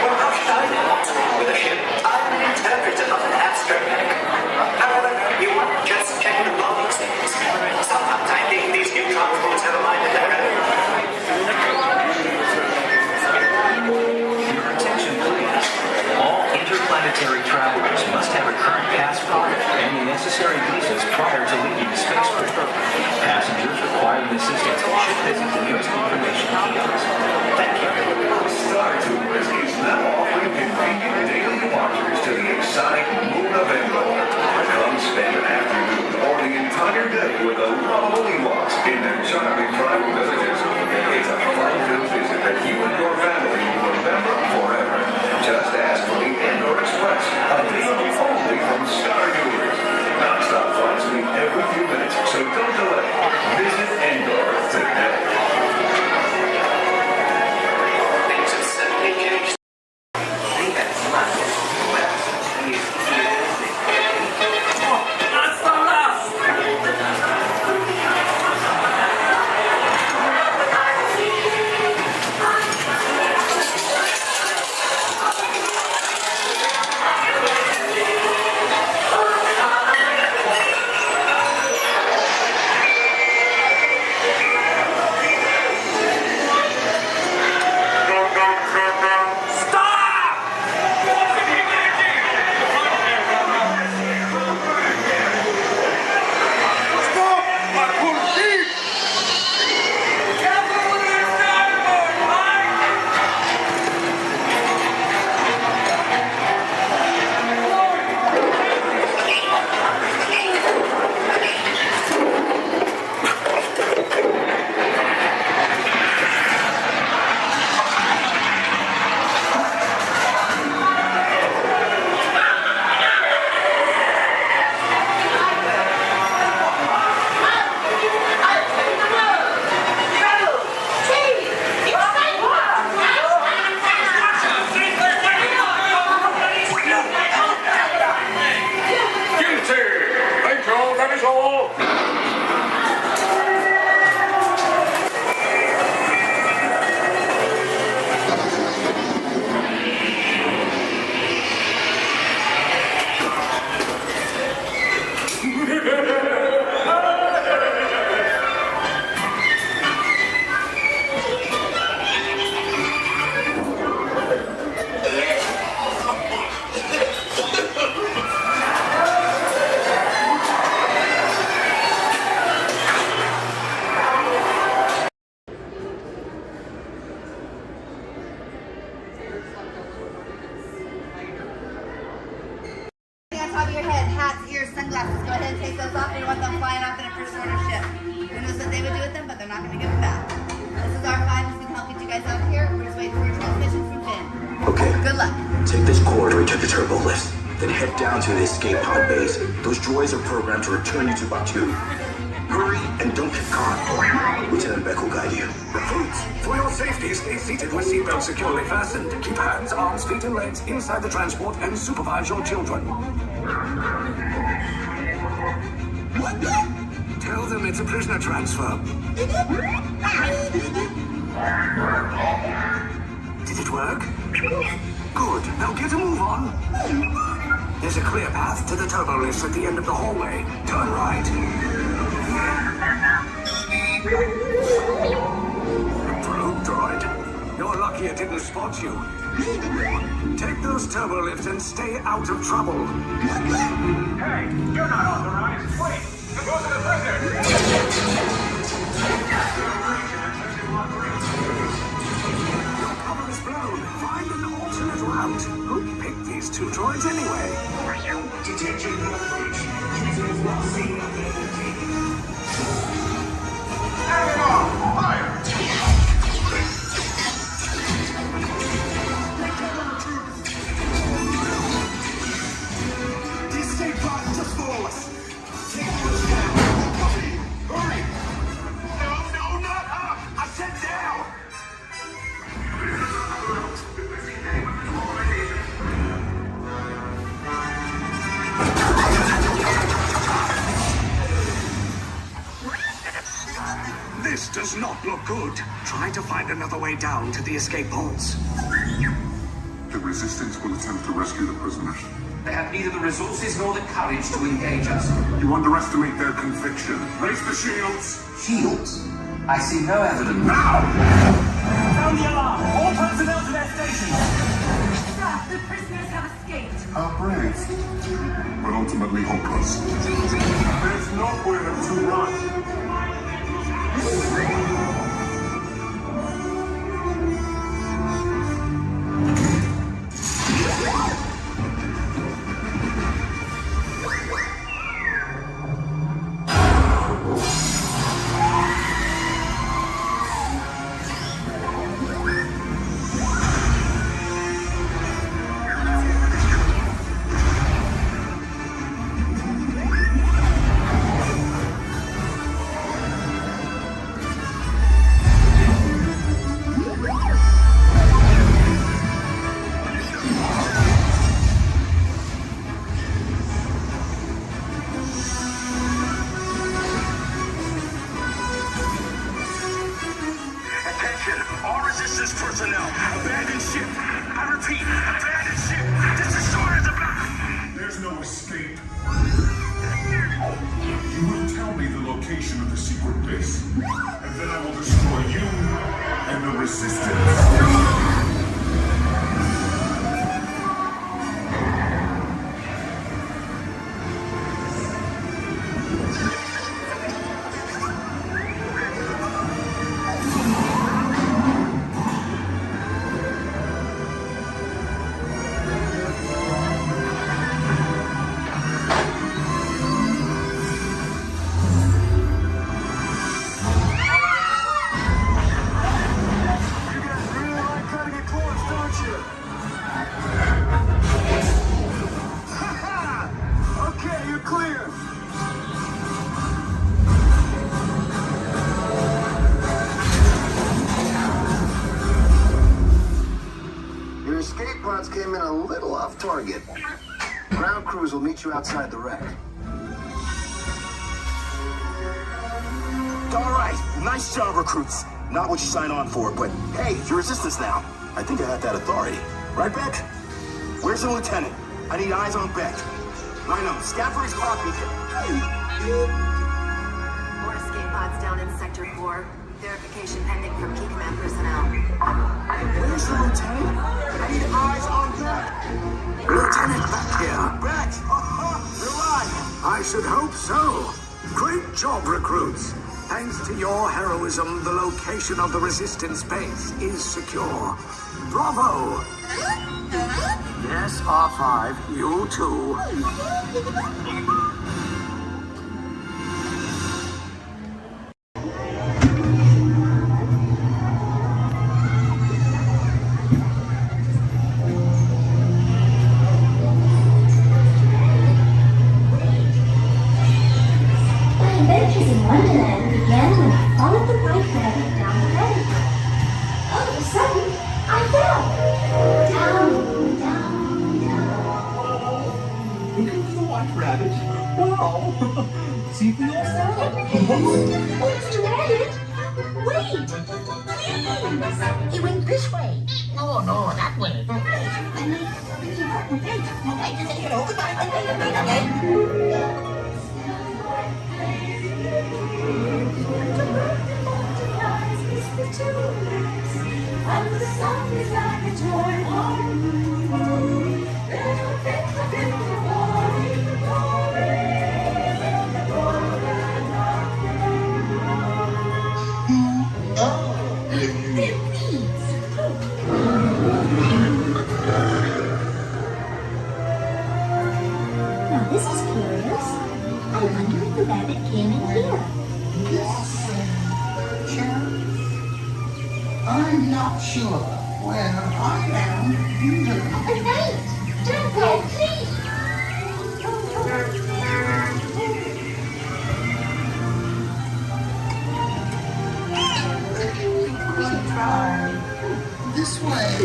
Well, how should I know what's wrong with a ship? I'm an interpreter, not an abstract. However, you might just check the logic things. Sometimes I think these new transports have a mind of their own. Your attention, please. All interplanetary travelers must have a current passport and the necessary visas prior to leaving the spaceport. Passengers requiring assistance should visit the nearest information kiosk. Thank you. Star Tours is now offering convenient daily departures to the exotic moon of Endor. Come spend an afternoon or the entire day with the lovely Walts in their charming tribal villages. It's a fun-filled visit that you and your family will remember forever. Just ask for the Endor Express, available only from Star Tours. Non-stop flights leave every few minutes, so don't delay. Visit Endor today. Things have certainly changed. turbos off and you want them flying off in a first order ship. Who knows what they would do with them, but they're not going to give them back. This is R5, this can help get you guys out of here. We're just waiting for a transmission from Finn. Okay. Good luck. Take this corridor to the turbo lift. Then head down to the escape pod base. Those droids are programmed to return you to Batu. Hurry and don't get caught. Lieutenant Beck will guide you. Recruits, for your safety, stay seated with seatbelts securely fastened. Keep hands, arms, feet, and legs inside the transport and supervise your children. Tell them it's a prisoner transfer. Did it work? Good. Now get a move on. There's a clear path to the turbo lifts at the end of the hallway. Turn right. Probe droid. You're lucky it didn't spot you. Take those turbo lifts and stay out of trouble. Hey, you're not authorized. Wait, the ghost of the prisoner. Your cover is blown. Find an alternate route. Who picked these two droids anyway? Detention approach. Prisoners not seen identity. Everyone, fire! The escape pod just below us. Take those down. Copy. Hurry. No, not up. I said down. This does not look good. Try to find another way down to the escape pods. The Resistance will attempt to rescue the prisoners. They have neither the resources nor the courage to engage us. You underestimate their conviction. Raise the shields! Shields? I see no evidence. Now! Sound the alarm! All personnel to their stations! Sir, the prisoners have escaped. How brave. But ultimately hopeless. There's nowhere to run. Personnel, abandoned ship. I repeat, abandoned ship. This is short as a block. There's no escape. You will tell me the location of the secret base, and then I will destroy you and the Resistance. Came in a little off target. Ground crews will meet you outside the wreck. All right, nice job, recruits. Not what you signed on for, but hey, you're Resistance now. I think I have that authority. Right, Beck? Where's the lieutenant? I need eyes on Beck. I know, scout for his pod beacon. More escape pods down in Sector 4. Verification pending from key command personnel. Where's the lieutenant? I need eyes on Beck. Lieutenant Beck here. Beck! You're alive! I should hope so. Great job, recruits. Thanks to your heroism, the location of the Resistance base is secure. Bravo! Yes, R5, you too. White Rabbit. Wow. See for yourself. Mr. Rabbit, wait! Please! He went this way. No, that way. And the sun is like a toy Now this is curious. I wonder if the rabbit came in here. Yes. Sure. I'm not sure. Where I am, you do. Wait! Don't go, please! Try this way.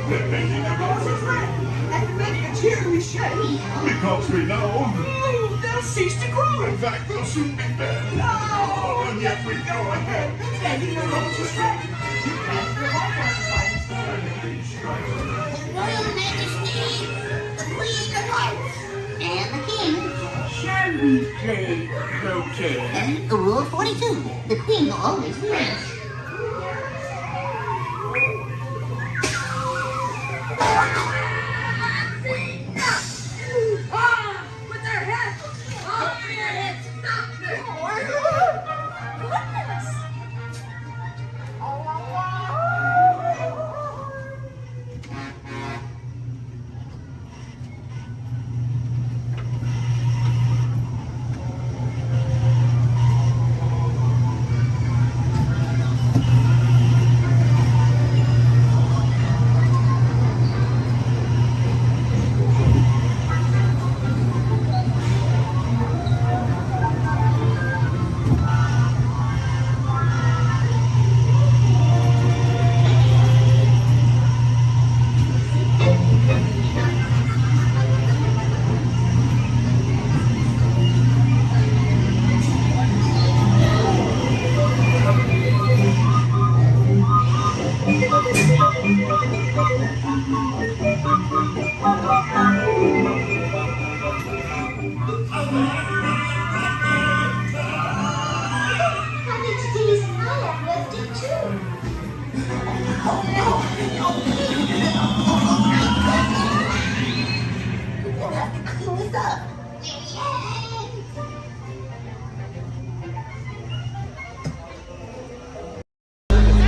We're making a And make a cheery shake. because we know They'll cease to grow. in fact we'll soon be dead. No! And yet we go ahead. Begging the roses straight. You can't provide us Royal Majesty, the Queen of Hearts, and the King. Shall we play croquet? Rule 42, the Queen will always win. With their heads! Off their heads! Stop them! Goodness!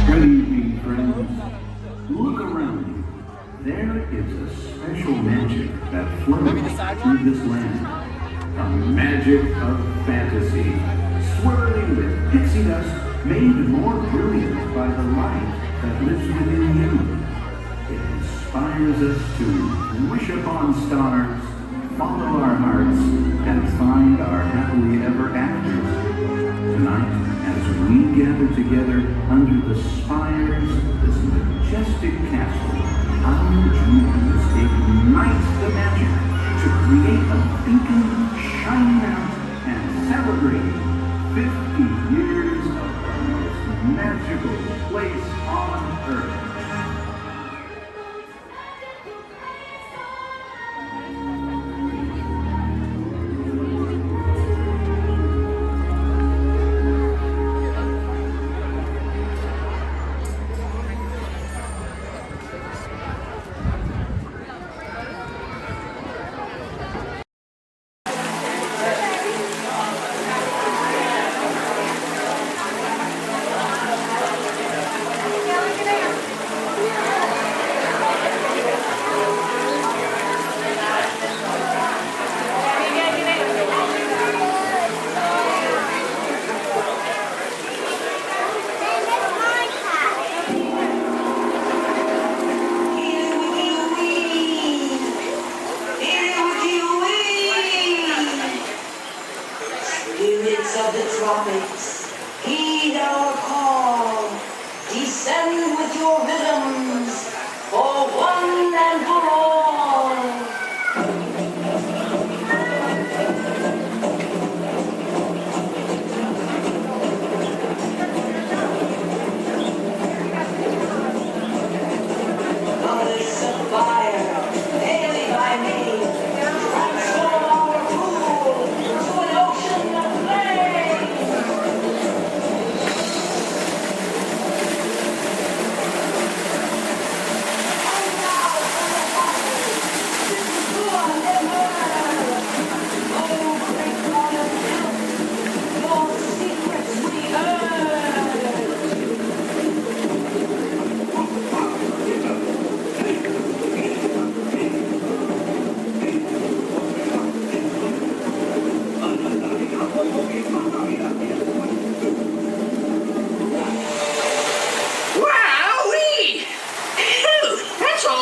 Good evening, friends. Look around you. There is a special magic that flows through this land. A magic of fantasy, swirling with pixie dust, made more brilliant by the light that lives within you. It inspires us to wish upon stars, follow our hearts, and find our happily ever afters. Tonight, as we gather together under the spires of this majestic castle, our dreams ignite the magic to create a beacon shining out and celebrating 50 years of the most magical place on earth.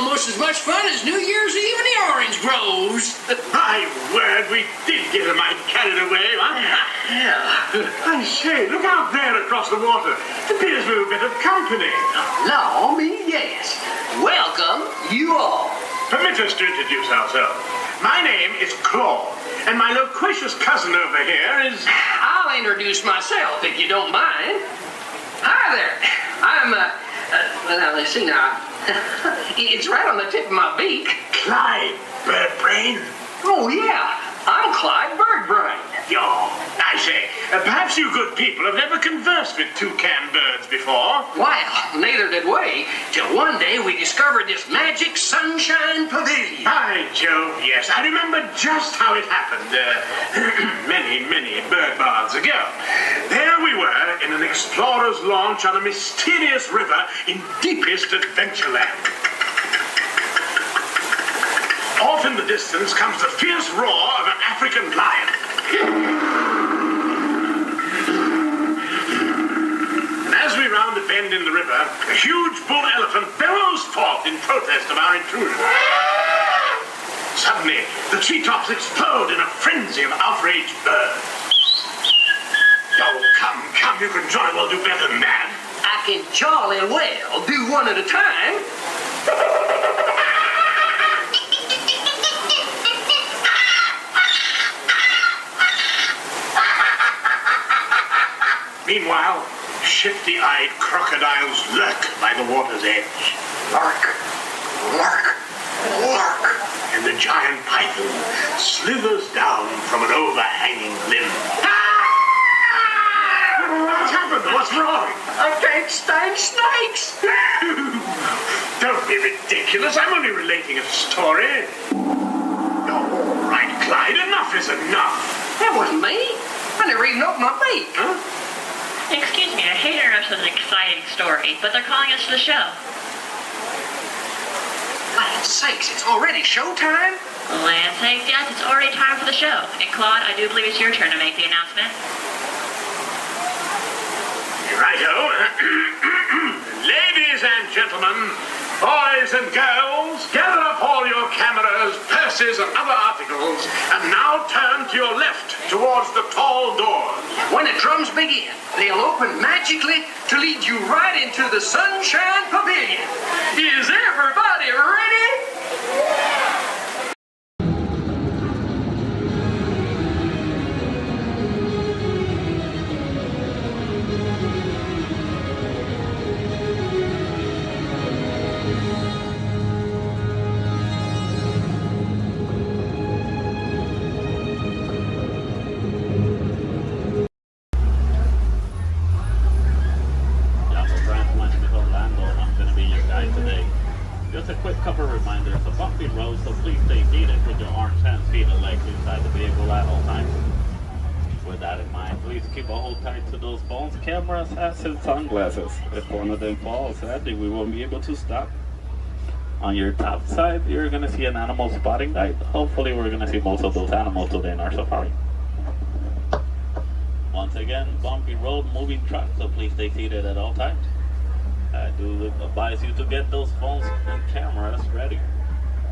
almost as much fun as New Year's Eve in the orange groves. My word, we did get a mite carried away, Yeah. I say, look out there across the water. It appears we're a bit of company. Law me, yes. Welcome, you all. Permit us to introduce ourselves. My name is Claude, and my loquacious cousin over here is... I'll introduce myself, if you don't mind. Hi there. I'm, well, let's see now. It's right on the tip of my beak. Clyde Birdbrain. Oh, yeah. I'm Clyde Birdbrain. I say, perhaps you good people have never conversed with toucan birds before. Well, neither did we, till one day we discovered this magic sunshine pavilion. By Jove, yes. I remember just how it happened, many, many bird baths ago. There we were in an explorer's launch on a mysterious river in deepest Adventureland. Off in the distance comes the fierce roar of an African lion. And as we round a bend in the river, a huge bull elephant bellows forth in protest of our intrusion. Suddenly, the treetops explode in a frenzy of outraged birds. Oh, come, you can jolly well do better than that. I can jolly well do one at a time. Meanwhile, shifty-eyed crocodiles lurk by the water's edge. Lurk, lurk, lurk. And the giant python slithers down from an overhanging limb. What's happened? What's wrong? I can't stand snakes. Don't be ridiculous. I'm only relating a story. All right, Clyde, enough is enough. That wasn't me. I never even opened my beak. Huh? Excuse me, I hate to interrupt with an exciting story, but they're calling us to the show. Land's sakes, it's already showtime? Land's sakes, yes, it's already time for the show. And Claude, I do believe it's your turn to make the announcement. Righto. Ladies and gentlemen, boys and girls, gather up all your cameras, purses, and other articles, and now turn to your left towards the tall doors. When the drums begin, they'll open magically to lead you right into the Sunshine Pavilion. Is everybody ready? Just a quick couple of reminders. A bumpy road, so please stay seated with your arms, hands, feet, and legs inside the vehicle at all times. With that in mind, please keep a hold tight to those phones, cameras, hats, and sunglasses. If one of them falls, sadly, we won't be able to stop. On your top side, you're going to see an animal spotting guide. Hopefully, we're going to see most of those animals today in our safari. Once again, bumpy road, moving truck, so please stay seated at all times. I do advise you to get those phones and cameras ready.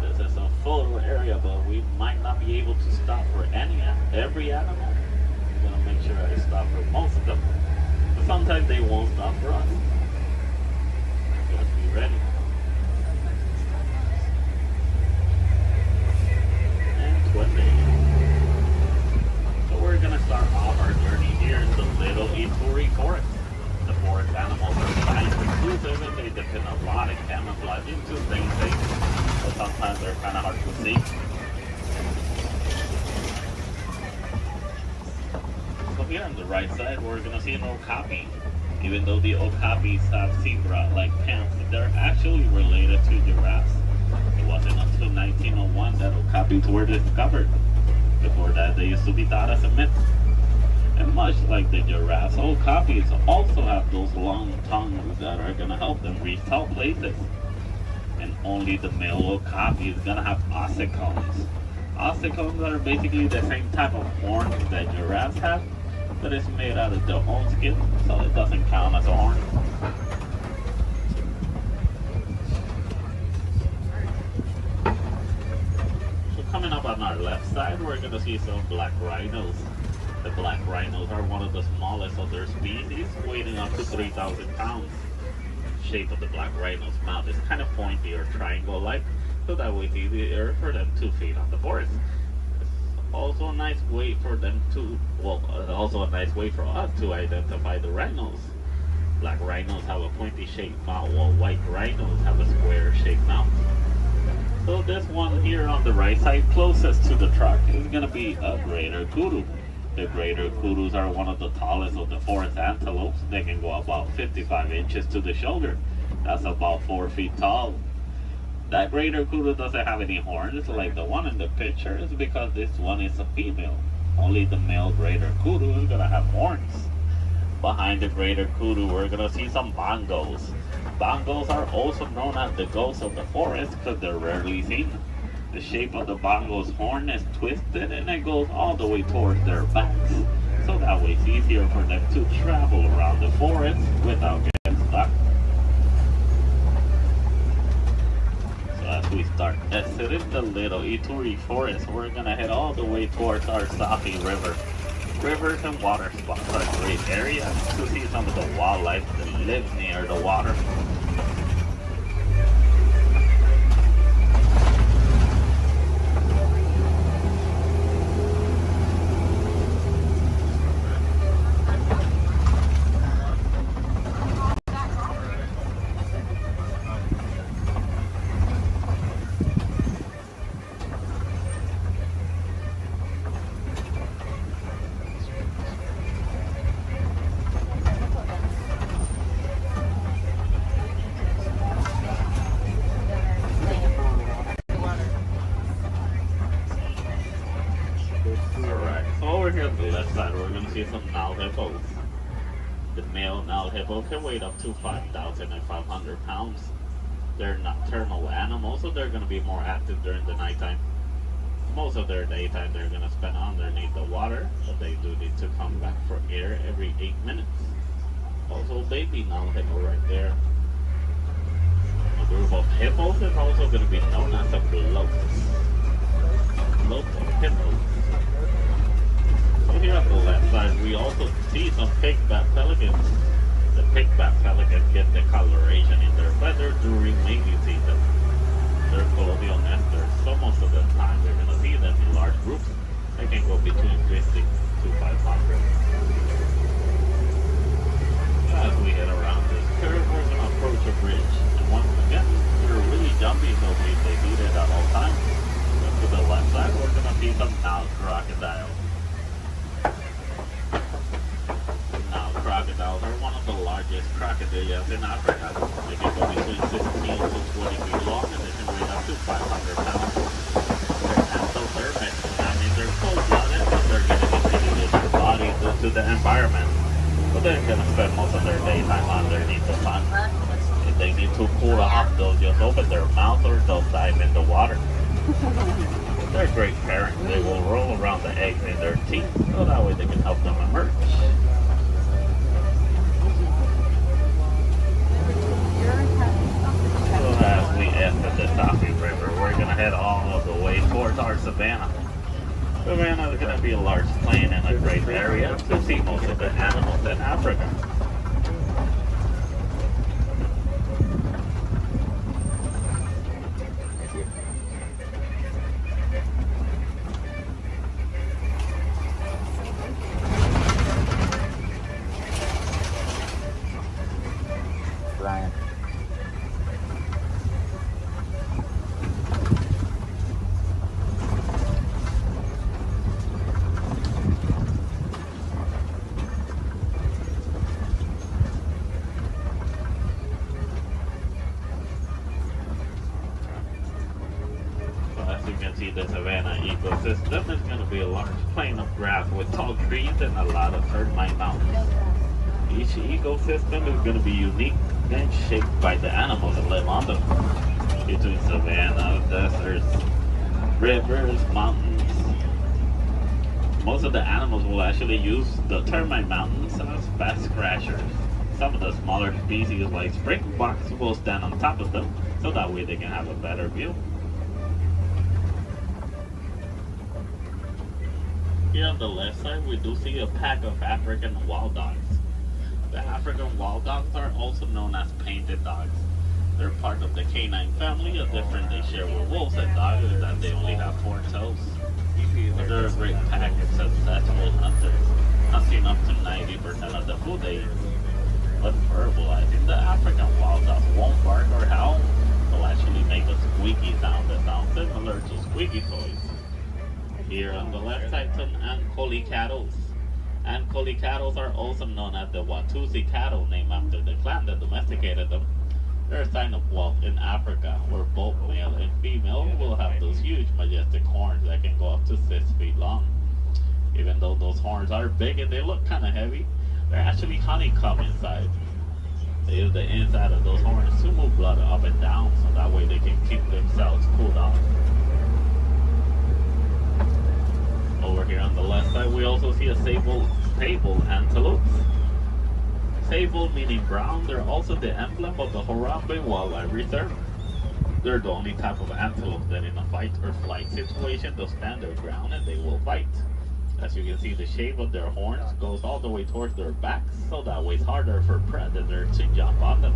This is a photo area, but we might not be able to stop for every animal. I'm going to make sure I stop for most of them. But sometimes they won't stop for us. Just be ready. And 20. So we're going to start off our journey here in the Little Ituri Forest. The forest animals are kind of exclusive and they depend a lot of camouflage into things but sometimes they're kind of hard to see. So here on the right side, we're going to see an okapi. Even though the okapis have zebra-like pants, they're actually related to giraffes. It wasn't until 1901 that okapis were discovered. Before that, they used to be thought as a myth. And much like the giraffes, okapis also have those long tongues that are going to help them reach tall places. And only the male okapi is going to have ossicones. Ossicones are basically the same type of horns that giraffes have, but it's made out of their own skin, so it doesn't count as a horn. on our left side, we're gonna see some black rhinos. The black rhinos are one of the smallest of their species, weighing up to 3,000 pounds. Shape of the black rhino's mouth is kind of pointy or triangle-like, so that way it's easier for them to feed on the forest. It's also a nice way for them to, also a nice way for us to identify the rhinos. Black rhinos have a pointy-shaped mouth, while white rhinos have a square-shaped mouth. So this one here on the right side, closest to the truck, is gonna be a greater kudu. The greater kudus are one of the tallest of the forest antelopes. They can go about 55 inches to the shoulder. That's about 4 feet tall. That greater kudu doesn't have any horns like the one in the picture. It's because this one is a female. Only the male greater kudu is gonna have horns. Behind the greater kudu, we're gonna see some bongos. Bongos are also known as the ghosts of the forest because they're rarely seen. The shape of the bongo's horn is twisted and it goes all the way towards their backs. So that way it's easier for them to travel around the forest without getting stuck. So as we start exiting the little Ituri forest, we're gonna head all the way towards our Safi River. Rivers and water spots are a great area to see some of the wildlife that lives near the water. The male Nile hippo can weigh up to 5,500 pounds. They're nocturnal animals, so they're going to be more active during the nighttime. Most of their daytime they're going to spend underneath the water, but they do need to come back for air every 8 minutes. Also, baby Nile hippo right there. A group of hippos is also going to be known as a float. Float of hippos. So here on the left side, we also see some pigbat pelicans. The pigbat pelicans get the coloration in their feathers during mating season. They're colonial nesters, so most of the time we're going to see them in large groups. They can go between 50 to 500. As we head around this curve, we're going to approach a bridge. And once again, we're really jumpy, so we stay heated at all times. And to the left side, we're going to see some Nile crocodiles. Crocodiles are one of the largest crocodiles in Africa. They can go between 16 to 20 feet long and they can weigh up to 500 pounds. They're endothermic. That means they're cold-blooded, but they're getting integrated in their body due to the environment. So they're going to spend most of their daytime underneath the sun. If they need to cool off, they'll just open their mouth or they'll dive in the water. They're great parents. They will roll around the eggs in their teeth, so that way they can help them emerge. As we enter the Safi River, we're going to head all the way towards our savannah. Savannah is going to be a large plain and a great area to see most of the animals in Africa. Brian. The savanna ecosystem is going to be a large plain of grass with tall trees and a lot of termite mountains. Each ecosystem is going to be unique and shaped by the animals that live on them. Between savanna, deserts, rivers, mountains. Most of the animals will actually use the termite mountains as fast crashers. Some of the smaller species like springboks will stand on top of them, so that way they can have a better view. Here on the left side, we do see a pack of African wild dogs. The African wild dogs are also known as painted dogs. They're part of the canine family. A difference they share with wolves and dogs is that they only have 4 toes. But they're a great pack of successful hunters, hunting up to 90% of the food they eat. But verbalizing, the African wild dog won't bark or howl. They'll actually make a squeaky sound that sounds similar to squeaky toys. Here on the left side, some Ankoli cattle. Ankoli cattle are also known as the Watusi cattle, named after the clan that domesticated them. They're a sign of wealth in Africa, where both male and female will have those huge, majestic horns that can go up to 6 feet long. Even though those horns are big and they look kind of heavy, they're actually honeycomb inside. They use the inside of those horns to move blood up and down, so that way they can keep themselves cooled off. Over here on the left side, we also see a sable antelope. Sable meaning brown, they're also the emblem of the Harambe Wildlife Reserve. They're the only type of antelope that in a fight or flight situation they'll stand their ground and they will fight. As you can see, the shape of their horns goes all the way towards their backs, so that way it's harder for predators to jump on them.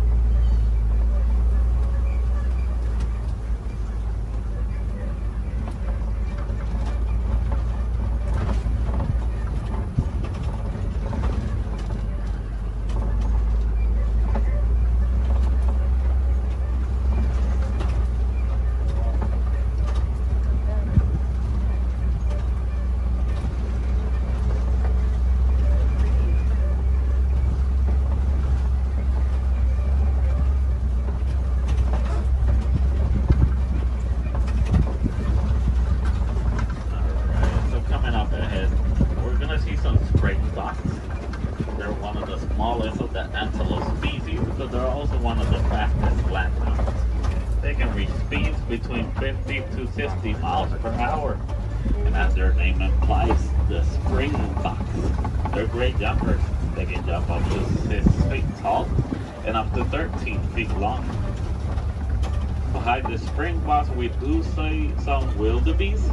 Between 50 to 60 miles per hour. And as their name implies, the springboks. They're great jumpers. They can jump up to 6 feet tall and up to 13 feet long. Behind the springboks, we do see some wildebeest.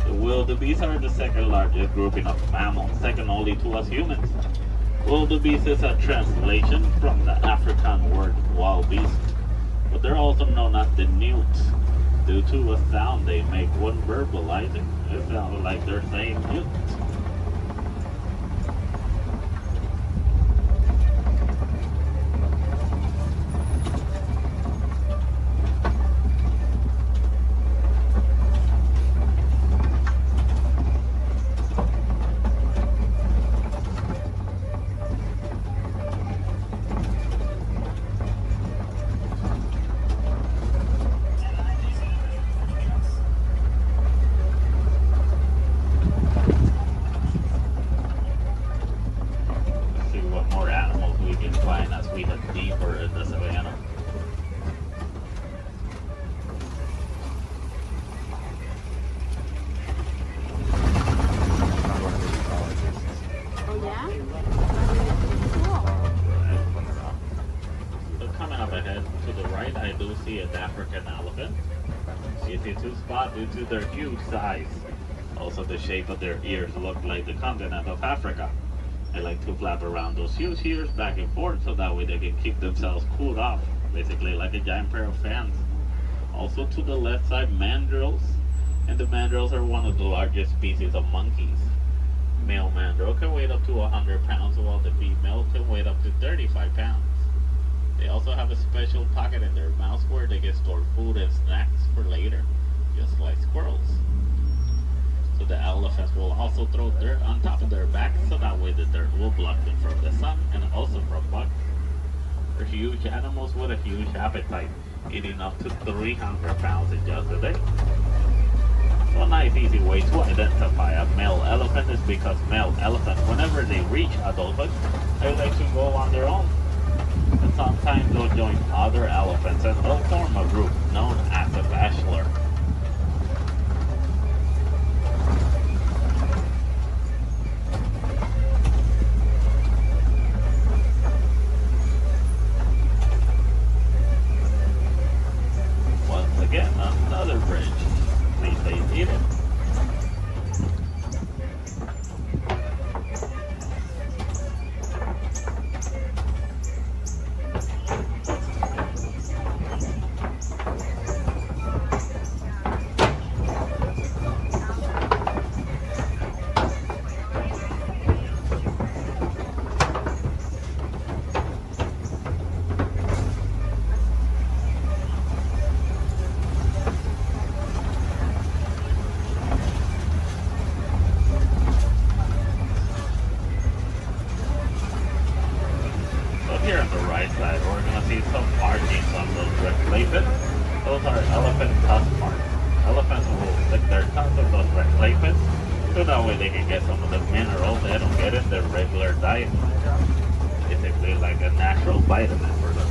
The wildebeest are the second largest grouping of mammals, second only to us humans. Wildebeest is a translation from the African word wild beast, but they're also known as the newts due to a sound they make when verbalizing. It sounds like they're saying newt. Due to their huge size. Also, the shape of their ears look like the continent of Africa. They like to flap around those huge ears back and forth so that way they can keep themselves cooled off, basically like a giant pair of fans. Also to the left side, mandrills, and the mandrills are one of the largest species of monkeys. Male mandrill can weigh up to 100 pounds while the female can weigh up to 35 pounds. They also have a special pocket in their mouths where they can store food and snacks for later, just like squirrels. So the elephants will also throw dirt on top of their backs so that way the dirt will block them from the sun and also from bugs. They're huge animals with a huge appetite, eating up to 300 pounds in just a day. So a nice easy way to identify a male elephant is because male elephants, whenever they reach adulthood, they like to go on their own. And sometimes they'll join other elephants and they'll form a group known as a bachelor. Once again, another bridge. Please stay seated. elephant tusk mark. Elephants will stick their tongues in those red clay pits, so that way they can get some of the minerals they don't get in their regular diet. Basically like a natural vitamin for them.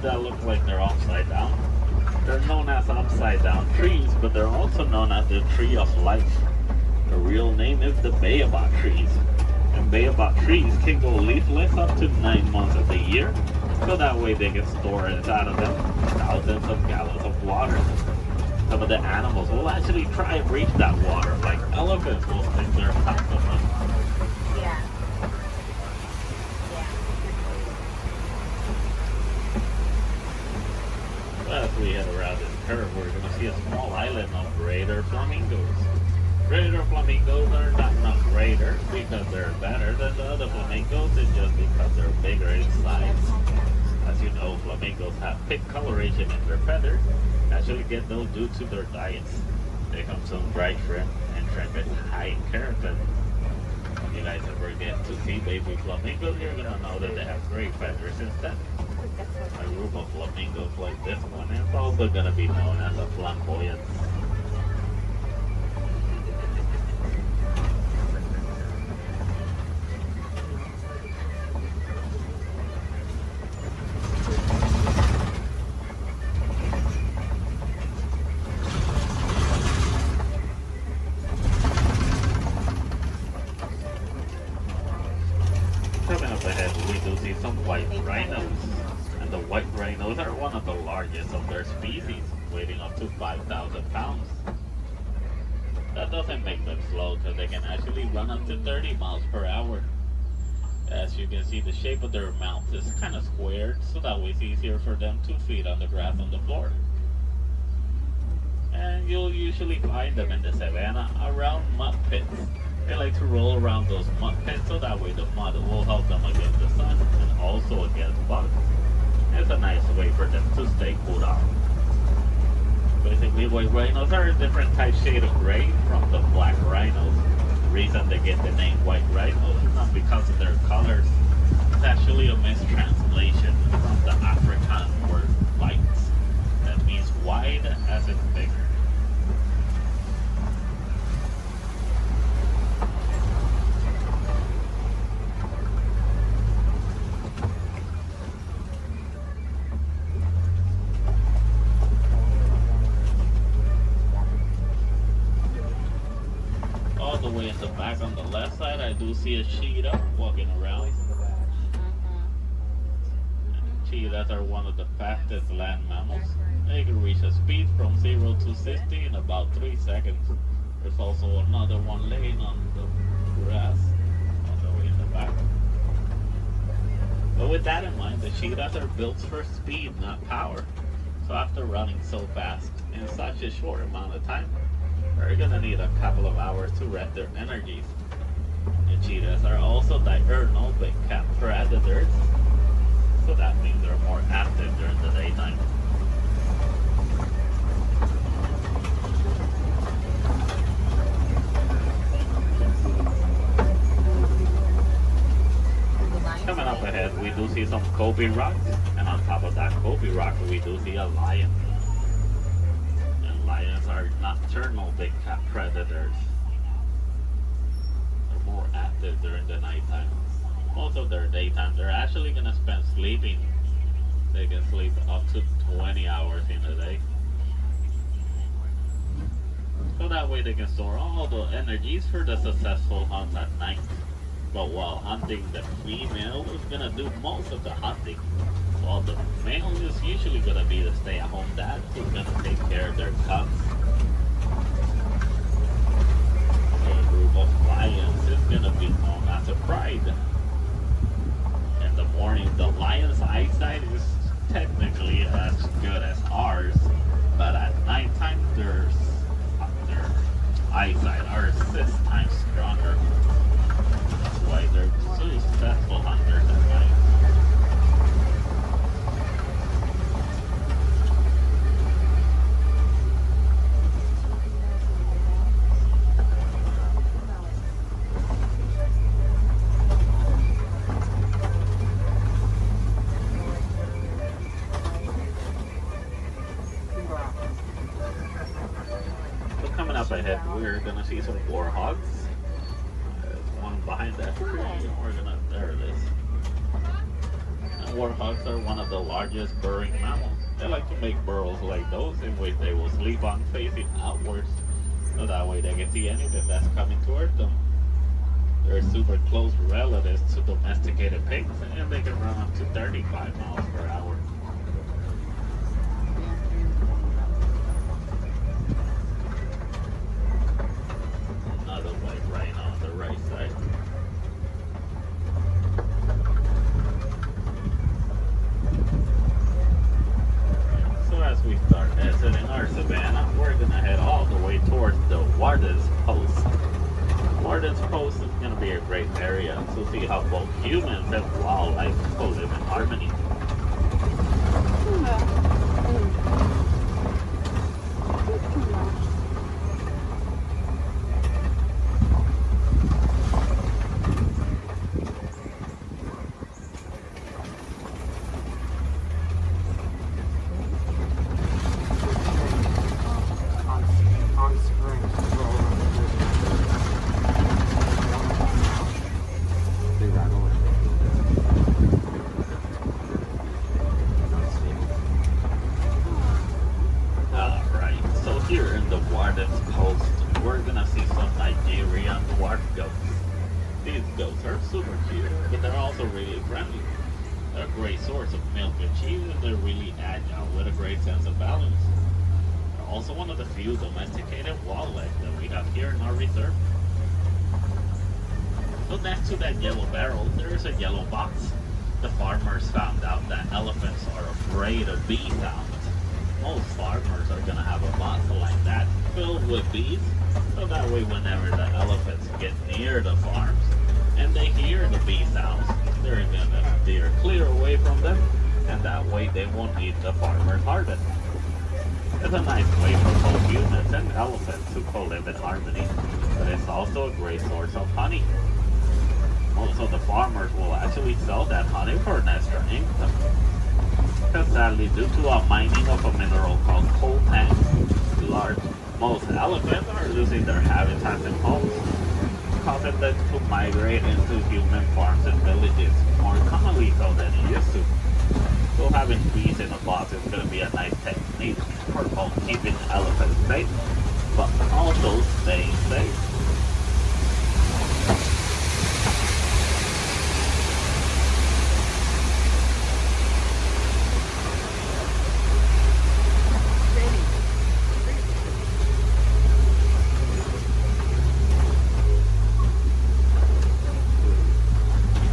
That look like they're upside down. They're known as upside down trees, but they're also known as the tree of life. The real name is the baobab trees. And baobab trees can go leafless up to 9 months of the year, so that way they can store inside of them thousands of gallons of water. Some of the animals will actually try and reach that water, like elephants will stick their tongues in them. Yeah. As we head around this curve, we're going to see a small island of greater flamingos. Greater flamingos are not greater because they're better than the other flamingos, it's just because they're bigger in size. As you know, flamingos have thick coloration in their feathers. Actually get those due to their diets. They consume dried shrimp, and shrimp is high in keratin. If you guys ever get to see baby flamingos, you're going to know that they have great feathers instead. A group of flamingos like this one is also going to be known as a flamboyant. Coming up ahead, we do see some white rhinos. And the white rhinos are one of the largest of their species, weighing up to 5,000 pounds. That doesn't make them slow, because they can actually run up to 30 miles per hour. As you can see, the shape of their mouth is kind of squared, so that way it's easier for them to feed on the grass on the floor. And you'll usually find them in the savannah around mud pits. They like to roll around those mud pits, so that way the mud will help them against the sun and also against bugs. It's a nice way for them to stay cooled off. Basically, white rhinos are a different type shade of gray from the black rhinos. The reason they get the name white rhinos is not because of their colors. It's actually a mistranslation from the Afrikaans word white. That means wide as in bigger. All the way in the back on the left side, I do see a cheetah walking around. Cheetahs are one of the fastest land mammals. They can reach a speed from 0 to 60 in about 3 seconds. There's also another one laying on the grass all the way in the back. But with that in mind, the cheetahs are built for speed, not power. So after running so fast in such a short amount of time, they're gonna need a couple of hours to rest their energies. The cheetahs are also diurnal big cat predators, so that means they're more active during the daytime. Coming up ahead, we do see some Kobe rocks, and on top of that Kobe rock, we do see a lion. Lions are nocturnal big cat predators. They're more active during the nighttime. Most of their daytime, they're actually going to spend sleeping. They can sleep up to 20 hours in a day. So that way they can store all the energies for the successful hunts at night. But while hunting, the female is going to do most of the hunting. While the male is usually going to be the stay-at-home dad who's going to take care of their cubs. A group of lions is going to be known as a pride. In the morning, the lion's eyesight is technically as good as ours, but at nighttime their eyesight are 6 times stronger. That's why they're so successful hunters at night. Up ahead, we're gonna see some warhogs. There's one behind that tree. There it is. And warhogs are one of the largest burrowing mammals. They like to make burrows like those in which they will sleep on facing outwards, so that way they can see anything that's coming toward them. They're super close relatives to domesticated pigs, and they can run up to 35 miles per hour. Savannah, we're gonna head all the way towards the Warden's Post. Warden's Post is gonna be a great area to see how both humans and wildlife live in harmony. Domesticated wildlife that we have here in our reserve. So next to that yellow barrel, there is a yellow box. The farmers found out that elephants are afraid of bee sounds. Most farmers are going to have a box like that filled with bees, so that way whenever the elephants get near the farms and they hear the bee sounds, they're going to steer clear away from them, and that way they won't eat the farmer's harvest. It's a nice way for both humans and elephants to co-live in harmony, but it's also a great source of honey. Most of the farmers will actually sell that honey for an extra income. Because sadly, due to a mining of a mineral called coltan, most elephants are losing their habitats and homes, causing them to migrate into human farms and villages more commonly so than it used to. So having bees in a box is going to be a nice technique for both keeping elephants safe, but also staying safe.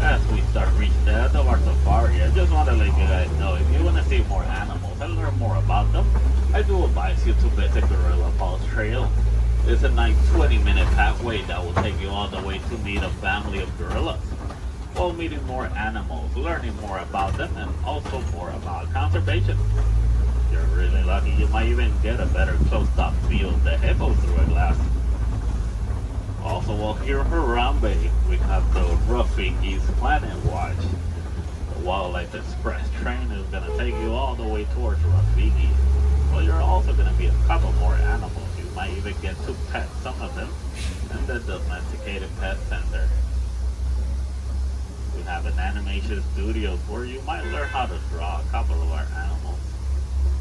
As we start reaching the end of our safari, I just want to let you guys know, if you want to see more animals and learn more about them, I do advise you to visit Gorilla Falls Trail. It's a nice 20-minute pathway that will take you all the way to meet a family of gorillas, while meeting more animals, learning more about them, and also more about conservation. If you're really lucky, you might even get a better close-up view of the hippo through a glass. Also, well, here in Harambe, we have the Rafiki's Planet Watch. The Wildlife Express train is going to take you all the way towards Rafiki. Well, you're also going to meet a couple more animals. You might even get to pet some of them in the Domesticated Pet Center. We have an animation studio where you might learn how to draw a couple of our animals.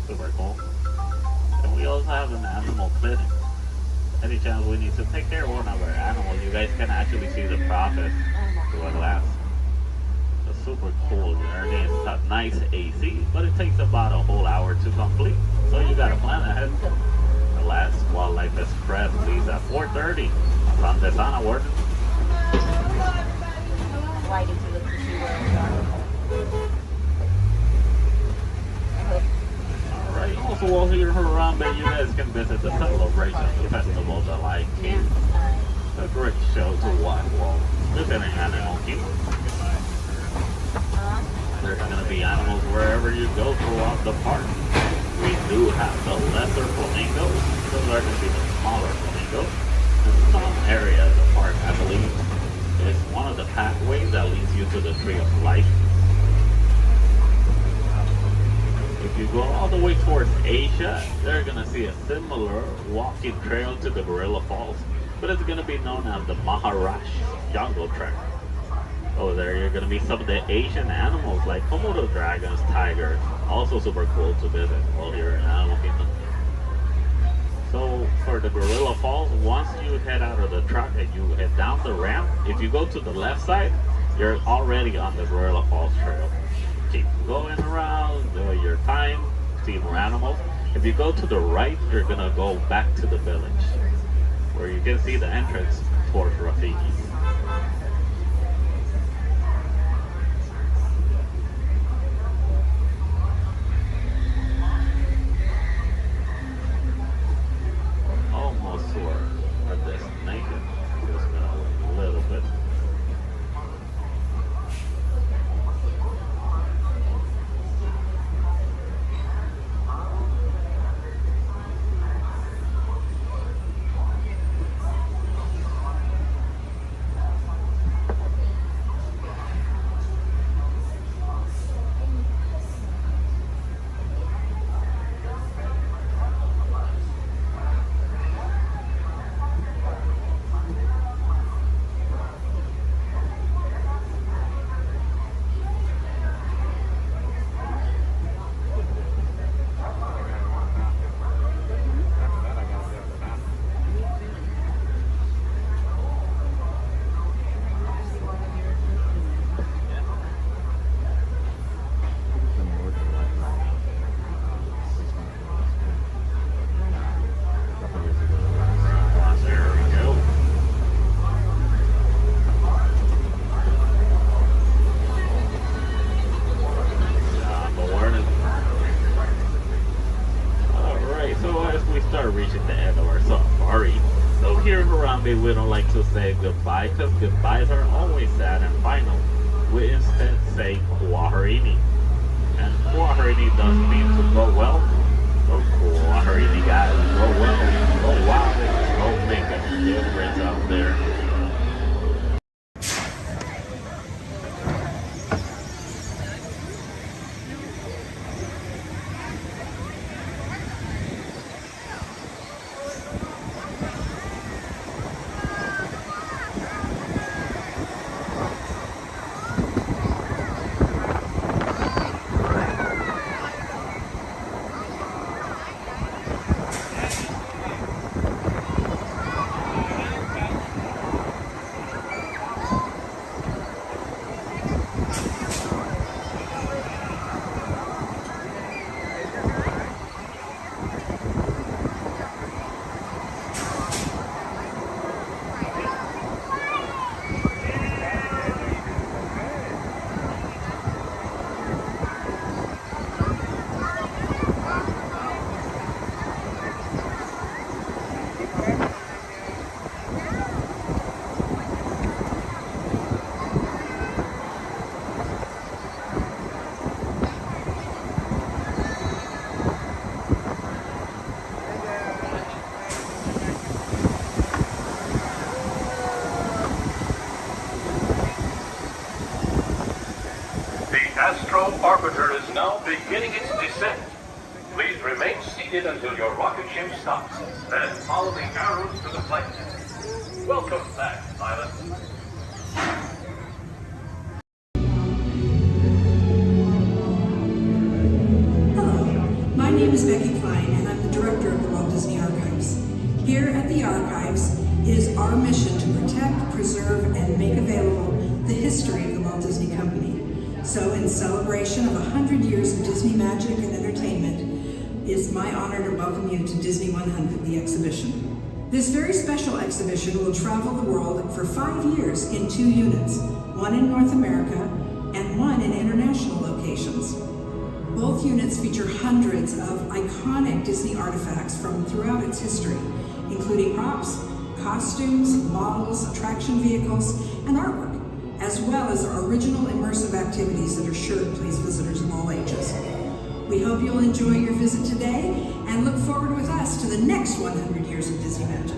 Super cool. And we also have an animal clinic. Any chance we need to take care of one of our animals, you guys can actually see the process through a glass. It's super cool journey. It's got nice AC, but it takes about a whole hour to complete. So you gotta plan ahead. The last Wildlife Express leaves at 4:30. From the Sana Ward. Why did you look to see where we are? Also, while here in Harambe, you guys can visit the Celebration Festival, the Lion King. A great show to watch while visiting Animal Kingdom. There's going to be animals wherever you go throughout the park. We do have the lesser flamingos. Those are going to be the smaller flamingos. In some area of the park, I believe, is one of the pathways that leads you to the Tree of Life. If you go all the way towards Asia, they're going to see a similar walking trail to the Gorilla Falls, but it's going to be known as the Maharashtra Jungle Trek. Over there, you're going to meet some of the Asian animals like Komodo dragons, tigers, also super cool to visit while you're in Animal Kingdom. So for the Gorilla Falls, once you head out of the truck and you head down the ramp, if you go to the left side, you're already on the Gorilla Falls trail. Keep going around, enjoy your time, see more animals. If you go to the right, you're going to go back to the village, where you can see the entrance towards Rafiki. Almost to our destination. Just gonna wait a little bit. We don't like to say goodbye because goodbyes are always sad and final. We instead say kwaherini. And kwaherini does mean to go well. So kwaherini guys, go well, go wild, go make a difference out there. Astro Orbiter is now beginning its descent. Please remain seated until your rocket ship stops. Then follow the arrows to the flight. Welcome back, pilot. Hello, my name is Becky Klein, and I'm the director of the Walt Disney Archives. Here at the Archives, it is our mission to protect, preserve, and make available the history of the Walt Disney Company. So in celebration of 100 years of Disney magic and entertainment, it's my honor to welcome you to Disney 100, the exhibition. This very special exhibition will travel the world for 5 years in 2 units, one in North America and one in international locations. Both units feature hundreds of iconic Disney artifacts from throughout its history, including props, costumes, models, attraction vehicles, and artwork, as well as original immersive activities that are sure to please visitors of all ages. We hope you'll enjoy your visit today and look forward with us to the next 100 years of Disney Magic.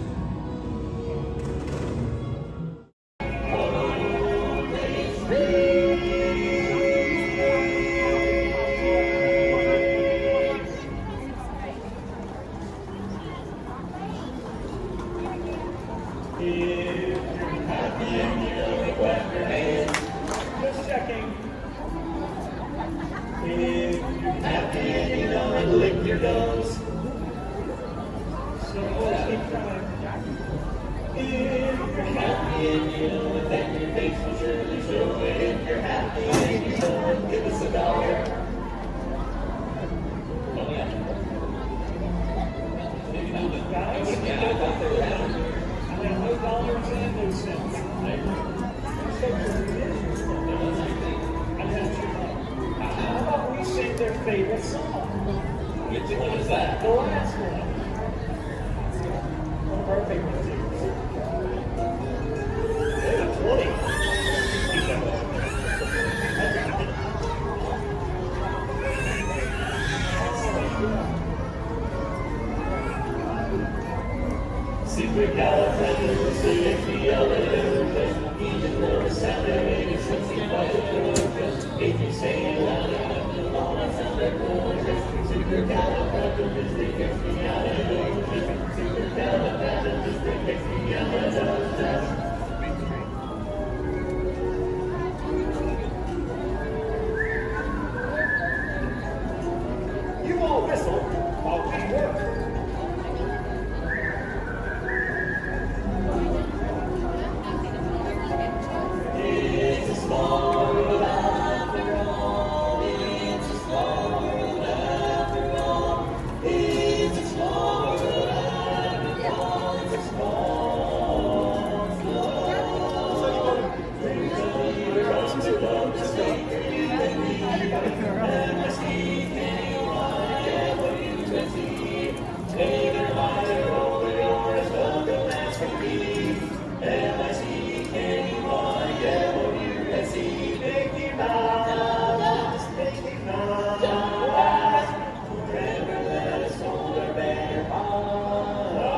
Their favorite song. Which one is that? The last one. One of our favorites. Yeah, 20. You all whistle while we work. It's a small world after all. It's a small world after all. It's a small world after all. It's a small world. Here comes the love to stay for you and me. And I see anyone ever you can see. Take it higher over yours, welcome as for me. And I see anyone ever you can see. Mickey Mouse, Mickey Mouse, forever let us hold our banner high.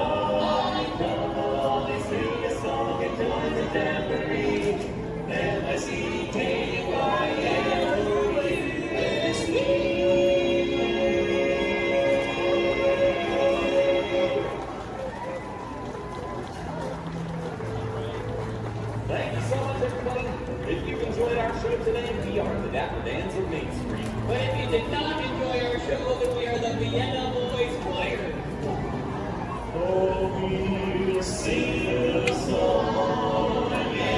Come along and sing a song and join the jamboree. And I see anyone ever you can see. Thank you so much, everybody. If you enjoyed our show today, we are the Dapper Dans of Main Street. But if you did not enjoy our show, then we are the Vienna Boys Choir. Oh, we'll sing a song and make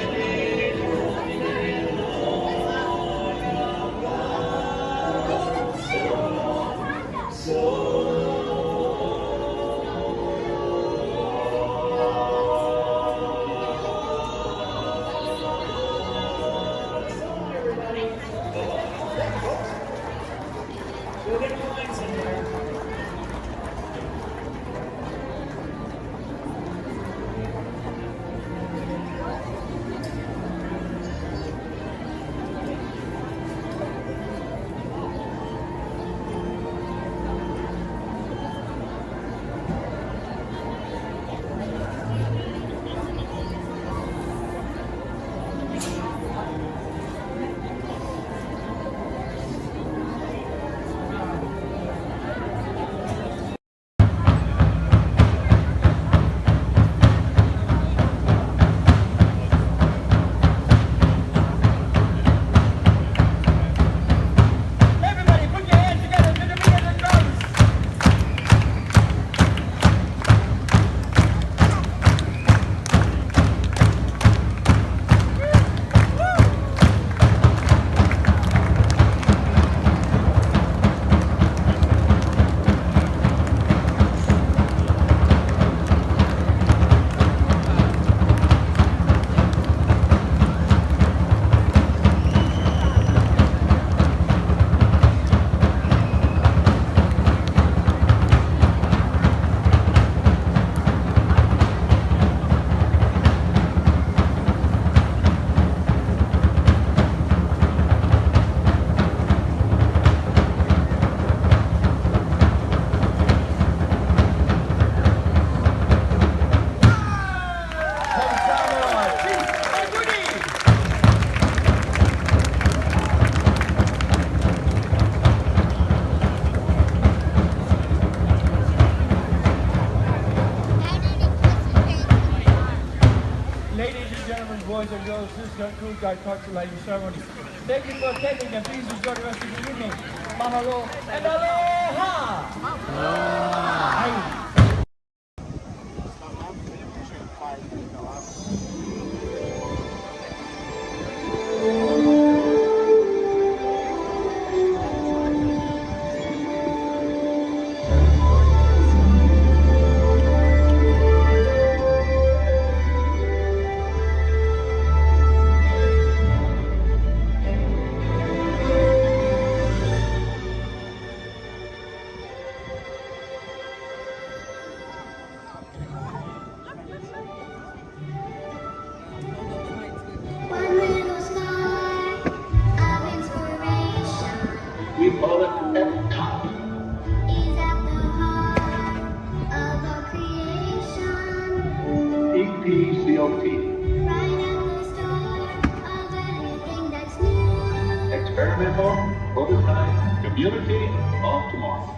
boys and girls, this concludes our torchlighting ceremony. Thank you for attending and please enjoy the rest of the evening. Mahalo and aloha! We call it Epcot. EPCOT. Experimental, prototype, community of tomorrow.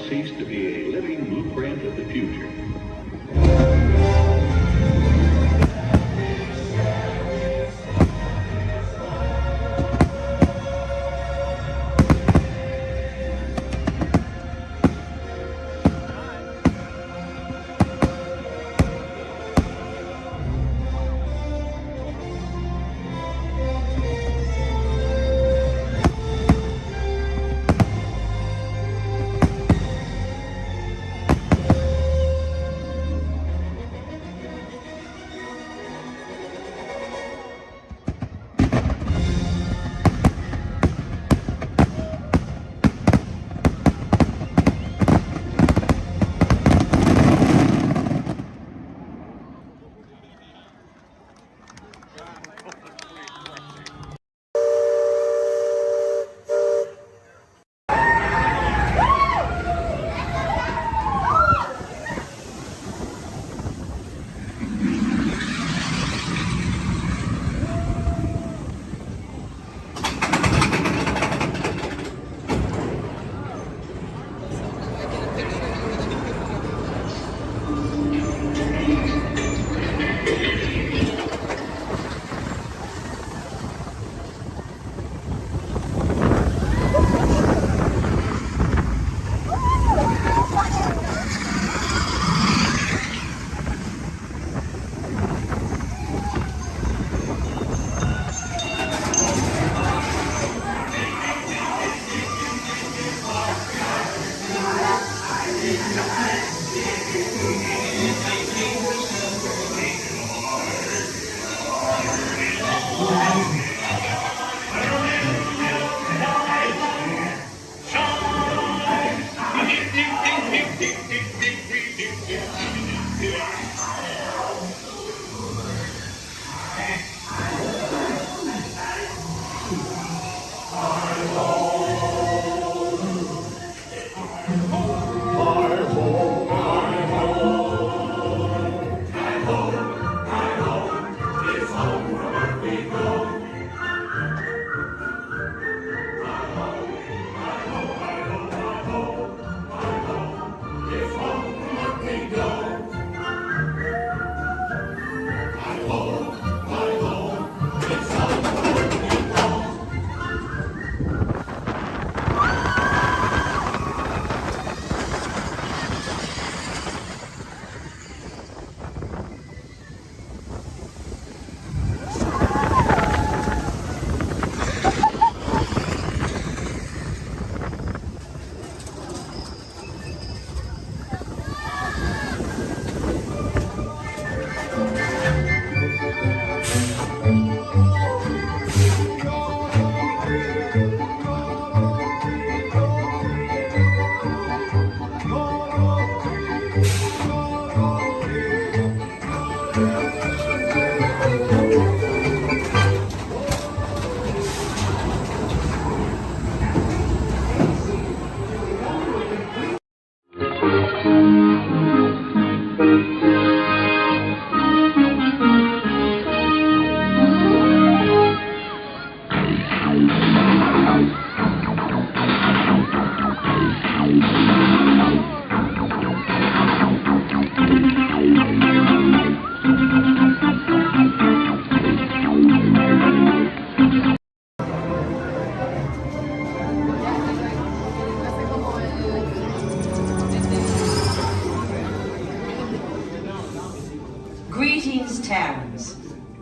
cease to be a living blueprint of the future.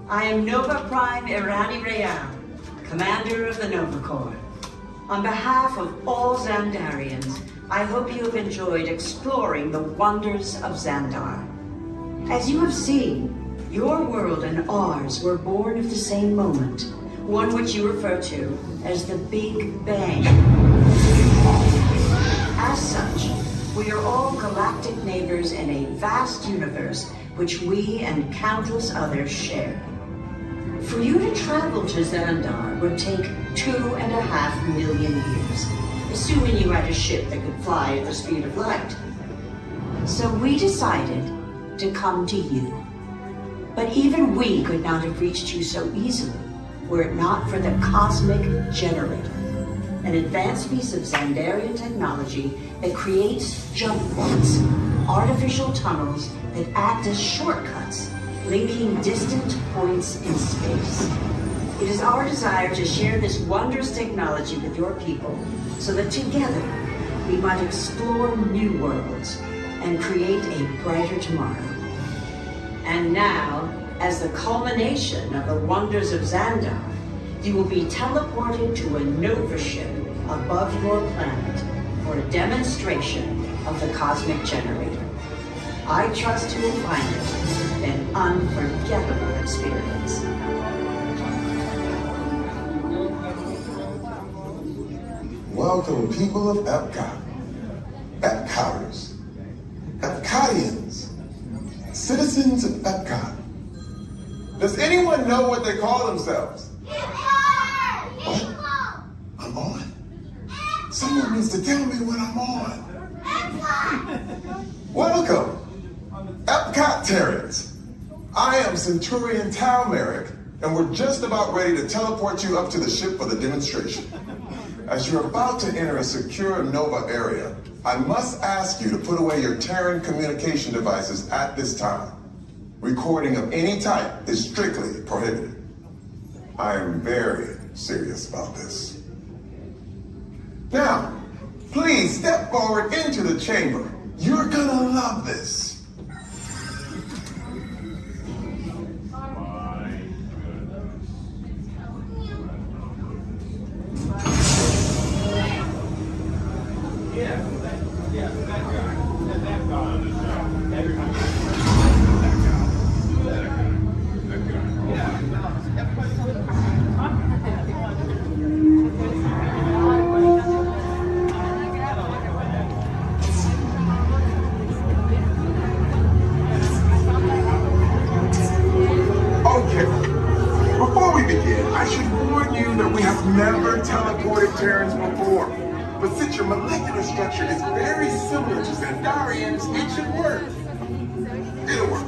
I am Nova Prime Irani Rayan, Commander of the Nova Corps. On behalf of all Xandarians, I hope you have enjoyed exploring the wonders of Xandar. As you have seen, your world and ours were born of the same moment, one which you refer to as the Big Bang. As such, we are all galactic neighbors in a vast universe which we and countless others share. For you to travel to Xandar would take 2.5 million years, assuming you had a ship that could fly at the speed of light. So we decided to come to you. But even we could not have reached you so easily were it not for the Cosmic Generator, an advanced piece of Xandarian technology that creates jump points, artificial tunnels that act as shortcuts, linking distant points in space. It is our desire to share this wondrous technology with your people so that together we might explore new worlds and create a brighter tomorrow. And now, as the culmination of the wonders of Xandar, you will be teleported to a Nova ship above your planet for a demonstration of the Cosmic Generator. I trust you will find it an unforgettable experience. Welcome, people of Epcot, Epcotters, Epcotians, citizens of Epcot. Does anyone know what they call themselves? What? I'm on? Someone needs to tell me when I'm on. Welcome, Epcotarians. I am Centurion Tal Merrick, and we're just about ready to teleport you up to the ship for the demonstration. As you're about to enter a secure Nova area, I must ask you to put away your Terran communication devices at this time. Recording of any type is strictly prohibited. I am very serious about this. Now, please step forward into the chamber. You're gonna love this. Never teleported Terrans before, but since your molecular structure is very similar to Xandarians, it should work. It'll work.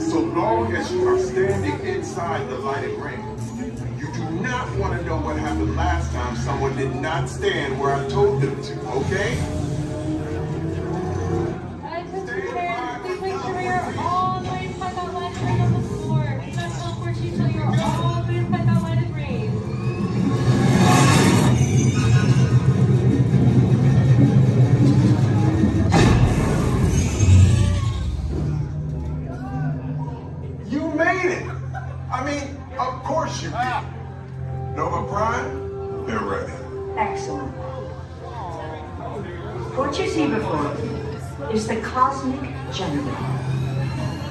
So long as you are standing inside the lighted ring. You do not want to know what happened last time someone did not stand where I told them to, okay? Please make sure you're all the way inside that lighted ring on the floor. We must teleport you till you're all the way inside that lighted ring. Of course you did. Nova Prime, they're ready. Excellent. What you see before you is the Cosmic Generator.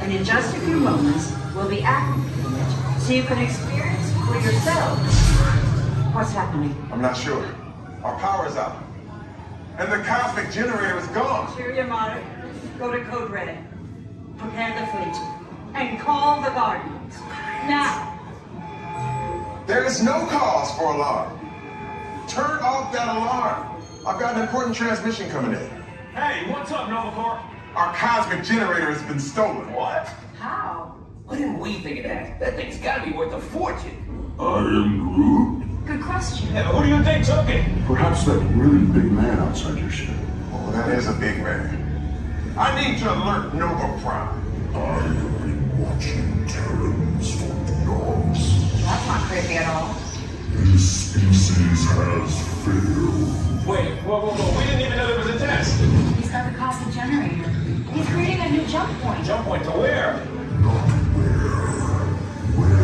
And in just a few moments, we'll be activating it so you can experience for yourselves what's happening. I'm not sure. Our power's out. And the Cosmic Generator is gone. Cheerio, Mother. Go to Code Red. Prepare the fleet. And call the Guardians. Now. There is no cause for alarm. Turn off that alarm. I've got an important transmission coming in. Hey, what's up, Nova Corps? Our Cosmic Generator has been stolen. What? How? Why didn't we think of that? That thing's gotta be worth a fortune. I am Groot. Good question. Yeah, who do you think took it? Perhaps that really big man outside your ship. Oh, that is a big man. I need to alert Nova Prime. I have been watching Terrans for eons. That's not creepy at all. This species has failed. Wait, whoa. We didn't even know there was a test. He's got the Cosmic Generator. He's creating a new jump point. Jump point to where? Not where.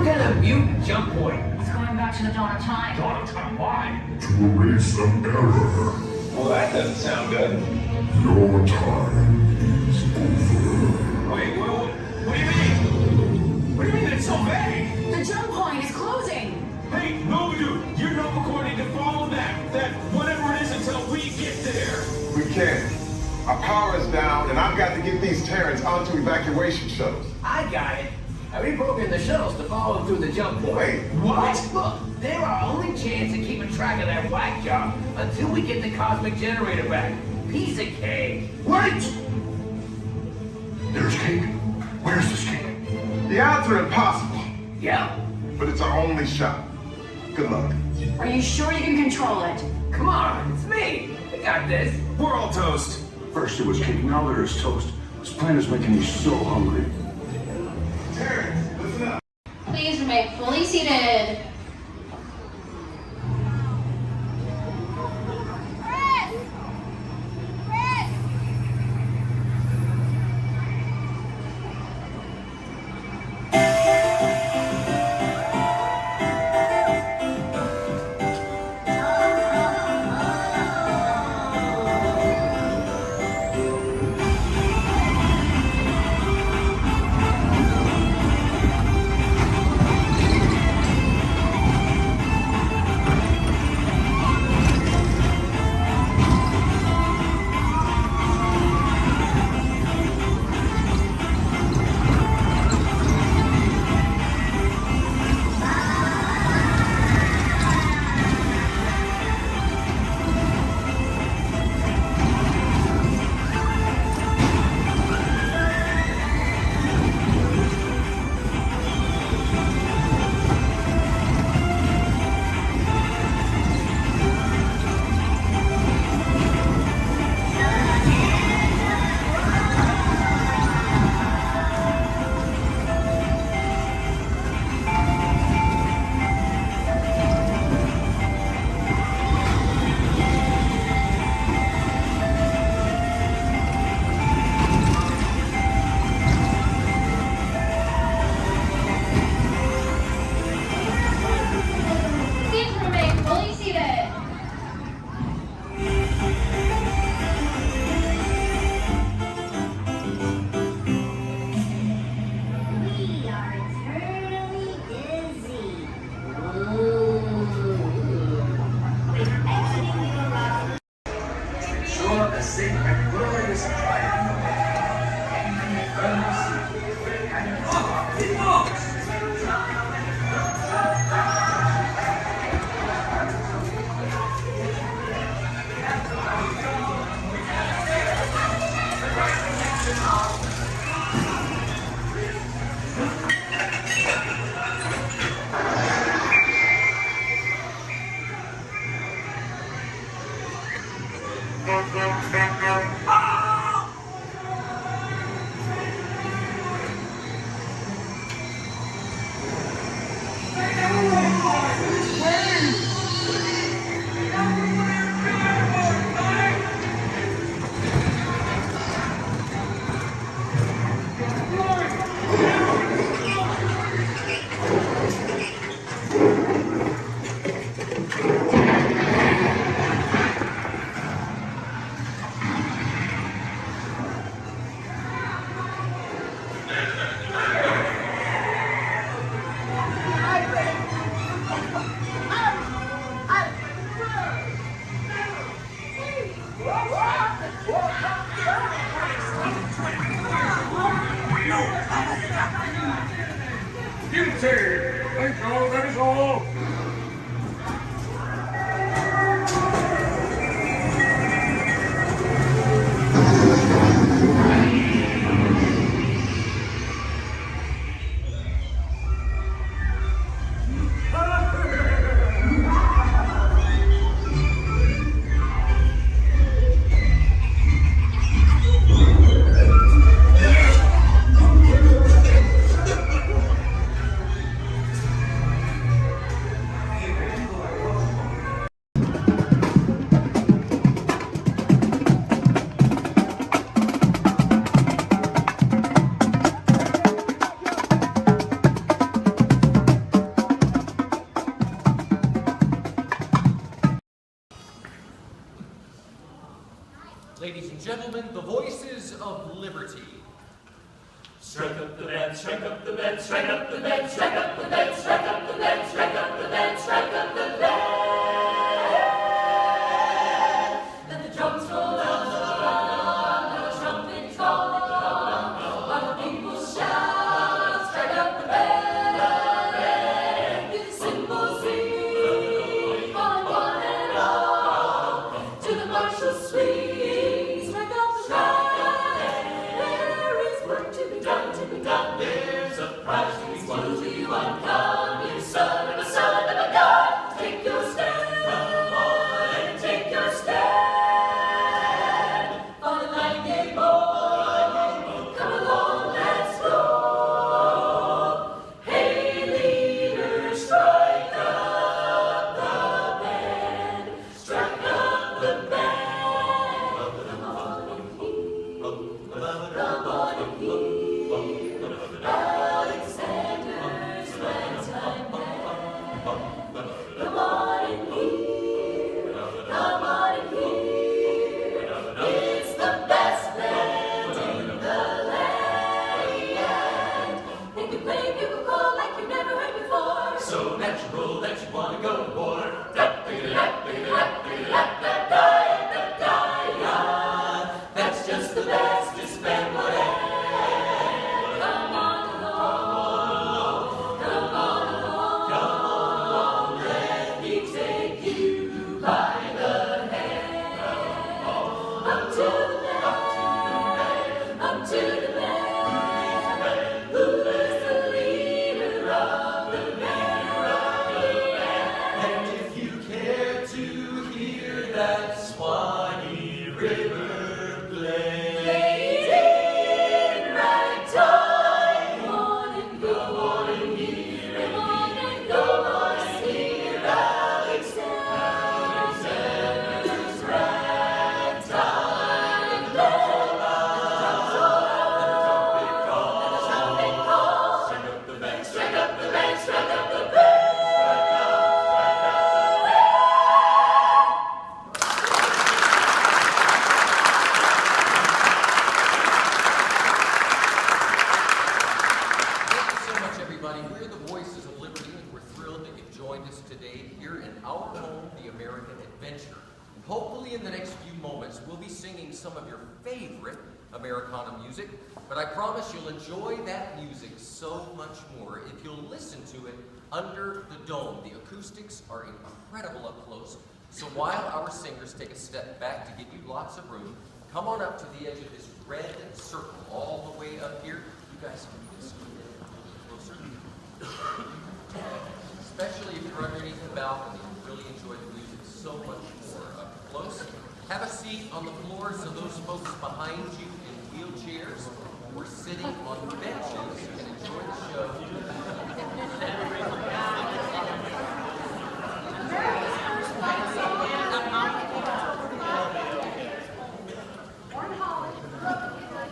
some kind of mute jump point. It's going back to the dawn of time. Dawn of time, why? To erase some error. Well, that doesn't sound good. Your time is over. Wait, what do you mean? What do you mean it's so vague? The jump point is closing. Hey, no, dude, you're not recording to follow that whatever it is until we get there. We can't. Our power is down, and I've got to get these Terrans onto evacuation shuttles. I got it. I reprogrammed the shuttles to follow them through the jump point. Wait, what? Look, they're our only chance of keeping track of that whack job until we get the cosmic generator back. Piece of cake. Wait! There's cake. Where's this cake? The odds are impossible. Yeah. But it's our only shot. Good luck. Are you sure you can control it? Come on, it's me. I got this. We're all toast. First it was cake, now there is toast. This plan is making me so hungry. Terrans, listen up. Please remain fully seated. Ladies and gentlemen, the voices of liberty. Strike up the band, strike up the band, strike up the band, strike up the band, strike up the band, strike up the band, strike up the band. Let the drums roll out, let the trumpets call, while the people shout, strike up the band. Hear the cymbals ring, calling one and all to the martial swing. Strike up the band. There's a prize to be won to you on. Come, you son of a gun. Take your stand, come on and take your stand. On the nightingale boy, come along, let's go. Hey, leader, strike up the band, strike up the band. Come on and hear, come on and hear. Alexander's ragtime band. Come on and hear, come on and hear. It's the best band in the land. They can play bugle call like you've never heard before. So natural that you wanna go to war. That's just the bestest band whatever. Hopefully in the next few moments we'll be singing some of your favorite Americana music, but I promise you'll enjoy that music so much more if you'll listen to it under the dome. The acoustics are incredible up close, so while our singers take a step back to give you lots of room, come on up to the edge of this red circle all the way up here. You guys can just a little closer. Especially if you're underneath the balcony, you'll really enjoy the music so much more up close. Have a seat on the floor so those folks behind you in wheelchairs or sitting on benches can enjoy the show. Warren Holly,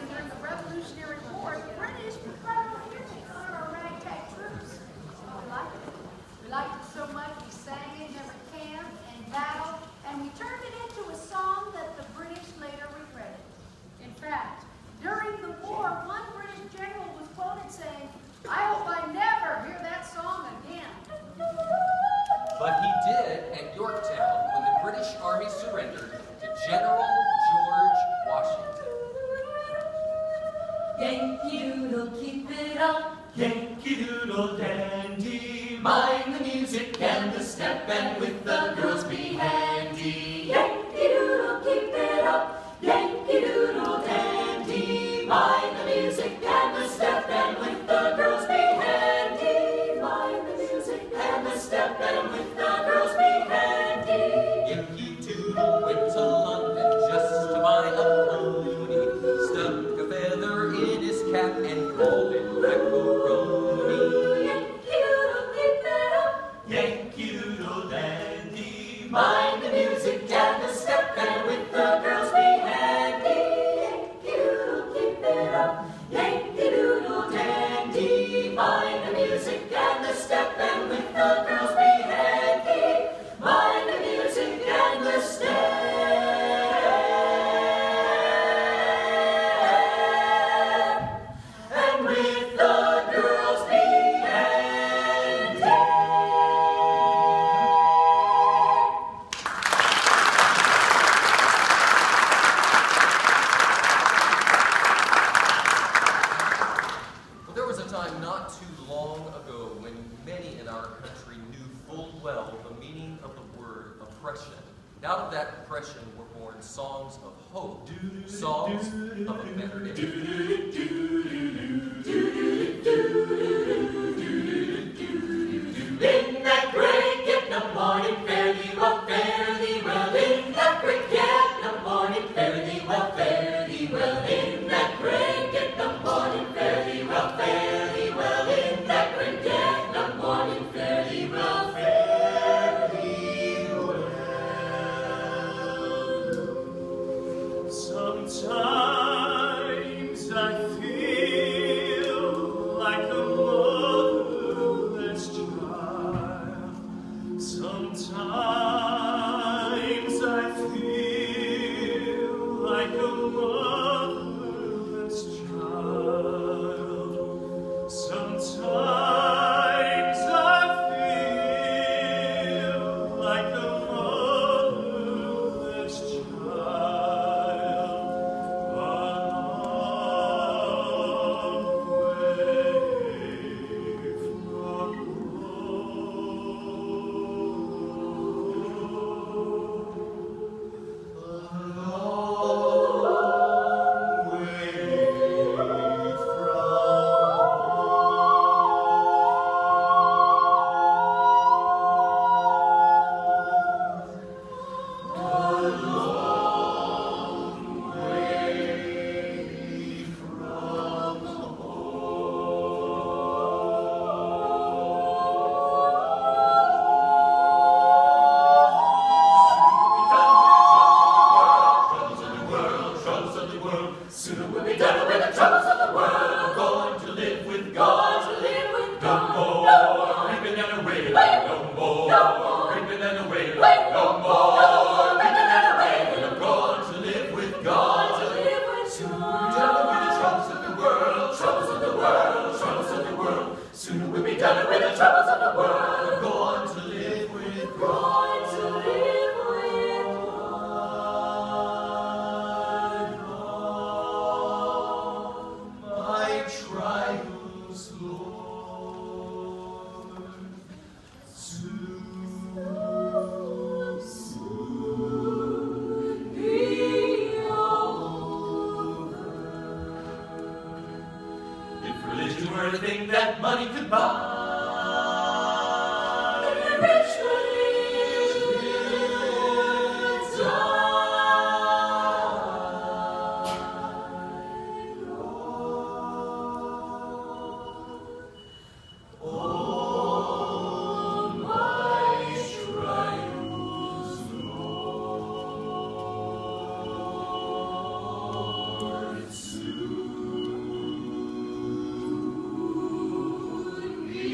during the Revolutionary War, the British preferred music on our ragtag troops. We liked it so much we sang it in every camp and battle, and we turned it into a song that the British later regretted. In fact, during the war, one British general was quoted saying, "I hope I never hear that song again." But he did at Yorktown when the British Army surrendered to General George Washington. Yankee Doodle, keep it up. Yankee Doodle dandy. Mind the music and the step, and with the girls be handy. Yankee Doodle, keep it up. Yankee Doodle dandy. Mind the music and the step, and with the girls be handy. Mind the music and the step, and with the girls be handy. Yankee Doodle went to London just to buy a pony. Stuck a feather in his cap and called it macaroni. Yankee Doodle, keep it up. Yankee Doodle dandy. depression. And out of that depression were born songs of hope, songs of a better day. In that great get the morning, fare thee well, fare thee well. In that great get the morning, fare thee well, fare thee well. In that great get the morning, fare thee well, fare thee well. In that great get the morning, fare thee well, fare thee well. Sometimes I feel like a motherless child. Sometimes I feel like a motherless child. Sometimes I feel like a motherless child. Sooner we'll be done with the troubles of the world. Going to live with God. To live with God. No more reaping and a wailing. No more reaping and a wailing. No more reaping and a wailing. I'm going to live with God. To live with God. Done with the troubles of the world. Troubles of the world. Troubles of the world. Sooner we'll be done with the troubles of the world. I'm going to live with God. Going to live with trials, Lord, soon be over. If religion were a thing that money could buy, rich be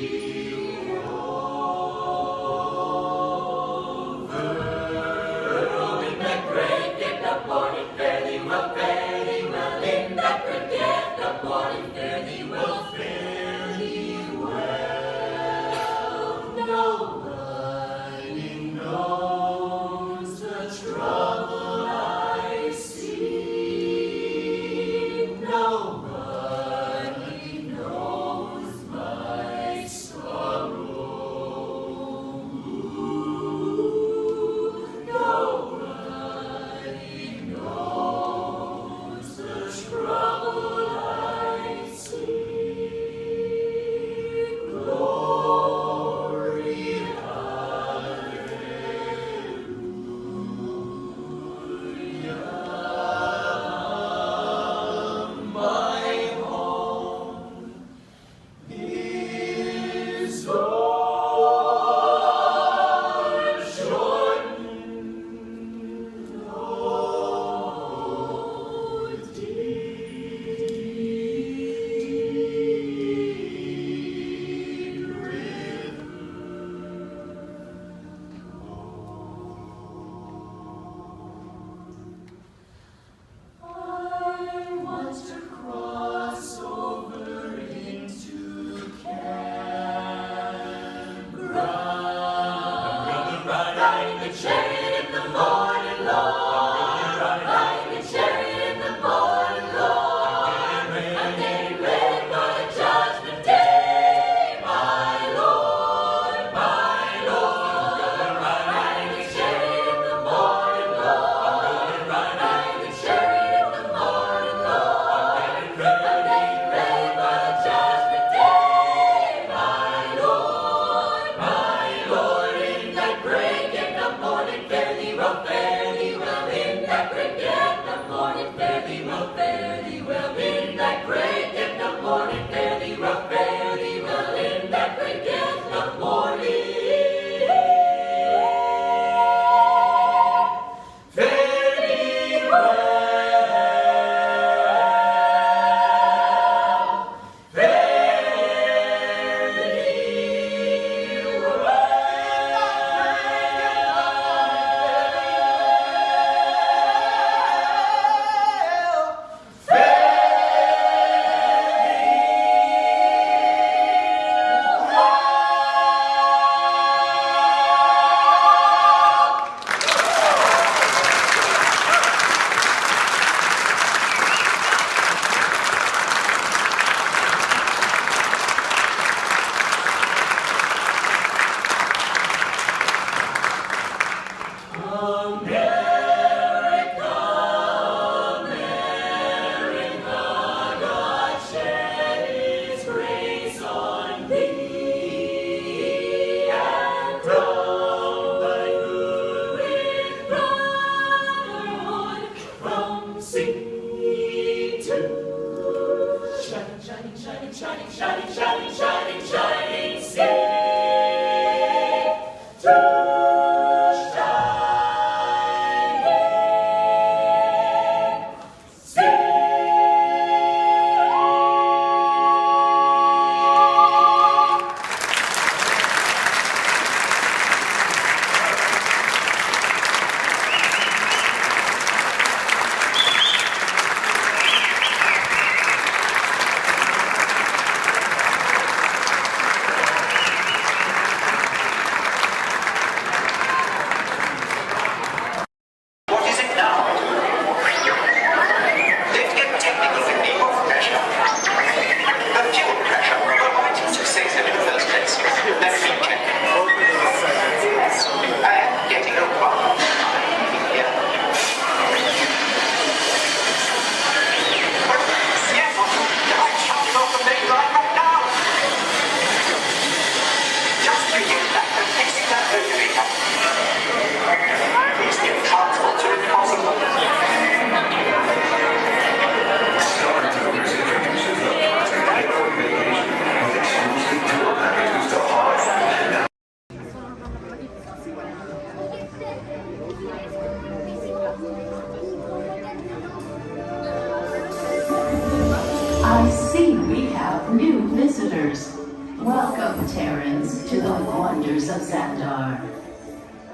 I see we have new visitors. Welcome, Terrans, to the wonders of Xandar.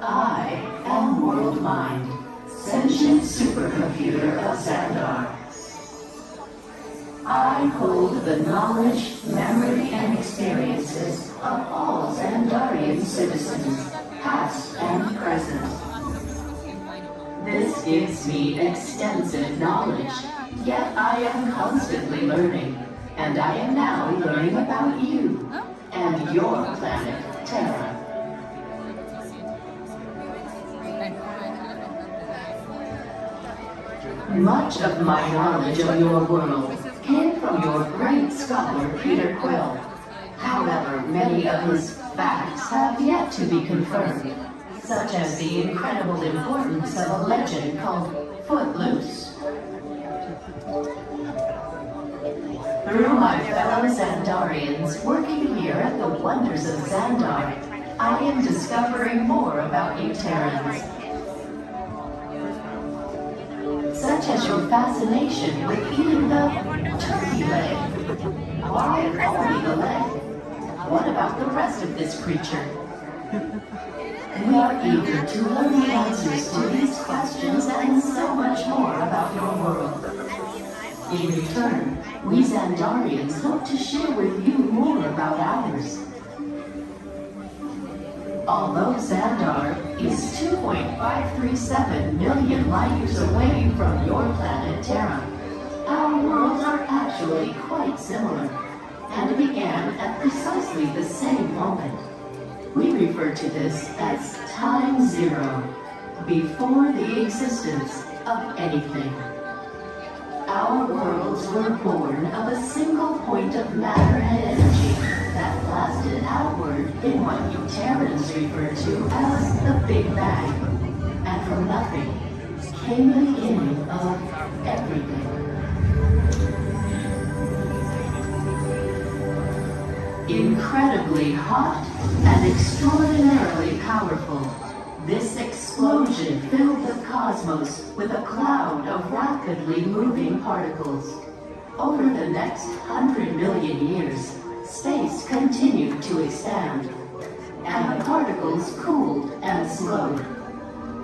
I am World Mind, sentient supercomputer of Xandar. I hold the knowledge, memory, and experiences of all Xandarian citizens, past and present. This gives me extensive knowledge, yet I am constantly learning, and I am now learning about you and your planet, Terra. Much of my knowledge of your world came from your great scholar, Peter Quill. However, many of his facts have yet to be confirmed, such as the incredible importance of a legend called Footloose. Through my fellow Xandarians working here at the wonders of Xandar, I am discovering more about you Terrans. Such as your fascination with eating the turkey leg. Why only the leg? What about the rest of this creature? We are eager to learn the answers to these questions and so much more about your world. In return, we Xandarians hope to share with you more about ours. Although Xandar is 2.537 million light years away from your planet Terra, our worlds are actually quite similar and began at precisely the same moment. We refer to this as time zero, before the existence of anything. Our worlds were born of a single point of matter and energy that blasted outward in what you Terrans refer to as the Big Bang. And from nothing came the beginning of everything. Incredibly hot and extraordinarily powerful, This explosion filled the cosmos with a cloud of rapidly moving particles. Over the next 100 million years, space continued to expand, and the particles cooled and slowed.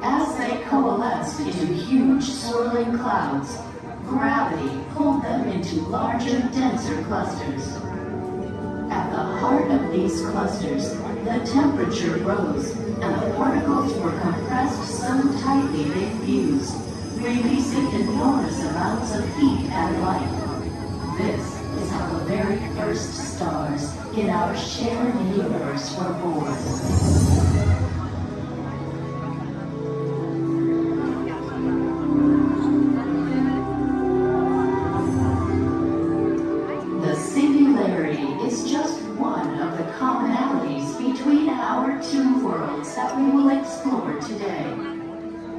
As they coalesced into huge swirling clouds, gravity pulled them into larger, denser clusters. At the heart of these clusters, the temperature rose, and the particles were compressed so tightly they fused, releasing enormous amounts of heat and light. This is how the very first stars in our shared universe were born. The singularity is just one of the commonalities between our two worlds that we will explore today.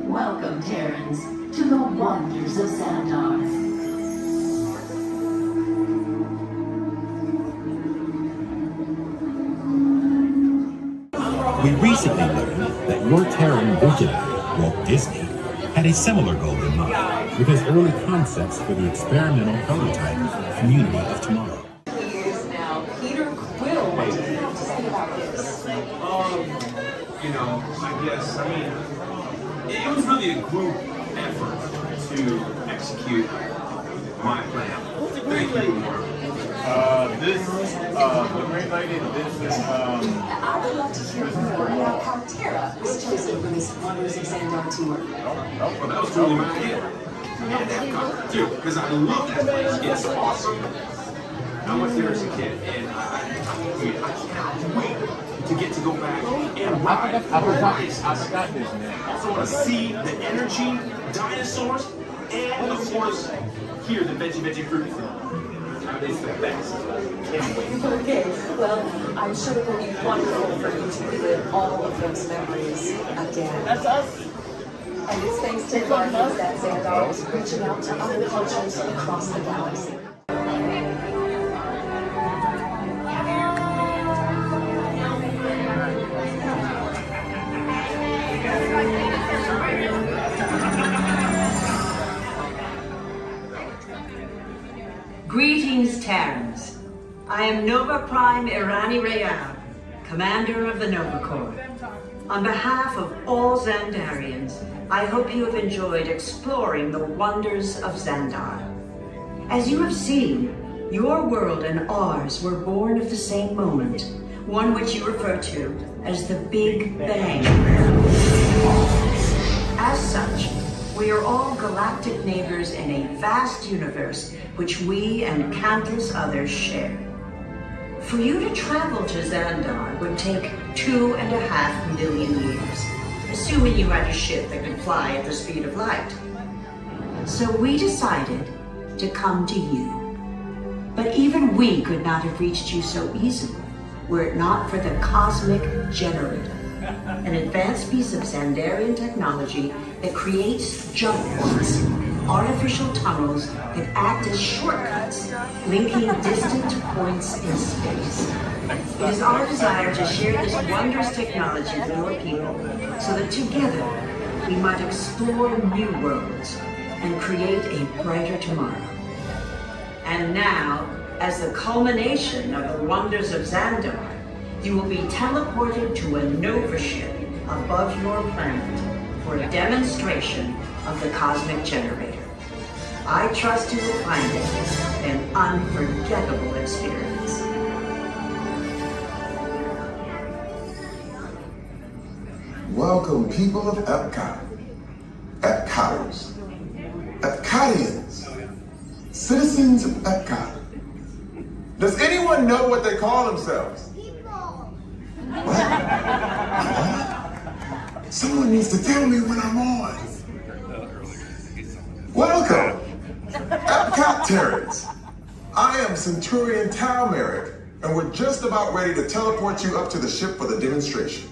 Welcome, Terrans, to the wonders of Xandar. We recently learned that your Terran visionary, Walt Disney, had a similar goal in mind with his early concepts for the experimental prototype Community of Tomorrow. Years now, Peter Quill, what do you have to say about this? You know, I guess, it was really a group effort to execute my plan. Thank you, Mark. The Great Lady, I would love to hear more about how Terra was chosen for this Wonders of Xandar tour. Well, that was totally my idea. And that got too, because I love that place. It's awesome. I went there as a kid, and I cannot wait to get to go back and ride to see the energy, dinosaurs, and of course, hear the veggie fruit. It's the best. Can't wait. Okay, well, I'm sure it will be wonderful for you to relive all of those memories again. That's us. And it's thanks to Marcus that Xandar is reaching out to other cultures across the galaxy. Greetings, Terrans. I am Nova Prime Irani Rayal, Commander of the Nova Corps. On behalf of all Xandarians, I hope you have enjoyed exploring the wonders of Xandar. As you have seen, your world and ours were born of the same moment, one which you refer to as the Big Bang. As such, we are all galactic neighbors in a vast universe which we and countless others share. For you to travel to Xandar would take 2.5 million years, assuming you had a ship that could fly at the speed of light. So we decided to come to you. But even we could not have reached you so easily were it not for the Cosmic Generator, an advanced piece of Xandarian technology that creates jump points, artificial tunnels that act as shortcuts, linking distant points in space. It is our desire to share this wondrous technology with your people so that together we might explore new worlds and create a brighter tomorrow. And now, as the culmination of the wonders of Xandar, you will be teleported to a Nova ship above your planet for a demonstration of the Cosmic Generator. I trust you will find it an unforgettable experience. Welcome, people of Epcot, Epcoters, Epcotians, citizens of Epcot. Does anyone know what they call themselves? What? Someone needs to tell me when I'm on. Welcome, Epcot Terrans. I am Centurion Tal Merrick, and we're just about ready to teleport you up to the ship for the demonstration.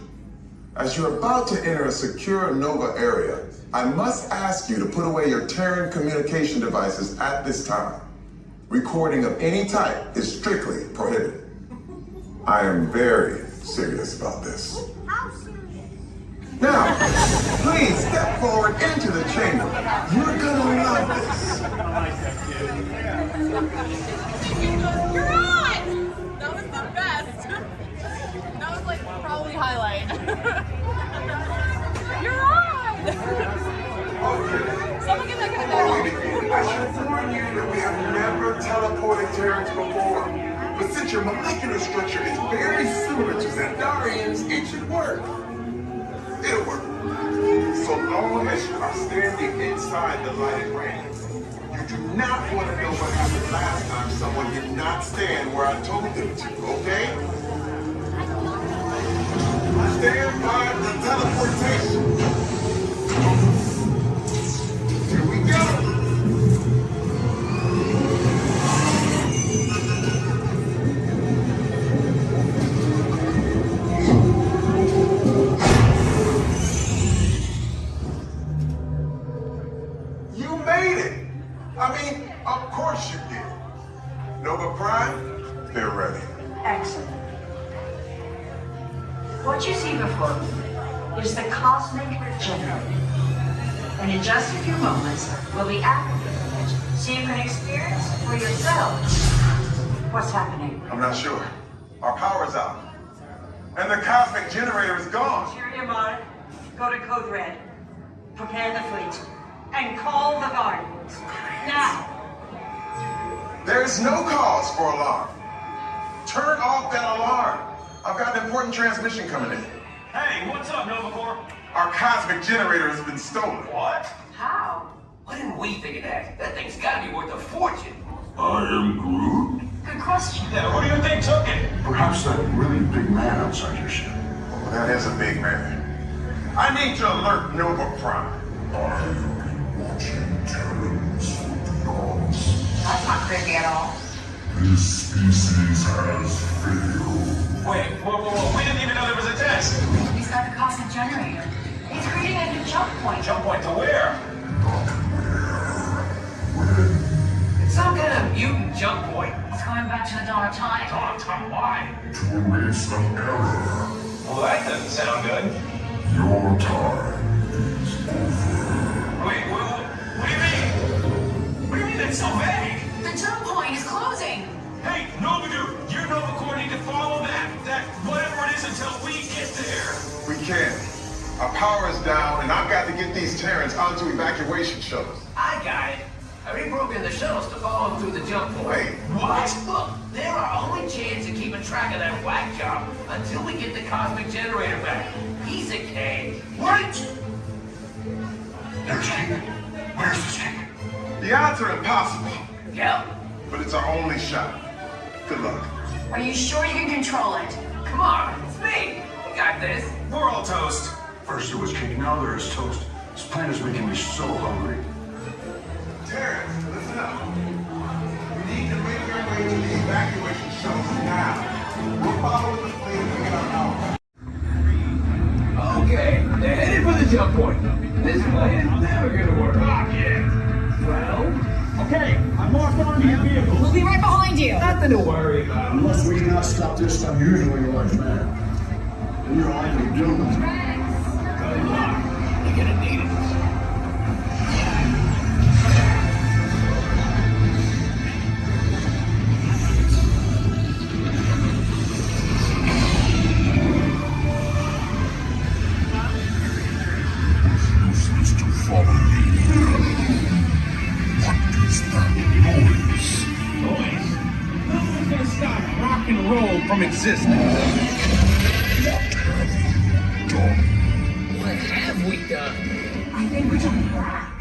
As you're about to enter a secure Nova area, I must ask you to put away your Terran communication devices at this time. Recording of any type is strictly prohibited. I am very serious about this. Now, please step forward into the chamber. You're gonna love this. You're on! That was the best. That was like probably highlight. You're on! Someone get that guy back. I should warn you that we have never teleported Terrans before. But since your molecular structure is very similar to Xandarian's, it should work. It'll work. So long as you are standing inside the lighted ring. You do not want to know what happened last time someone did not stand where I told them to, okay? Stand by for teleportation. Here we go. You made it. I mean, of course you did. Nova Prime, they're ready. Excellent. What you see before you is the cosmic generator. And in just a few moments, we'll be activating it so you can experience for yourselves what's happening. I'm not sure. Our power's out. And the cosmic generator is gone. Interior Mod, go to Code Red. Prepare the fleet. And call the Guardians. Now. There is no cause for alarm. Turn off that alarm. I've got an important transmission coming in. Hey, what's up, Nova Corps? Our cosmic generator has been stolen. What? How? Why didn't we think of that? That thing's gotta be worth a fortune. I am Groot. Good question. Yeah, who do you think took it? Perhaps that really big man outside your ship. Oh, that is a big man. I need to alert Nova Prime. I'm watching Terrans for dogs. That's not creepy at all. This species has failed. Wait, whoa, we didn't even know there was a test. He's got the cosmic generator. He's creating a new jump point. Jump point to where? It's some kind of mutant jump point. It's going back to the dawn of time. Dawn of time, why? To erase an error. Well, that doesn't sound good. Your time is over. Wait, what do you mean? What do you mean that's so vague? The jump point is closing. Hey, Nova Dude, you Nova Corps need to follow that whatever it is until we get there. We can. Our power is down, and I've got to get these Terrans onto evacuation shuttles. I got it. I reprogrammed the shuttles to follow them through the jump point. Wait, what? Look, they're our only chance of keeping track of that whack job until we get the cosmic generator back. Piece of cake. What? There's King. Where's this King? the odds are impossible. Yep. But it's our only shot. Good luck. Are you sure you can control it? Come on, it's me. We got this. We're all toast. First there was cake, now there is toast. This plan is making me so hungry. Terrence, listen up. You need to make your way to the evacuation shelter now. We're following the plane to get our power. Okay, they're headed for the jump point. This plan is never gonna work. Rock it. Well, okay, I'm locked onto your vehicle. We'll be right behind you. Nothing to worry about. Unless we cannot stop this unusually large man, we are likely doomed. Good luck. You're gonna need it. Rock and roll from existence. What have we done? I think we're doing crack.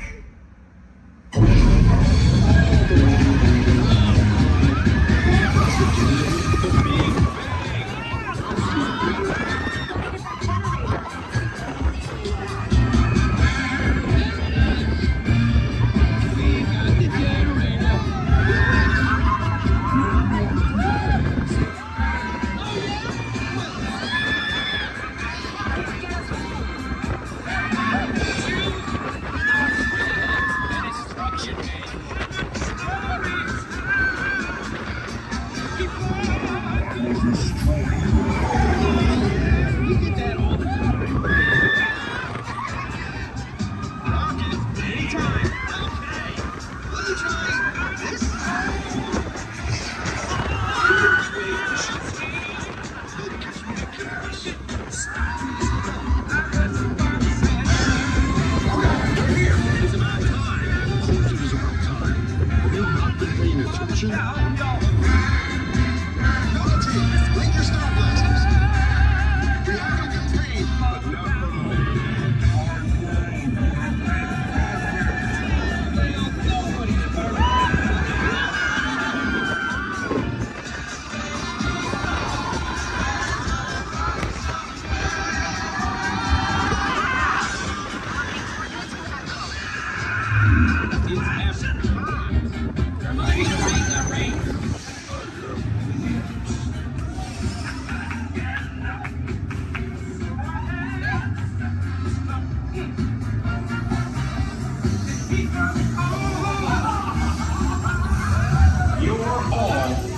attention? Blink your star blasters. We have been contained, but not for long.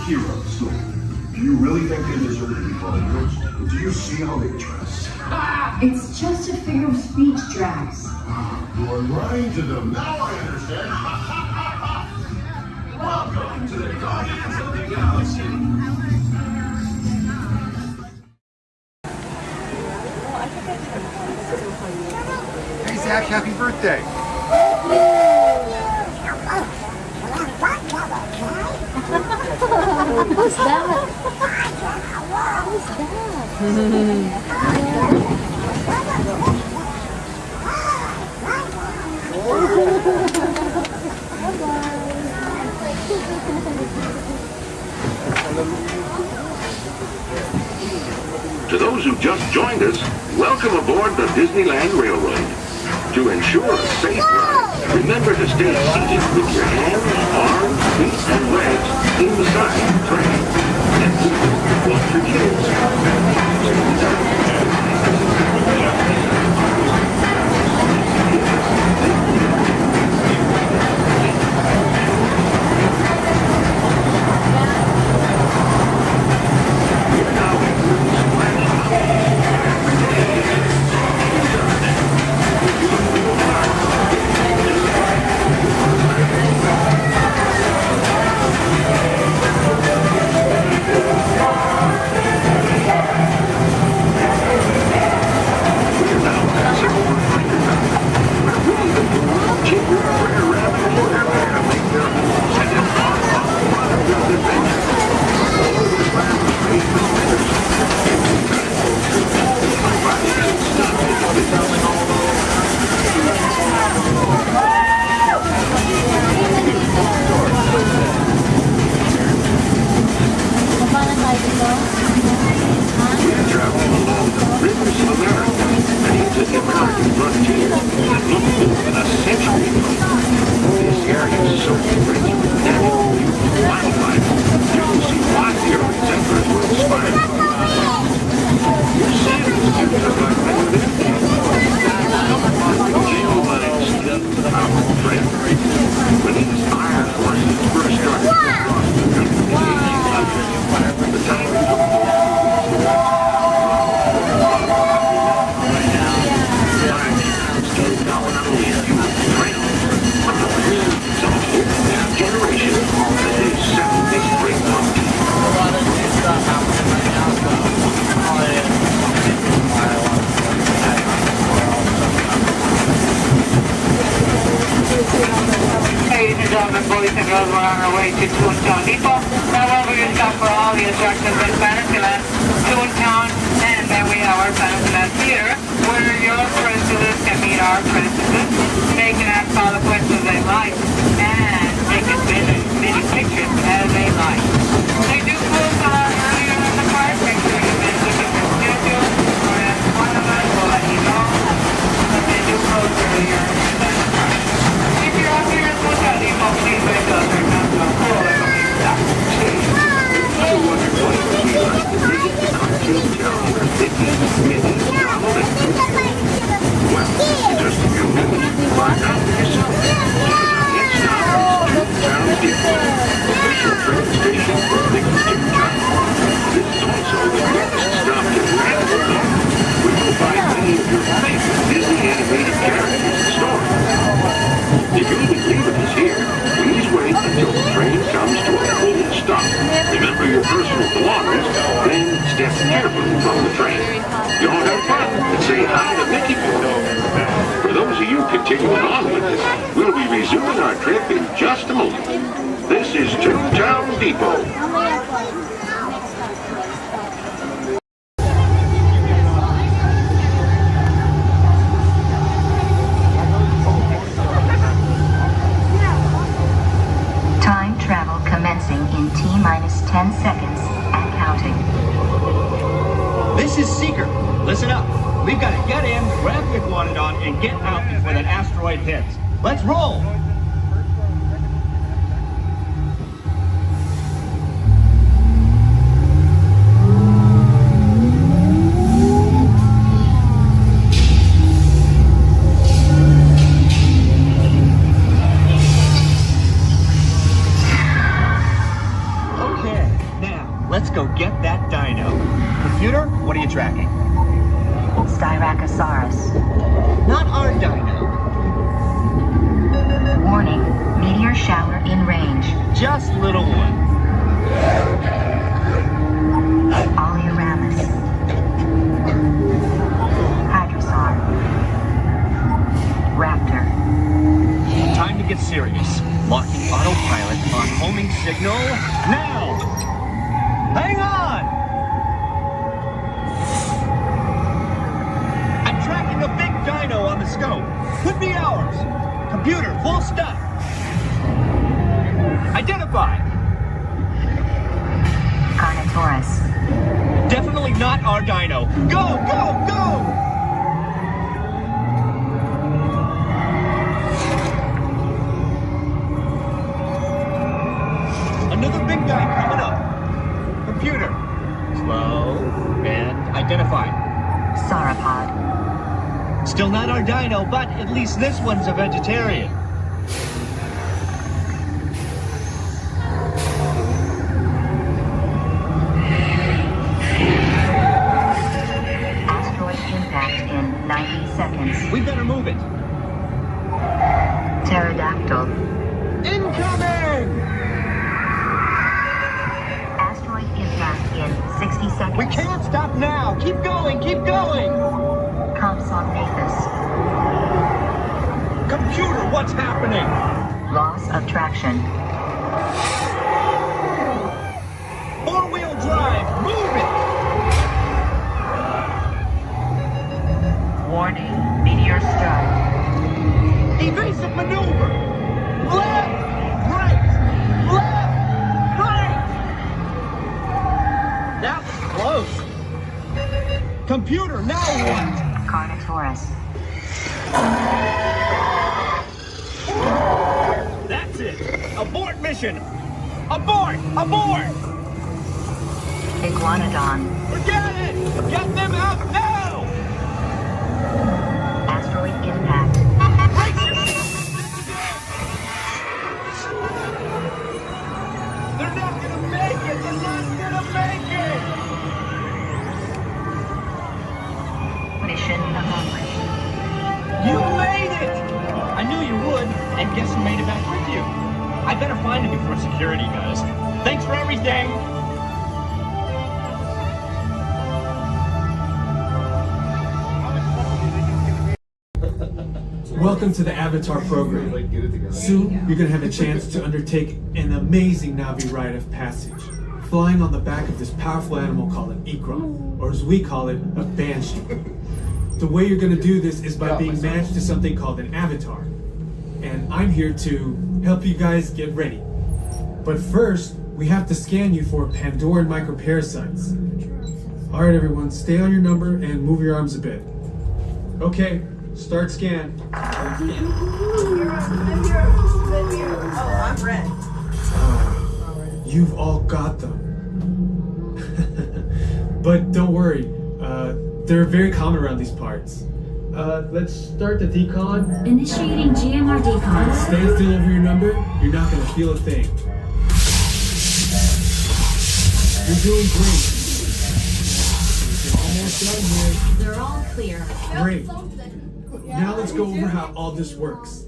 Heroes. Do you really think they deserve to be called heroes? Do you see how they dress? It's just a figure of speech, Drax. You are lying to them. Now I understand. Welcome to the Guardians of the Galaxy. Hey Zach, happy birthday! Who's that? Who's To those who just joined us, welcome aboard the Disneyland Railroad. To ensure a safe ride, remember to stay seated with your hands, arms, feet, and legs inside the train. And watch your kids. boys and girls, we're on our way to Toontown Depot. Now we're going to stop for all the attractions in Fantasyland, Toontown, and then we have our Fantasyland Theater, where your princesses can meet our princesses. They can ask all the questions they like, and they can send as many pictures as they like. They do close a lot earlier than the park. Make sure you mention your schedule, or ask one of us, we'll let you know. But they do close earlier than the park. If you're up here in Toontown Depot, please wait till they're not so cool. It will be stuck. Well, just a few minutes. Find out for yourself. trip in just a moment. This is Toontown Depot. Time travel commencing in T-minus 10 seconds and counting. This is Seeker. Listen up. We've got to get in, grab the Iguanodon, and get out before that asteroid hits. Let's roll! Okay, now, let's go get that dino. Computer, what are you tracking? Styracosaurus. Not our dino. Warning, meteor shower in range. Just little one. Oleoramus. Hadrosaur. Raptor. Time to get serious. Locking autopilot on homing signal now! Hang on! I'm tracking a big dino on the scope. Could be ours. Computer, full stop. Identify. Carnotaurus. Definitely not our dino. Go, go, go! Another big guy coming up. Computer. Slow and identify. Sauropod. Still not our dino, but at least this one's a vegetarian. Asteroid impact in 90 seconds. We better move it. Pterodactyl. Incoming! Asteroid impact in 60 seconds. We can't stop now. Keep going, keep going. Compsognathus. Computer, what's happening? Loss of traction. Four-wheel drive, move it! Warning, meteor strike. Evasive maneuver! Left, right, left, right! That was close. Computer, now what? Carnotaurus. That's it! Abort mission! Abort! Abort! Iguanodon. Forget it! Get them out now! Asteroid impact. They're not gonna make it! They're not gonna make it! Mission accomplished. You made it! I knew you would, and guess who made it back with you? I better find him before security does. Thanks for everything! Welcome to the Avatar program. Soon, you're going to have a chance to undertake an amazing Navi rite of passage, flying on the back of this powerful animal called an Ikron, or as we call it, a Banshee. The way you're going to do this is by being matched to something called an avatar. And I'm here to help you guys get ready. But first, we have to scan you for Pandoran microparasites. Alright everyone, stay on your number and move your arms a bit. Okay, start scan. I'm red. You've all got them. But don't worry, they're very common around these parts. Let's start the decon. Initiating GMR decon. Stay still over your number, you're not gonna feel a thing. You're doing great. You're almost done here. They're all clear. Great. Now let's go over how all this works.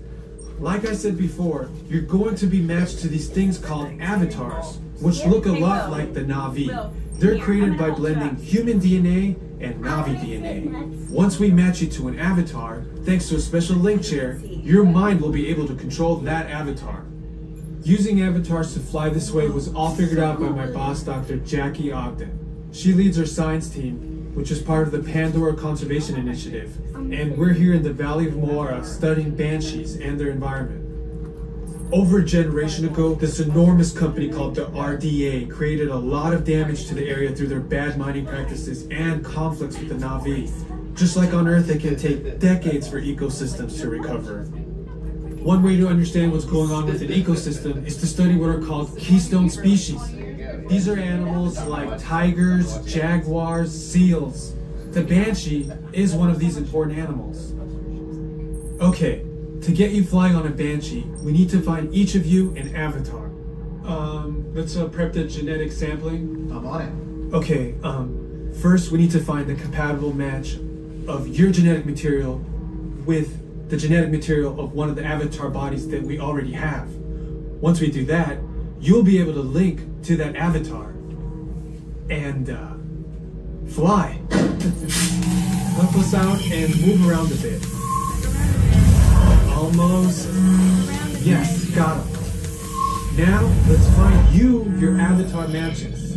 Like I said before, you're going to be matched to these things called avatars, which look a lot like the Navi. They're created by blending human DNA and Navi DNA. Once we match you to an avatar, thanks to a special link chair, your mind will be able to control that avatar. Using avatars to fly this way was all figured out by my boss, Dr. Jackie Ogden. She leads our science team, which is part of the Pandora Conservation Initiative, and we're here in the Valley of Moara studying banshees and their environment. Over a generation ago, this enormous company called the RDA created a lot of damage to the area through their bad mining practices and conflicts with the Na'vi. Just like on Earth, it can take decades for ecosystems to recover. One way to understand what's going on with an ecosystem is to study what are called keystone species. These are animals like tigers, jaguars, seals. The banshee is one of these important animals. Okay, to get you flying on a banshee, we need to find each of you an avatar. Let's prep the genetic sampling. I'm on it. Okay, first we need to find the compatible match of your genetic material with the genetic material of one of the avatar bodies that we already have. Once we do that, you'll be able to link to that avatar and fly. Help us out and move around a bit. Almost. Yes, got him. Now, let's find you your avatar matches.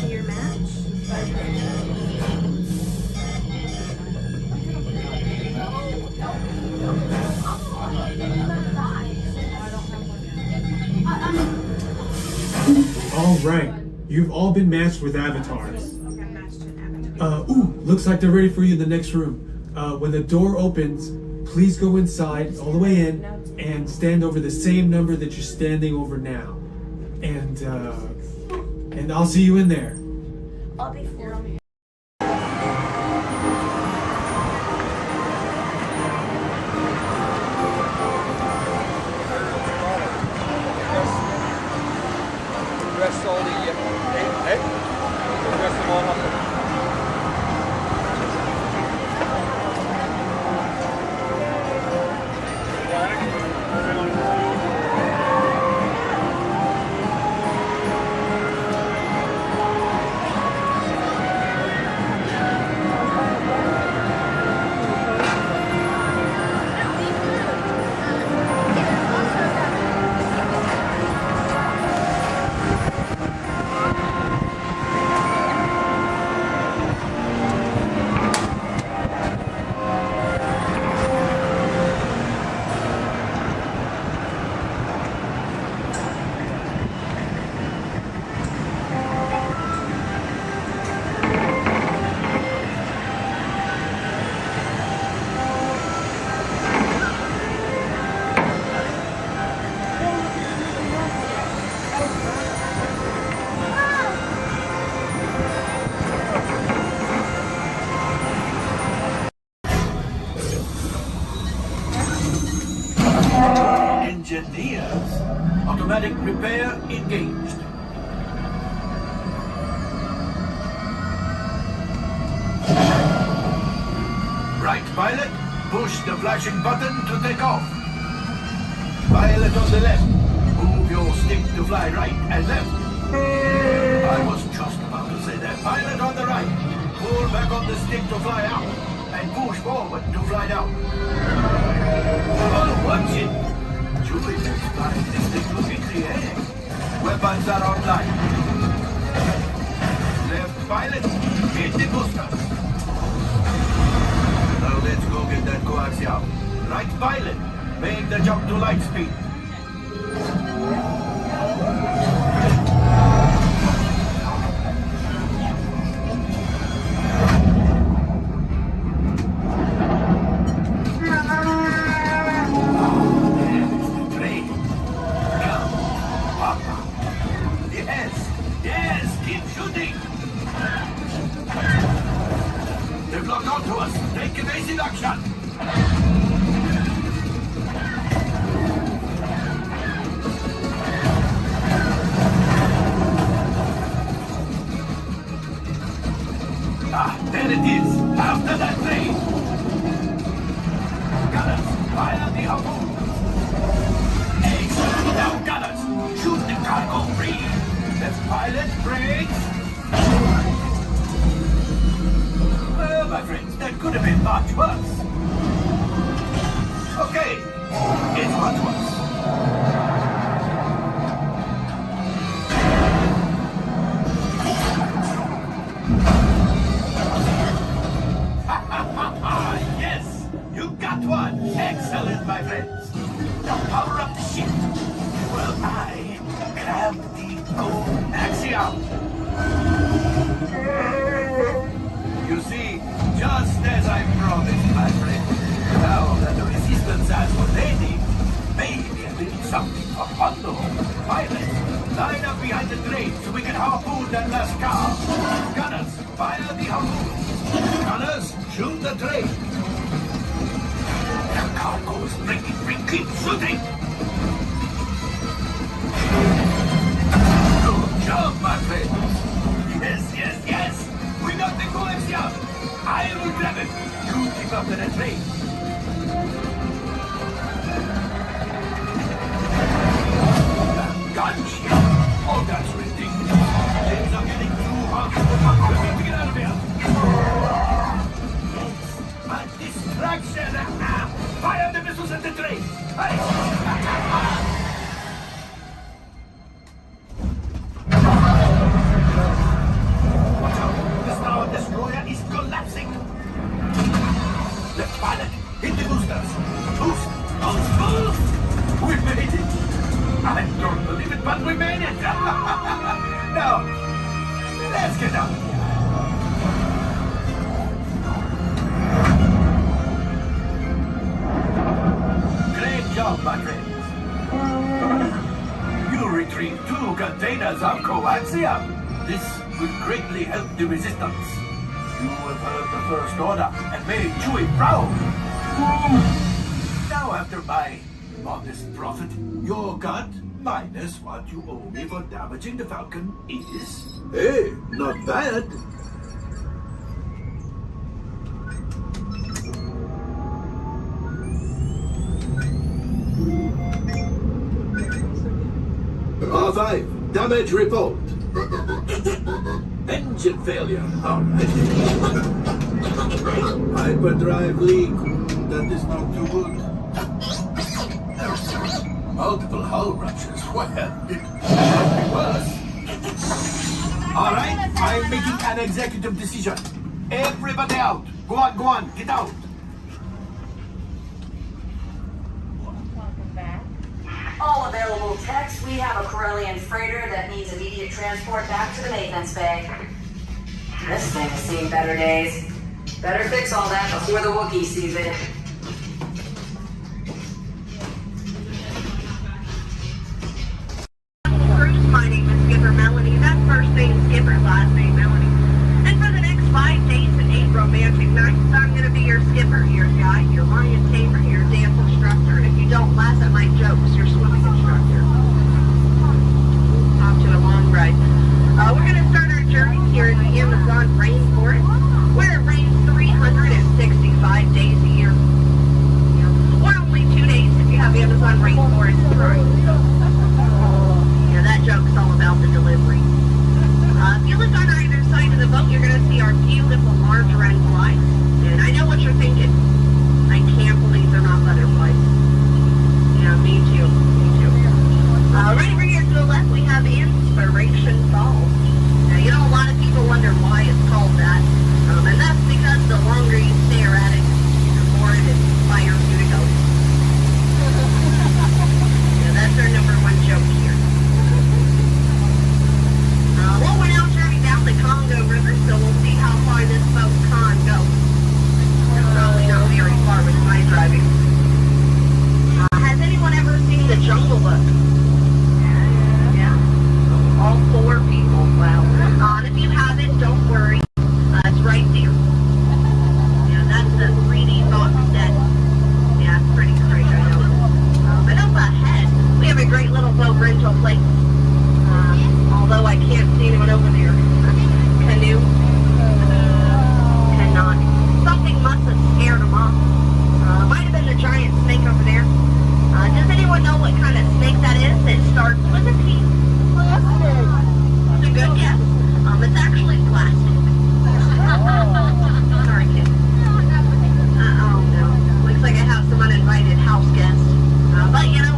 Your match? All right, you've all been matched with avatars. Looks like they're ready for you in the next room. When the door opens, please go inside all the way in and stand over the same number that you're standing over now. And I'll see you in there. I'll be for me. Rest all the rest them all up. Engineers. Automatic repair engaged. Right, pilot. Push the flashing button to take off. Pilot on the left. Move your stick to fly right and left. I was just about to say that. Pilot on the right. Pull back on the stick to fly out. And push forward to fly down. Oh, watch it. Julie is flying this thing look in the air. Weapons are online. Left pilot, hit the booster. Now let's go get that coaxial. Right pilot, make the jump to light speed. There it is! After that train! Gunners, fire the harpoon! Excellent! Now, gunners, shoot the cargo free! Left pilot, brakes! us. Okay, it's on to us. Yes, you got one. Excellent, my friends. Now power up the ship. Well, I grab the gold axiom. You see, just as I promised, my friend, now that the resistance has what they need, maybe a little something for Hondo. Pilots, line up behind the train so we can harpoon that last car. Gunners, fire the harpoon. Gunners, shoot the train. The cargo is breaking free. Keep shooting. Good job, my friends. Yes, yes, yes. We got the coaxium. I will grab it. You keep up to the train. Gunship. Oh, that's ridiculous. Things are getting too hot. We need to get out of here. A distraction. Fire the missiles at the train. Watch out. The Star Destroyer is collapsing. The pilot hit the boosters. Boost. Full. We made it. I don't believe it, but we made it. Now, let's get out of here. Great job, my friends. You retrieved 2 containers of coaxium. This will greatly help the resistance. You have heard the First Order and made Chewie proud. Now, after my modest profit, your cut minus what you owe me for damaging the Falcon is... Hey, not bad. R5, damage report. Engine failure. All right. Hyperdrive leak. That is not too good. Multiple hull ruptures. Well, it could be worse. All right, I'm making an executive decision. Everybody out. Go on, get out. All available techs, we have a Corellian freighter that needs immediate transport back to the maintenance bay. This thing has seen better days. Better fix all that before the Wookiee sees it. My name is Skipper Melanie. That's first name Skipper, last name Melanie. And for the next 5 days and 8 romantic nights, I'm going to be your skipper, your guide, your lion tamer, your dance instructor. And if you don't laugh at my jokes, your swimming instructor. Off to a long ride. We're going to start our journey here in the Amazon rainforest, where it rains 365 days a year. Or only 2 days if you have Amazon rainforest Prime. That joke's all about the delivery. If you look on either side of the boat, you're going to see our beautiful margarine flies. And I know what you're thinking. I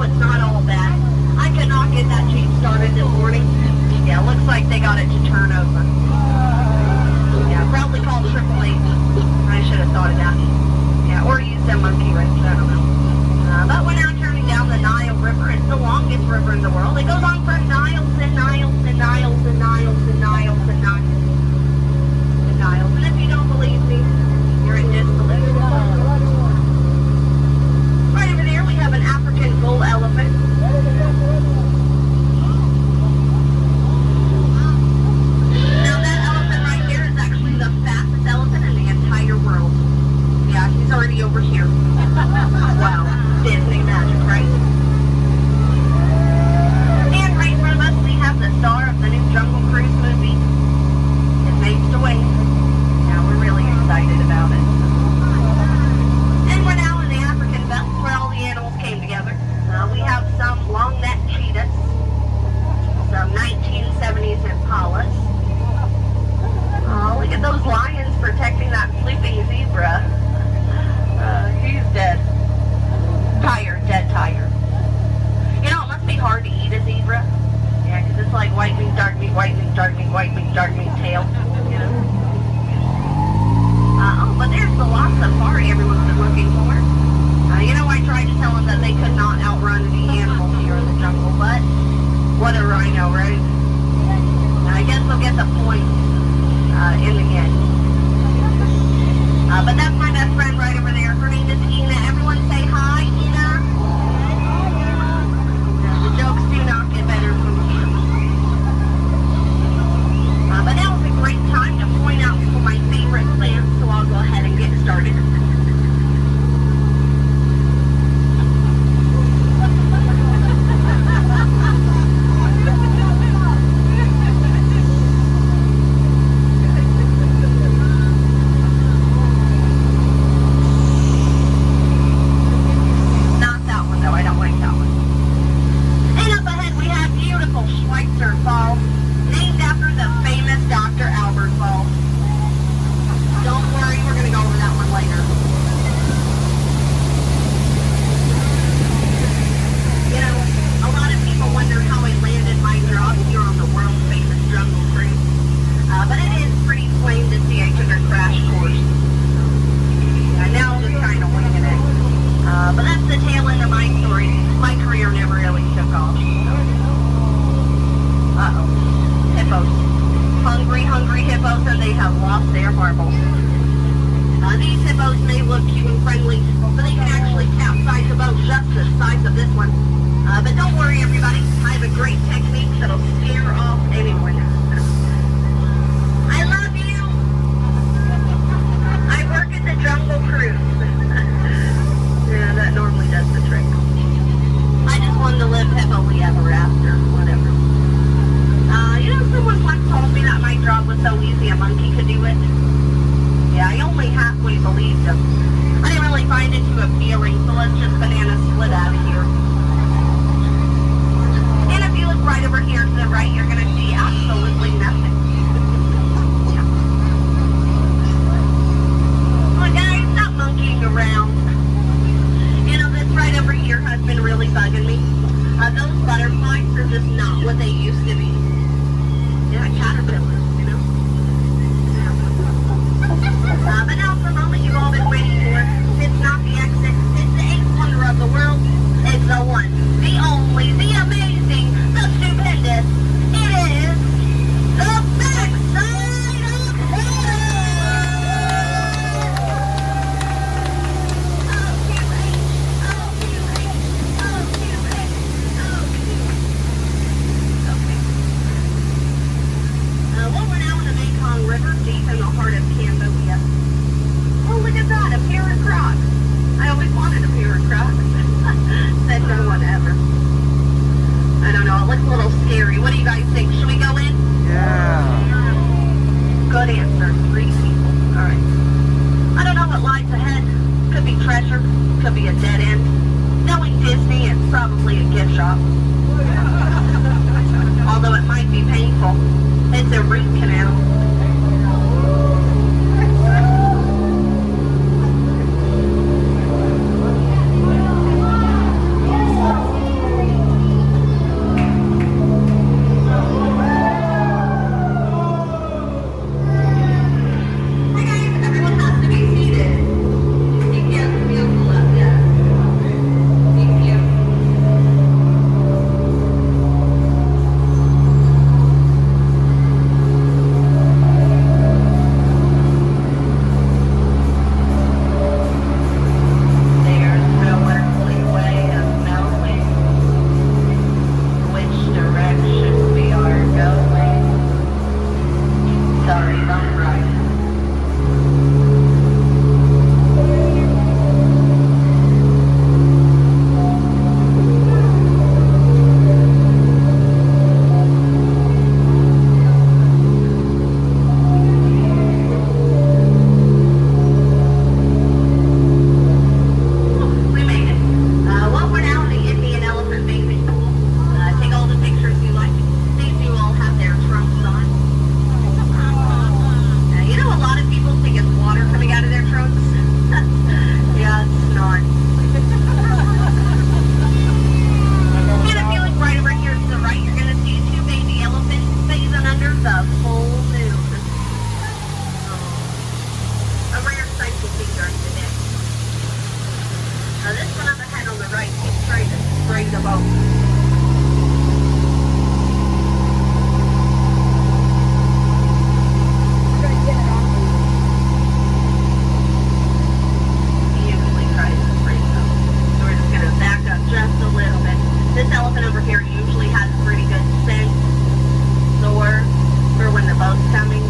so it's not all bad. I could not get that Jeep started this morning. Yeah, looks like they got it to turn over. Yeah, probably called AAA. I should have thought of that. Yeah, or used a monkey wrench, I don't know. But we're now turning down the Nile River. It's the longest river in the world. It goes on for Niles and Niles and Niles and Niles and Niles and Niles and Niles. And if you don't believe me, you're in disbelief. Right over there we have an African bull elephant. Now that elephant right there is actually the fastest elephant in the entire world. Yeah, he's already over here. Wow, Disney magic, right? And right in front of us we have the star of the new Jungle Cruise movie. It fades to wait. Now we're really excited about it. And we're now in the African belt where all the animals came together. We have some long-necked cheetahs, some 1970s impalas. Oh, look at those lions protecting that sleeping zebra. He's dead. Tired, dead tired. You know, it must be hard to eat a zebra. Yeah, because it's like white meat, dark meat, white meat, dark meat, white meat, dark meat tail. You know? Oh, but there's the lost safari everyone's been looking for. You know, I tried to tell them that they could not outrun the animals here in the jungle, but what a rhino, right? I guess they'll get the point in the end. But that's my best friend right over there. Her name is Ina. Everyone say hi, Ina. The jokes do not get better from here. But now is a great time to point out some of my favorite plants, so I'll go ahead and get started. boat. He usually tries to freeze them. So we're just going to back up just a little bit. This elephant over here usually has a pretty good scent for when the boat's coming.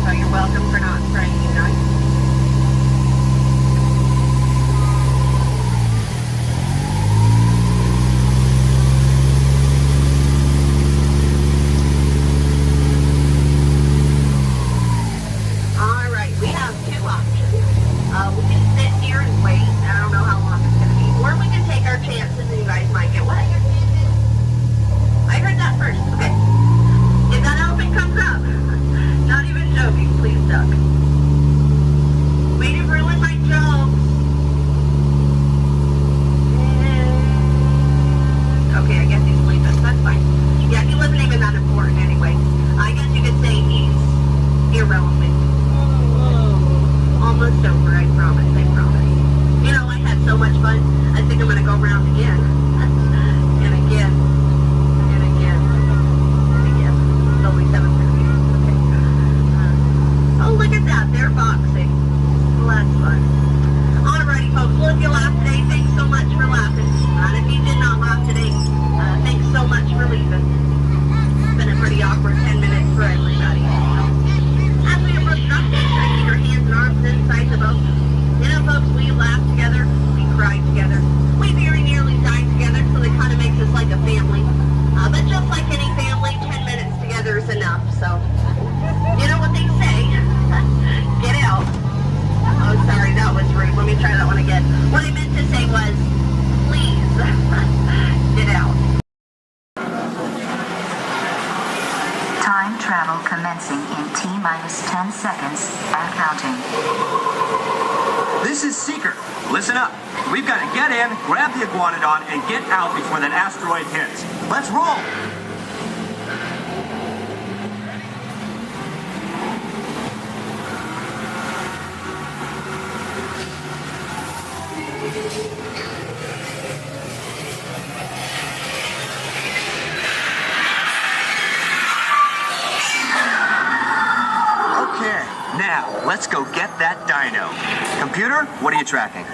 So you're welcome for not spraying, you know. All right, we have two options. We can sit here and wait. I don't know how long it's going to be. Or we can take our chances and you guys might get wet. I heard that first. Okay. If that elephant comes up, not even joking, please duck. Way to ruin my joke. Okay, I guess he's sleeping. That's fine. Yeah, he wasn't even that important anyway. I guess you could say he's irrelevant. Almost over, I promise, I promise. You know, I had so much fun. I think I'm going to go around again. And again. And again. And again. It's only 7:30. Okay. Oh, look at that. They're boxing. Well, that's fun. Alrighty, folks. Well, if you laughed today, thanks so much for laughing. And if you did not laugh today, thanks so much for leaving. It's been a pretty awkward 10 minutes for everybody. As we approach drop day, try to keep your hands and arms inside the boat. You know, folks, we laughed together, we cried together, we very nearly died together, so it kind of makes us like a family. But just like any family, 10 minutes together is enough, so you know what they say, get out. Oh, sorry, that was rude. Let me try that one again. What I meant to say was, please, get out. Time travel commencing in T-minus 10 seconds and counting. This is Seeker. Listen up. We've got to get in, grab the iguanodon, and get out before that asteroid hits. Let's roll! Okay, now let's go get that dino. Computer, what are you tracking?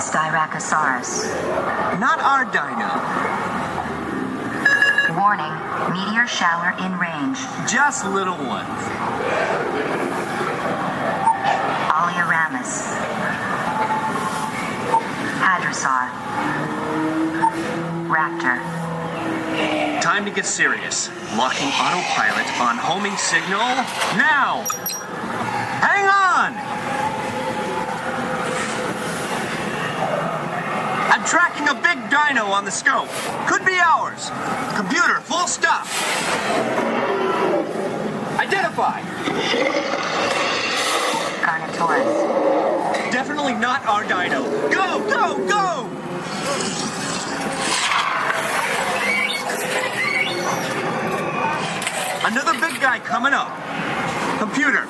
Styracosaurus. Not our dino. Warning, meteor shower in range. Just little ones. Oleoramus. Hadrosaur. Raptor. Time to get serious. Locking autopilot on homing signal now. Hang on! I'm tracking a big dino on the scope. Could be ours. Computer, full stop. Identify. Carnotaurus. Definitely not our dino. Go, go, go! Another big guy coming up. Computer.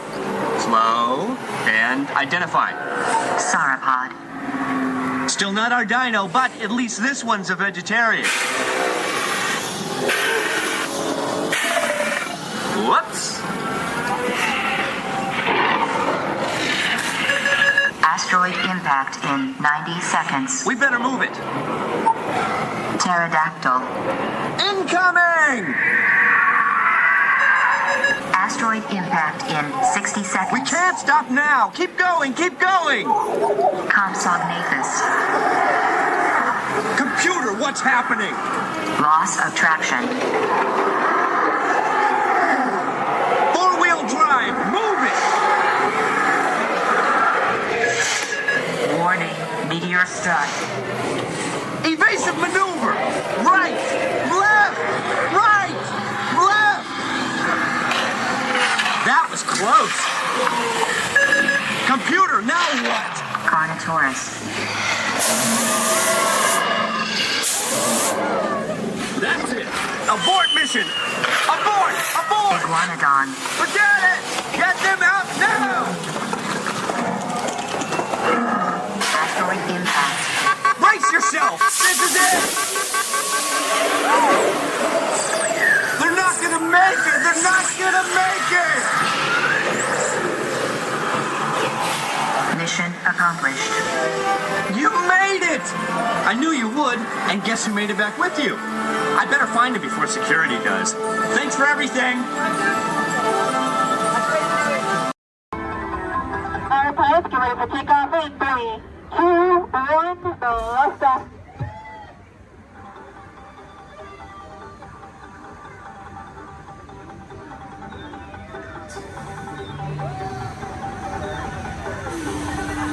Slow. And identify. Sauropod. Still not our dino, but at least this one's a vegetarian. Whoops. Asteroid impact in 90 seconds. We better move it. Pterodactyl. Incoming! Asteroid impact in 60 seconds. We can't stop now. Keep going, keep going. Compsognathus. Computer, what's happening? Loss of traction. Four-wheel drive, move it. Warning, meteor strike. Evasive maneuver. Right, left, right, left. That was close. Computer, now what? Carnotaurus. That's it. Abort mission. Abort, abort. Iguanodon. Forget it. Get them out now. Asteroid impact. Brace yourself. This is it. They're not gonna make it! They're not gonna make it! Mission accomplished. You made it! I knew you would, and guess who made it back with you? I better find it before security does. Thanks for everything. Our pilots get ready for takeoff in 3, 2, 1, blast off.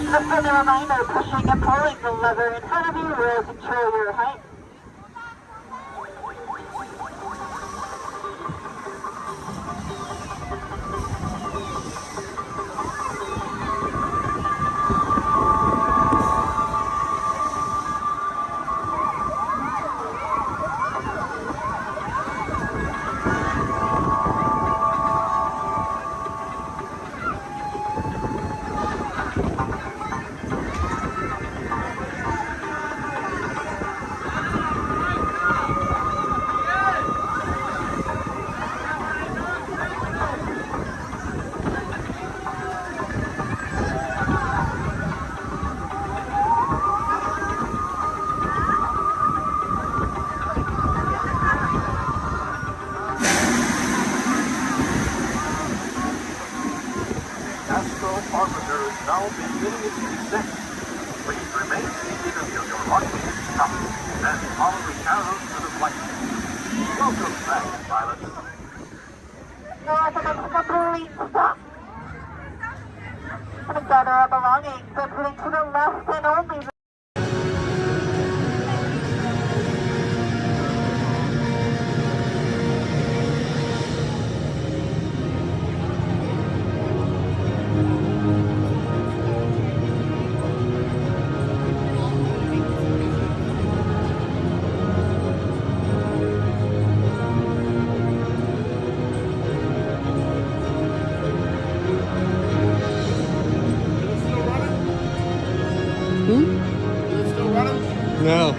Just a reminder, pushing and pulling the lever in front of you will control your height. Orbiter is now beginning its descent. Please remain seated until your launching is stopped, and follow the arrows to the flight. Welcome back, pilots. Complete stop. And gather our belongings, but putting to the left and only. No.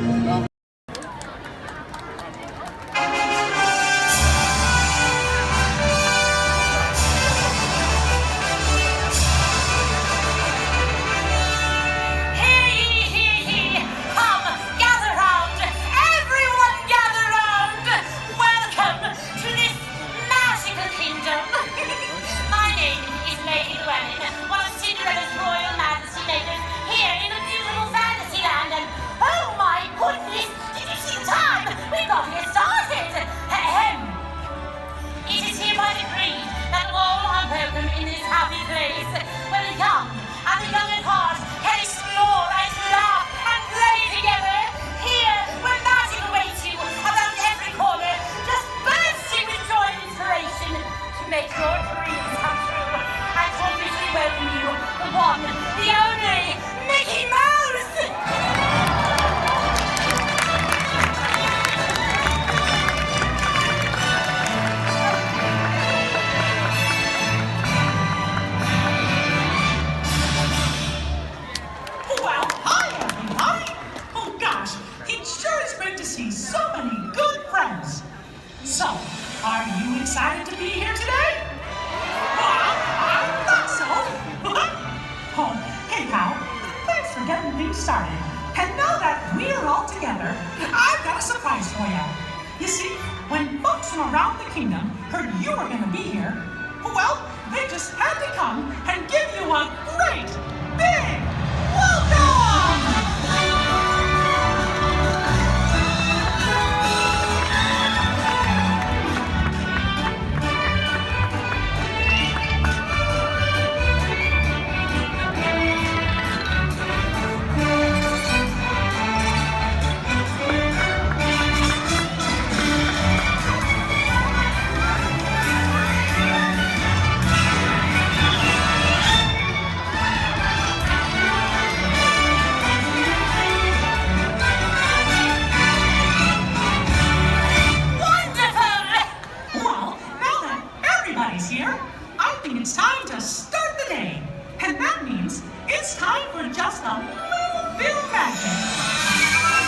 And that means it's time for just a little bit of magic.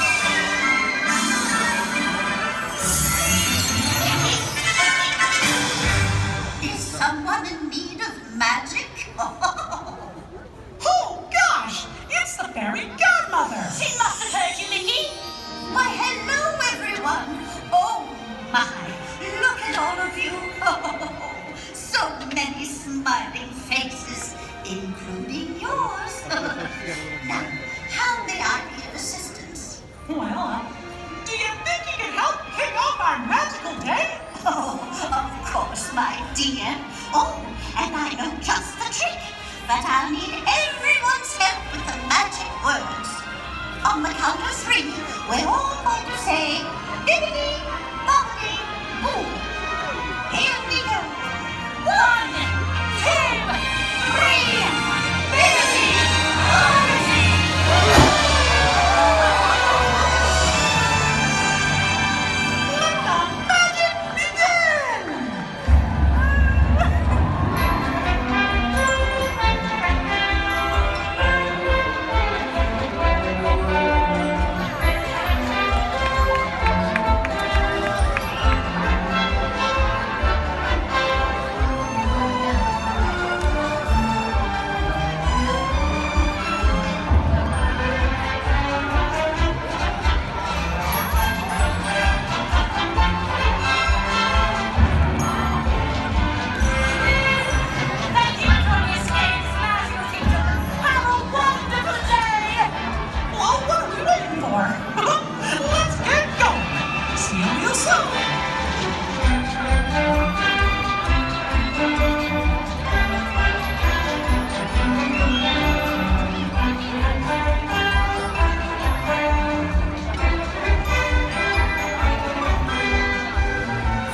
smiling faces, including yours. Now, how may I be of assistance? Well, do you think you can help kick off our magical day? Oh, of course, my dear. Oh, and I know just the trick. But I'll need everyone's help with the magic words. On the count of 3, we're all going to say, bibbidi, bobbidi, boo. Here we go. 1, 2, 3, bibbidi, bobbidi, boo. Let the magic begin! Thank you for your escapes, Magical Kingdom. Have a wonderful day. Well, what are we waiting for? Let's get going. See you real soon.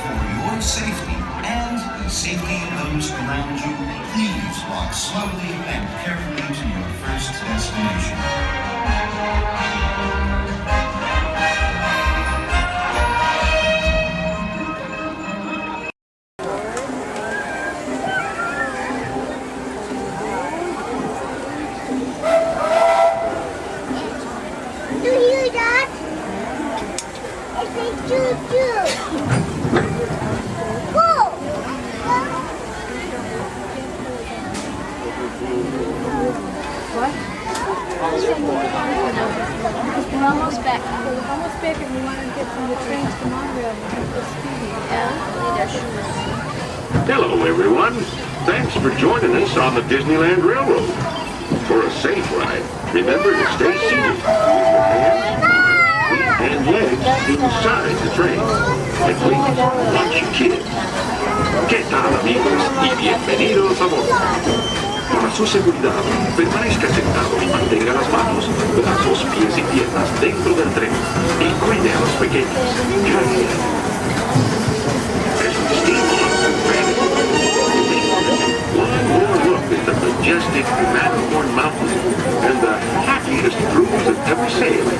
For your safety and the safety of those around you, please walk slowly and carefully to your first destination. Do you hear that? It's a choo-choo. Whoa! What? We're almost back. We're almost back and we want to get from the trains to Montreal. Yeah, we need our shoes. Hello, everyone. Thanks for joining us on the Disneyland Railroad. For a safe ride, remember to stay seated with your hands, feet, and legs inside the train. And please, watch your kids. ¿Qué tal, amigos? Y bienvenidos a bordo. Para su seguridad, permanezca sentado y mantenga las manos, brazos, pies y piernas dentro del tren. Y cuide a los pequeños. Gracias. As we steam on, one more look at the majestic Matterhorn Mountain and the happiest crews that ever sailed.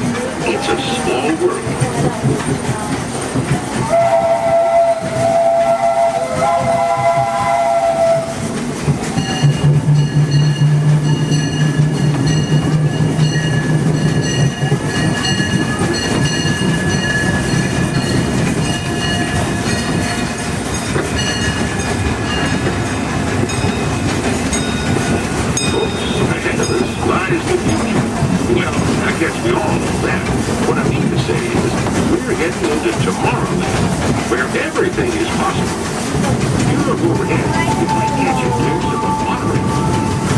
It's a small world. Ahead of us lies the future. Well, I guess we all know that. What I mean to say is, we're heading into Tomorrowland, where everything is possible. You look overhead, you might catch a glimpse of a monorail.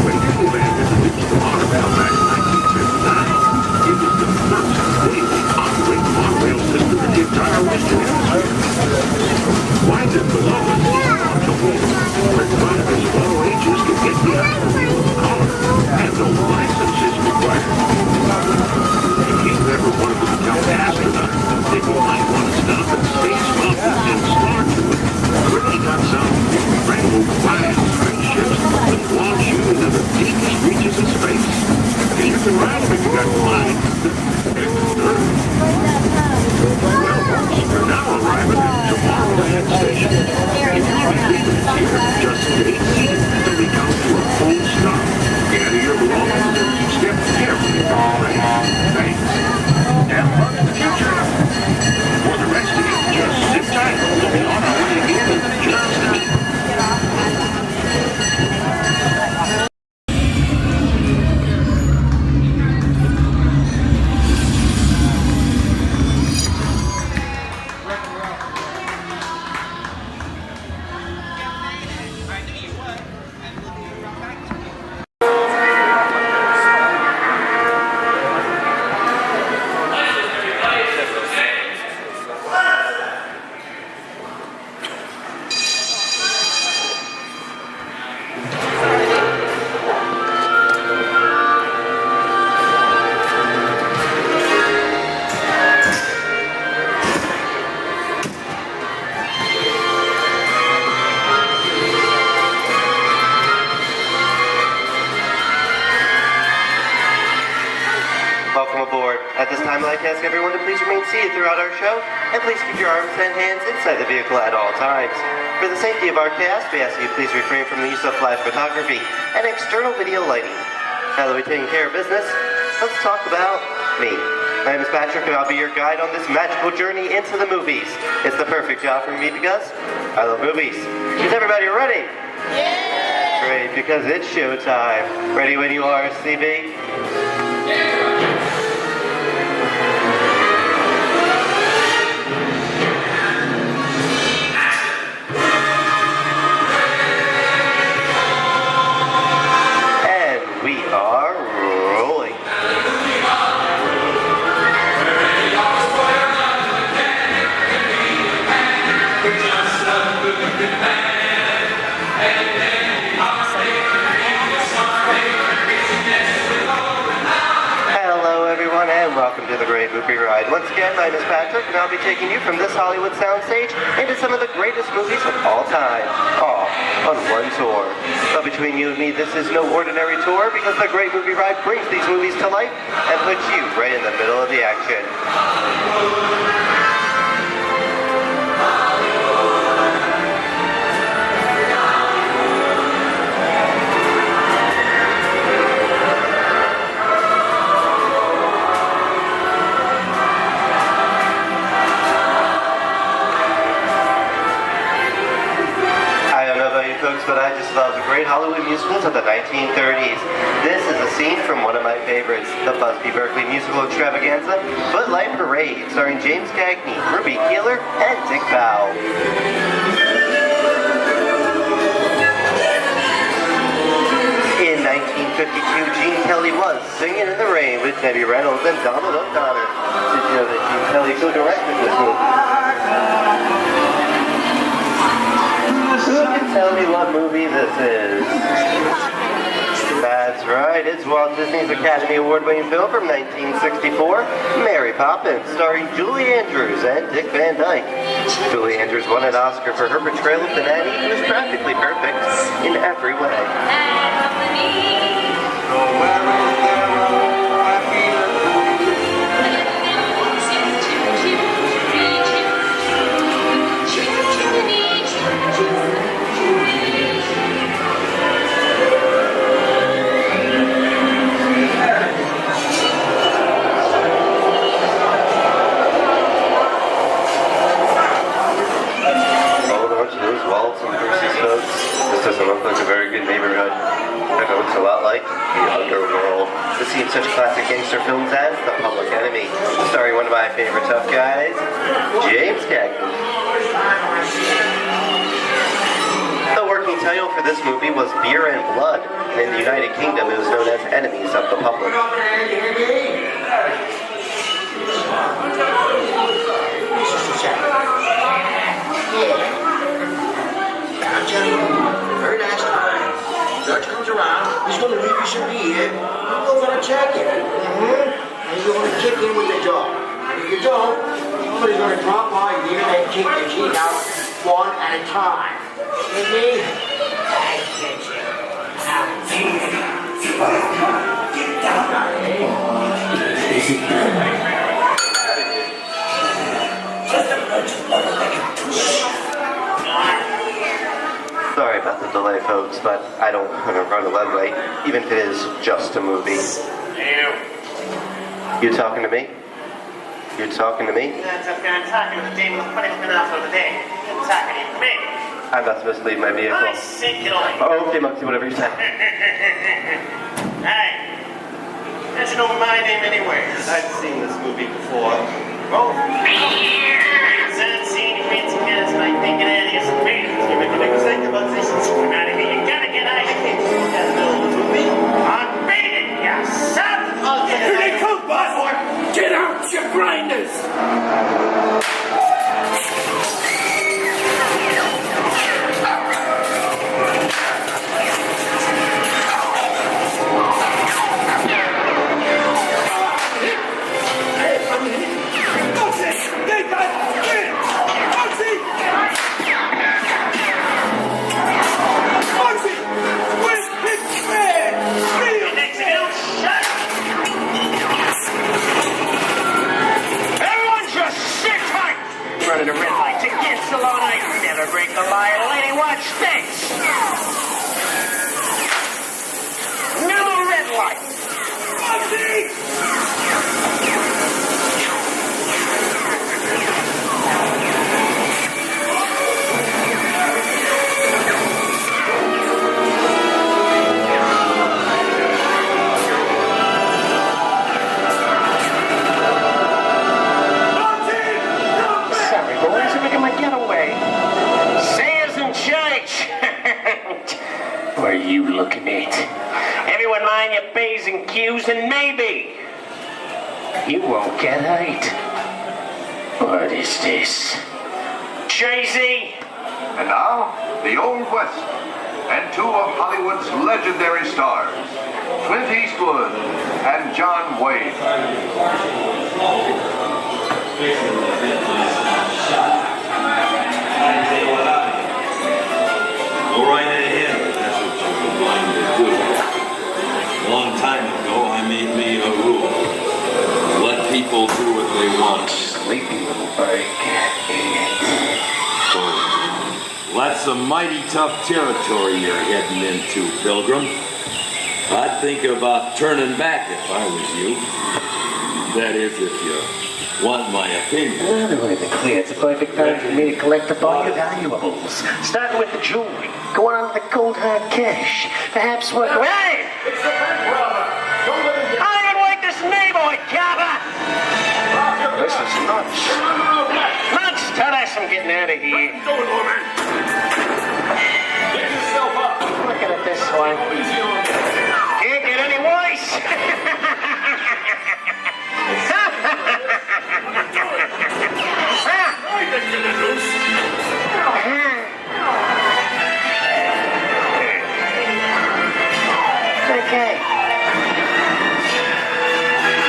When Disneyland introduced the monorail back in 1959, it was the first daily operating monorail system in the entire Western Hemisphere. Winding below us is a wheel, where drivers of all ages can get behind the wheel of a car, and no license is required. If you ever wanted to become an astronaut, then you might want to stop at Space Mountain and Starwood, where they got some incredible flying spaceships that launch you into the deepest reaches of space. And you can ride them if you got the mind. And the third. Well, folks, we're now arriving at Tomorrowland Station. If you want to leave it here, just stay seated until we count to a full stop. Gather your belongings and step carefully from the train. Thanks. Have fun in the future. For the rest of you, just sit tight. We'll be on our way again in just a minute. At this time, I'd like to ask everyone to please remain seated throughout our show, and please keep your arms and hands inside the vehicle at all times. For the safety of our cast, we ask that you please refrain from the use of flash photography and external video lighting. Now that we've taken care of business, let's talk about me. My name is Patrick, and I'll be your guide on this magical journey into the movies. It's the perfect job for me because I love movies. Is everybody ready? Yeah! Great, because it's showtime. Ready when you are, CB? Yeah! Welcome to the Great Movie Ride. Once again, my name is Patrick, and I'll be taking you from this Hollywood soundstage into some of the greatest movies of all time, all on one tour. But between you and me, this is no ordinary tour, because the Great Movie Ride brings these movies to life and puts you right in the middle of the action. Folks, but I just love the great Hollywood musicals of the 1930s. This is a scene from one of my favorites, the Busby Berkeley musical extravaganza, Footlight Parade, starring James Cagney, Ruby Keeler, and Dick Powell. In 1952, Gene Kelly was Singing in the Rain with Debbie Reynolds and Donald O'Connor. Did you know that Gene Kelly co-directed this movie? Who can tell me what movie this is? That's right, it's Walt Disney's Academy Award-winning film from 1964, Mary Poppins, starring Julie Andrews and Dick Van Dyke. Julie Andrews won an Oscar for her portrayal of the nanny, who was practically perfect in every way. This doesn't look like a very good neighborhood. It looks a lot like the underworld. This seems such classic gangster films as The Public Enemy, starring one of my favorite tough guys, James Cagney. The working title for this movie was Beer and Blood, and in the United Kingdom it was known as Enemies of the Public. I'm telling you, very nice time. Judge comes around, he's going to leave you some beer. You're going to check it. And you're going to kick in with the dog. If you don't, somebody's going to drop by here and kick the teeth out one at a time. You see? I get you. Get down, Sorry about the delay, folks, but I don't want to run a red light, even if it is just a movie. You talking to me? You talking to me? That's okay. I'm talking to the demon of punishment for the day. You're talking to me. I'm not supposed to leave my vehicle. I think it'll... Oh, okay, Monkey, whatever you say. Hey, there's no my name anywhere. I've seen this movie before. Oh, I've seen you fancy cats like thinking that is great. You make an exact about this. I'm out of here. You gotta get out of here. You gotta know the movie. I'm beating you, son. Here they come, boy. Get out, you grinders. Watch this! No more red light! Sorry, boys, I'm making my getaway. Sayers in church! What are you looking at? Everyone mind your P's and Q's, and maybe you won't get hurt. What is this? Tracy! And now, the Old West, and two of Hollywood's legendary stars, Clint Eastwood and John Wayne. Go right ahead, if that's what you're going to do. A long time ago, I made me a rule. Let people do what they want. Sleepy little bird. That's a mighty tough territory you're heading into, Pilgrim. I'd think about turning back if I was you. That is, if you want my opinion. Well, to be clear, it's a perfect time for me to collect up all your valuables. Starting with the jewelry, going on to the cold hard cash. Perhaps what... Hey! It's the big brother. Don't let him get... I don't like this neighborhood, Copper! This is nuts. Nuts! Tell us I'm getting out of here. What are you doing, old man? Get yourself up. Looking at this one. Can't get any worse. Okay.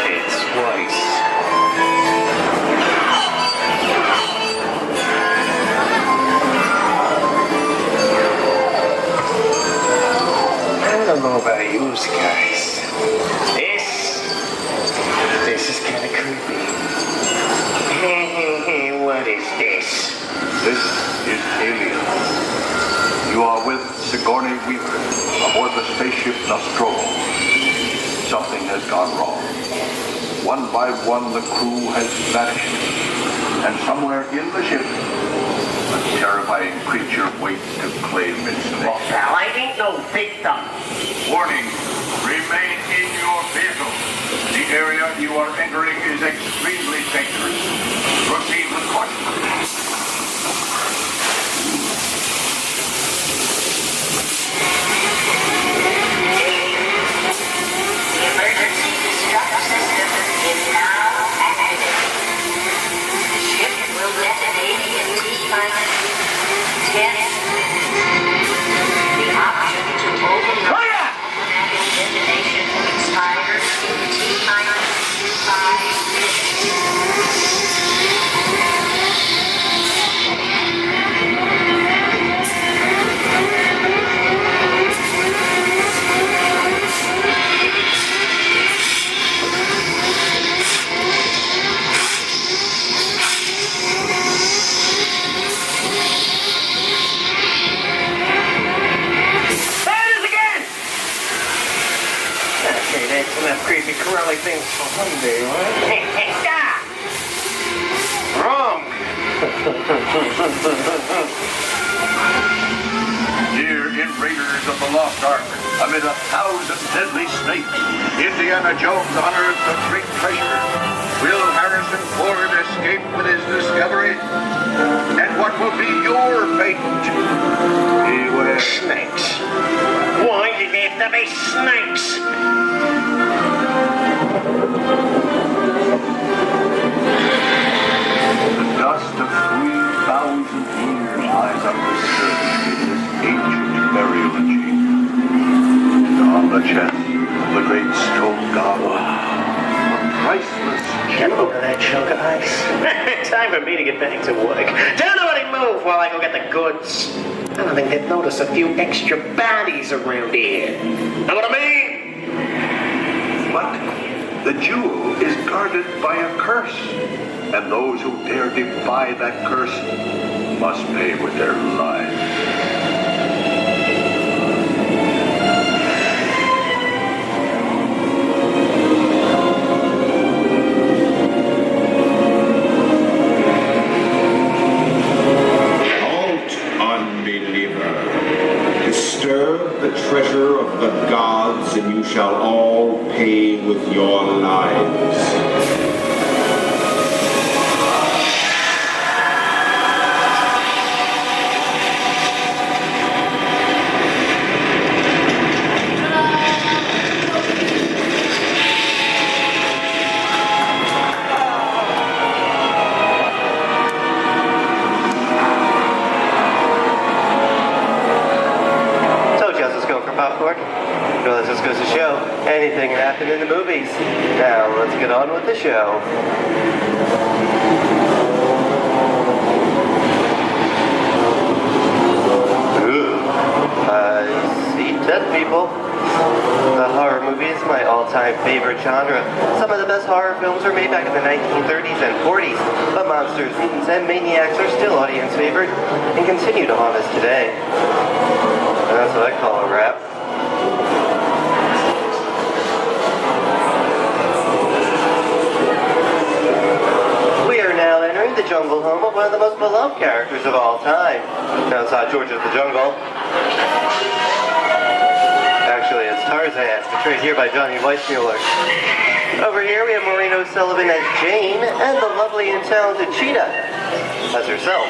It's worse. I don't know about you guys. This is kind of creepy. What is this? This is Alien. You are with Sigourney Weaver aboard the spaceship Nostromo. Something has gone wrong. One by one, the crew has vanished. And somewhere in the ship, a terrifying creature waits to claim its name. Pal, I ain't no victim. Warning, remain in your vehicle. The area you are entering is extremely dangerous. Proceed with caution. The emergency distress system is now activated. The ship will detonate in T-minus 10 minutes. The option to override automatic detonation expires in T-minus 5 minutes. Enough creepy crawly things for one day, right? Wrong. Here in Raiders of the Lost Ark, amid 1,000 deadly snakes, Indiana Jones unearthed a great treasure. Will Harrison Ford escape with his discovery? And what will be your fate? Beware. Snakes. Why did they have to be snakes? The dust of 3,000 years lies undisturbed in this ancient burial chamber. And on the chest of the great stone goblet, a priceless Get over that chunk of ice. Time for me to get back to work. Don't nobody move while I go get the goods. I don't think they'd notice a few extra bodies around here. Know what I mean? But the jewel is guarded by a curse, and those who dare defy that curse must pay with their lives. happened in the movies. Now, let's get on with the show. Ooh, I see dead people. The horror movie is my all-time favorite genre. Some of the best horror films were made back in the 1930s and 40s, but monsters, mutants, and maniacs are still audience favorite and continue to haunt us today. And that's what I call a wrap. We are now entering the jungle home of one of the most beloved characters of all time. Now it's not George of the Jungle. Actually, it's Tarzan, portrayed here by Johnny Weissmuller. Over here we have Maureen O'Sullivan as Jane, and the lovely and talented Cheetah as herself.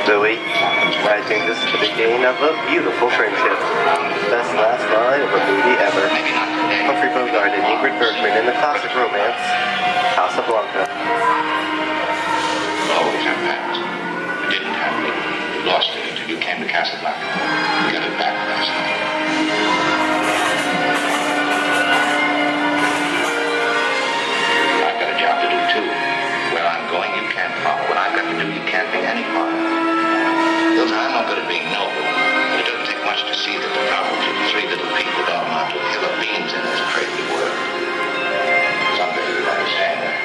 Zoe, I think this is the beginning of a beautiful friendship. Best last line of a movie ever. Humphrey Bogart and Ingrid Bergman in the classic romance, Casablanca. Always have that. You didn't have it. You lost it until you came to Casablanca. You got it back last night. I've got a job to do too. Where I'm going, you can't follow. What I've got to do, you can't be any part of. Hilton, I'm not good at being noble, but it doesn't take much to see that the problems of the three little people don't amount to a hill of beans in this crazy world. Someday you'll understand that.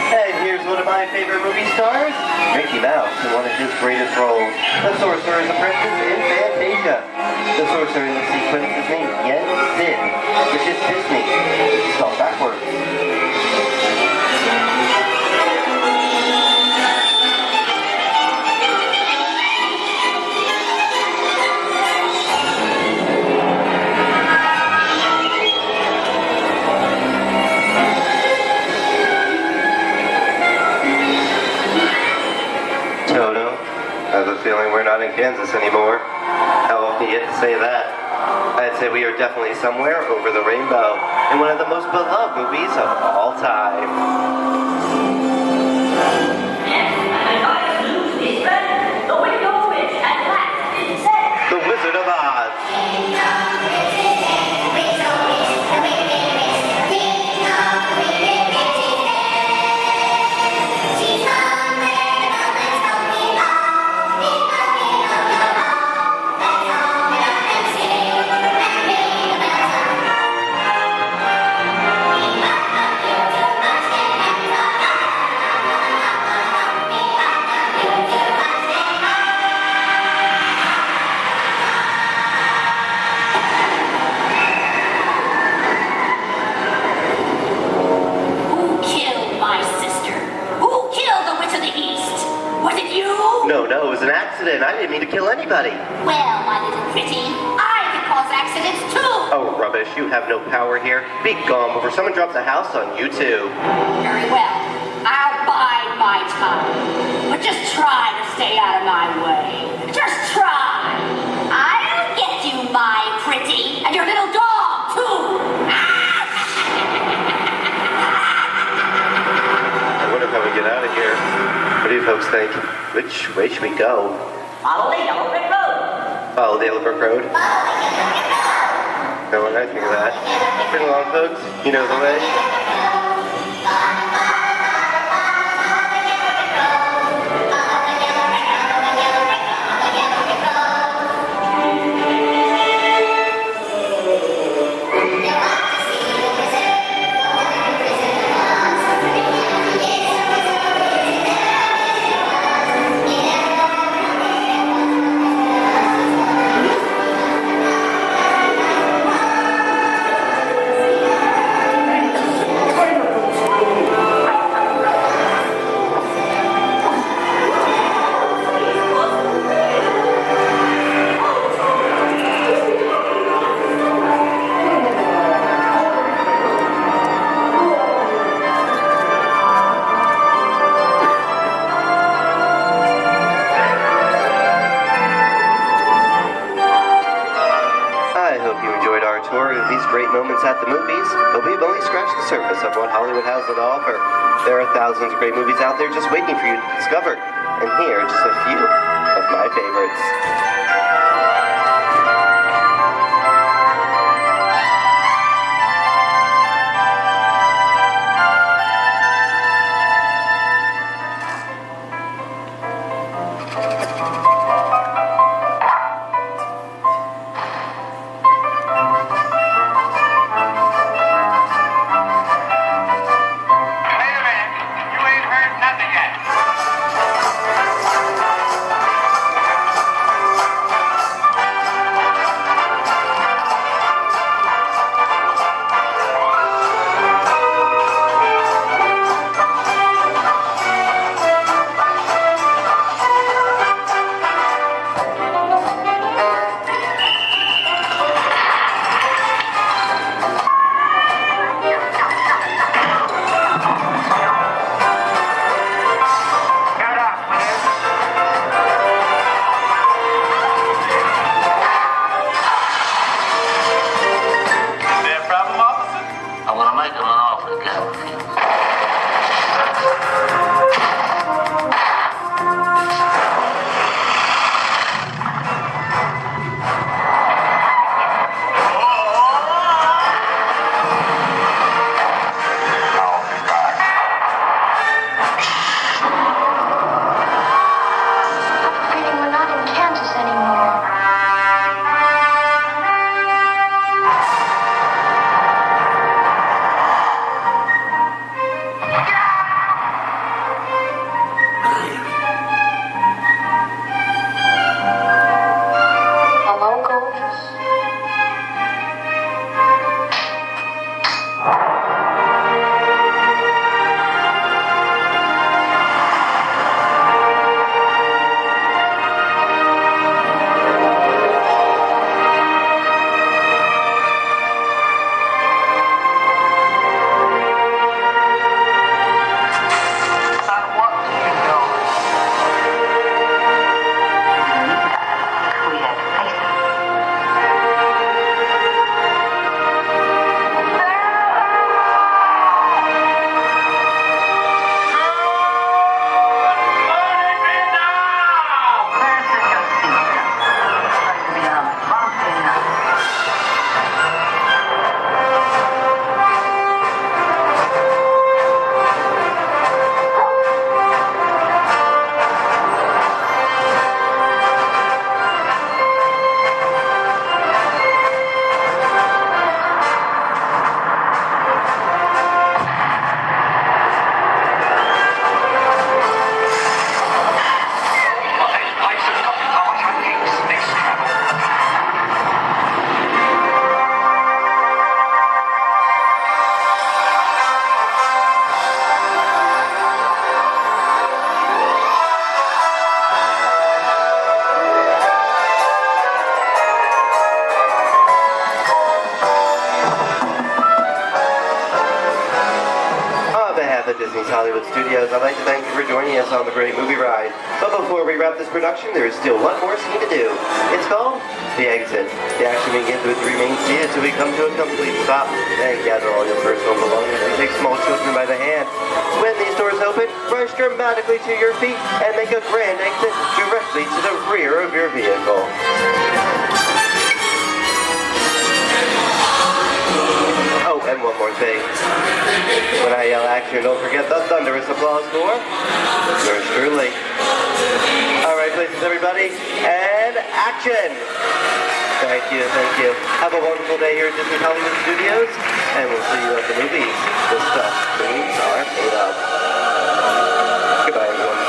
And here's one of my favorite movie stars, Mickey Mouse, in one of his greatest roles, the Sorcerer's Apprentice in Fantasia. The sorcerer in the sequence is named Yen Sid, which is Disney, spelled backwards. Toto, I have a feeling we're not in Kansas anymore. How often do you get to say that? I'd say we are definitely somewhere over the rainbow in one of the most beloved movies of all time. The Wizard of Oz. No, it was an accident. I didn't mean to kill anybody. Well, my little pretty, I can cause accidents too. Oh, rubbish. You have no power here. Be gone before someone drops a house on you, too. Very well. I'll bide my time. But just try to stay out of my way. Just try. I'll get you, my pretty. And your little dog, too. I wonder how we get out of here. What do you folks think? Which way should we go? Follow the yellow brick road. Follow the Yellow Brick Road? No, what I think of that. Bring along, folks. You know the way. at the movies, but we've only scratched the surface of what Hollywood has to offer. There are thousands of great movies out there just waiting for you to discover. And here are just a few of my favorites. Disney's Hollywood Studios, I'd like to thank you for joining us on the Great Movie Ride. But before we wrap this production, there is still one more scene to do. It's called The Exit. The action begins with three main scenes until we come to a complete stop. Then gather all your personal belongings and take small children by the hand. When these doors open, rush dramatically to your feet and make a grand exit directly to the rear of your vehicle. Oh, and one more thing. When I yell action, don't forget the thunderous applause for yours truly. All right, places, everybody, and action! Thank you, thank you. Have a wonderful day here at Disney Hollywood Studios, and we'll see you at the movies. The stuff movies are made of. Goodbye, everyone.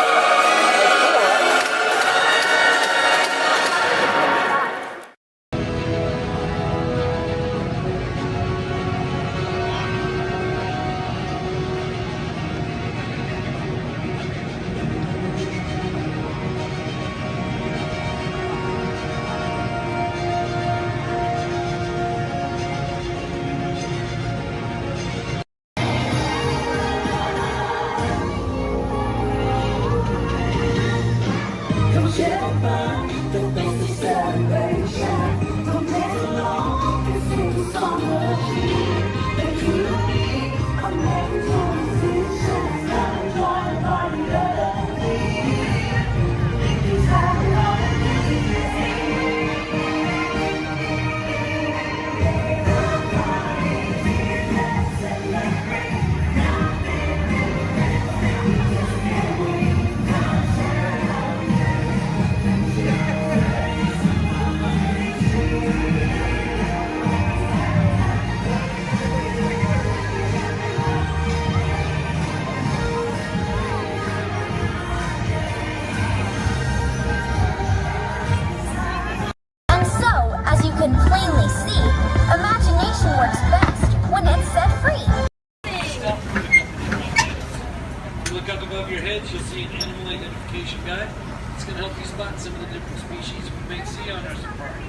If you look up above your heads, you'll see an animal identification guide. It's going to help you spot some of the different species we may see on our safari.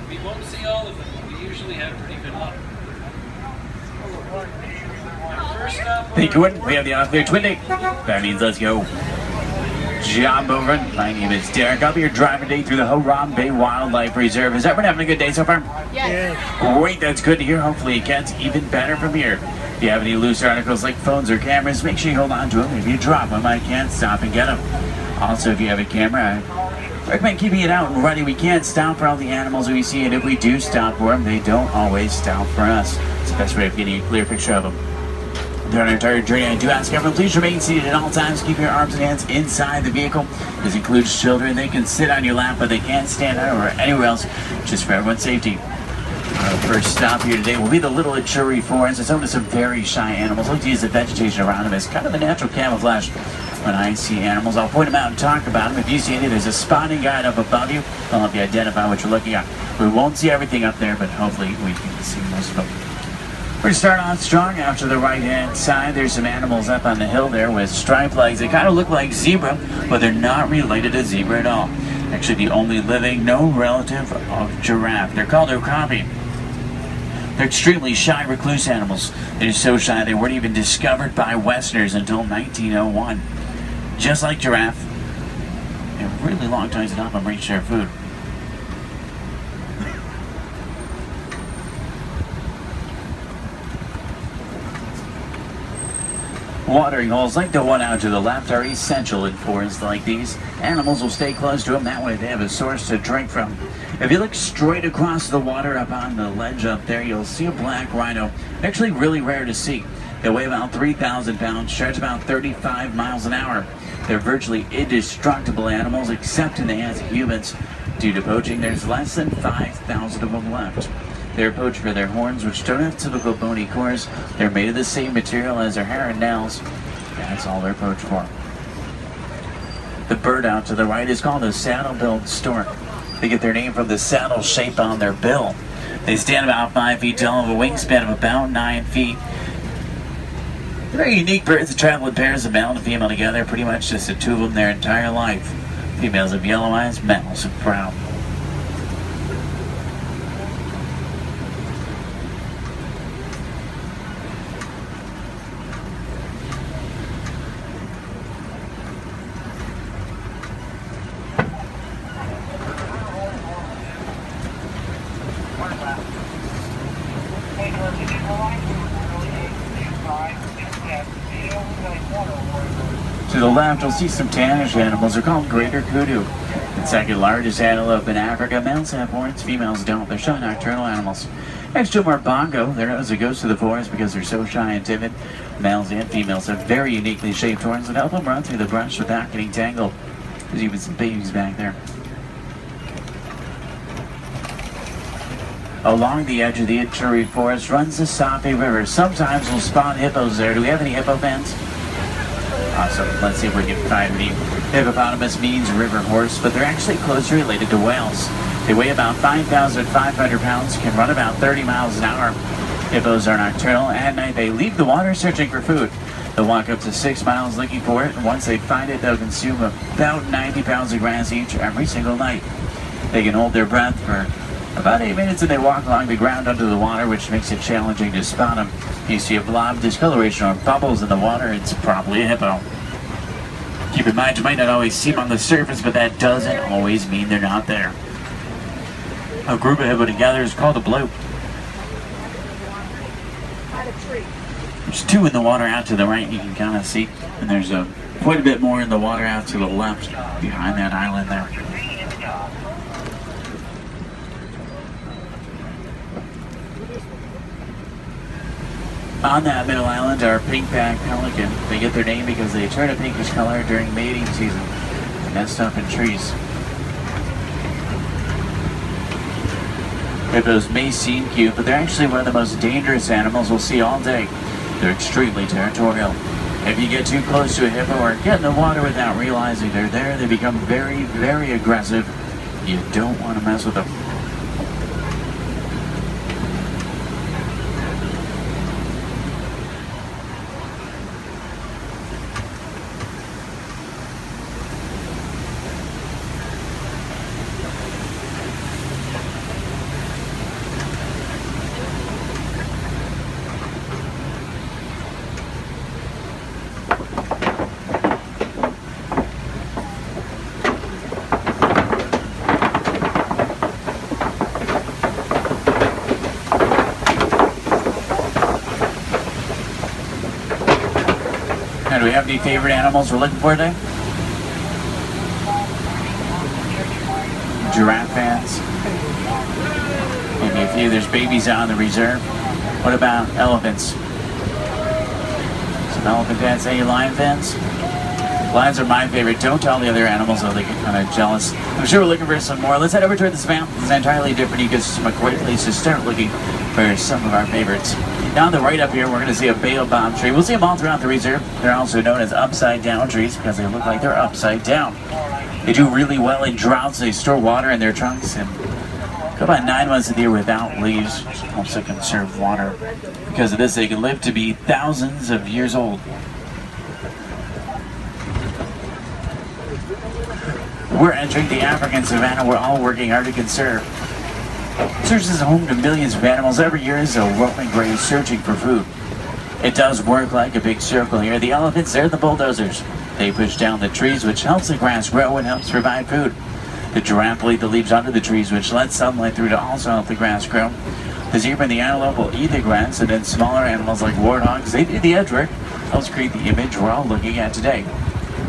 We won't see all of them, but we usually have pretty good luck. First up, Hey, Twin, we have the off there, Twin Day. That means let's go. Job over. My name is Derek. I'll be your driver today through the Harambe Wildlife Reserve. Is everyone having a good day so far? Yes. Great, that's good to hear. Hopefully it gets even better from here. If you have any loose articles like phones or cameras, make sure you hold on to them. If you drop them, I can't stop and get them. Also, if you have a camera, I recommend keeping it out and ready. We can't stop for all the animals we see, and if we do stop for them, they don't always stop for us. It's the best way of getting a clear picture of them. During our entire journey, I do ask everyone, please remain seated at all times. Keep your arms and hands inside the vehicle. This includes children. They can sit on your lap, but they can't stand out or anywhere else, just for everyone's safety. Our first stop here today will be the Little Ituri Forest. It's home to some very shy animals. I like to use the vegetation around them as kind of a natural camouflage. When I see animals, I'll point them out and talk about them. If you see any, there's a spotting guide up above you. I'll help you identify what you're looking at. We won't see everything up there, but hopefully we can see most of them. We're going to start on strong out to the right-hand side. There's some animals up on the hill there with striped legs. They kind of look like zebra, but they're not related to zebra at all. Actually, the only living, no relative of giraffe. They're called okapi. They're extremely shy, recluse animals. They're so shy they weren't even discovered by Westerners until 1901. Just like giraffe, a really long time to help them reach their food. Watering holes like the one out to the left are essential in forests like these. Animals will stay close to them, that way they have a source to drink from. If you look straight across the water up on the ledge up there, you'll see a black rhino. Actually really rare to see. They weigh about 3,000 pounds, charge about 35 miles an hour. They're virtually indestructible animals except in the hands of humans. Due to poaching, there's less than 5,000 of them left. They're poached for their horns, which don't have typical bony cores. They're made of the same material as their hair and nails. That's all they're poached for. The bird out to the right is called a saddle-billed stork. They get their name from the saddle shape on their bill. They stand about 5 feet tall, have a wingspan of about 9 feet. They're very unique birds that travel in pairs of male and female together, pretty much just the two of them their entire life. Females have yellow eyes, males have brown. To the left, you'll see some tannish animals. They're called greater kudu. The second largest antelope in Africa. Males have horns, females don't. They're shy nocturnal animals. Next to them are bongo. They're known as the ghosts of the forest because they're so shy and timid. Males and females have very uniquely shaped horns that help them run through the brush without getting tangled. There's even some babies back there. Along the edge of the Ituri Forest runs the Sape River. Sometimes we'll spot hippos there. Do we have any hippo fans? Awesome. Let's see if we can find any. Hippopotamus means river horse, but they're actually closely related to whales. They weigh about 5,500 pounds, can run about 30 miles an hour. Hippos are nocturnal. At night, they leave the water searching for food. They'll walk up to 6 miles looking for it, and once they find it, they'll consume about 90 pounds of grass each every single night. They can hold their breath for about 8 minutes, and they walk along the ground under the water, which makes it challenging to spot them. If you see a blob, discoloration, or bubbles in the water, it's probably a hippo. Keep in mind, you might not always see them on the surface, but that doesn't always mean they're not there. A group of hippo together is called a bloop. There's 2 in the water out to the right, you can kind of see, and there's quite a bit more in the water out to the left, behind that island there. On that middle island are pink-backed pelican. They get their name because they turn a pinkish color during mating season. They nest up in trees. Hippos may seem cute, but they're actually one of the most dangerous animals we'll see all day. They're extremely territorial. If you get too close to a hippo or get in the water without realizing they're there, they become very, very aggressive. You don't want to mess with them. And do we have any favorite animals we're looking for today? Giraffe fans. Maybe a few. There's babies out in the reserve. What about elephants? Some elephant fans. Any lion fans? Lions are my favorite. Don't tell the other animals, though, they get kind of jealous. I'm sure we're looking for some more. Let's head over toward this map. It's an entirely different ecosystem, a great place to start looking for some of our favorites. Now on the right up here, we're going to see a baobab tree. We'll see them all throughout the reserve. They're also known as upside-down trees because they look like they're upside down. They do really well in droughts. They store water in their trunks and go about 9 months of the year without leaves, which helps to conserve water. Because of this, they can live to be thousands of years old. We're entering the African savanna we're all working hard to conserve. Serves as a home to millions of animals. Every year is a roaming grave searching for food. It does work like a big circle here. The elephants, they're the bulldozers. They push down the trees, which helps the grass grow and helps provide food. The giraffe will eat the leaves under the trees, which lets sunlight through to also help the grass grow. The zebra and the antelope will eat the grass, and then smaller animals like warthogs, they do the edge work. Helps create the image we're all looking at today.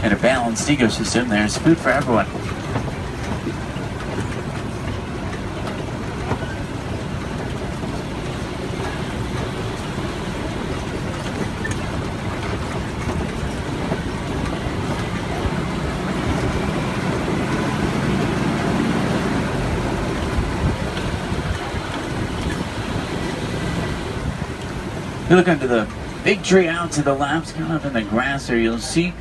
In a balanced ecosystem, there's food for everyone. You look under the big tree out to the left, kind of in the grass there, you'll see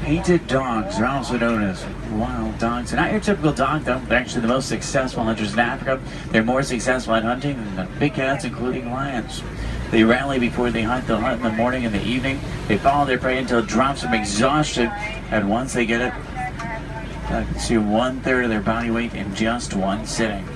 painted dogs. They're also known as wild dogs. They're not your typical dog, though. They're actually the most successful hunters in Africa. They're more successful at hunting than the big cats, including lions. They rally before they hunt. They'll hunt in the morning and the evening. They follow their prey until it drops from exhaustion. And once they get it, they consume 1/3 of their body weight in just one sitting.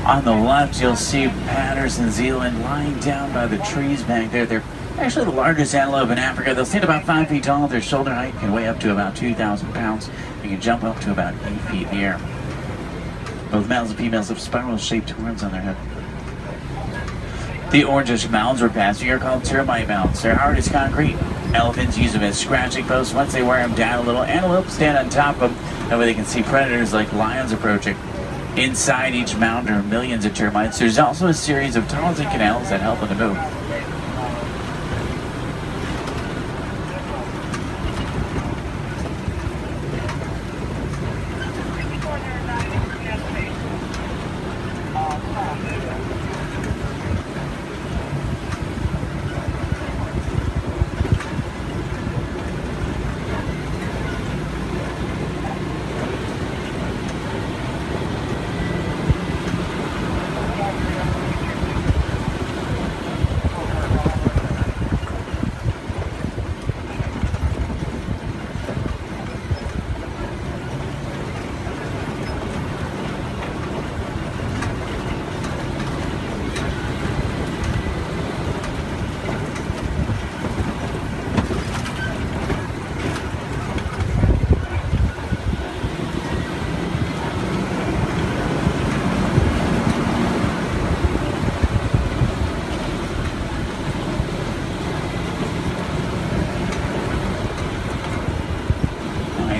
On the left, you'll see Patterson Zealand lying down by the trees back there. They're actually the largest antelope in Africa. They'll stand about 5 feet tall. Their shoulder height can weigh up to about 2,000 pounds. They can jump up to about 8 feet in the air. Both males and females have spiral-shaped horns on their head. The orangish mounds we're passing are called termite mounds. They're hard as concrete. Elephants use them as scratching posts. Once they wear them down a little, antelopes stand on top of them. That way they can see predators like lions approaching. Inside each mound are millions of termites. There's also a series of tunnels and canals that help them to move.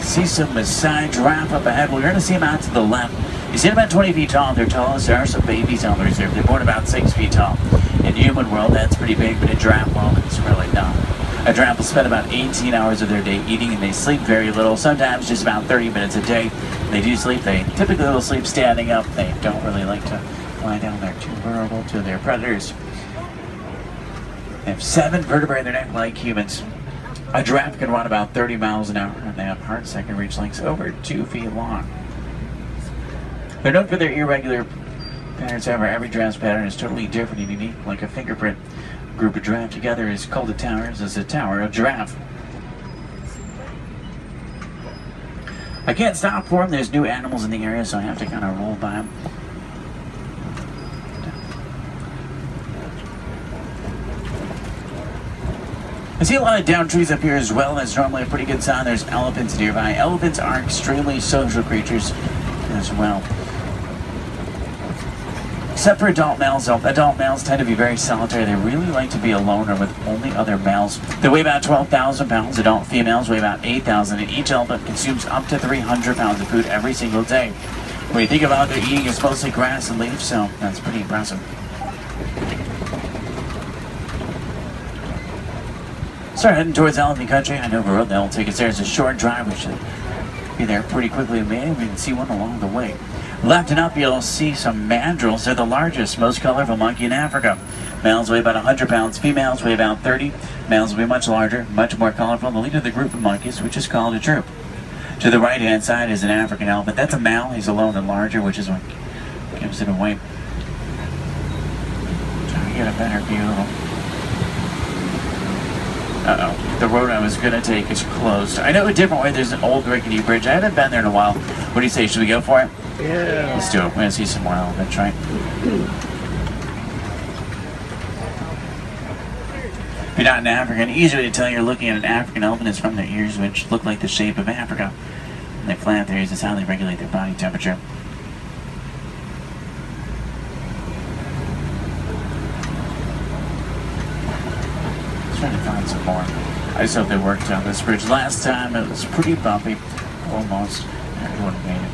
See some Maasai giraffe up ahead. We're going to see them out to the left. You see them about 20 feet tall. They're tallest. There are some babies on the reserve. They're born about 6 feet tall. In human world, that's pretty big, but in giraffe world, it's really not. A giraffe will spend about 18 hours of their day eating, and they sleep very little, sometimes just about 30 minutes a day. When they do sleep, they typically will sleep standing up. They don't really like to lie down. They're too vulnerable to their predators. They have 7 vertebrae in their neck like humans. A giraffe can run about 30 miles an hour, and they have hearts that can reach lengths over 2 feet long. They're known for their irregular patterns. However, every giraffe's pattern is totally different and unique, like a fingerprint. A group of giraffe together is called a tower. This is a tower of giraffe. I can't stop for them. There's new animals in the area, so I have to kind of roll by them. I see a lot of downed trees up here as well. That's normally a pretty good sign. There's elephants nearby. Elephants are extremely social creatures as well. Except for adult males, though. Adult males tend to be very solitary. They really like to be alone or with only other males. They weigh about 12,000 pounds. Adult females weigh about 8,000, and each elephant consumes up to 300 pounds of food every single day. When you think about their eating, it's mostly grass and leaves, so that's pretty impressive. Start heading towards elephant country. I know the road that will take us there. It's a short drive. We should be there pretty quickly. Maybe we can see one along the way. Left and up, you'll see some mandrills. They're the largest, most colorful monkey in Africa. Males weigh about 100 pounds. Females weigh about 30. Males will be much larger, much more colorful. The leader of the group of monkeys, which is called a troop. To the right-hand side is an African elephant. That's a male. He's alone and larger, which is what gives it away. Trying to get a better view of him. Uh-oh. The road I was going to take is closed. I know a different way. There's an old rickety bridge. I haven't been there in a while. What do you say? Should we go for it? Yeah. Let's do it. We're going to see some more elephants, right? If you're not an African, easy way to tell you're looking at an African elephant is from their ears, which look like the shape of Africa. And they flap their ears. Is how they regulate their body temperature. Trying to find some more. I just hope they worked on this bridge. Last time it was pretty bumpy. Almost. Everyone made it.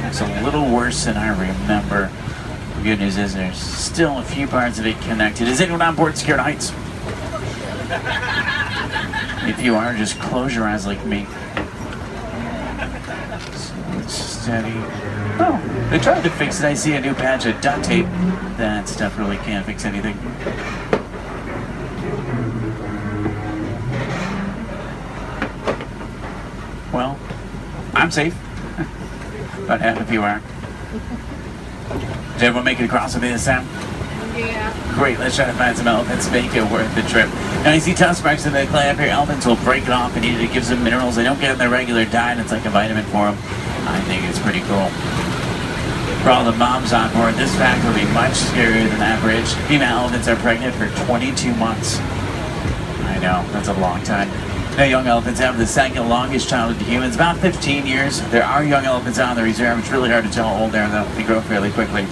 It's a little worse than I remember. The good news is there's still a few parts of it connected. Is anyone on board Scared Heights? If you are, just close your eyes like me. Steady. Oh, they tried to fix it. I see a new patch of duct tape. That stuff really can't fix anything. Well, I'm safe. About half of you are. Did everyone make it across with me this time? Yeah. Great, let's try to find some elephants, make it worth the trip. Now you see tusk marks in the clay up here. Elephants will break it off and eat it. It gives them minerals they don't get in their regular diet. It's like a vitamin for them. I think it's pretty cool. For all the moms on board, this fact will be much scarier than that bridge. Female elephants are pregnant for 22 months. I know, that's a long time. Now, young elephants have the second longest childhood to humans, about 15 years. There are young elephants on the reserve. It's really hard to tell how old they are, though. They grow fairly quickly.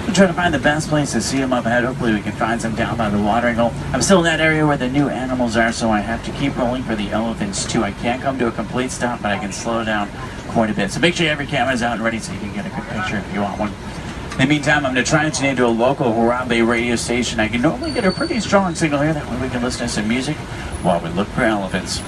We're trying to find the best place to see them up ahead. Hopefully we can find some down by the watering hole. I'm still in that area where the new animals are, so I have to keep rolling for the elephants, too. I can't come to a complete stop, but I can slow down quite a bit. So make sure you have your cameras out and ready so you can get a good picture if you want one. In the meantime, I'm going to try and tune into a local Harambe radio station. I can normally get a pretty strong signal here. That way we can listen to some music while we look for elephants.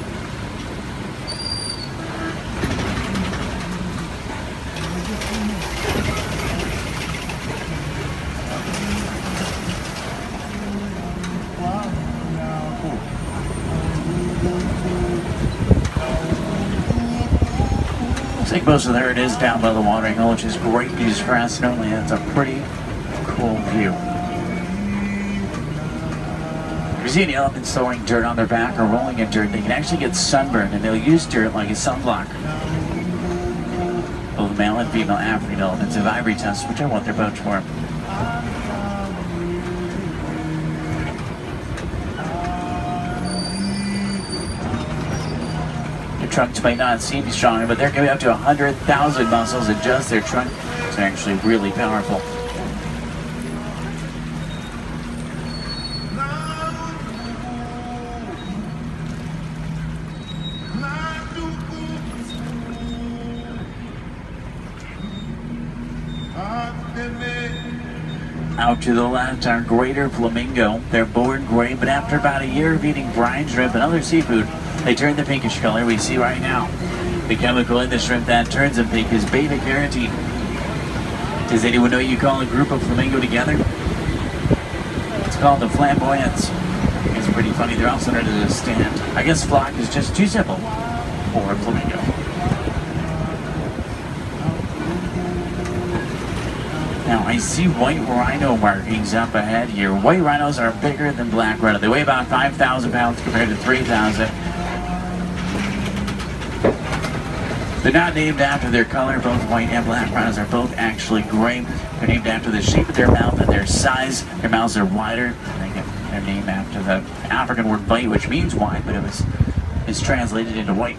Looks like most of there it is down by the watering hole, which is great news for us. Normally that's a pretty cool view. If you see any elephants throwing dirt on their back or rolling in dirt, they can actually get sunburned, and they'll use dirt like a sunblock. Both male and female African elephants have ivory tusks, which I want their pouch for. Their trunks might not seem stronger, but they're going to be up to 100,000 muscles in just their trunk. It's actually really powerful. Out to the left are greater flamingo. They're born gray, but after about a year of eating brine shrimp and other seafood, they turn the pinkish color we see right now. The chemical in the shrimp that turns them pink is beta-carotene. Does anyone know you call a group of flamingo together? It's called the flamboyants. It's pretty funny. They're also under the stand. I guess flock is just too simple for flamingo. Now, I see white rhino markings up ahead here. White rhinos are bigger than black rhino. They weigh about 5,000 pounds compared to 3,000. They're not named after their color. Both white and black rhinos are both actually gray. They're named after the shape of their mouth and their size. Their mouths are wider. They get their name after the African word bite, which means wide, but it's translated into white.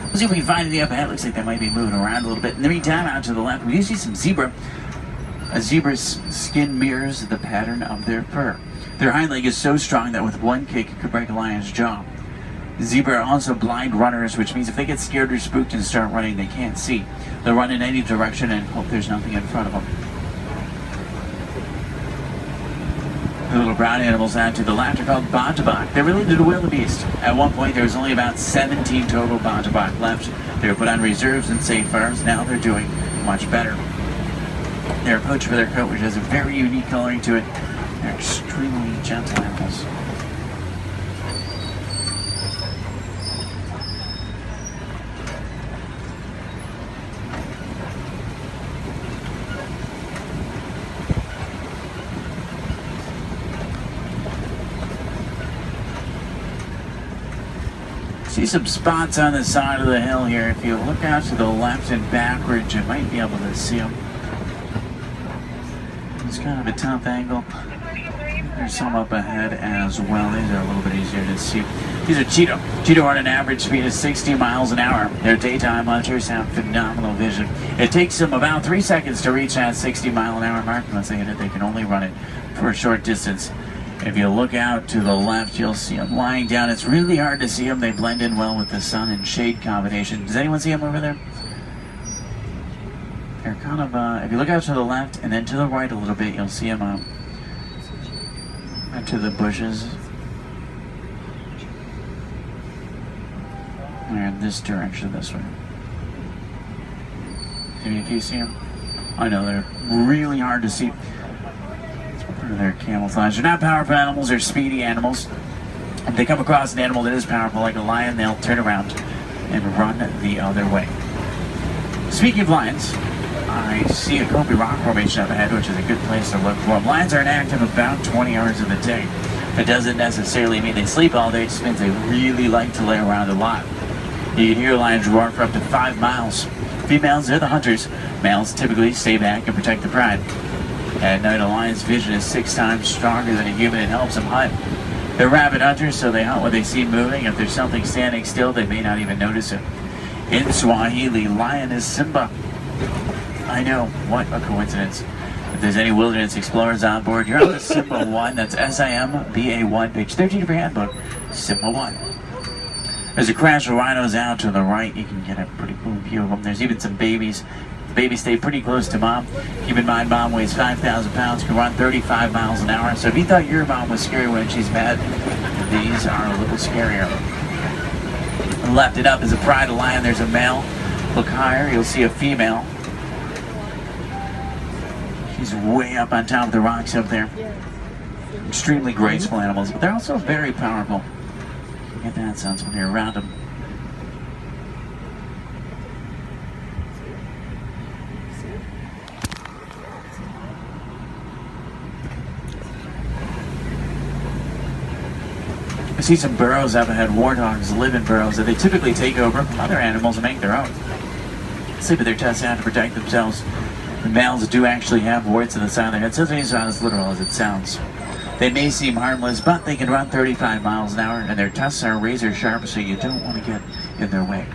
Let's see if we can find any up ahead. Looks like they might be moving around a little bit. In the meantime, out to the left, we do see some zebra. A zebra's skin mirrors the pattern of their fur. Their hind leg is so strong that with one kick it could break a lion's jaw. Zebra are also blind runners, which means if they get scared or spooked and start running, they can't see. They'll run in any direction and hope there's nothing in front of them. The little brown animals out to the left are called bontebok. They're related to wildebeest. At one point, there was only about 17 total bontebok left. They were put on reserves and safe farms. Now they're doing much better. They're poached for their coat, which has a very unique coloring to it. They're extremely gentle animals. See some spots on the side of the hill here. If you look out to the left and backwards, you might be able to see them. It's kind of a tough angle. There's some up ahead as well. These are a little bit easier to see. These are Cheetah. Cheetah run an average speed of 60 miles an hour. Their daytime hunters have phenomenal vision. It takes them about 3 seconds to reach that 60-mile-an-hour mark. Once they hit it, they can only run it for a short distance. If you look out to the left, you'll see them lying down. It's really hard to see them. They blend in well with the sun and shade combination. Does anyone see them over there? They're kind of, if you look out to the left and then to the right a little bit, you'll see them into the bushes. They're in this direction, this way. If you see them, I know they're really hard to see. They're camouflage. They're not powerful animals, they're speedy animals. If they come across an animal that is powerful, like a lion, they'll turn around and run the other way. Speaking of lions, I see a Kobe rock formation up ahead, which is a good place to look for them. Lions are inactive about 20 hours of the day. It doesn't necessarily mean they sleep all day, it just means they really like to lay around a lot. You can hear lions roar for up to 5 miles. Females, they're the hunters. Males typically stay back and protect the pride. At night, a lion's vision is 6 times stronger than a human and helps them hunt. They're rabid hunters, so they hunt what they see moving. If there's something standing still, they may not even notice it. In Swahili, lion is Simba. I know, what a coincidence. If there's any wilderness explorers on board, you're on the Simba 1. That's SIMBA1, page 13 of your handbook, Simba 1. There's a crash of rhinos out to the right. You can get a pretty cool view of them. There's even some babies. The babies stay pretty close to mom. Keep in mind, mom weighs 5,000 pounds, can run 35 miles an hour. So if you thought your mom was scary when she's mad, these are a little scarier. Left it up is a pride of lion. There's a male. Look higher, you'll see a female. She's way up on top of the rocks up there. Extremely graceful animals, but they're also very powerful. You get that sense when you're around them. I see some burrows up ahead. Warthogs live in burrows that they typically take over other animals and make their own. Sleep with their tusks out to protect themselves. The males do actually have warts on the side of their head, so it's not as literal as it sounds. They may seem harmless, but they can run 35 miles an hour, and their tusks are razor sharp, so you don't want to get in their way.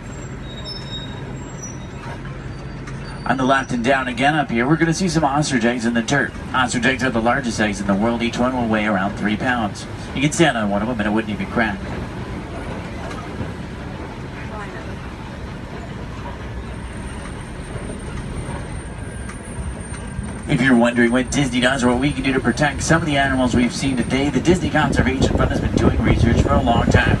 On the left and down again up here, we're going to see some ostrich eggs in the dirt. Ostrich eggs are the largest eggs in the world. Each one will weigh around 3 pounds. You can stand on one of them and it wouldn't even crack. If you're wondering what Disney does or what we can do to protect some of the animals we've seen today, the Disney Conservation Fund has been doing research for a long time.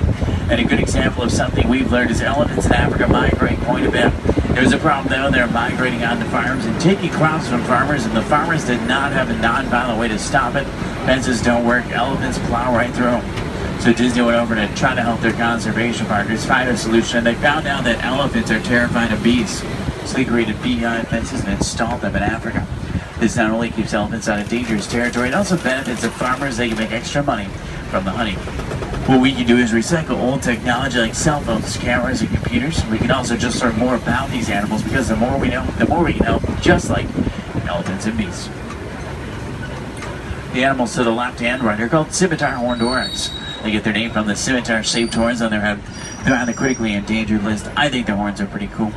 And a good example of something we've learned is elephants in Africa migrate quite a bit. There's a problem though, they're migrating onto farms and taking crops from farmers, and the farmers did not have a non-violent way to stop it. Fences don't work, elephants plow right through them. So Disney went over to try to help their conservation partners find a solution. They found out that elephants are terrified of bees. So they created beehive fences and installed them in Africa. This not only keeps elephants out of dangerous territory, it also benefits the farmers. They can make extra money from the honey. What we can do is recycle old technology like cell phones, cameras, and computers. We can also just learn more about these animals, because the more we know, the more we can help, just like elephants and bees. The animals to the left and right are called scimitar horned oryx. They get their name from the scimitar-shaped horns on their head. They're on the critically endangered list. I think the horns are pretty cool.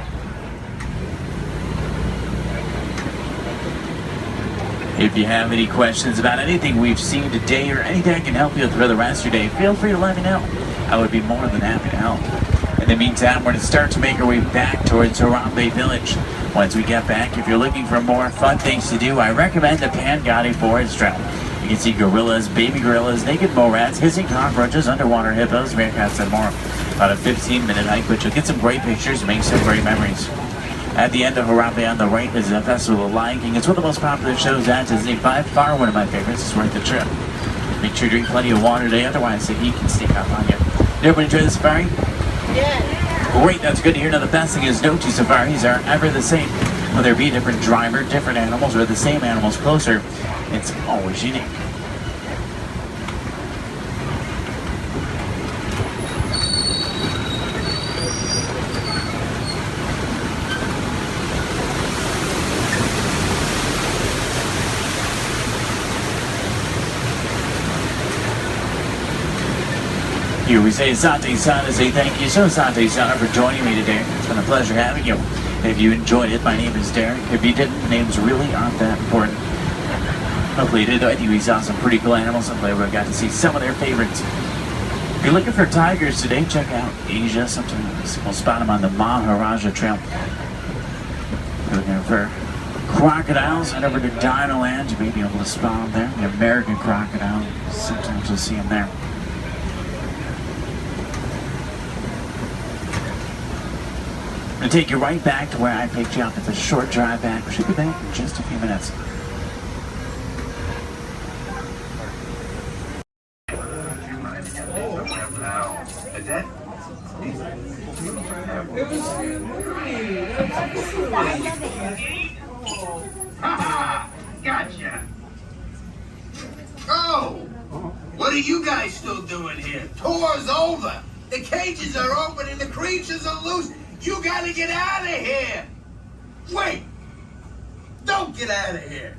If you have any questions about anything we've seen today or anything I can help you with for the rest of your day, feel free to let me know. I would be more than happy to help. In the meantime, we're going to start to make our way back towards Harambe Village. Once we get back, if you're looking for more fun things to do, I recommend the Pangati Forest Trail. You can see gorillas, baby gorillas, naked mole rats, hissing cockroaches, underwater hippos, meerkats, and more. About a 15-minute hike, but you'll get some great pictures and make some great memories. At the end of Harambe on the right is the Festival of Lion King. It's one of the most popular shows at Disney. By far one of my favorites. It's worth the trip. Make sure you drink plenty of water today, otherwise the heat can sneak up on you. Did everyone enjoy the safari? Yeah. Great, that's good to hear. Now the best thing is no two safaris are ever the same. Whether it be a different driver, different animals, or the same animals closer, it's always unique. Here we say Asante Sana, say thank you so Asante Sana for joining me today. It's been a pleasure having you. If you enjoyed it, my name is Derek. If you didn't, names really aren't that important. Hopefully you did. I think we saw some pretty cool animals. Hopefully we got to see some of their favorites. If you're looking for tigers today, check out Asia sometimes. We'll spot them on the Maharaja Trail. If you're looking for crocodiles, head over to Dinoland. You may be able to spot them there. The American crocodile. Sometimes you'll see them there. I'm going to take you right back to where I picked you up. It's a short drive back. We should be back in just a few minutes. Gotcha. Oh, what are you guys still doing here? Tour's over. The cages are open and the creatures are loose. You gotta get out of here! Wait! Don't get out of here!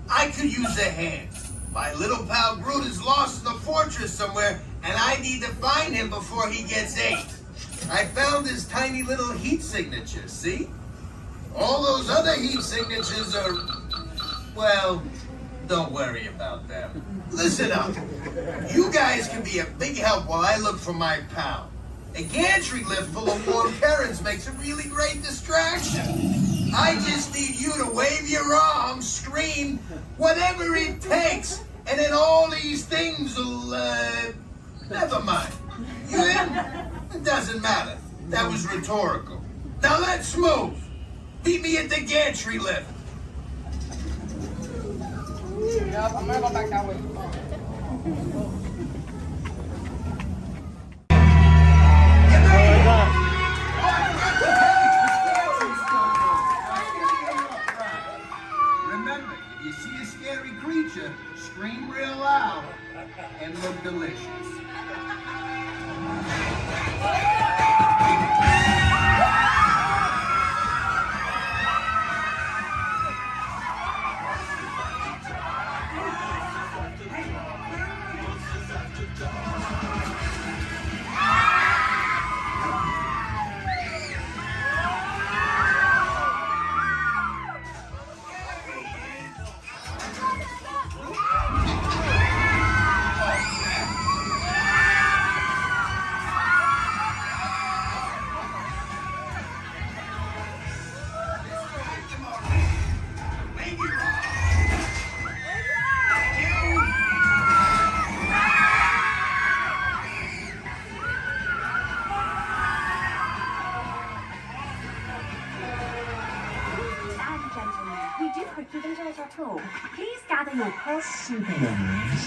I could use a hand. My little pal Groot is lost in the fortress somewhere, and I need to find him before he gets ate. I found his tiny little heat signature, see? All those other heat signatures are... well, don't worry about them. Listen up. You guys can be a big help while I look for my pal. A gantry lift full of warm parents makes a really great distraction. I just need you to wave your arms, scream, whatever it takes, and then all these things will, never mind. You in? It doesn't matter. That was rhetorical. Now let's move. Meet me at the gantry lift. Yep, I'm gonna go back that way. Remember, if you see a scary creature, scream real loud and look delicious. Please gather your purse souvenirs.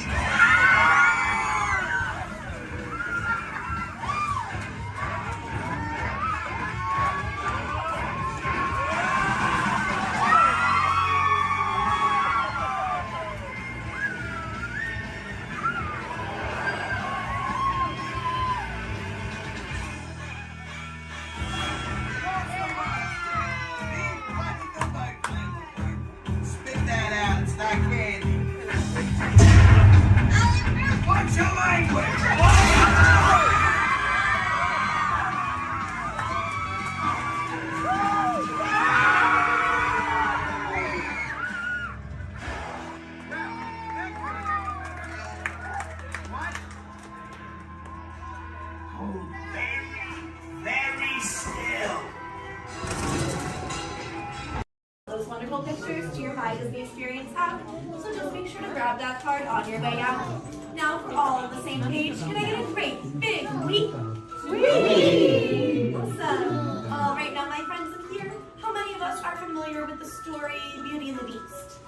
Spit that out, it's not candy. Very still. Those wonderful pictures to your My Disney Experience app, so just make sure to grab that card on your way out. Now, for all on the same page, can I get a great big weep? Whee! Awesome. All right, now my friends in here, how many of us are familiar with the story Beauty and the Beast?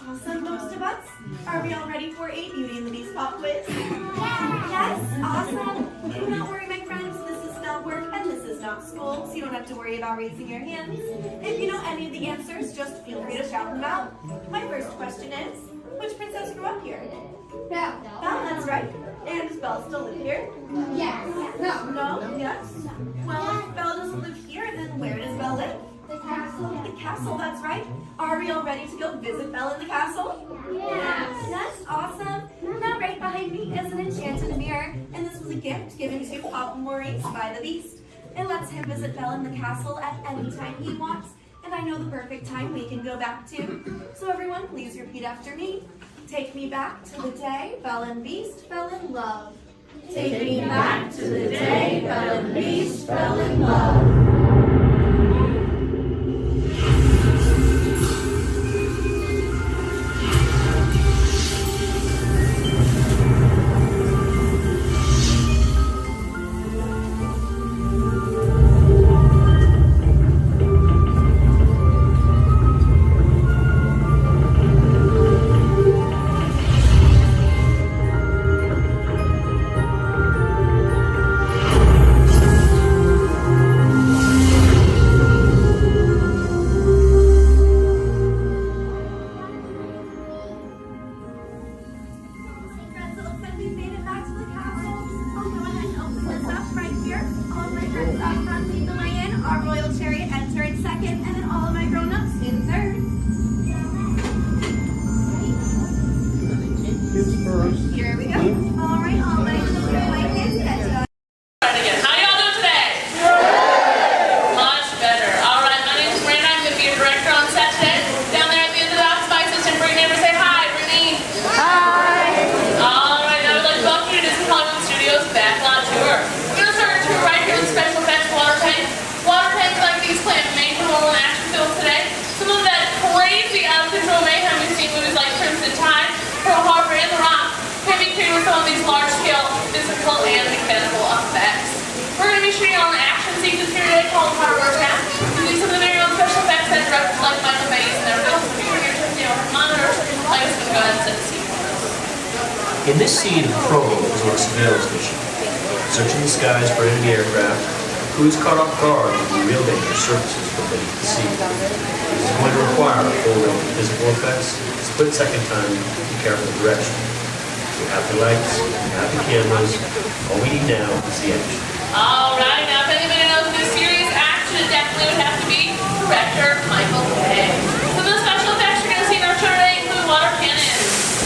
Awesome, most of us. Are we all ready for a Beauty and the Beast pop quiz? Yes, awesome. Do not worry, my friends. This is not work and this is not school, so you don't have to worry about raising your hands. If you know any of the answers, just feel free to shout them out. My first question is, which princess grew up here? Belle. Belle, that's right. And does Belle still live here? Yes. No. No? Yes? Well, if Belle doesn't live here, then where does Belle live? The castle. The castle, that's right. Are we all ready to go visit Belle in the castle? Yes. Yes, awesome. Now right behind me is an enchanted mirror, and this was a gift given to Papa Maurice by the Beast. It lets him visit Belle in the castle at any time he wants, and I know the perfect time we can go back to. So everyone, please repeat after me. Take me back to the day Belle and Beast fell in love. Take me back to the day Belle and Beast fell in love. Here we go. All right, all my little white kids, catch it on. How y'all doing today? Much better. All right, my name is Miranda. I'm going to be your director on set today. Down there at the end of the office, my assistant, bring neighbor, say hi. Brittany. Hi. All right, now we'd like to welcome you to Disney Hollywood Studios Backlot Tour. We're going to start our tour right here with special effects water tank. Water tanks like these play a major role in action films today. Some of that crazy out-of-control mayhem we've seen movies like Crimson Tide, Pearl Harbor, and The Rock. Maybe created with some of these large-scale physical and mechanical effects. We're going to be shooting on an action sequence here today called Hard Workout, using some of the very own special effects that directors like Michael Bay's and their films. So we're here to monitors. I'm just going to go ahead and set the scene for us. In this scene, the prologue is on a surveillance mission. Searching the skies for enemy aircraft, crew is caught off guard with the real danger surfaces from beneath the sea. This is going to require a full range of physical effects, split-second time, and careful direction. We have the lights, we have the cameras, all we need now is the action. All right, now if anybody knows this serious action, it definitely would have to be director Michael Bay. Some of the special effects you're going to see in our show today include water cannons,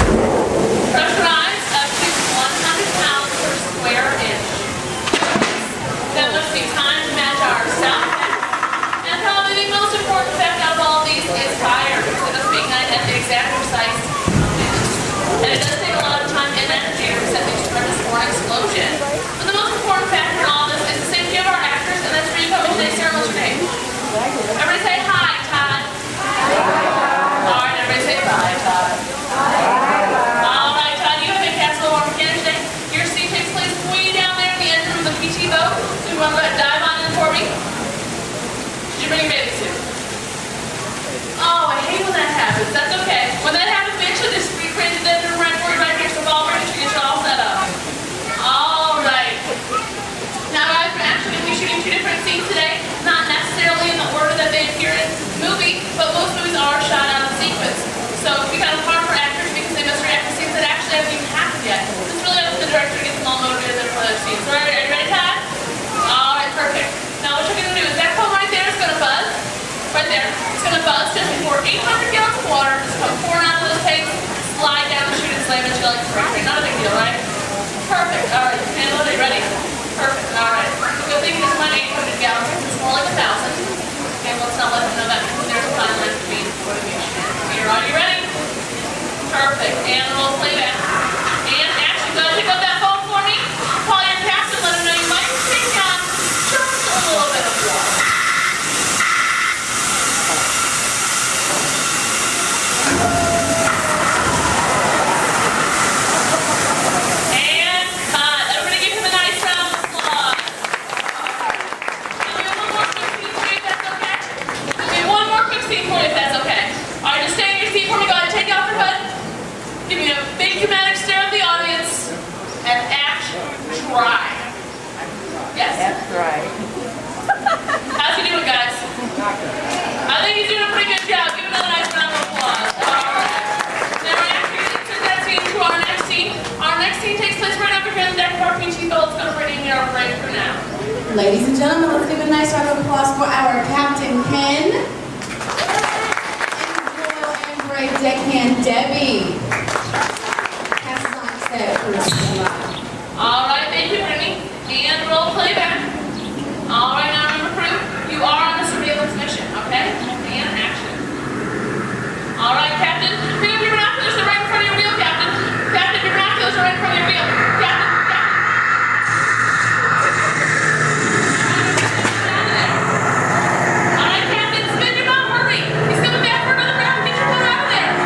pressurized up to 100 pounds per square inch. That must be time to match our sound effects. And probably the most important effect out of all of these is fire, because it must be ignited at the exact precise moment. And it does take a lot of time and energy to set these tremendous for an explosion. But the most important factor in all this is the safety of our actors, and that's where you come in today. Sarah, what's your name? Everybody say hi, Todd. All right, everybody say bye, Todd. All right, Todd, you have a castle of mechanics today. Your scene takes place way down there in the engine room of the PT boat. So you want to go ahead and dive on in for me? Did you bring your bathing suit? Oh, I hate when that happens. That's okay. When that happens, we actually just recreated the engine room right for you right here. So ball ready to get you all set up. All right. Now, guys, we're actually going to be shooting two different scenes today. Not necessarily in the order that they appear in the movie, but most movies are shot out of sequence. So it can be kind of hard for actors because they must react to scenes that actually haven't even happened yet. It's really up to the director to get them all motivated for those scenes. So are you ready, Todd? All right, perfect. Now, what you're going to do is that phone right there is going to buzz. Right there. It's going to buzz just before 800 gallons of water just come pouring out of those tanks, slide down the chute and slam into like a crazy. Not a big deal, right? Perfect. All right, handle it. Are you ready? Perfect. All right. Good thing this is not 800 gallons. It's more like 1,000. Okay, let's not let them know that because there's a fine line between motivation and fear. Are you ready? Perfect. And roll playback. And action. Go pick up that phone for me. Call your captain. Let him know you might take on just a little bit of water. Give me a big dramatic stare at the audience and act dry. Yes? That's right. How's he doing, guys? I think he's doing a pretty good job. Give another nice round of applause. All right. Now we're actually going to turn that scene to our next scene. Our next scene takes place right over here in the deck of our Queen Chief It's going to bring in our break for now. Ladies and gentlemen, let's give a nice round of applause for our Captain Ken and Royal and Brave Deckhand Debbie. All right, thank you, Brittany. And roll playback. All right, now remember, crew, you are on a surveillance mission, okay? And action. All right, Captain, pick up your binoculars. They're right in front of your wheel, Captain. Captain, your binoculars are right in front of your wheel. Captain, all right, Captain, spin your mouth, hurry. He's coming back for another round. Get your boat out of there.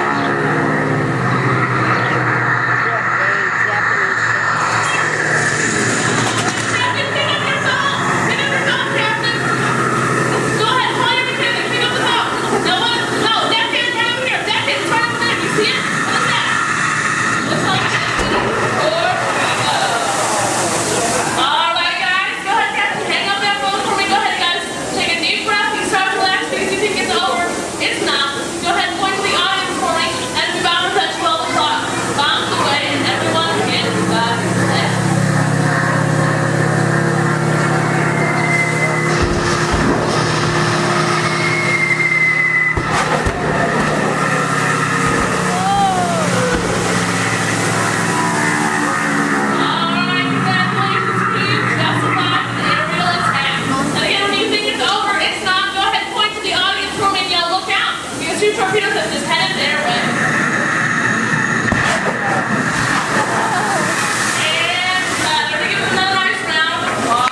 Torpedoes have just headed their way. And they're going to give us another nice round of applause.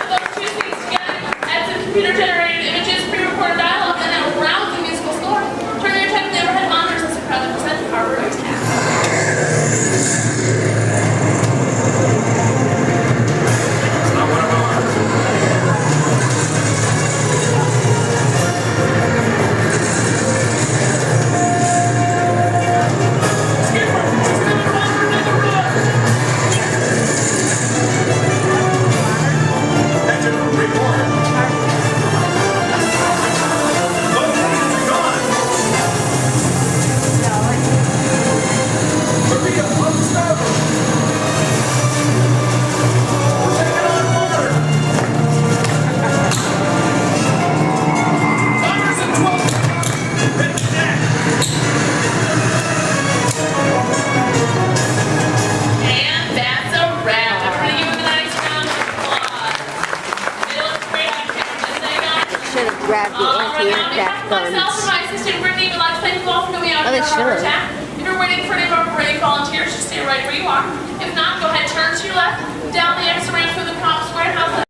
Those two things together, add some computer-generated images, pre-recorded dialogue, and then a rousing musical score. Turn your attention to the overhead monitors as we proudly present our road task. Grab the anti-aircraft guns. Myself and my assistant Brittany would like to thank you all for coming out here for our attack. If you're waiting for any of our brave volunteers, just stay right where you are. If not, go ahead, turn to your left, down the exit ramp through the cops warehouse.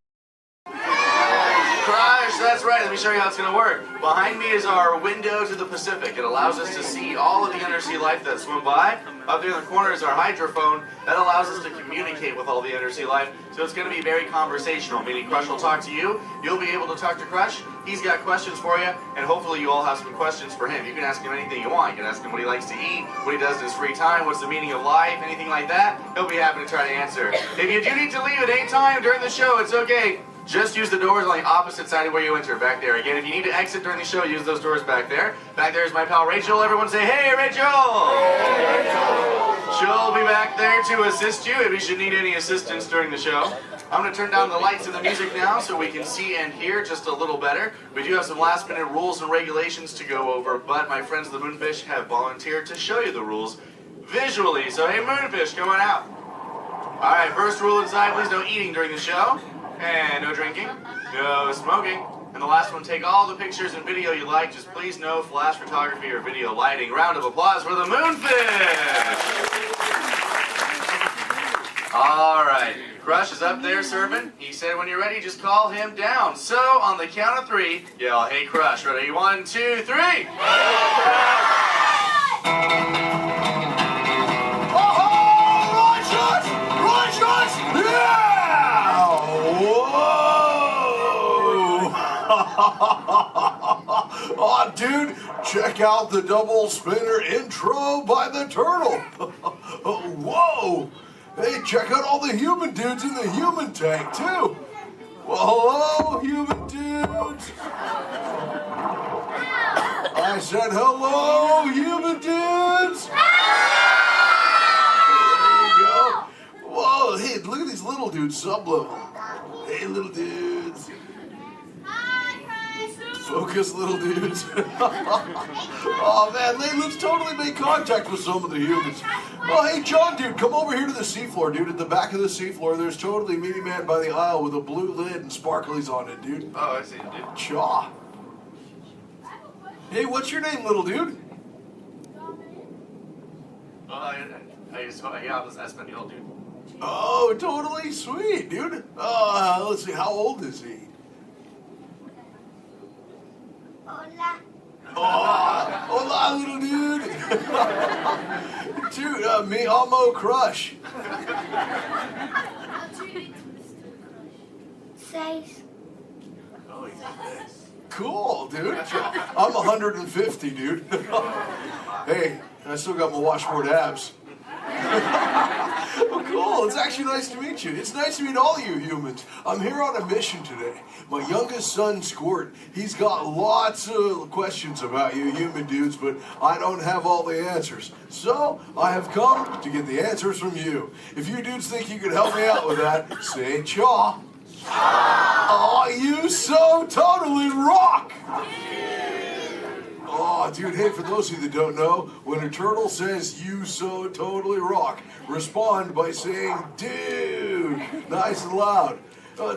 Crash, that's right. Let me show you how it's going to work. Behind me is our window to the Pacific. It allows us to see all of the undersea life that swim by. Up there in the corner is our hydrophone. That allows us to communicate with all the undersea life. So it's going to be very conversational, meaning Crush will talk to you. You'll be able to talk to Crush. He's got questions for you, and hopefully you all have some questions for him. You can ask him anything you want. You can ask him what he likes to eat, what he does in his free time, what's the meaning of life, anything like that. He'll be happy to try to answer. If you do need to leave at any time during the show, it's okay. Just use the doors on the opposite side of where you enter, back there. Again, if you need to exit during the show, use those doors back there. Back there is my pal Rachel. Everyone say, hey, Rachel! Hey, Rachel! She'll be back there to assist you if you should need any assistance during the show. I'm going to turn down the lights and the music now so we can see and hear just a little better. We do have some last-minute rules and regulations to go over, but my friends the Moonfish have volunteered to show you the rules visually. So, hey, Moonfish, going out. All right, first rule inside, please no eating during the show. And no drinking, no smoking. And the last one, take all the pictures and video you like. Just please no flash photography or video lighting. Round of applause for the Moonfish. All right, Crush is up there serving. He said when you're ready, just call him down. So on the count of 3, yell, hey Crush. Ready? 1, 2, 3. Hey Crush! Oh, dude, check out the double spinner intro by the turtle. Whoa! Hey, check out all the human dudes in the human tank, too. Well, hello, human dudes. I said hello, human dudes. There you go. Whoa, hey, look at these little dudes, sub-level. Hey, little dudes. Focus, little dudes. Oh, man, let's totally make contact with some of the humans. Oh, hey, John, dude, come over here to the seafloor, dude. At the back of the seafloor, there's totally Meaty Man by the aisle with a blue lid and sparklies on it, dude. Oh, I see it, dude. Chaw. Hey, what's your name, little dude? Yeah, this Espanol, dude. Oh, totally sweet, dude. Let's see, how old is he? Hola. Oh, hola, little dude. Dude, me amo Crush. 6. Oh, he's nice. Cool, dude. I'm 150, dude. Hey, I still got my washboard abs. Well, cool. It's actually nice to meet you. It's nice to meet all you humans. I'm here on a mission today. My youngest son, Squirt, he's got lots of questions about you human dudes, but I don't have all the answers. So, I have come to get the answers from you. If you dudes think you could help me out with that, say chaw. Oh, you so totally rock! Oh, dude, hey, for those of you that don't know, when a turtle says, you so totally rock, respond by saying, dude, nice and loud.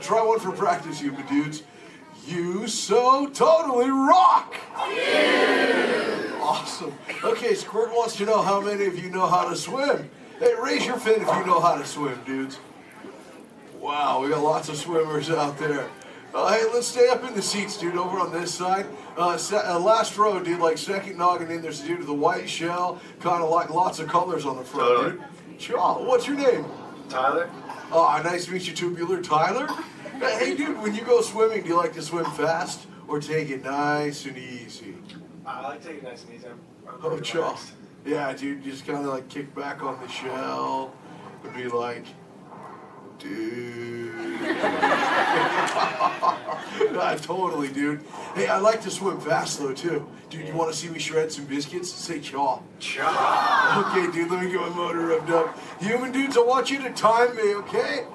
Try one for practice, human dudes. You so totally rock! Awesome. Okay, Squirt wants to know how many of you know how to swim. Hey, raise your fin if you know how to swim, dudes. Wow, we got lots of swimmers out there. Hey, let's stay up in the seats, dude, over on this side. Last row, dude, like second noggin in, there's a dude with a white shell, kind of like lots of colors on the front, dude. Sure, what's your name? Tyler. Oh, nice to meet you, Tubular. Tyler? Hey, dude, when you go swimming, do you like to swim fast or take it nice and easy? I like taking it nice and easy. Oh, chaw. Yeah, dude, just kind of like kick back on the shell and be like, dude. Totally, dude. Hey, I like to swim fast, though, too. Dude, you want to see me shred some biscuits? Say chaw. Chaw. Okay, dude, let me get my motor revved up. Human dudes, I want you to time me, okay?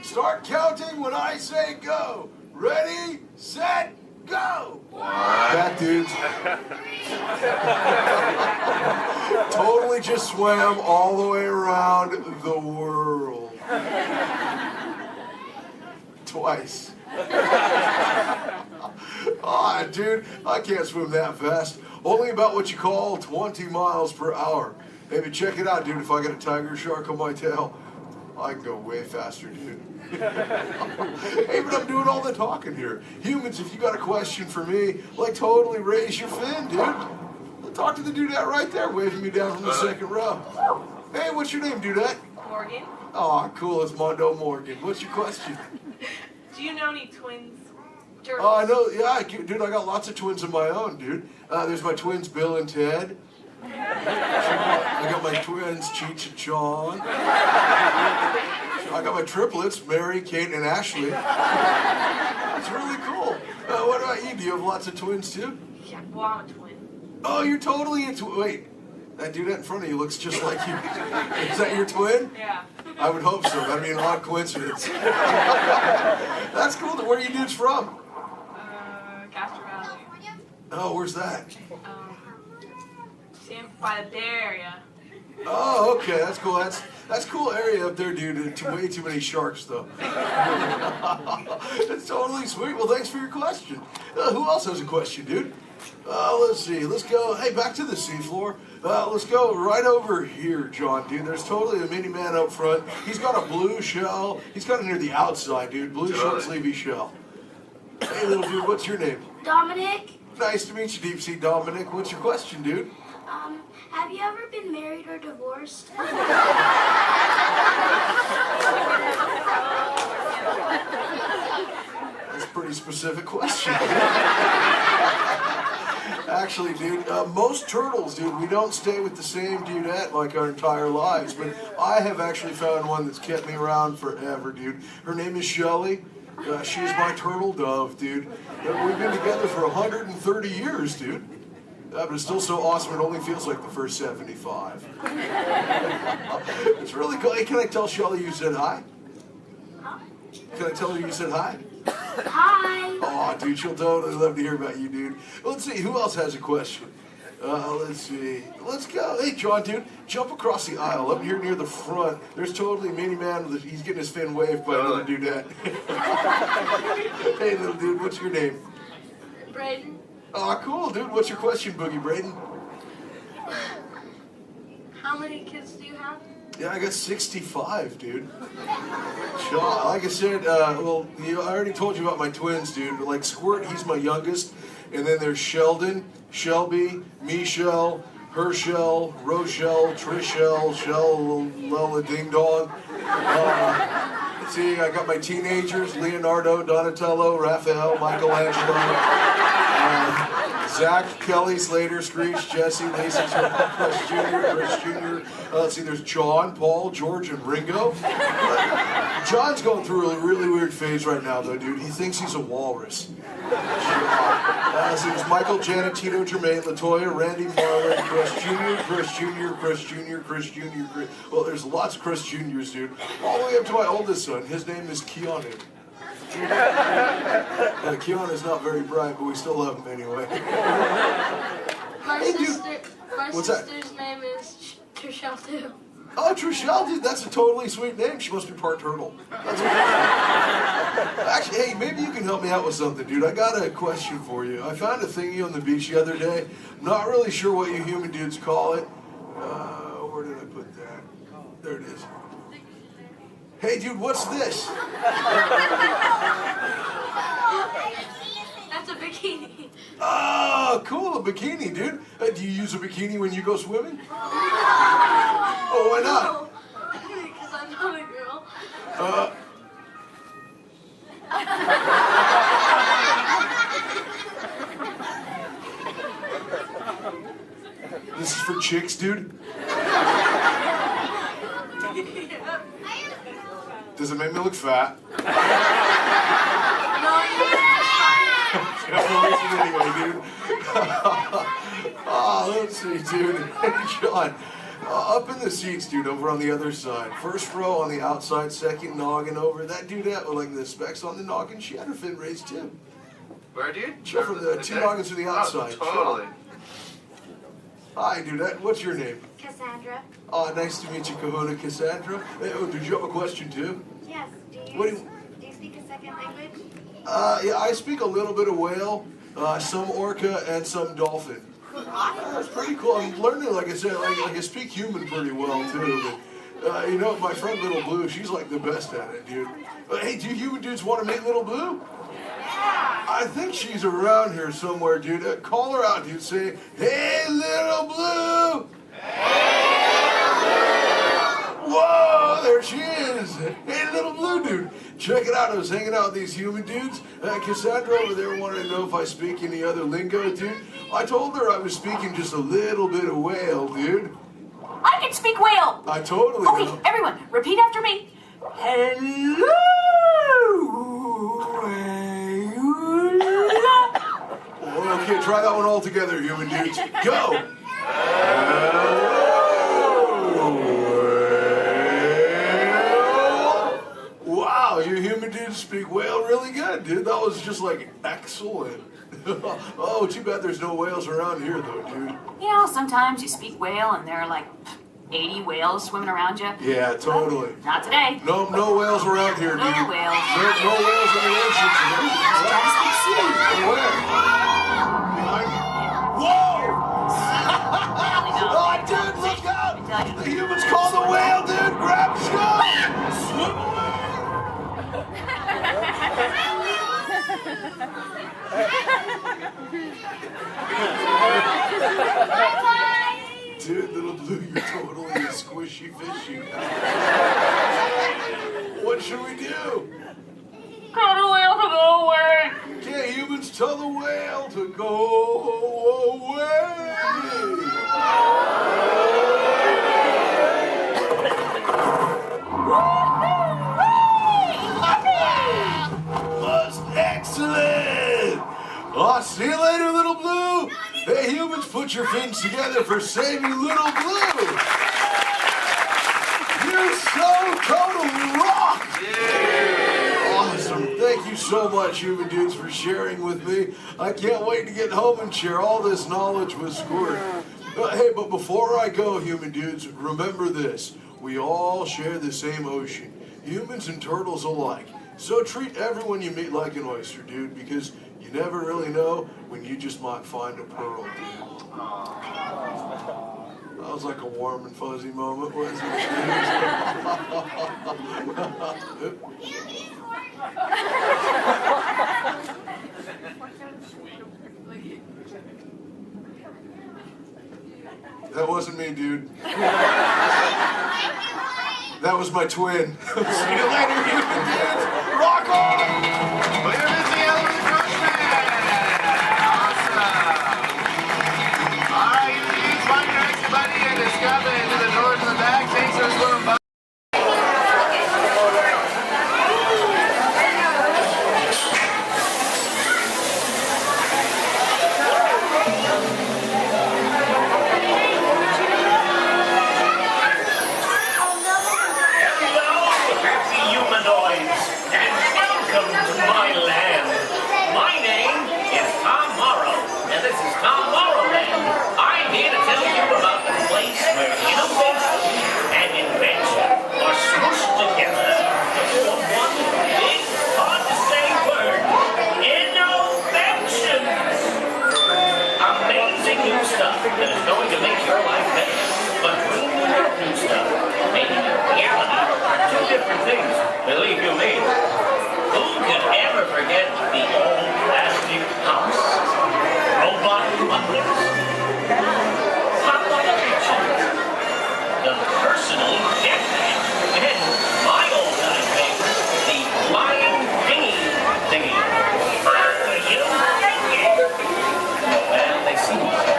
Start counting when I say go. Ready, set, go. That dudes. Totally just swam all the way around the world. Twice. Ah, dude, I can't swim that fast. Only about what you call 20 miles per hour. Hey, but check it out, dude. If I got a tiger shark on my tail, I can go way faster, dude. Hey, but I'm doing all the talking here. Humans, if you got a question for me, like totally raise your fin, dude. Talk to the dudette right there, waving me down from the second row. Hey, what's your name, dudette? Morgan. Oh, cool. It's Mondo Morgan. What's your question? Do you know any twins? Oh, I know. Yeah, dude, I got lots of twins of my own, dude. There's my twins, Bill and Ted. I got my twins, Cheech and Chong. I got my triplets, Mary, Kate, and Ashley. It's really cool. What about you? Do you have lots of twins, too? Yeah, well, I'm a twin. Oh, you're totally a twin. Wait, that dude in front of you looks just like you. Is that your twin? Yeah. I would hope so. That'd be an odd coincidence. That's cool. Where are you dudes from? Castro Valley. Oh, where's that? By the Bay Area. Oh, Oh, okay, that's cool. That's cool area up there, dude. Way too many sharks, though. That's totally sweet. Well, thanks for your question. Who else has a question, dude? Let's see. Let's go. Hey, back to the seafloor. Let's go right over here, John, dude. There's totally a mini man up front. He's got a blue shell. He's kind of near the outside, dude. Blue short sleevey shell. Hey, little dude, what's your name? Dominic, Nice to meet you, Deep Sea Dominic. What's your question, dude? have you ever been married or divorced? That's a pretty specific question. Actually, dude, most turtles, dude, we don't stay with the same dudette like our entire lives, but I have actually found one that's kept me around forever, dude. Her name is Shelly. She's my turtle dove, dude. We've been together for 130 years, dude. But it's still so awesome, it only feels like the first 75. It's really cool. Hey, can I tell Shelly you said hi? Can I tell her you said hi? Hi. Oh, dude, she'll totally love to hear about you, dude. Let's see, who else has a question? Let's see. Let's go. Hey, John, dude, jump across the aisle. Up here near the front, there's totally a mini man. He's getting his fin waved by another dudette. Hey, little dude, what's your name? Braden. Oh, cool, dude. What's your question, Boogie Braden? How many kids do you have? Yeah, I got 65, dude. John, like I said, well, I already told you about my twins, dude. Like Squirt, he's my youngest. And then there's Sheldon, Shelby, Michelle, Herschel, Rochelle, Trishelle, Shell, Lella Ding Dong. See, I got my teenagers, Leonardo, Donatello, Raphael, Michelangelo, Zach, Kelly, Slater, Screech, Jesse, Lacey, Chris Jr. Let's see, there's John, Paul, George, and Ringo. John's going through a really weird phase right now, though, dude. He thinks he's a walrus. So there's Michael, Janet, Tito, Jermaine, LaToya, Randy, Marlon, Chris Jr., Chris Jr., Chris Jr., Chris Jr., Chris... Well, there's lots of Chris Jr.'s, dude. All the way up to my oldest son. His name is Keanu. Keanu's not very bright, but we still love him anyway. My What's that? sister's name is Trishelle, too. Oh, Trishelle, dude, that's a totally sweet name. She must be part turtle. That's Actually, hey, maybe you can help me out with something, dude. I got a question for you. I found a thingy on the beach the other day. Not really sure what you human dudes call it. Where did I put that? There it is. Hey, dude, what's this? That's a bikini. Oh, cool, a bikini, dude. Do you use a bikini when you go swimming? Oh, why not? Because I'm not a girl. This is for chicks, dude? Does it make me look fat? Anyway, dude. Oh, let's see, dude. Hey, John. Up in the seats, dude, over on the other side. First row on the outside, second noggin over. That dudette with like the specs on the noggin, she had her fin raised too. Where, dude? From the two noggins to the outside. Oh, totally. Hi, dudette. What's your name? Cassandra. Oh, nice to meet you, Kahuna Cassandra. Hey, oh, did you have a question too? Yes. Do What you speak a second language? Yeah, I speak a little bit of whale, some orca, and some dolphin. That's pretty cool. I'm learning, like I said, like I speak human pretty well too. But you know, my friend Little Blue, she's like the best at it, dude. Hey, do you dudes want to meet Little Blue? I think she's around here somewhere, dude. Call her out, dude. Say, "Hey, Little Blue." Whoa, there she is. Hey, Little Blue, dude. Check it out. I was hanging out with these human dudes. Cassandra over there wanted to know if I speak any other lingo, dude. I told her I was speaking just a little bit of whale, dude. I can speak whale. I totally Okay, know. everyone, repeat after me. Hello. Okay, try that one all together, human dudes. Go. Wow, you human dudes speak whale really good, dude. That was just like excellent. Oh, too bad there's no whales around here, though, dude. You know, sometimes you speak whale and they're like 80 whales swimming around you? Yeah, totally. Not today. No whales around here, dude. No whales. No whales in the ocean today. Just like sea. Where? Whoa! Oh, dude, look out! The humans call the whale, dude! Grab Scott! Swim away! Dude, little blue, you're totally a squishy fishy. What should we do? Tell the whale to go away. Can't humans tell the whale to go away? Was excellent! Oh, see you later, little blue! Hey, humans, put your fins together for saving little blue! You so totally rock! Yeah. Awesome. Thank you so much, human dudes, for sharing with me. I can't wait to get home and share all this knowledge with Squirt. Hey, but before I go, human dudes, remember this. We all share the same ocean, humans and turtles alike. So treat everyone you meet like an oyster, dude, because you never really know when you just might find a pearl, dude. That was like a warm and fuzzy moment, wasn't it? That wasn't me, dude. That was my twin. See you later, human dudes. Rock on! Well, you're busy, Ellen Grossman. Awesome. All right, you dudes, find your extra buddy and discover into the doors in the back. Thanks for swimming by. That is going to make your life better. But dreaming of new stuff, making it reality, are two different things, believe you me. Who could ever forget the old plastic house? Robot butlers? Hot-water kitchens? The personal jetpack? And my old-time favorite, the flying thingy. Well, they seem like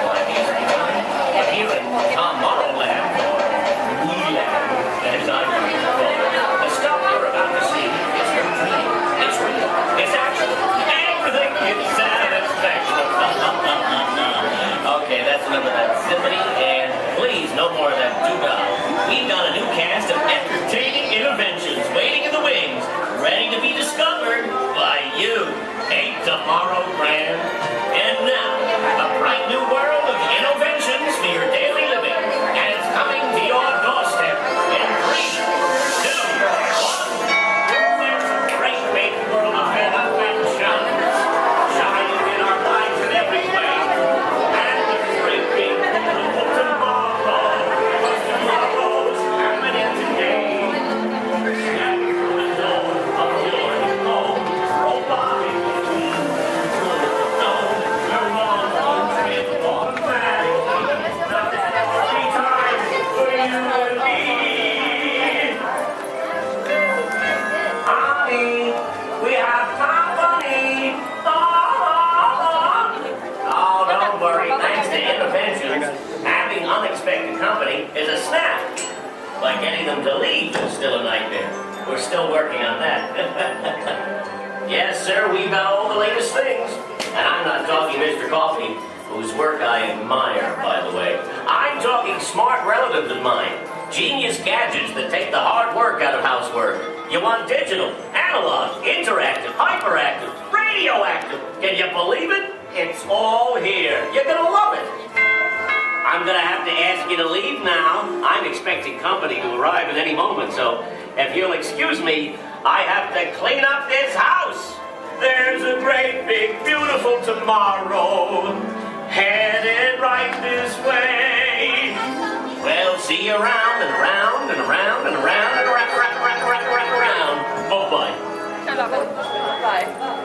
but here in Tomorrowland, or Disneyland, as I call it, the stuff you're about to see is real. It's real. It's actual. Everything is satisfaction. Okay, that's enough of that sippity, and please, no more of that doo-dah. We've got a new cast of entertaining interventions waiting in the wings, ready to be discovered by you. Ain't tomorrow grand? And now, a bright new world of innovations for your daily living, and it's coming to your doorstep in 3, 2, 1. There's a great big world of innovations shining in our lives in every way, and the great big world of tomorrow's happening today. Stand from the door of your home, robotic. Unexpected company is a snap. Like getting them to leave is still a nightmare. We're still working on that. Yes, sir, we've got all the latest things. And I'm not talking Mr. Coffee, whose work I admire, by the way. I'm talking smart relatives of mine. Genius gadgets that take the hard work out of housework. You want digital, analog, interactive, hyperactive, radioactive. Can you believe it? It's all here. You're gonna love it. I'm gonna have to ask you to leave now. I'm expecting company to arrive at any moment, so if you'll excuse me, I have to clean up this house. There's a great, big, beautiful tomorrow, headed right this way. Well, see you around and around and around and around and around. Oh, bye. Bye.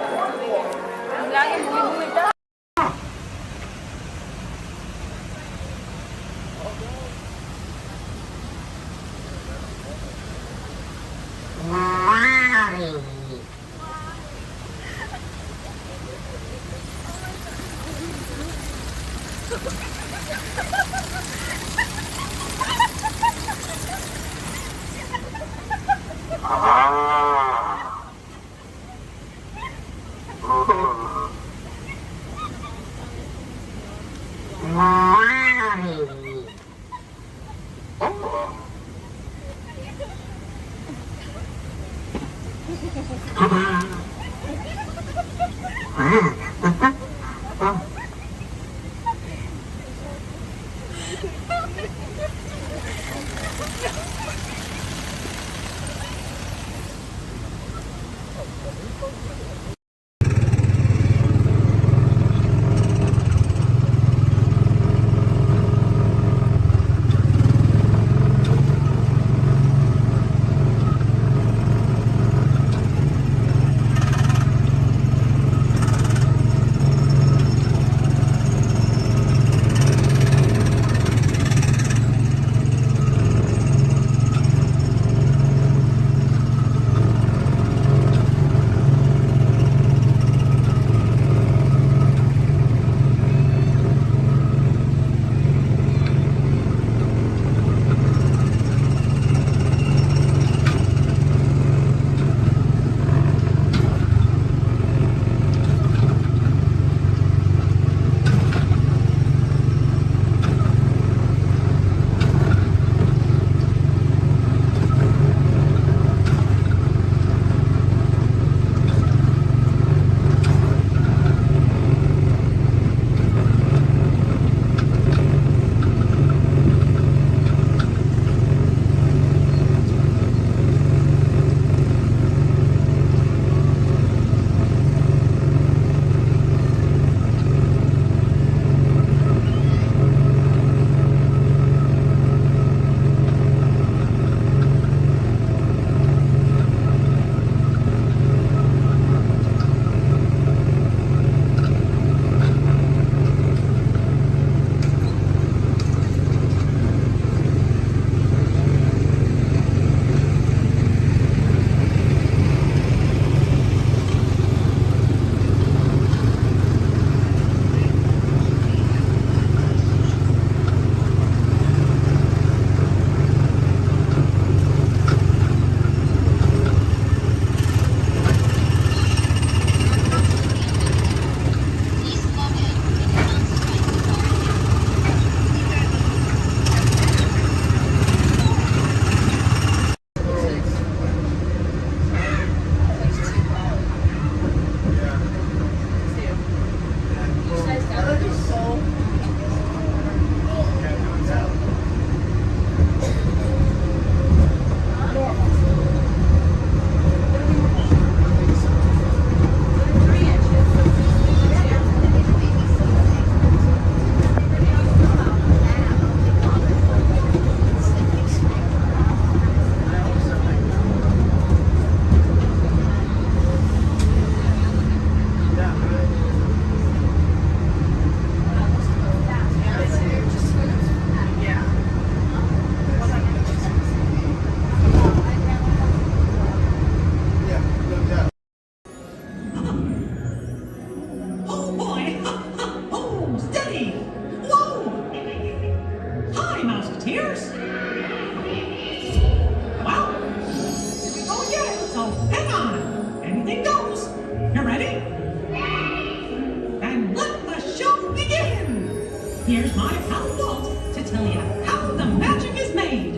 Here's my pal Walt to tell you how the magic is made.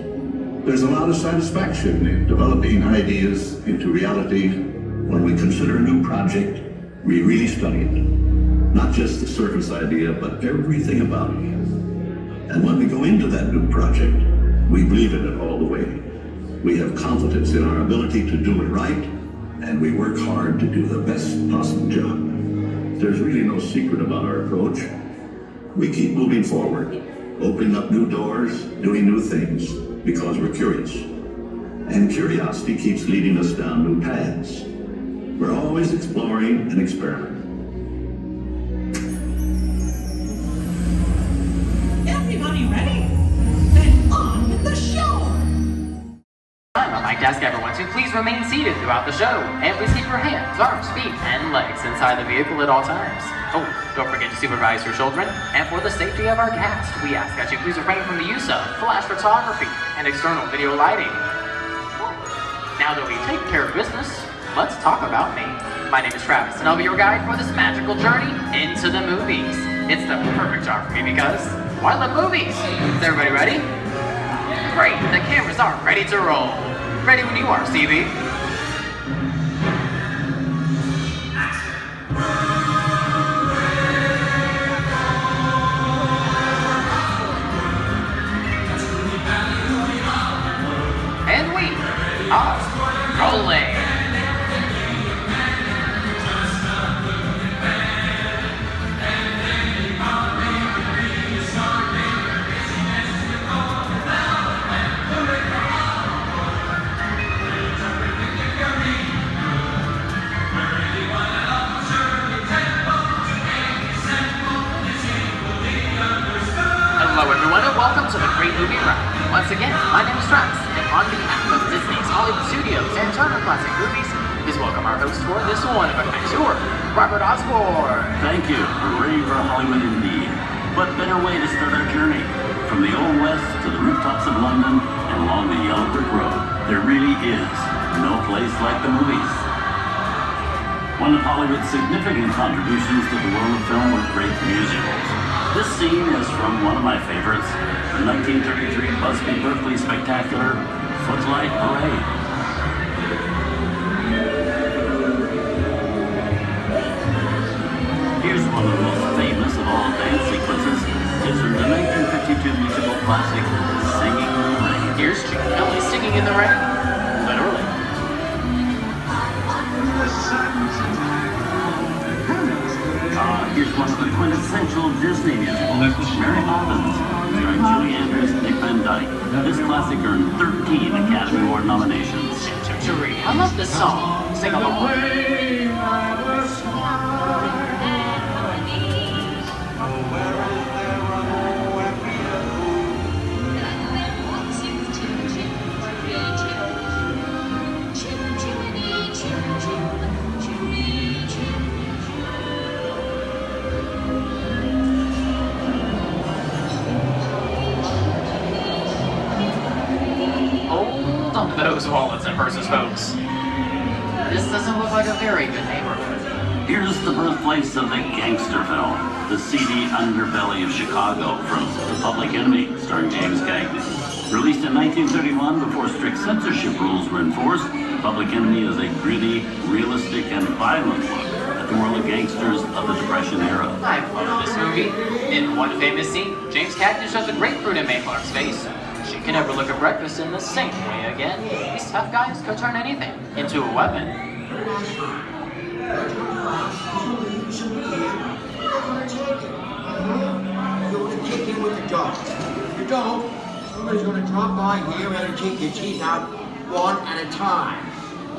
There's a lot of satisfaction in developing ideas into reality. When we consider a new project, we really study it. Not just the surface idea, but everything about it. And when we go into that new project, we believe in it all the way. We have confidence in our ability to do it right, and we work hard to do the best possible job. There's really no secret about our approach. We keep moving forward, opening up new doors, doing new things, because we're curious. And curiosity keeps leading us down new paths. We're always exploring and experimenting. Everybody ready? Then on with the show! On my desk, everyone, so please remain seated throughout the show. And please keep your hands, arms, feet, and legs inside the vehicle at all times. Oh, don't forget to supervise your children. And for the safety of our cast, we ask that you please refrain from the use of flash photography and external video lighting. Now that we've taken care of business, let's talk about me. My name is Travis, and I'll be your guide for this magical journey into the movies. It's the perfect job for me because, well, I love movies. Is everybody ready? Great, the cameras are ready to roll. Ready when you are, Stevie. And we are rolling. Hello everyone and welcome to the Great Movie Ride. Once again, my name is Travis, and on behalf of Disney's Hollywood Studios and Turner Classic Movies, please welcome our host for this one of a kind tour, Robert Osborne. Thank you. We're ready for Hollywood indeed. What better way to start our journey? From the Old West to the rooftops of London and along the Yellow Brick Road, there really is no place like the movies. One of Hollywood's significant contributions to the world of film were great musicals. This scene is from one of my favorites, the 1933 Busby Berkeley spectacular, Footlight Parade. Here's one of the most famous of all dance sequences. It's from the 1952 musical classic, Singing in the Rain. Here's Chick Kelly singing in the rain. Literally. Here's one of the quintessential Disney musicals, Mary Poppins, starring Julie Andrews, Dick Van Dyke. This classic earned 13 Academy Award nominations. I love this song. Sing along. Hold on to those wallets and purses, folks. This doesn't look like a very good neighborhood. Here's the birthplace of the gangster film, the seedy underbelly of Chicago from The Public Enemy, starring James Cagney. Released in 1931 before strict censorship rules were enforced, The Public Enemy is a gritty, realistic, and violent look at the world of gangsters of the Depression era. I love this movie. In one famous scene, James Cagney shoves a grapefruit in Mae Clark's face. She can never look at breakfast in the same way again. These tough guys could turn anything into a weapon. You want to kick in with the dog. If you don't, somebody's going to drop by here and take your teeth out one at a time.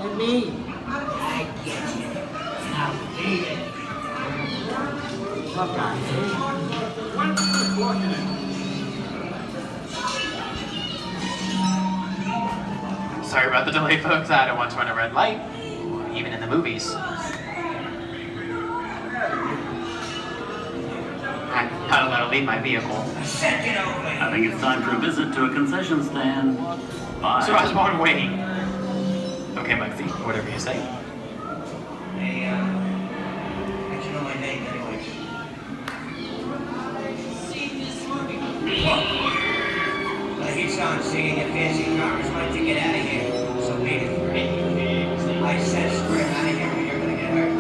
You me? I get you. Now beat it. Tough guy, Sorry about the delay, folks. I don't want to run a red light, even in the movies. I don't let her leave my vehicle. I think it's time for a visit to a concession stand. Bye. So I was born waiting. Okay, Muggsy, whatever you say. Hey, I you know my name anyways. I hear someone singing your fancy cars. Why don't you get out of here? So wait for it. I said spread out of here or you're gonna get hurt.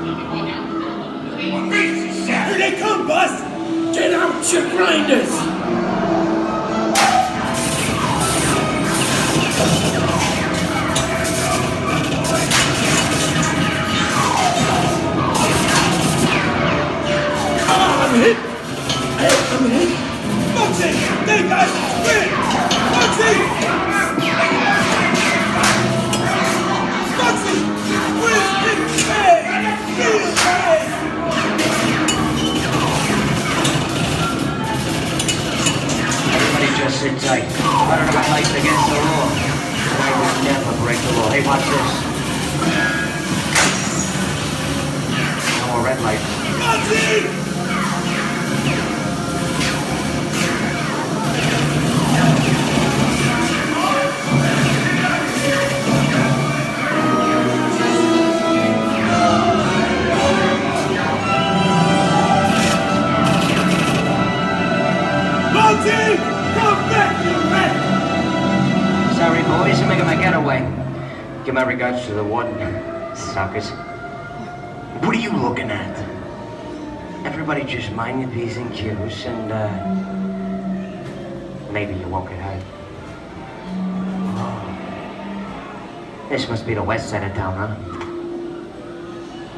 What makes you sad? Here they come, Bus! Get out, your grinders! Hey, watch this. No more red light. Sorry, boys, I'm making my getaway. Give my regards to the warden, suckers. What are you looking at? Everybody just mind your P's and Q's and, maybe you won't get hurt. Oh. This must be the west side of town, huh?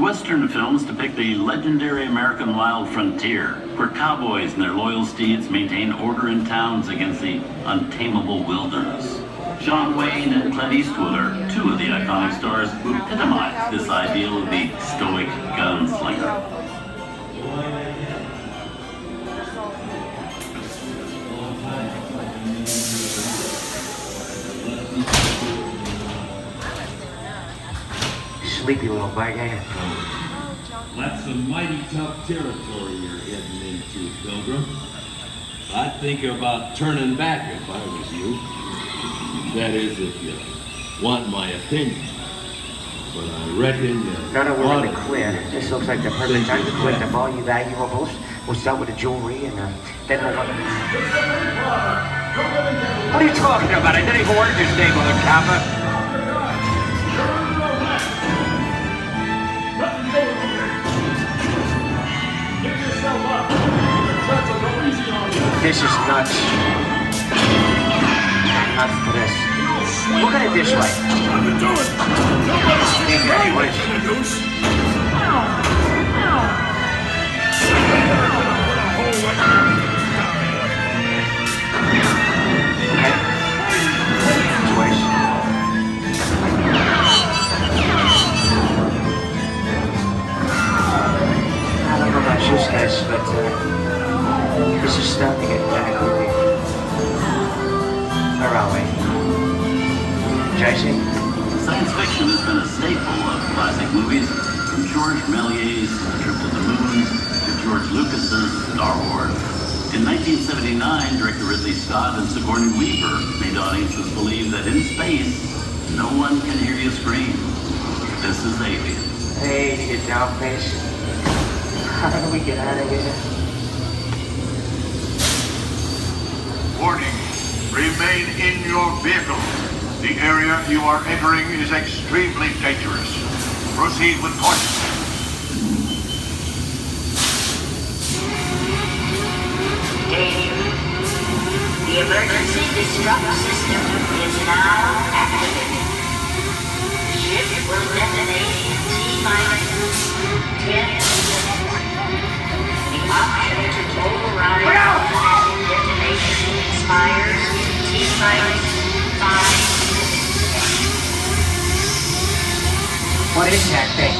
Western films depict the legendary American wild frontier, where cowboys and their loyal steeds maintain order in towns against the untamable wilderness. John Wayne and Clint Eastwood are two of the iconic stars who epitomize this ideal of the stoic gunslinger. Sleepy little bag, eh? That's some mighty tough territory you're heading into, Pilgrim. I'd think about turning back if I was you. That is, if you want my opinion. But I reckon Now that we're in the clear, this looks like the perfect time to collect the all you valuables. We'll start with the jewelry and then we'll... What are you talking about? I didn't even work this neighborhood, copper. This is nuts. Nuts to this. Look at it this way. Hey, Daddy, what is it? Okay. Twice. I don't know about you guys, but this is starting to get kind of creepy. Where are we? JC? Science fiction has been a staple of classic movies, from George Méliès's Trip to the Moon to George Lucas's Star Wars. In 1979, director Ridley Scott and Sigourney Weaver made audiences believe that in space, no one can hear you scream. This is Alien. Hey, you down face. How do we get out of here? Warning, remain in your vehicle. The area you are entering is extremely dangerous. Proceed with caution. Danger. The emergency disrupt system is now activated. The ship will detonate in T-minus 10 seconds. The option to override detonation expires T-minus 5. What is that thing?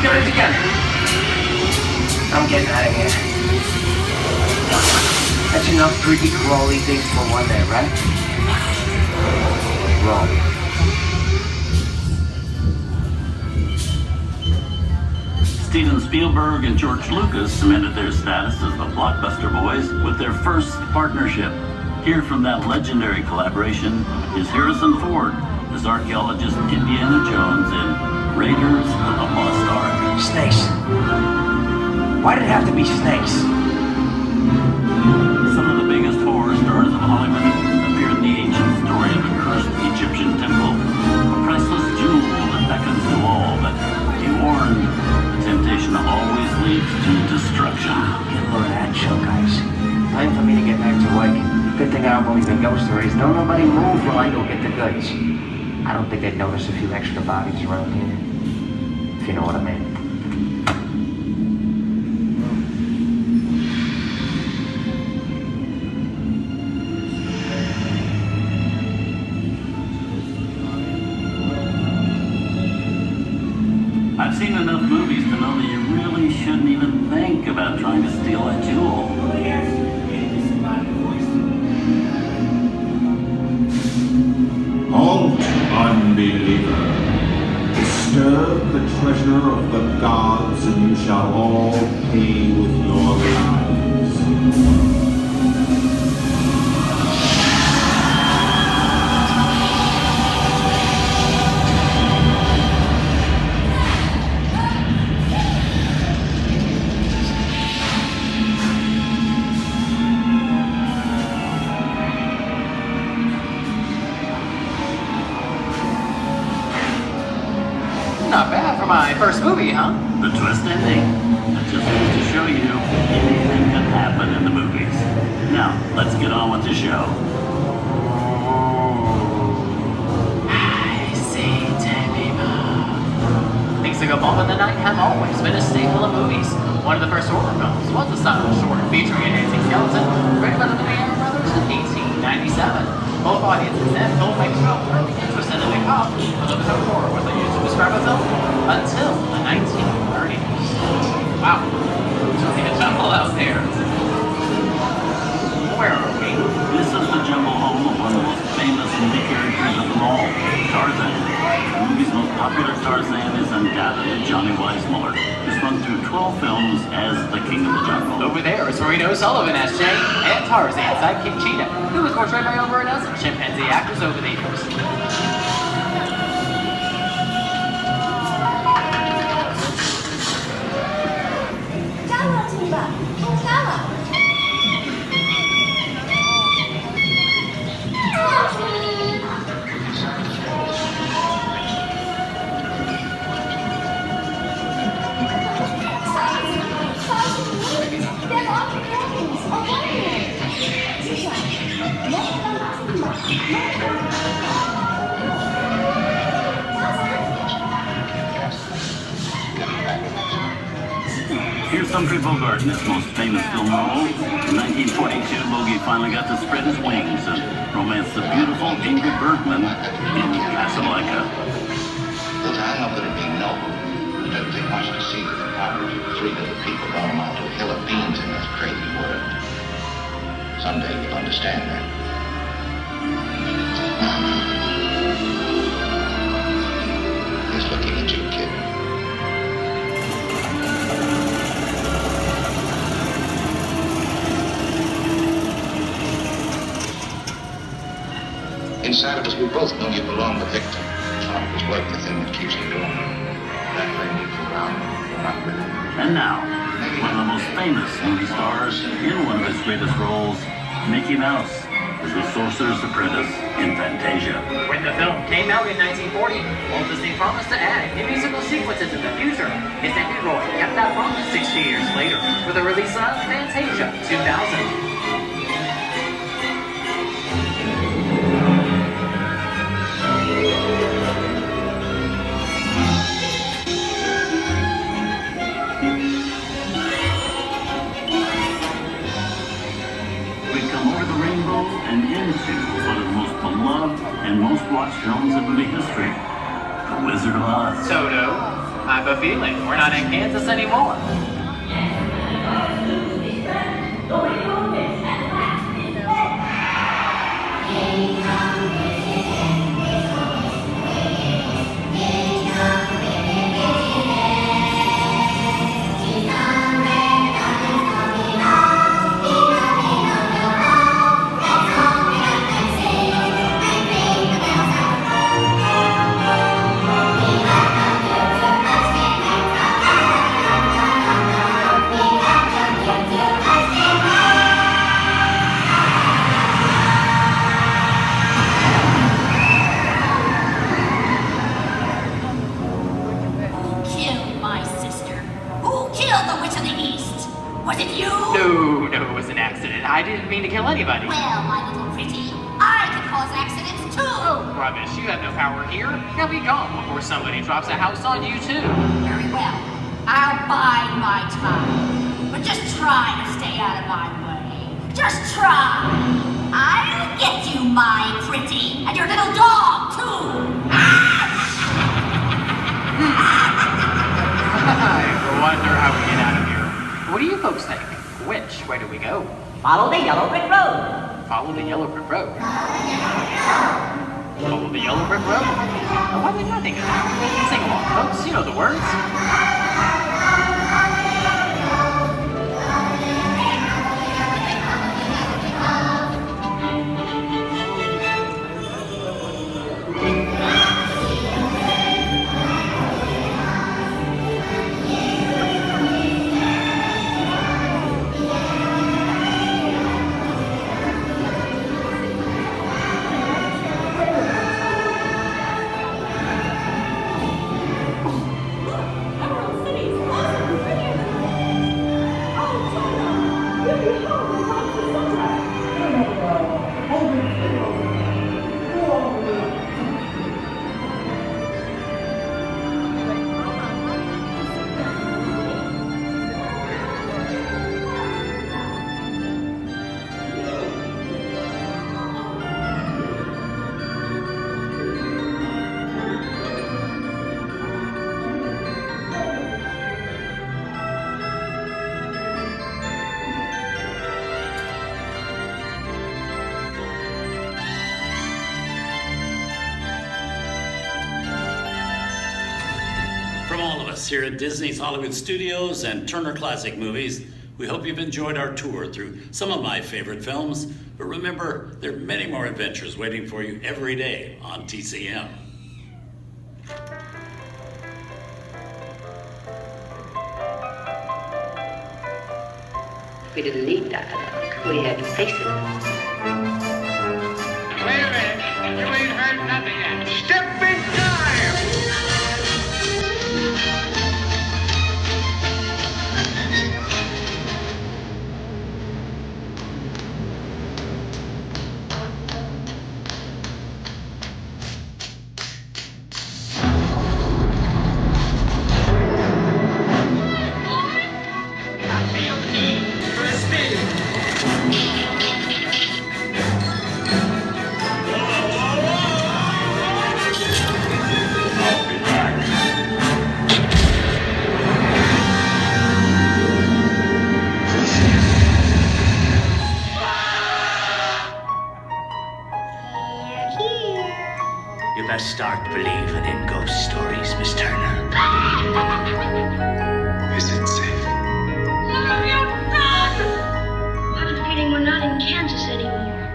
Get it together. I'm getting out of here. That's enough creepy crawly things for one day, right? Wrong. Steven Spielberg and George Lucas cemented their status as the blockbuster boys with their first partnership. Here from that legendary collaboration is Harrison Ford as archaeologist Indiana Jones in Raiders of the Lost Ark. Snakes. Why did it have to be snakes? Some of the biggest horror stars of Hollywood appear in the ancient story of the cursed Egyptian temple, a priceless jewel that beckons to all, but be warned, temptation always leads to destruction. Get a load of that show, guys. Time for me to get back to work. Good thing I don't believe in ghost stories. Don't nobody move while I go get the goods. I don't think they'd notice a few extra bodies around here. If you know what I mean. think about trying to steal a jewel. Halt, unbeliever. Disturb the treasure of the gods, and you shall all pay with your lives. Not bad for my first movie, huh? The twist ending. That just goes to show you anything can happen in the movies. Now, let's get on with the show. I see dead people. Things that go bump in the night have always been a staple of movies. One of the first horror films was a silent short featuring a dancing skeleton, written by the Lumiere brothers in 1897. Both audiences and filmmakers felt really interested in the cop, but the term horror wasn't used to describe a film until the 1930s. Wow, it's really a jungle out there. Where are we? This is the jungle home of one of the most famous movie characters of them all, Tarzan. The movie's most popular Tarzan is undoubtedly Johnny Weissmuller, who's run through 12 films as the King of the Jungle. Over there is Reno Sullivan as Jay, and Tarzan, sidekick Cheetah, who was portrayed by over a dozen chimpanzee actors over the years. Here's Humphrey Bogart in his most famous film role. In 1942, Bogey finally got to spread his wings and romance the beautiful Ingrid Bergman in Casablanca. Look, I know that it'd be noble. It doesn't take much to see that the poverty of 3 little people don't amount to a hill of beans in this crazy world. Someday you'll understand that. He's looking at you, kid. Inside of us, we both know you belong to Victor. It was work the thing that keeps you going. That thing moves around, not with it. And now, one of the most famous movie stars in one of his greatest roles, Mickey Mouse, as the Sorcerer's Apprentice in Fantasia. When the film came out in 1940, Walt Disney promised to add new musical sequences in the future. His nephew Roy kept that promise 60 years later with the release of Fantasia 2000. And into one of the most beloved and most watched films in movie history, The Wizard of Oz. Toto, I have a feeling we're not in Kansas anymore. I didn't mean to kill anybody. Well, my little pretty, I can cause accidents too. Oh, rubbish. You have no power here. Now be gone before somebody drops a house on you too. Very well. I'll bide my time. But just try to stay out of my way. Just try. I'll get you, my pretty. And your little dog too. I wonder how we get out of here. What do you folks think? Which way do we go? Follow the yellow brick road. Follow the yellow brick road. Follow the yellow brick road? Why did I think of that? Sing along, folks. You know the words. From all of us here at Disney's Hollywood Studios and Turner Classic Movies, we hope you've enjoyed our tour through some of my favorite films. But remember, there are many more adventures waiting for you every day on TCM. We didn't need dialogue. We had faces. Wait a minute. You ain't heard nothing yet. Step in time! You best start believing in ghost stories, Miss Turner. Is it safe? I have a feeling we're not in Kansas anymore.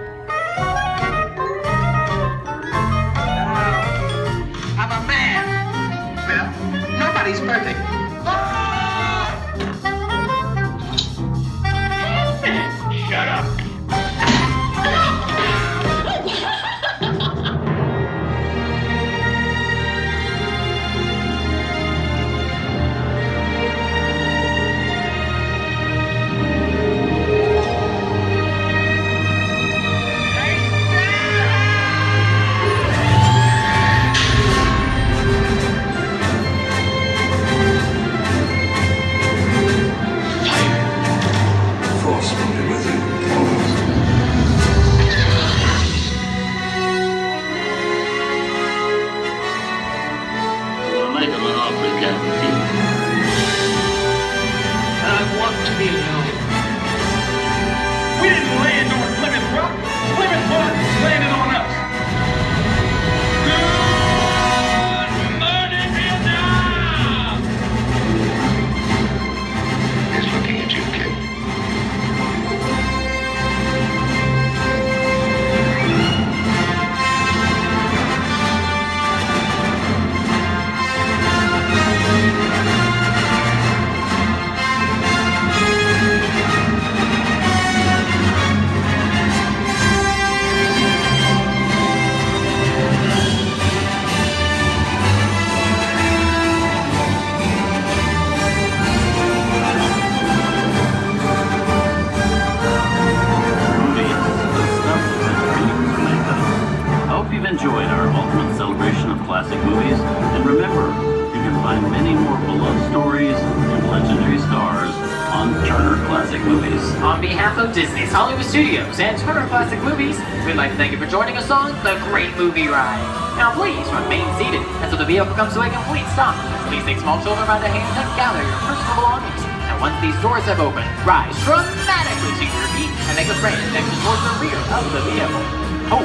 I'm a man. Well, nobody's perfect. Shut up. Enjoyed our ultimate celebration of classic movies, and remember, you can find many more beloved stories and legendary stars on Turner Classic Movies. On behalf of Disney's Hollywood Studios and Turner Classic Movies, we'd like to thank you for joining us on the Great Movie Ride. Now please remain seated until the vehicle comes to a complete stop. Please take small children by the hand and gather your personal belongings. And once these doors have opened, rise dramatically to your feet and make a straight connection towards the rear of the vehicle. Oh,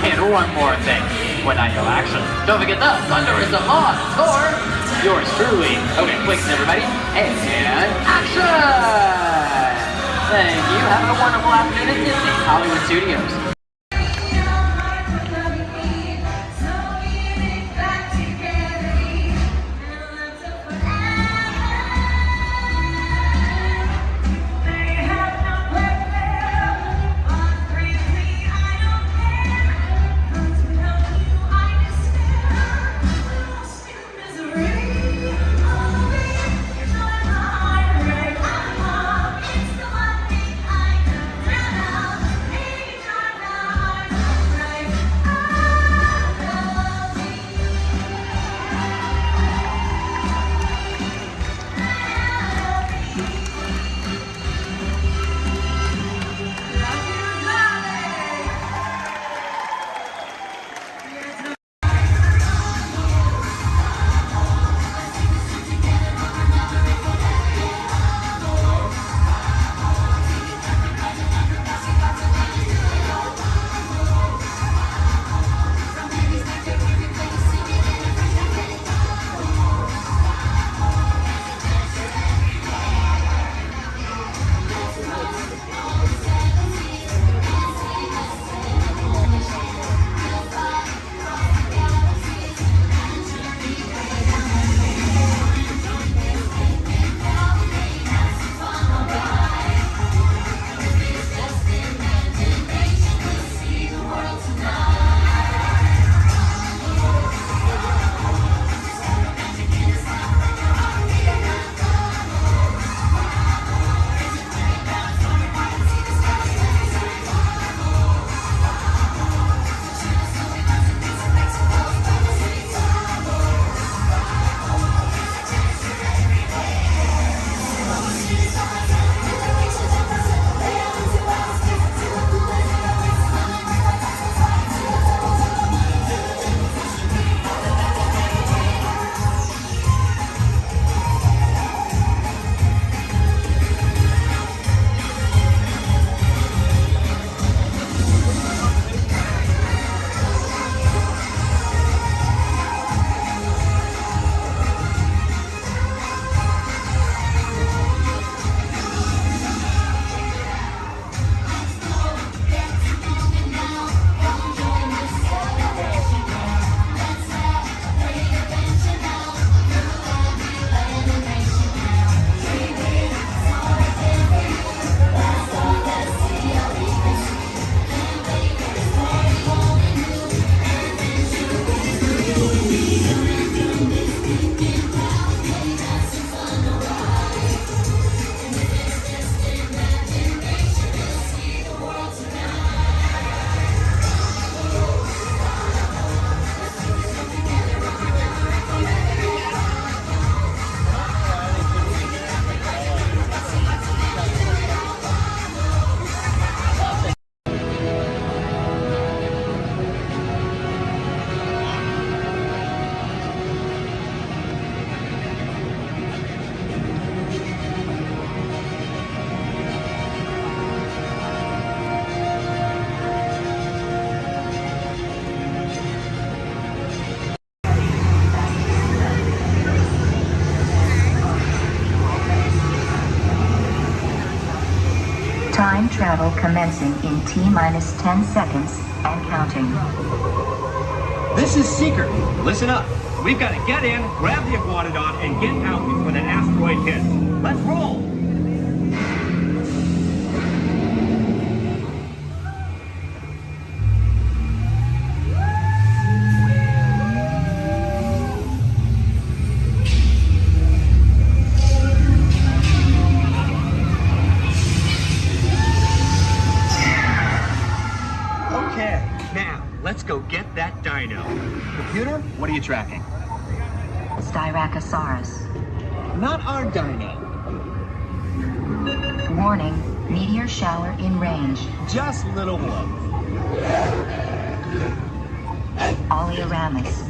and one more thing. When I yell action, don't forget the thunder is the law score. Yours truly. Okay, clicks everybody. And action! Thank you. Have a wonderful afternoon at Disney Hollywood Studios. Time travel commencing in T-minus 10 seconds and counting. This is Seeker. Listen up. We've got to get in, grab the Iguanodon, and get out before that asteroid hits. Let's roll! Okay, now, let's go get that dino. Computer, what are you tracking? Styracosaurus. Not our dino. Warning, meteor shower in range. Just little one. Oleoramus.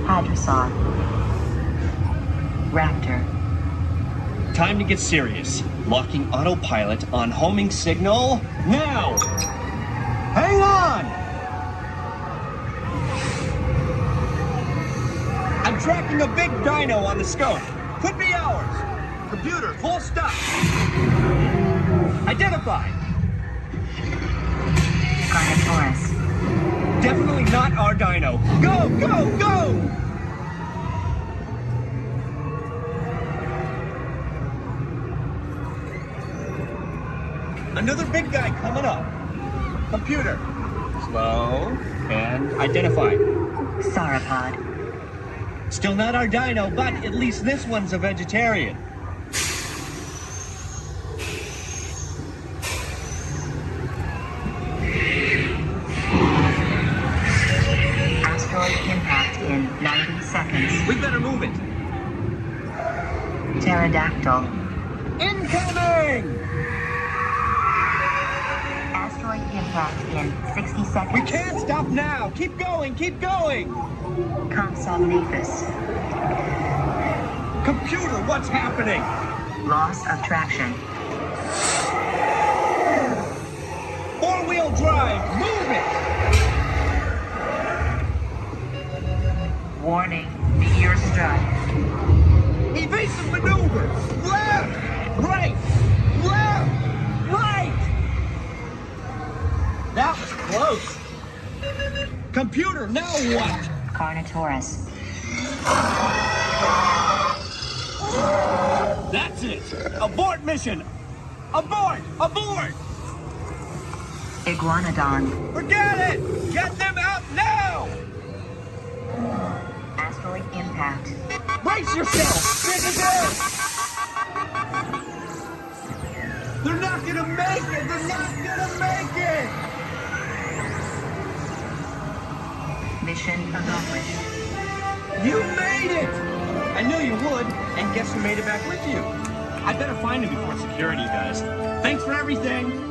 Hadrosaur. Raptor. Time to get serious. Locking autopilot on homing signal now. Hang on! I'm tracking a big dino on the scope. Could be ours. Computer, full stop. Identified. Carnotaurus. Definitely not our dino. Go, go, go! Another big guy coming up. Computer. Slow and identified. Sauropod. Still not our dino, but at least this one's a vegetarian. Asteroid impact in 90 seconds. We better move it. Pterodactyl. Incoming! Asteroid impact in 60 seconds. We can't stop now. Keep going, keep going. Compsognathus. Computer, what's happening? Loss of traction. Four-wheel drive, move it! Warning, meteor strike. Evasive maneuvers! Left! Right! Left! Right! That was close. Computer, now what? Carnotaurus. That's it! Abort mission! Abort! Abort! Iguanodon. Forget it! Get them out now! Asteroid impact. Brace yourself! This is it! They're not gonna make it! They're not gonna make it! Mission accomplished. You made it! I knew you would, and guess who made it back with you? I better find him before security does. Thanks for everything!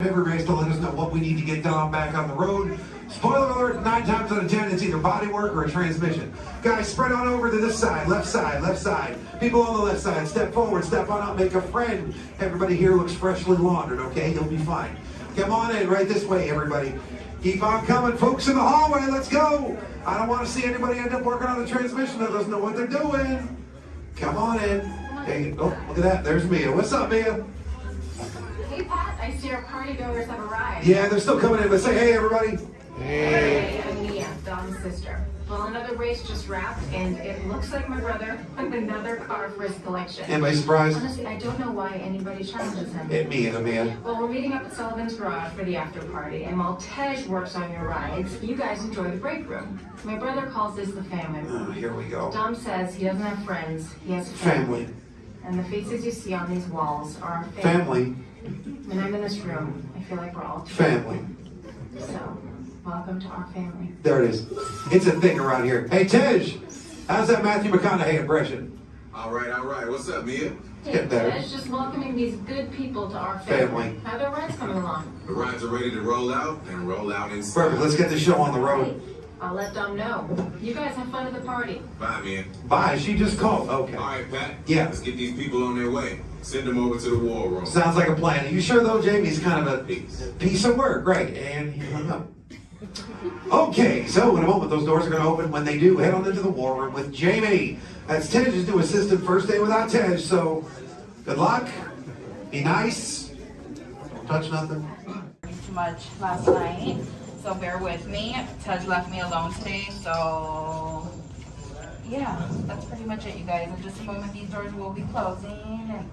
Everybody's to let us know what we need to get done back on the road. Spoiler alert, 9 times out of 10, it's either body work or a transmission. Guys, spread on over to this side, left side, left side. People on the left side, step forward, step on up, make a friend. Everybody here looks freshly laundered, okay? You'll be fine. Come on in, right this way, everybody. Keep on coming, folks in the hallway, let's go. I don't want to see anybody end up working on the transmission that doesn't know what they're doing. Come on in. Hey, oh, look at that, there's Mia. What's up, Mia? Hey Pat, I see our party goers have arrived. Yeah, they're still coming in, but say hey, everybody. Hey, I'm Mia, Dom's sister. Well, another race just wrapped, and it looks like my brother with another car for his collection. Anybody surprised? Honestly, I don't know why anybody challenges him. Mia. Well, we're meeting up at Sullivan's Garage for the after party, and while Tej works on your rides, you guys enjoy the break room. My brother calls this the family room. Oh, here we go. Dom says he doesn't have friends, he has Family. And the faces you see on these walls are our Family. When I'm in this room, I feel like we're all Family. So, welcome to our family. There it is. It's a thing around here. Hey, Tej, how's that Matthew McConaughey impression? All right. What's up, Mia? Hey, Tej, just welcoming these good people to our family. How are their rides coming along? The rides are ready to roll out and roll out inside. Perfect. Let's get the show on the road. I'll let Dom know. You guys have fun at the party. Bye, Mia. Bye. She just called. Okay. All right, Pat. Yeah. Let's get these people on their way. Send them over to the war room. Sounds like a plan. Are you sure, though, Jamie's kind of a piece of work? Right. And he hung up. Okay, so in a moment, those doors are going to open. When they do, head on into the war room with Jamie. That's Tej's new assistant, first day without Tej, so good luck. Be nice. Don't touch nothing. Too much last night, so bear with me. Tej left me alone today, so yeah, that's pretty much it, you guys. In just a moment, these doors will be closing, and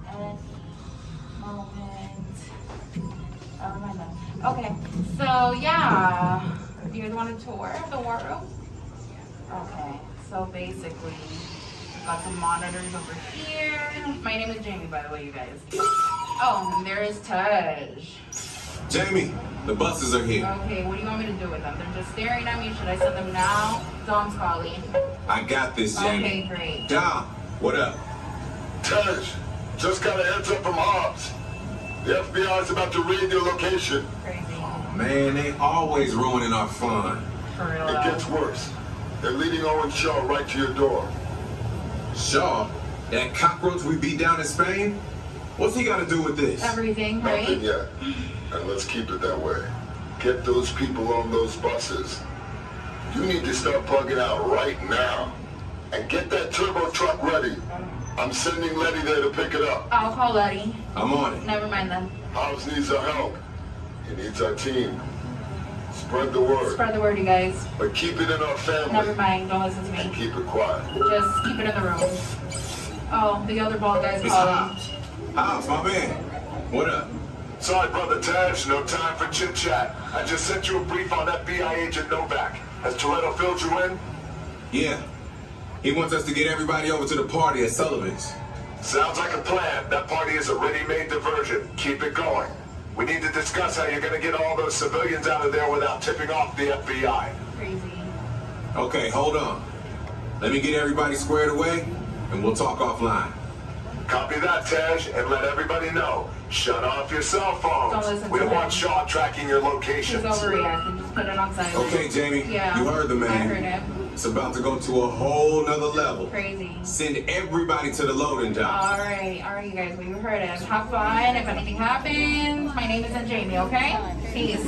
okay, so yeah, you guys want a tour of the war room? Okay, so basically, we've got some monitors over here. My name is Jamie, by the way, you guys. Oh, and there is Tej. Jamie, the buses are here. Okay, what do you want me to do with them? They're just staring at me. Should I send them now? Dom's calling. I got this, Jamie. Okay, great. Dom, what up? Tej, just got a heads up from Hobbs. The FBI is about to raid your location. Crazy. Man, they always ruining our fun. For real. It gets worse. They're leading Owen Shaw right to your door. Shaw? That cockroach we beat down in Spain? What's he got to do with this? Everything, right? Nothing yet. And let's keep it that way. Get those people on those buses. You need to start plugging out right now. And get that turbo truck ready. I'm sending Letty there to pick it up. I'll call Letty. I'm on it. Never mind then. Hobbs needs our help. He needs our team. Spread the word. Spread the word, you guys. But keep it in our family. Never mind. Don't listen to me. And keep it quiet. Just keep it in the room. Oh, the other bald guy's calling. Hobbs, my man. What up? Sorry, Brother Tej, no time for chit-chat. I just sent you a brief on FBI agent Novak. Has Toretto filled you in? Yeah. He wants us to get everybody over to the party at Sullivan's. Sounds like a plan. That party is a ready-made diversion. Keep it going. We need to discuss how you're going to get all those civilians out of there without tipping off the FBI. Crazy. Okay, hold on. Let me get everybody squared away, and we'll talk offline. Copy that, Tej, and let everybody know. Shut off your cell phones. Don't listen We to don't want Shaw tracking your locations. He's overreacting. Just put it on silent. Okay, Jamie. Yeah. You heard the man. I heard him. It's about to go to a whole nother level. Crazy. Send everybody to the loading dock. All right, you guys. We heard him. Have fun. If anything happens, my name isn't Jamie, okay? Peace.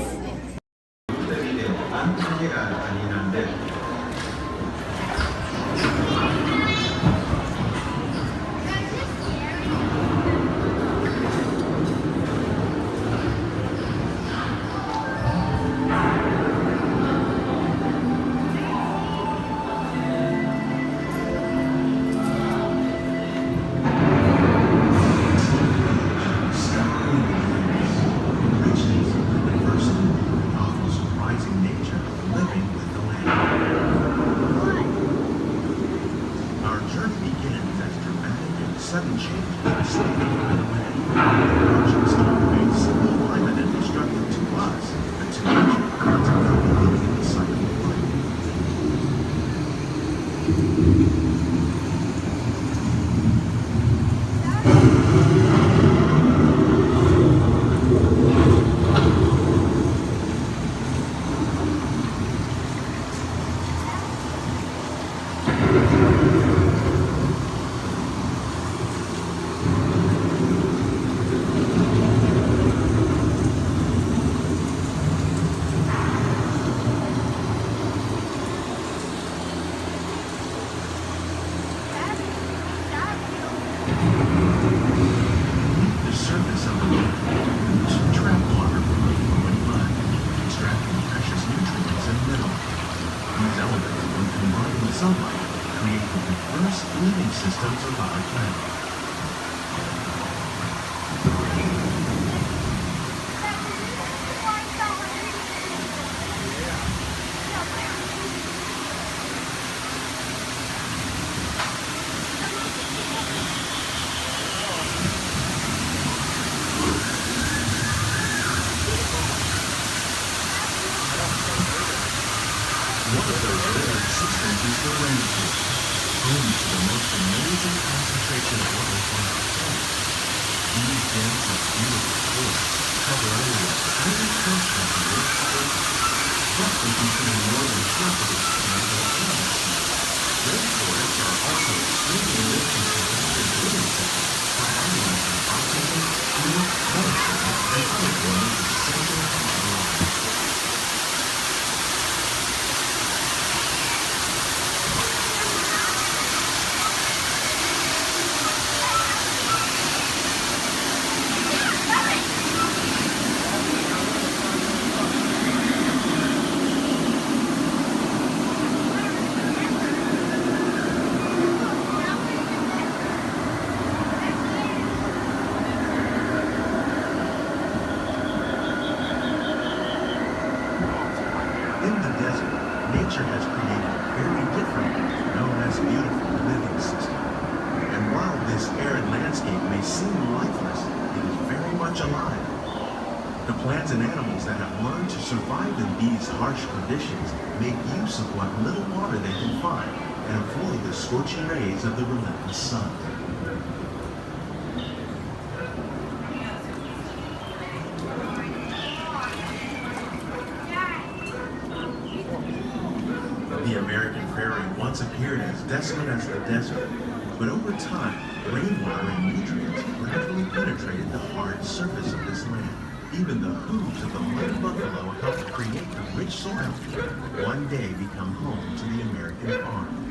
create the diverse living systems of our planet. One of those living systems is the rainforest, home to the most amazing concentration of life on our planet. These dense and beautiful forests cover only a tiny portion of the Earth's surface, but they contain more than half of its planetary atmosphere. Rainforests are also extremely rich in protected living systems, providing oxygen, food, medicine, and other forms of essential life. Nature has created a very different, known as beautiful living system. And while this arid landscape may seem lifeless, it is very much alive. The plants and animals that have learned to survive in these harsh conditions make use of what little water they can find and avoid the scorching rays of the relentless sun. The American prairie once appeared as desolate as the desert, but over time, rainwater and nutrients gradually penetrated the hard surface of this land. Even the hooves of the muddy buffalo helped create the rich soil that one day become home to the American farm.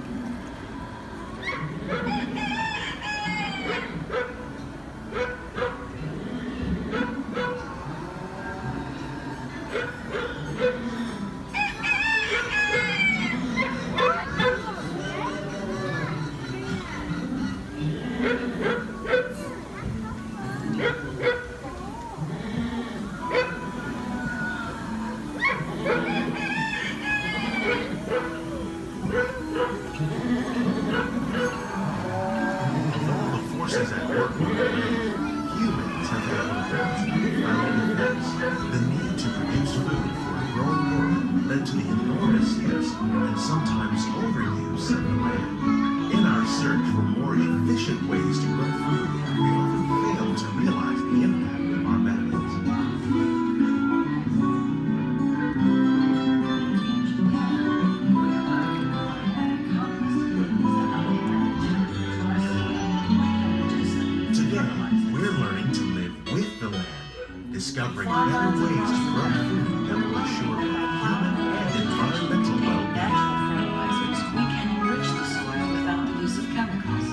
Discovering better ways to grow food that will assure human and environmental well-being. Fertilizers, we can enrich the soil without the use of chemicals.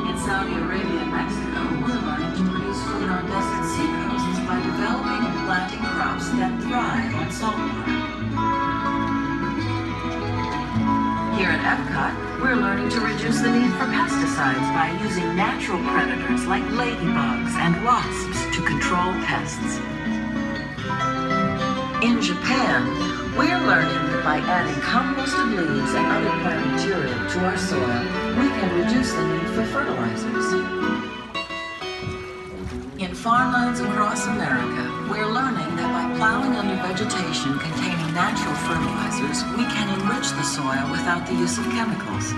In Saudi Arabia and Mexico, we're learning to produce food on desert seacoasts by developing and planting crops that thrive on saltwater. Here at Epcot, we're learning to reduce the need for pesticides by using natural predators like ladybugs and wasps to control pests. In Japan, we're learning that by adding composted leaves and other plant material to our soil, we can reduce the need for fertilizers. In farmlands across America, we're learning that by plowing under vegetation containing natural fertilizers, we can enrich the soil without the use of chemicals.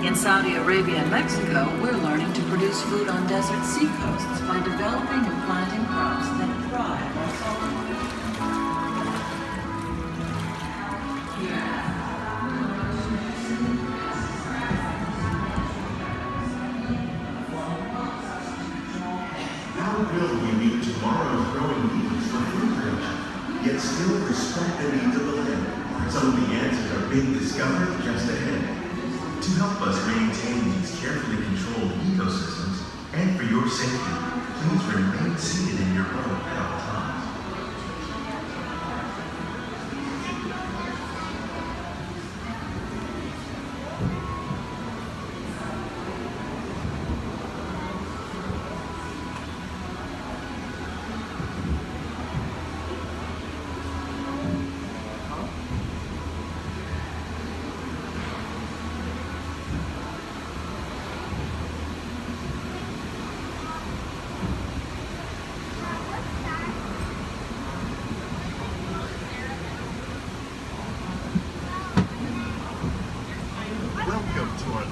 In Saudi Arabia and Mexico, we're learning to produce food on desert seacoasts by developing and planting crops that thrive on saltwater. How will we meet tomorrow's growing needs for food production, yet still respect the needs of the land? Some of the answers are being discovered just ahead. To help us maintain these carefully controlled ecosystems, and for your safety, please remain seated in your boat at all times.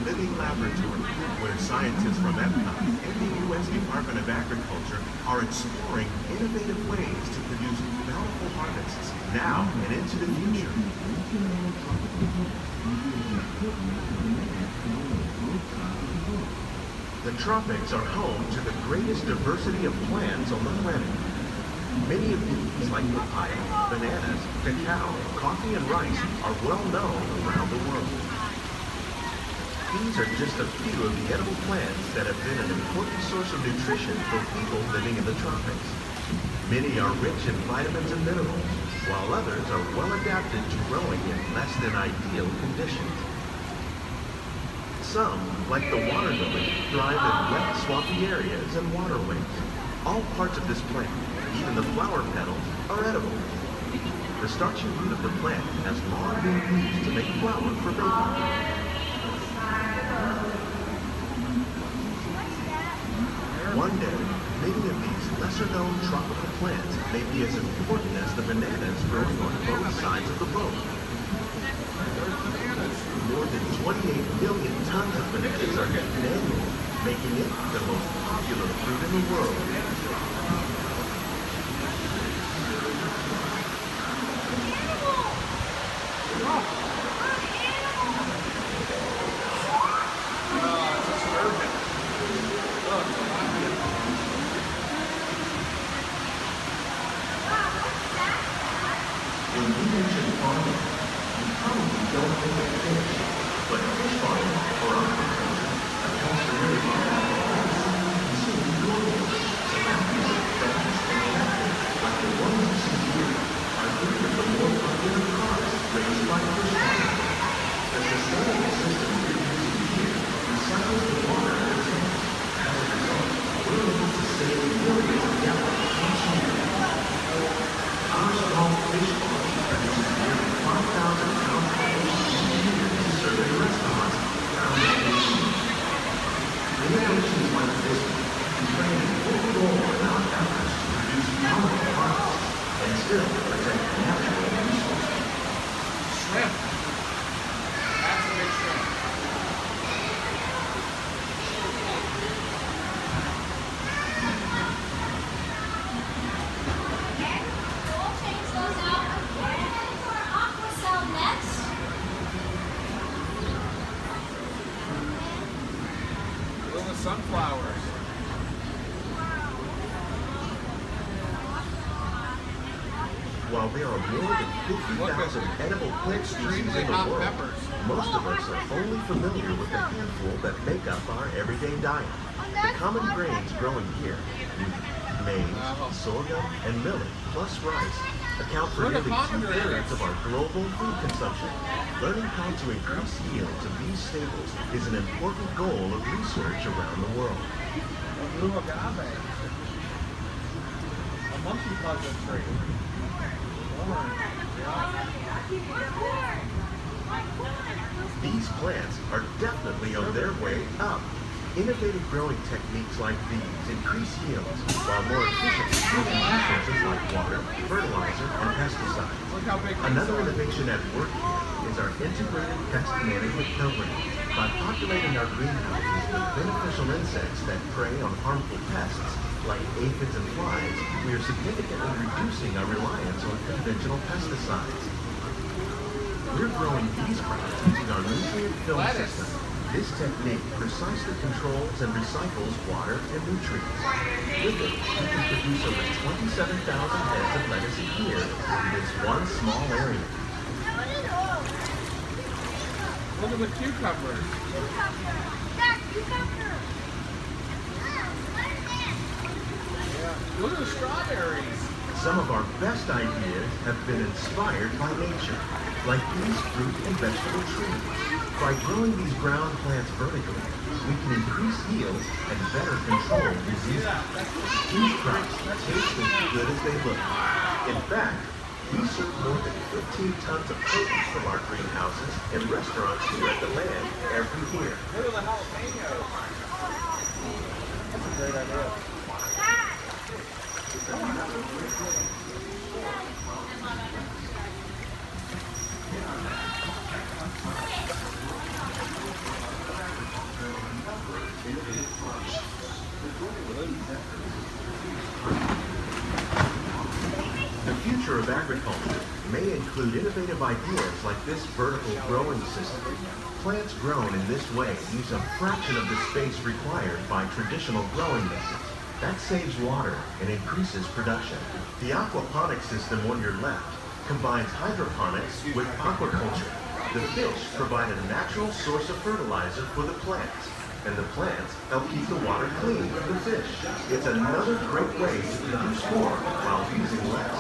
living laboratory where scientists from Epcot and the U.S. Department of Agriculture are exploring innovative ways to produce bountiful harvests now and into the future. The tropics are home to the greatest diversity of plants on the planet. Many of these, like papaya, bananas, cacao, coffee, and rice, are well known around the world. These are just a few of the edible plants that have been an important source of nutrition for people living in the tropics. Many are rich in vitamins and minerals, while others are well adapted to growing in less than ideal conditions. Some, like the water lily, thrive in wet, swampy areas and waterways. All parts of this plant, even the flower petals, are edible. The starchy root of the plant has long been used to make flour for baking. One day, many of these lesser-known tropical plants may be as important as the bananas growing on both sides of the boat. More than 28 billion tons of bananas are eaten annually, making it the most popular fruit in the world. When we mention farming, you probably don't think of fish, but fish farming or aquaculture accounts for nearly consumed globally. Tilapia, bass, and catfish, like the ones you see here, are three of the more popular crops raised by fish farming. The sustainable system we're using here recycles the water in the tanks. As a result, we're able to save millions of gallons each year. Our small fish farm produces nearly 5,000 pounds of fish each year to serve in restaurants around the nation. Innovations like this can play an important role in our efforts to produce bountiful harvests and still protect natural resources. Shrimp. That's a big shrimp. Little sunflowers. While there are more than 50,000 edible plant species in the world, most of us are only familiar with the handful that make up our everyday diet. The common grains growing here, wheat, maize, sorghum, and millet, plus rice, account for nearly 2/3 of our global food consumption. Learning how to increase yields of these staples is an important goal of research around the world. Blue agave. A monkey puzzle tree. These plants are definitely on their way up. Innovative growing techniques like these increase yields while more efficiently using resources like water, fertilizer, and pesticides. Another innovation at work here is our integrated pest management program. By populating our greenhouses with beneficial insects that prey on harmful pests like aphids and flies, we are significantly reducing our reliance on conventional pesticides. We're growing these crops using our nutrient film system. This technique precisely controls and recycles water and nutrients. With it, we can produce over 27,000 heads of lettuce a year in this one small area. Look at the cucumbers. Look at the strawberries. Some of our best ideas have been inspired by nature, like these fruit and vegetable trees. By growing these ground plants vertically, we can increase yields and better control diseases. These crops taste as good as they look. In fact, we serve more than 15 tons of produce from our greenhouses in restaurants here at the land every year. Look at the jalapenos. That's a great idea. agriculture may include innovative ideas like this vertical growing system. Plants grown in this way use a fraction of the space required by traditional growing methods. That saves water and increases production. The aquaponics system on your left combines hydroponics with aquaculture. The fish provide a natural source of fertilizer for the plants, and the plants help keep the water clean for the fish. It's another great way to produce more while using less.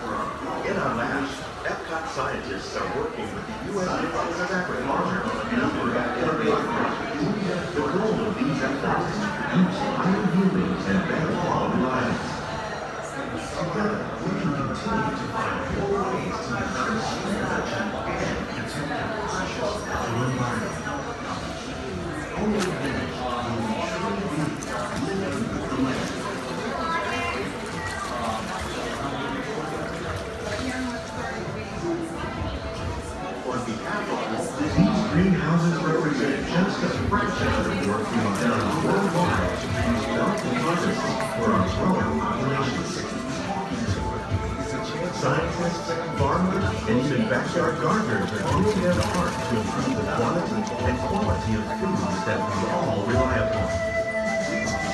In our labs, Epcot scientists are working with the U.S. Department of Agriculture on a number of innovative projects. The goal of these efforts is to produce higher yielding and better quality varieties. Together, we can continue to find more ways to increase production and protect the precious natural environment. Only a village will truly be living with the land. On behalf of Walt, these greenhouses represent just a fraction of the work being done worldwide to produce healthy harvests for our growing populations. Scientists, farmers, and even backyard gardeners are doing their part to improve the quantity and quality of foods that we all rely upon.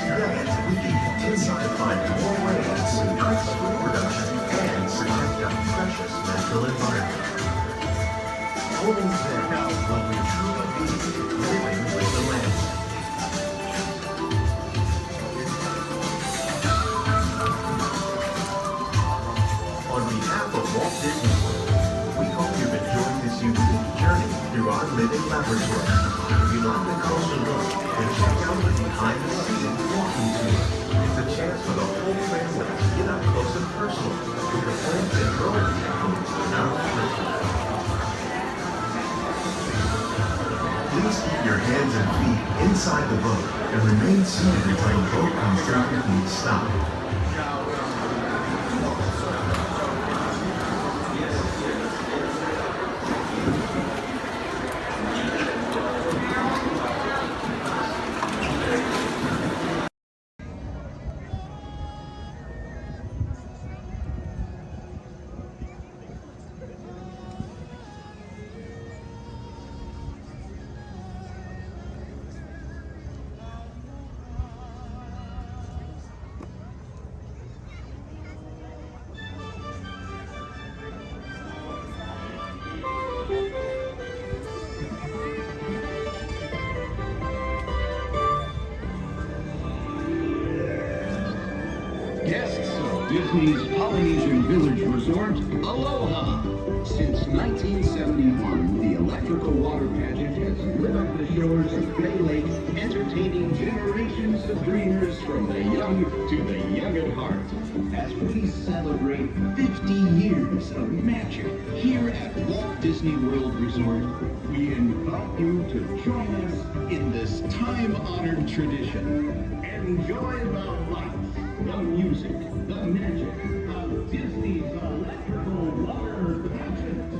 Together, we can continue to find more ways to increase food production and protect our precious natural environment. Only then will we truly be living with the land. On behalf of Walt Disney World, we hope you've enjoyed this unique journey through our living laboratory. If you'd like a closer look, then check out the behind-the-scenes walking tour. It's a chance for the whole family to get up close and personal with the plants and growing techniques in our facility. Please keep your hands and feet inside the boat and remain seated until the boat comes to a complete stop. Guests of Disney's Polynesian Village Resort, aloha! Since 1971, the electrical water pageant has lit up the shores of Bay Lake, entertaining generations of dreamers from the young to the young at heart. As we celebrate 50 years of magic here at Walt Disney World Resort, we invite you to join us in this time-honored tradition. Enjoy the lights, the music, the magic of Disney's electrical water pageant.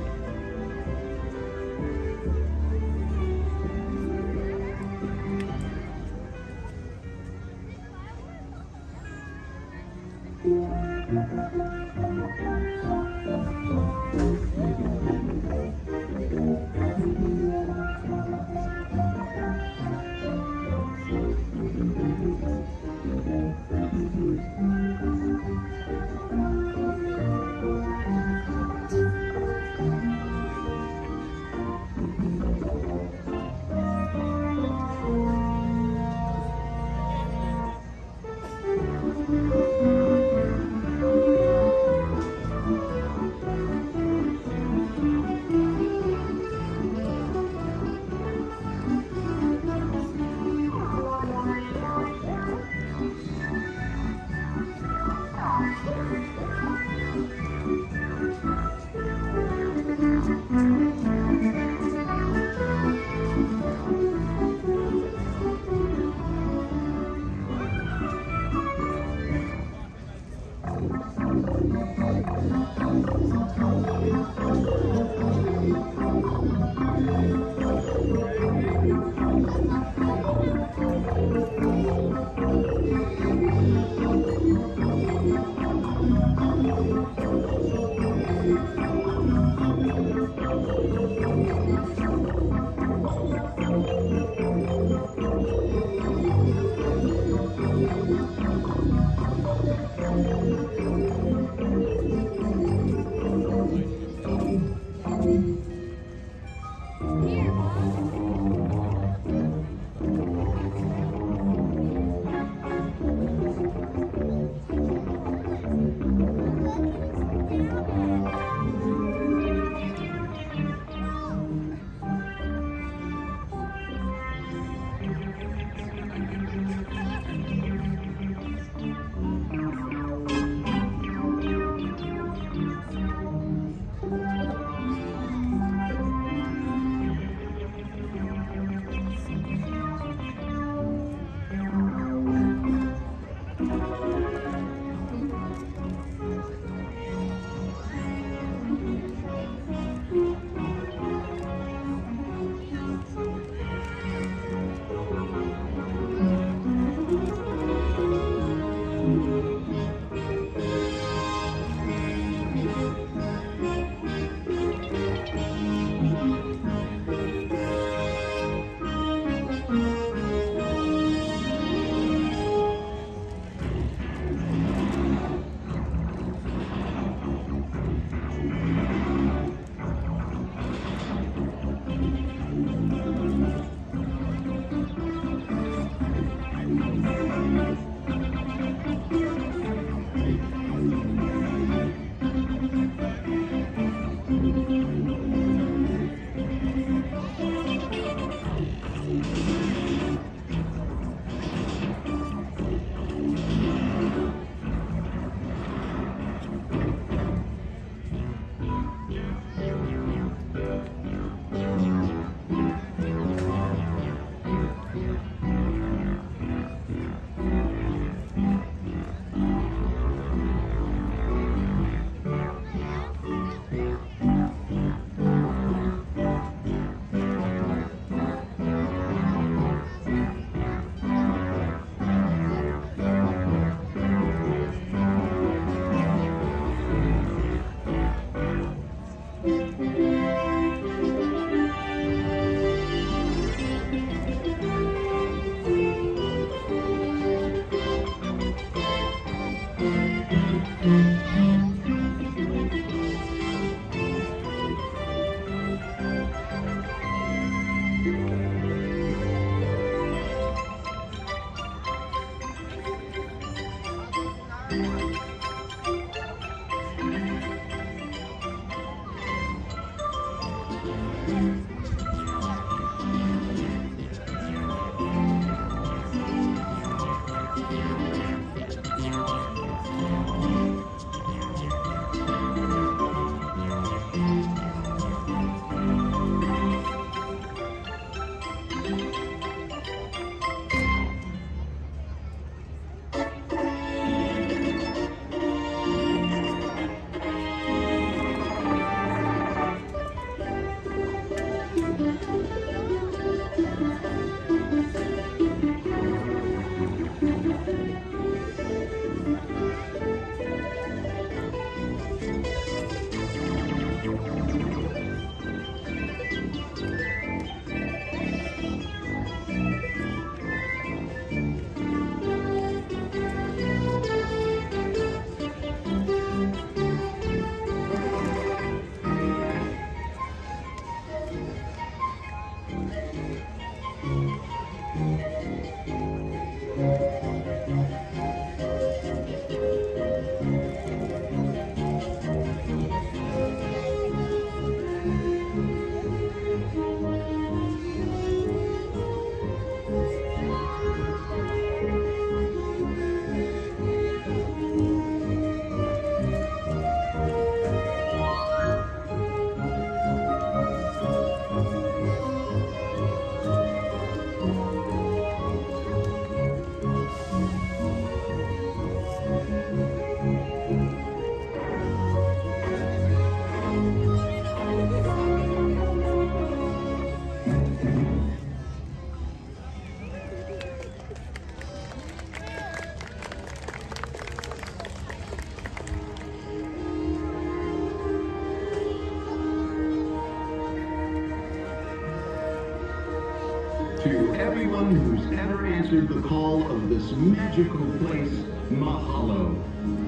To everyone who's ever answered the call of this magical place, mahalo.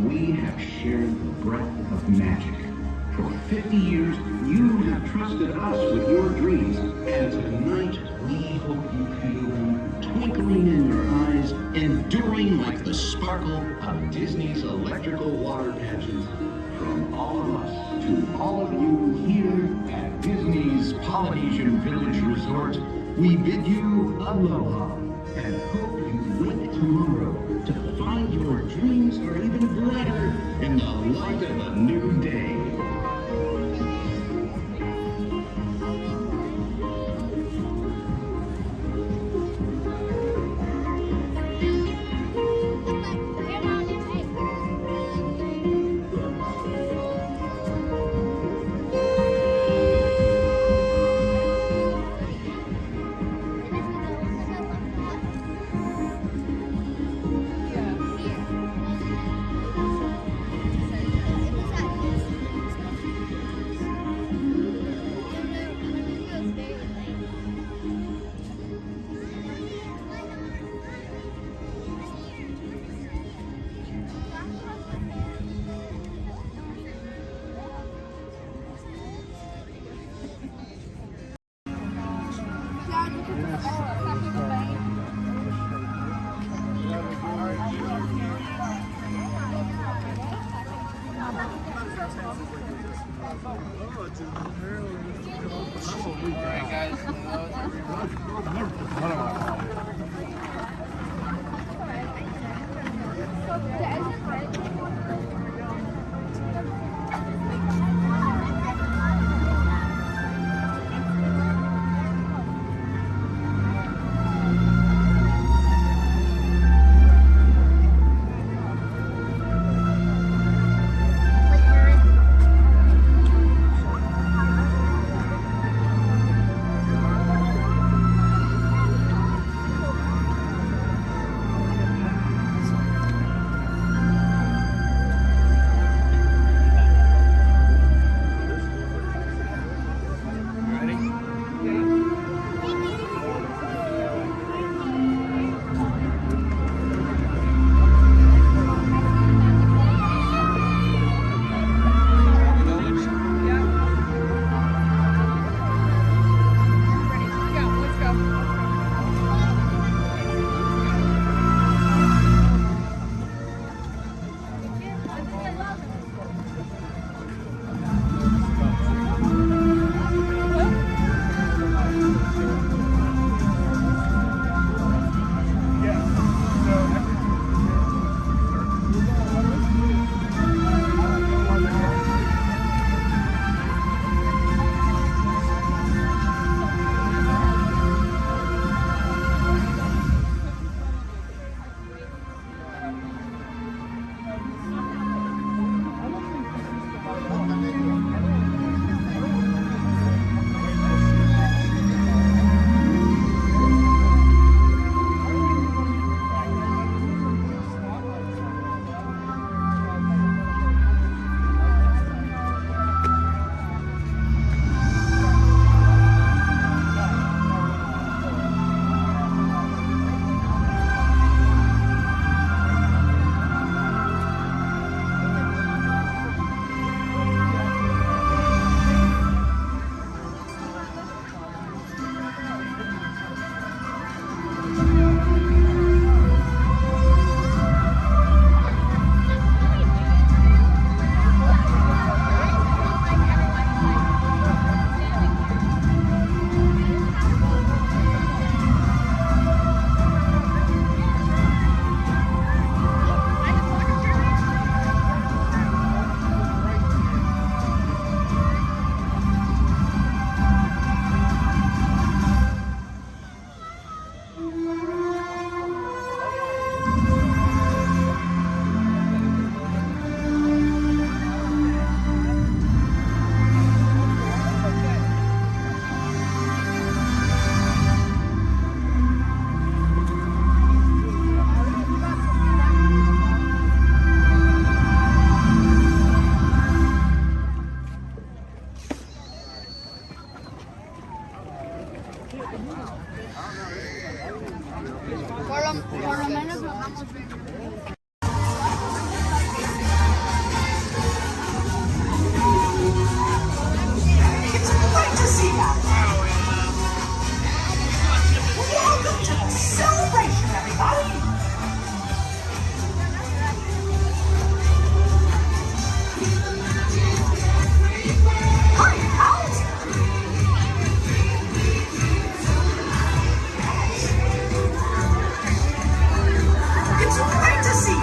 We have shared the breath of magic. For 50 years, you have trusted us with your dreams, and tonight we hope you feel them twinkling in your eyes, enduring like the sparkle of Disney's electrical water patches. From all of us to all of you here at Disney's Polynesian Village Resort, we bid you aloha and hope you wake tomorrow to find your dreams are even brighter in the light of a new day. Por lo menos lo vamos a ver. It's great to see you. Welcome to the celebration, everybody. It's great to see you.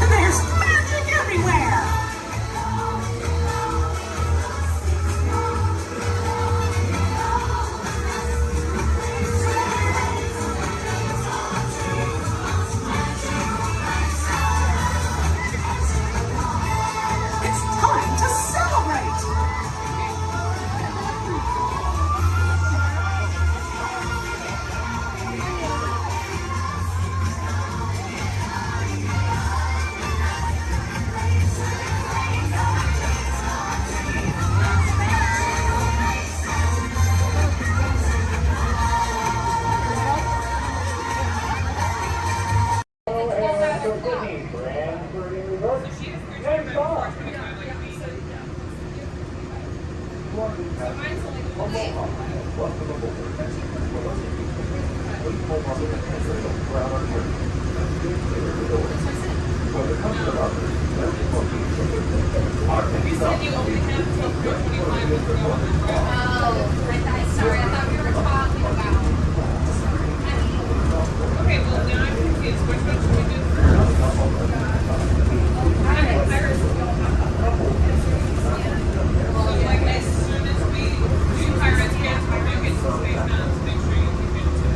There's magic everywhere. It's time to celebrate. Sorry, I thought we were talking about. Okay, well then I'm confused. Which one should we do first? Well, like as soon as we do Pirates Kids, we do get some Space Mountains. Make sure you keep it to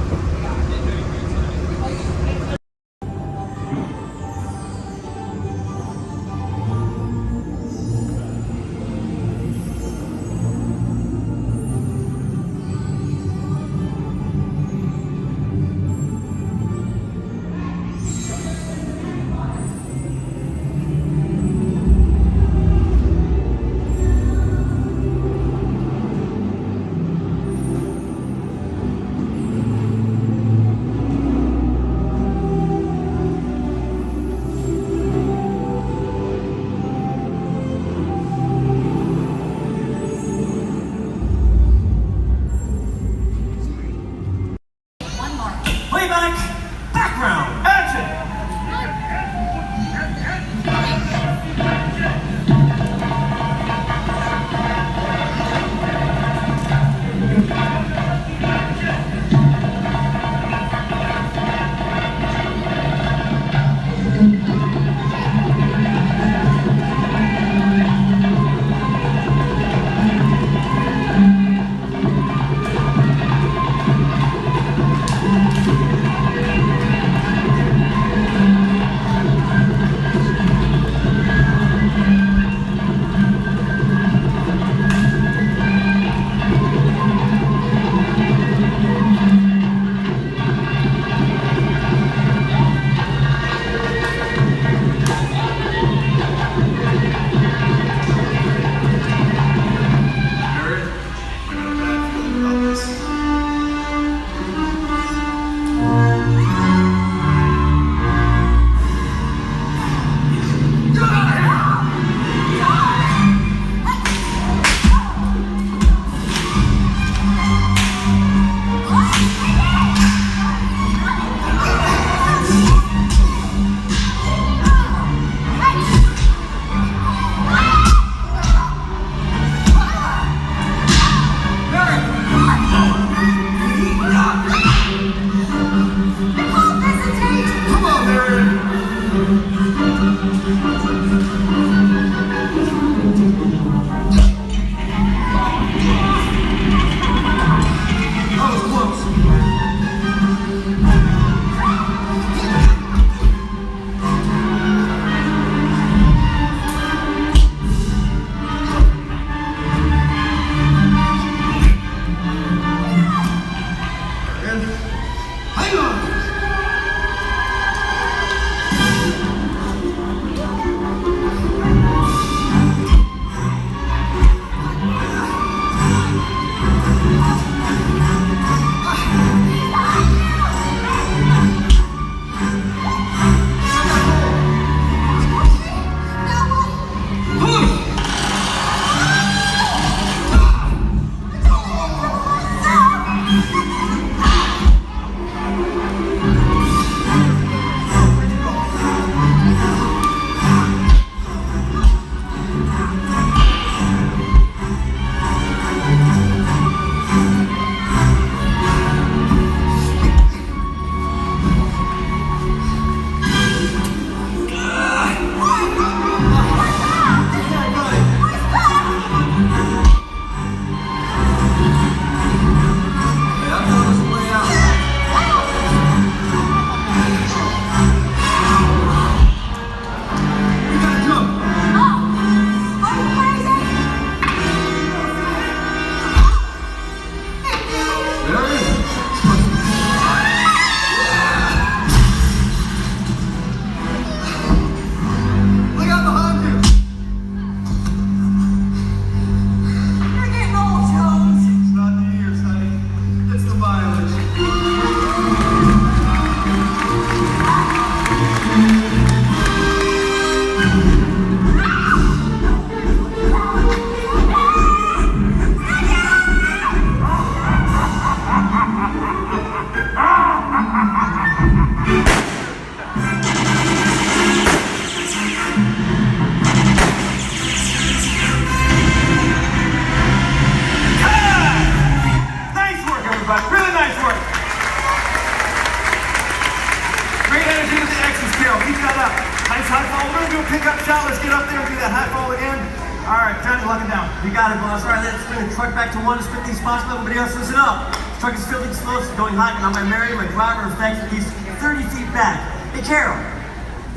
pickup shot. Let's get up there and do that high fall again. All right, Johnny, lock it down. You got it, boss. All right, let's bring the truck back to 1 as quickly as possible. Everybody else, listen up. The truck is filling slow, it's going hot, and I'm going to marry my driver effects at least 30 feet back. Hey, Carol.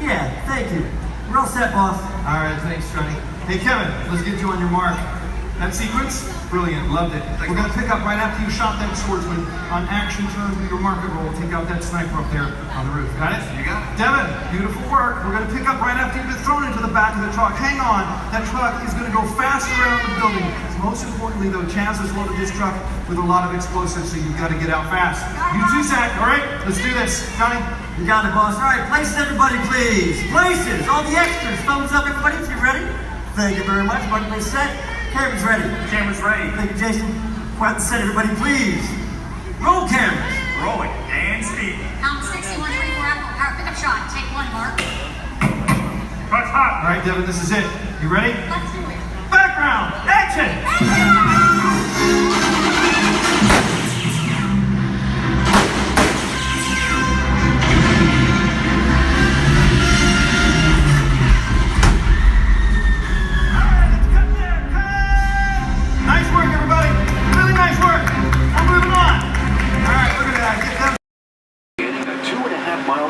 Yeah, thank you. We're all set, boss. All right, thanks, Johnny. Hey, Kevin, let's get you on your mark. That sequence, brilliant, loved it. We're going to pick up right after you shot that swordsman. On action, turn to your market roll. Take out that sniper up there on the roof. Got it? You got it. Devin, beautiful work. We're going to pick up right after you've been thrown into the back of the truck. Hang on. That truck is going to go fast around the building. Most importantly, though, Chaz has loaded this truck with a lot of explosives, so you've got to get out fast. You too, Zach. All right, let's do this. Johnny? You got it, boss. All right, places, everybody, please. Places. All the extras. Thumbs up, everybody, if you're ready. Thank you very much. Everybody, please set. Camera's ready. Camera's ready. Thank you, Jason. Quiet the set, everybody, please. Roll cameras. Rolling. And speed. Count 6124 Apple. Power pickup shot. Take 1, Mark. Truck's hot. All right, Devin, this is it. You ready? Let's do it. Background. Action.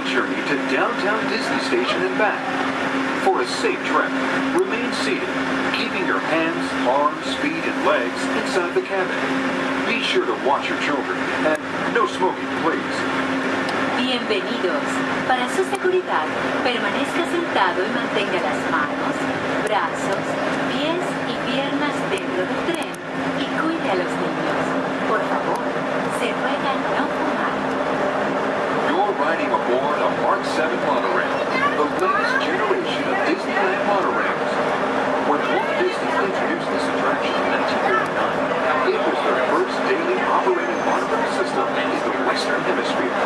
Journey to downtown Disney Station and back. For a safe trip, remain seated, keeping your hands, arms, feet, and legs inside the cabin. Be sure to watch your children, and no smoking, please. Bienvenidos. Para su seguridad, permanezca sentado y mantenga las manos, brazos, pies y piernas dentro del tren y cuide a los niños. Por favor, se ruega no fumar. You're riding aboard a Mark 7 monorail, the latest generation of Disneyland monorails. When Walt Disney introduced this attraction in 1939, it was the first daily operating monorail system in the Western Hemisphere.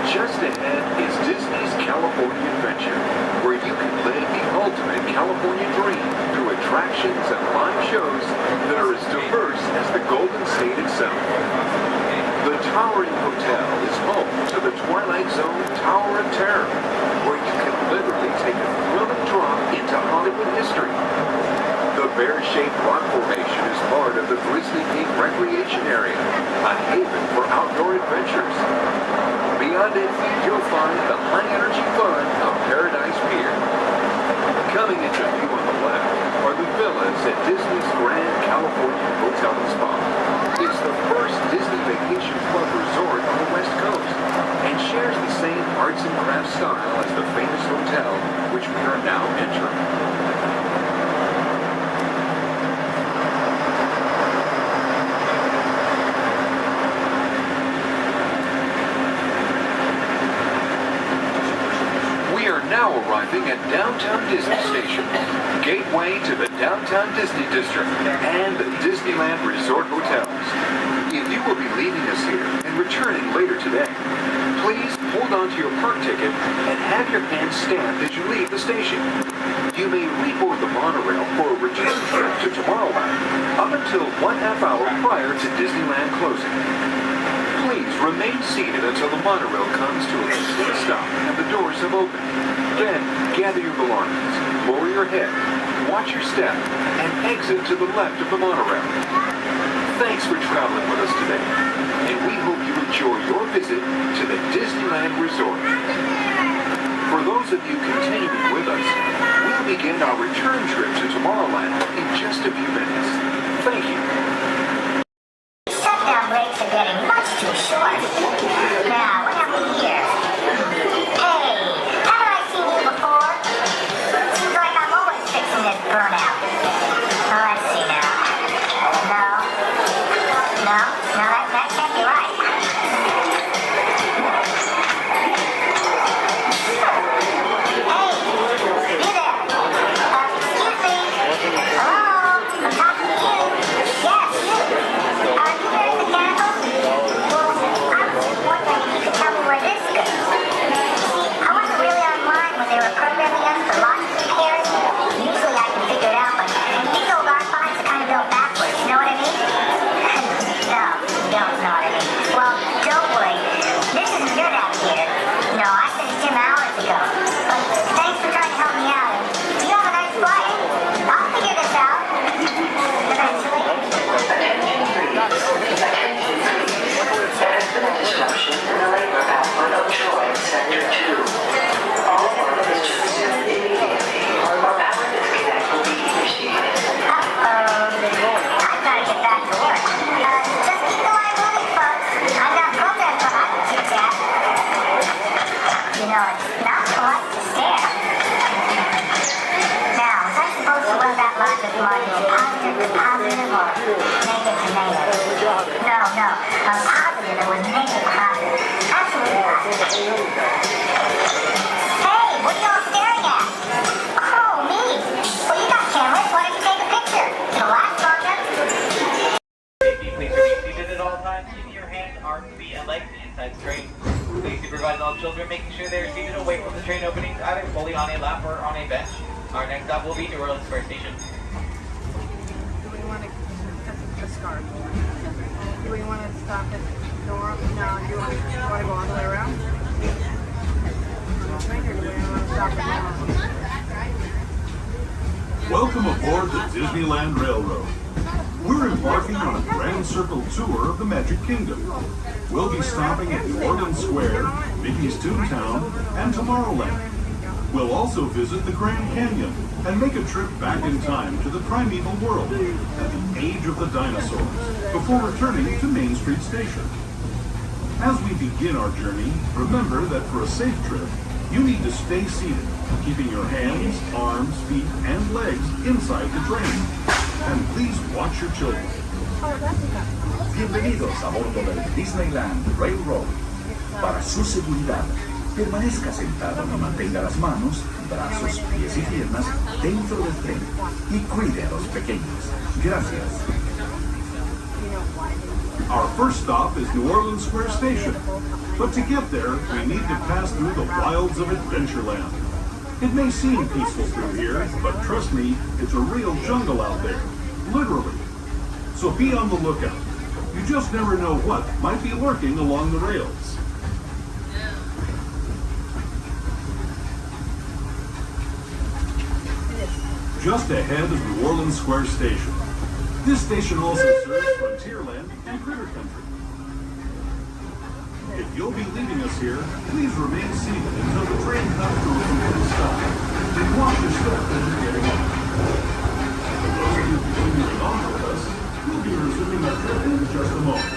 Just ahead is Disney's California Adventure, where you can live the ultimate California dream through attractions and live shows that are as diverse as the Golden State itself. The Towering Hotel is home to the Twilight Zone Tower of Terror, where you can literally take a thrilling drop into Hollywood history. The bear-shaped rock formation is part of the Grizzly Peak Recreation Area, a haven for outdoor adventures. Beyond it, you'll find the high-energy fun of Paradise Pier. Coming into view on the left are the villas at Disney's Grand California Hotel and Spa. It's the first Disney Vacation Club resort on the West Coast and shares the same arts and crafts style as the famous hotel, which we are now entering. Now arriving at Downtown Disney Station, gateway to the Downtown Disney District and the Disneyland Resort Hotels. If you will be leaving us here and returning later today, please hold on to your park ticket and have your hand stamped as you leave the station. You may reboard the monorail for a return trip to Tomorrowland up until 1/2 hour prior to Disneyland closing. Please remain seated until the monorail comes to a complete stop and the doors have opened. Then, gather your belongings, lower your head, watch your step, and exit to the left of the monorail. Thanks for traveling with us today, and we hope you enjoy your visit to the Disneyland Resort. For those of you continuing with us, we'll begin our return trip to Tomorrowland in just a few minutes. Thank you. Shutdown breaks are getting much too short. Now, what have we here? Hey, haven't I seen you before? Seems like I'm always fixing this burnout. Oh, let's see now. No, that can't be right. Hey, you there. Excuse me. Hello, I'm talking to you. Yes, you. Are you wearing the candles? Well, I was just wondering if you could tell me where this goes. See, I wasn't really online when they were programming us for launch repairs. Usually I can figure it out want positive to positive or negative to negative. No, positive. It was negative positive. Absolutely positive. Hey, what are y'all staring at? Oh, me. Well, you got cameras. Why don't you take a picture? It'll last long enough. Please remain seated at all times, keeping your hands, arms, feet, and legs inside the train. Please supervise all children, making sure they are seated away from the train openings, either fully on a lap or on a bench. Our next stop will be New Orleans Square Station. Do we want to discard? Do we want to stop at Nora? No, do you want to go all the way around? Right here, do we want to stop at Nora? Welcome aboard the Disneyland Railroad. We're embarking on a grand circle tour of the Magic Kingdom. We'll be stopping at New Orleans Square, Mickey's Toontown, and Tomorrowland. We'll also visit the Grand Canyon and make a trip back in time to the primeval world at the age of the dinosaurs before returning to Main Street Station. As we begin our journey, remember that for a safe trip, you need to stay seated, keeping your hands, arms, feet, and legs inside the train. And please watch your children. Bienvenidos a bordo del Disneyland Railroad. Para su seguridad, permanezca sentado y mantenga las manos, brazos, pies y piernas dentro del tren y cuide a los pequeños. Gracias. Our first stop is New Orleans Square Station. But to get there, we need to pass through the wilds of Adventureland. It may seem peaceful through here, but trust me, it's a real jungle out there. Literally. So be on the lookout. You just never know what might be lurking along the rails. Just ahead is New Orleans Square Station. This station also serves Frontierland and Critter Country. If you'll be leaving us here, please remain seated until the train comes to a complete stop. Then watch your step as you're getting on. For those of you continuing on with us, we'll be resuming our trip in just a moment.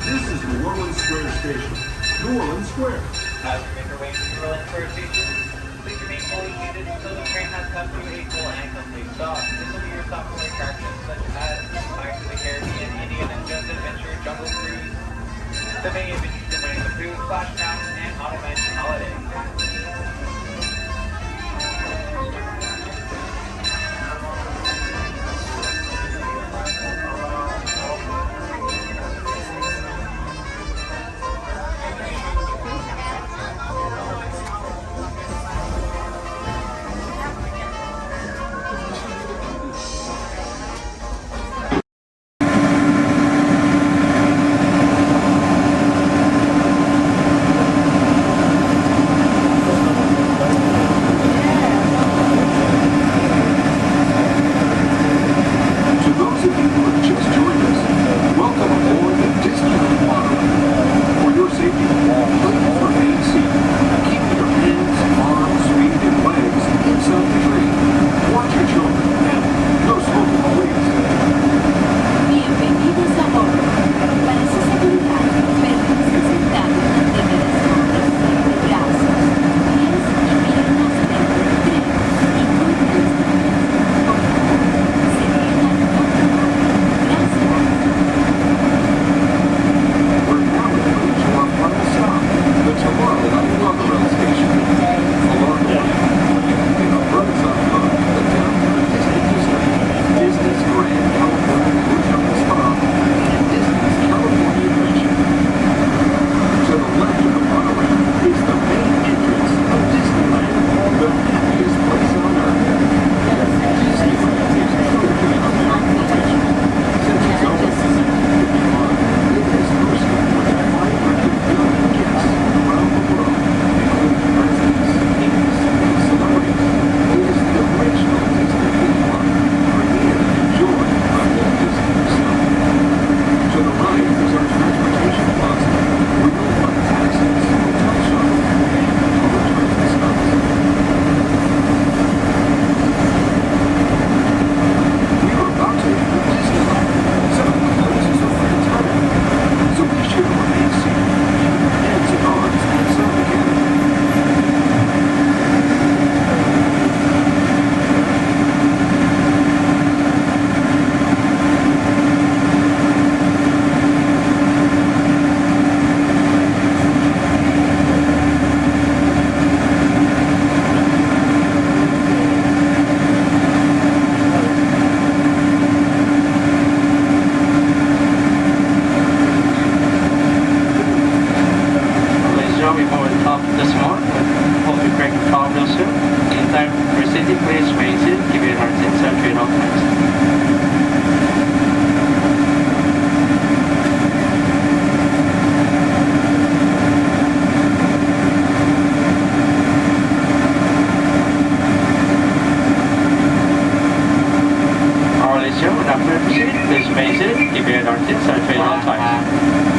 This is New Orleans Square Station. New Orleans Square. As we make our way to New Orleans Square Station, please remain fully seated until the train has come to a full and complete stop. This will be your stop for attractions such as Pirates of the Caribbean, Indiana Jones Adventure, Jungle Cruise, the many adventures of Winnie the Pooh, Splash Mountain, and Autumn Mansion Holiday. remain seated. Keep your head on tips and train all times.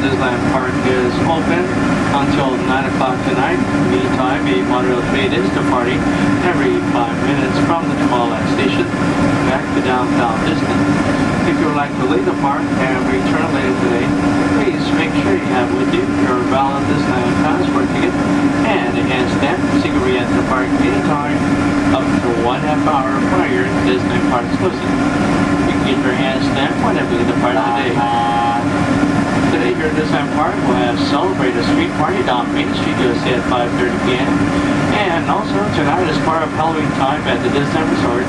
Disneyland Park is open until 9 o'clock tonight. Meantime, a monorail train is departing every 5 minutes from the Tomorrowland station back to downtown Disney. If you would like to leave the park and return later today, please make sure you have with you your valid Disneyland passport ticket and a hand stamp so you can re-enter the park anytime up to 1/2 hour prior to Disney Park's closing. You can get your hand stamp whenever you depart today. Today here at Disneyland Park, we'll have Celebrate a Street Party down Main Street USA at 5:30 p.m. And also tonight, as part of Halloween time at the Disney Resort,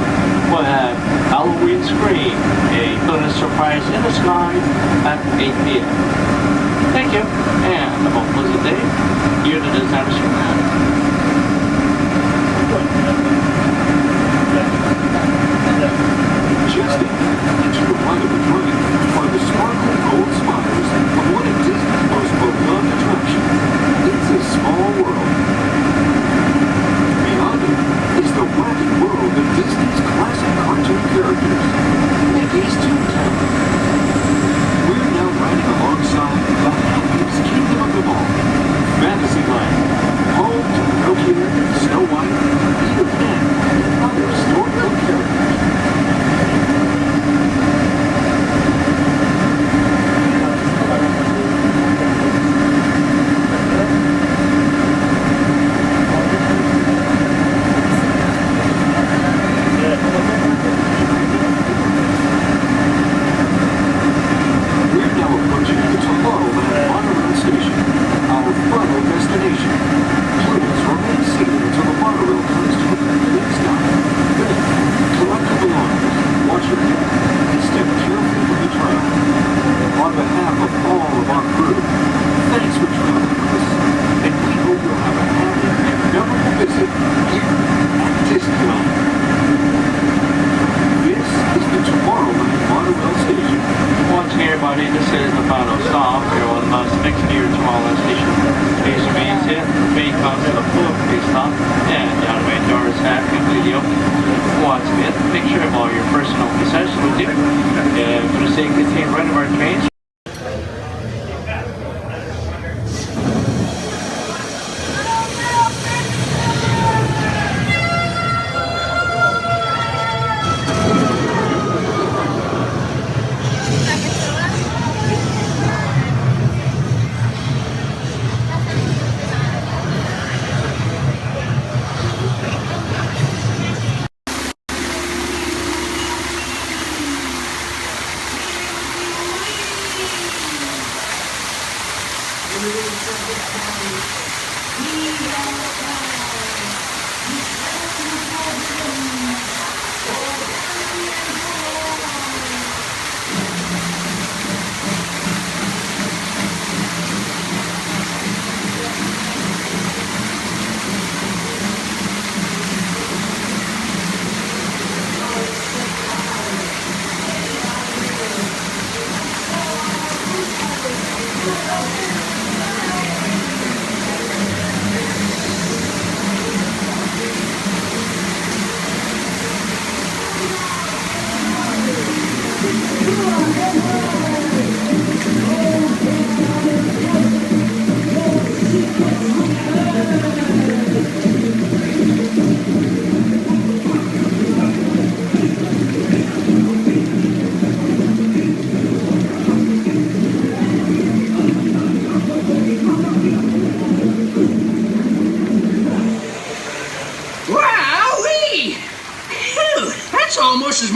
we'll have Halloween Scream, a bonus surprise in the sky at 8 p.m. Thank you, and have a pleasant day here at the Disney Resort. Just into the right of the train are the sparkling gold spires of one of Disney's most beloved attractions. It's a small world. Beyond it is the wacky world of Disney's classic cartoon characters, Mickey's Toontown. We're now riding alongside the happiest kingdom of them all, Fantasyland, home to Pinocchio, Snow White, Peter Pan, and other storybook characters.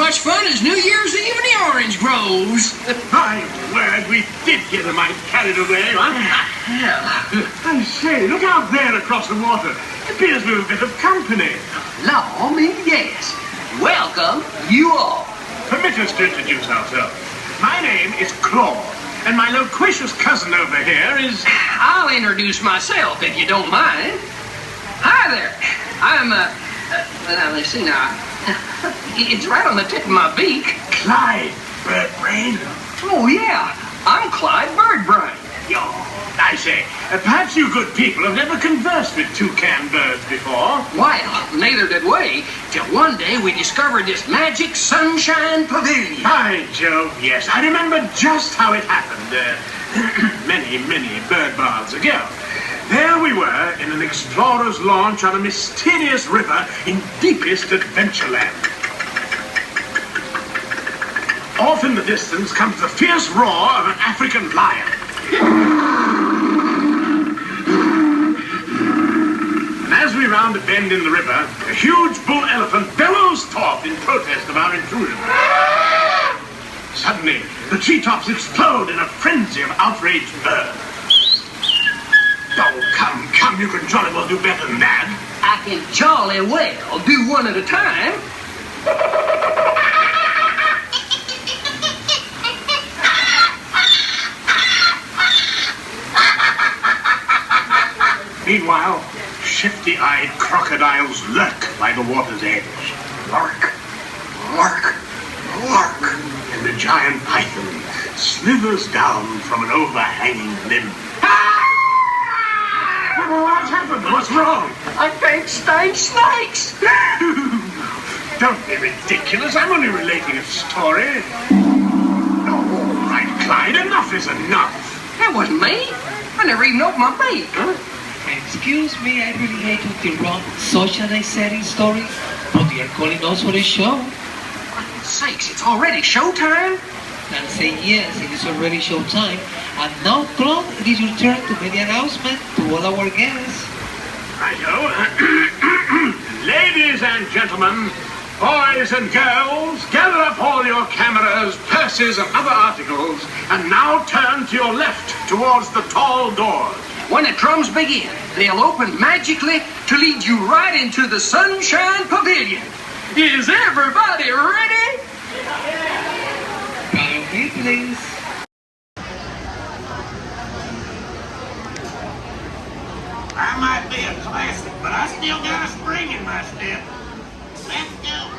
much fun as New Year's Eve in the orange groves. My word, we did get a mite carried away, huh? Yeah. I say, look out there across the water. It appears we're a bit of company. Law, me, yes. Welcome, you all. Permit us to introduce ourselves. My name is Claude, and my loquacious cousin over here is... I'll introduce myself, if you don't mind. Hi there. I'm, now, let's see now. It's right on the tip of my beak. Clyde Birdbrain. Oh, yeah. I'm Clyde Birdbrain. Yo, I say, perhaps you good people have never conversed with toucan birds before. Well, neither did we, till one day we discovered this magic sunshine pavilion. By Jove, yes. I remember just how it happened, many bird baths ago. There we were in an explorer's launch on a mysterious river in deepest Adventureland. Off in the distance comes the fierce roar of an African lion. And as we round a bend in the river, a huge bull elephant bellows forth in protest of our intrusion. Suddenly, the treetops explode in a frenzy of outraged birds. Oh, come, you can jolly well do better than that. I can jolly well do one at a time. Meanwhile, shifty-eyed crocodiles lurk by the water's edge. Lurk, lurk, lurk. And the giant python slithers down from an overhanging limb. What's happened? What's wrong? I think snakes. Don't be ridiculous. I'm only relating a story. Oh, all right, Clyde. Enough is enough. That wasn't me. I never even opened my beak. Excuse me, I really hate to interrupt such an exciting story, but they are calling us for a show. For goodness sakes, it's already showtime? And say yes, it is already showtime. And now, Claude, it is your turn to make the announcement to all our guests. Righto. Ladies and gentlemen, boys and girls, gather up all your cameras, purses, and other articles, and now turn to your left towards the tall doors. When the drums begin, they'll open magically to lead you right into the Sunshine Pavilion. Is everybody ready? Follow me, please. I might be a classic, but I still got a spring in my step. Let's go.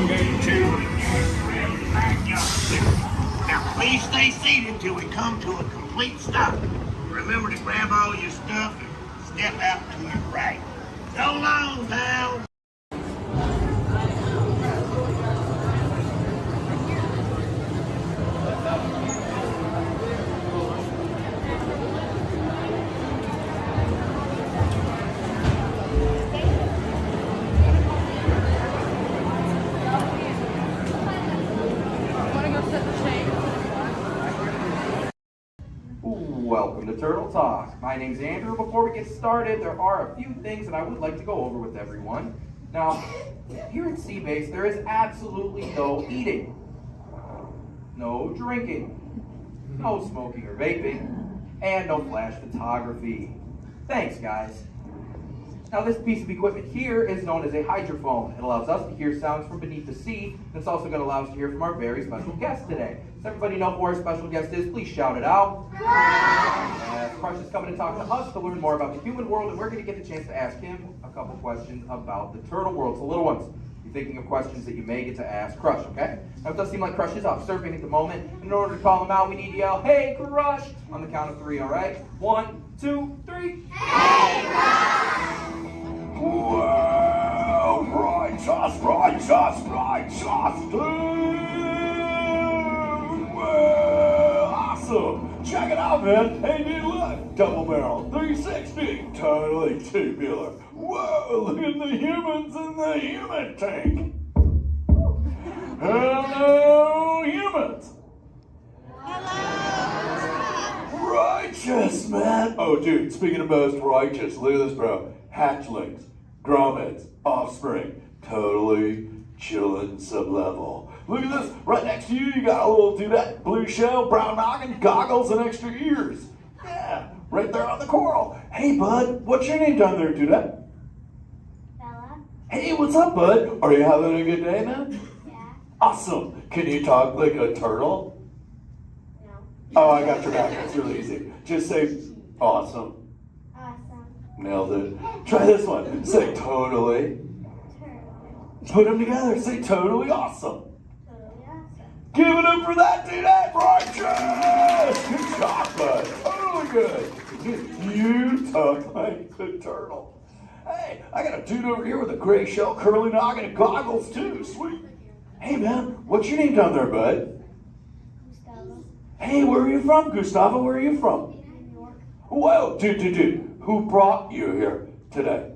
Game 2. Now please stay seated till we come to a complete stop. Remember to grab all your stuff and step out to your right. So long, pal. Welcome to Turtle Talk. My name's Andrew. Before we get started, there are a few things that I would like to go over with everyone. Now, here at Sea Base, there is absolutely no eating, no drinking, no smoking or vaping, and no flash photography. Thanks, guys. Now, this piece of equipment here is known as a hydrophone. It allows us to hear sounds from beneath the sea, and it's also going to allow us to hear from our very special guest today. Does everybody know who our special guest is? Please shout it out. Crush is coming to talk to us to learn more about the human world, and we're going to get the chance to ask him a couple questions about the turtle world. So, little ones, you're thinking of questions that you may get to ask Crush, okay? Now, it does seem like Crush is off surfing at the moment. In order to call him out, we need to yell, "Hey, Crush!" on the count of 3, all right? 1, 2, 3. Hey, Crush! Well, righteous, dude! Well, awesome! Check it out, man! Hey, dude, look! Double barrel, 360, totally tubular. Whoa, look at the humans in the human tank! Hello, humans! Righteous, man! Oh, dude, speaking of most righteous, look at this, bro. Hatchlings, grommets, offspring, totally chillin' sub-level. Look at this, right next to you, you got a little dudette, blue shell, brown noggin, goggles, and extra ears. Yeah, right there on the coral. Hey, bud, what's your name down there, dudette? Bella. Hey, what's up, bud? Are you having a good day, man? Yeah. Awesome. Can you talk like a turtle? No. Oh, I got your back. It's really easy. Just say, awesome. Awesome. Nailed it. Try this one. Say totally. Put them together. Say totally awesome. Totally awesome. Give it up for that dude. That righteous. Good job, bud. Totally good. You talk like the turtle. Hey, I got a dude over here with a gray shell, curly noggin, and goggles too. Sweet. Hey, man, what's your name down there, bud? Gustavo. Hey, where are you from, Gustavo? Where are you from? New York. Whoa, dude. Who brought you here today?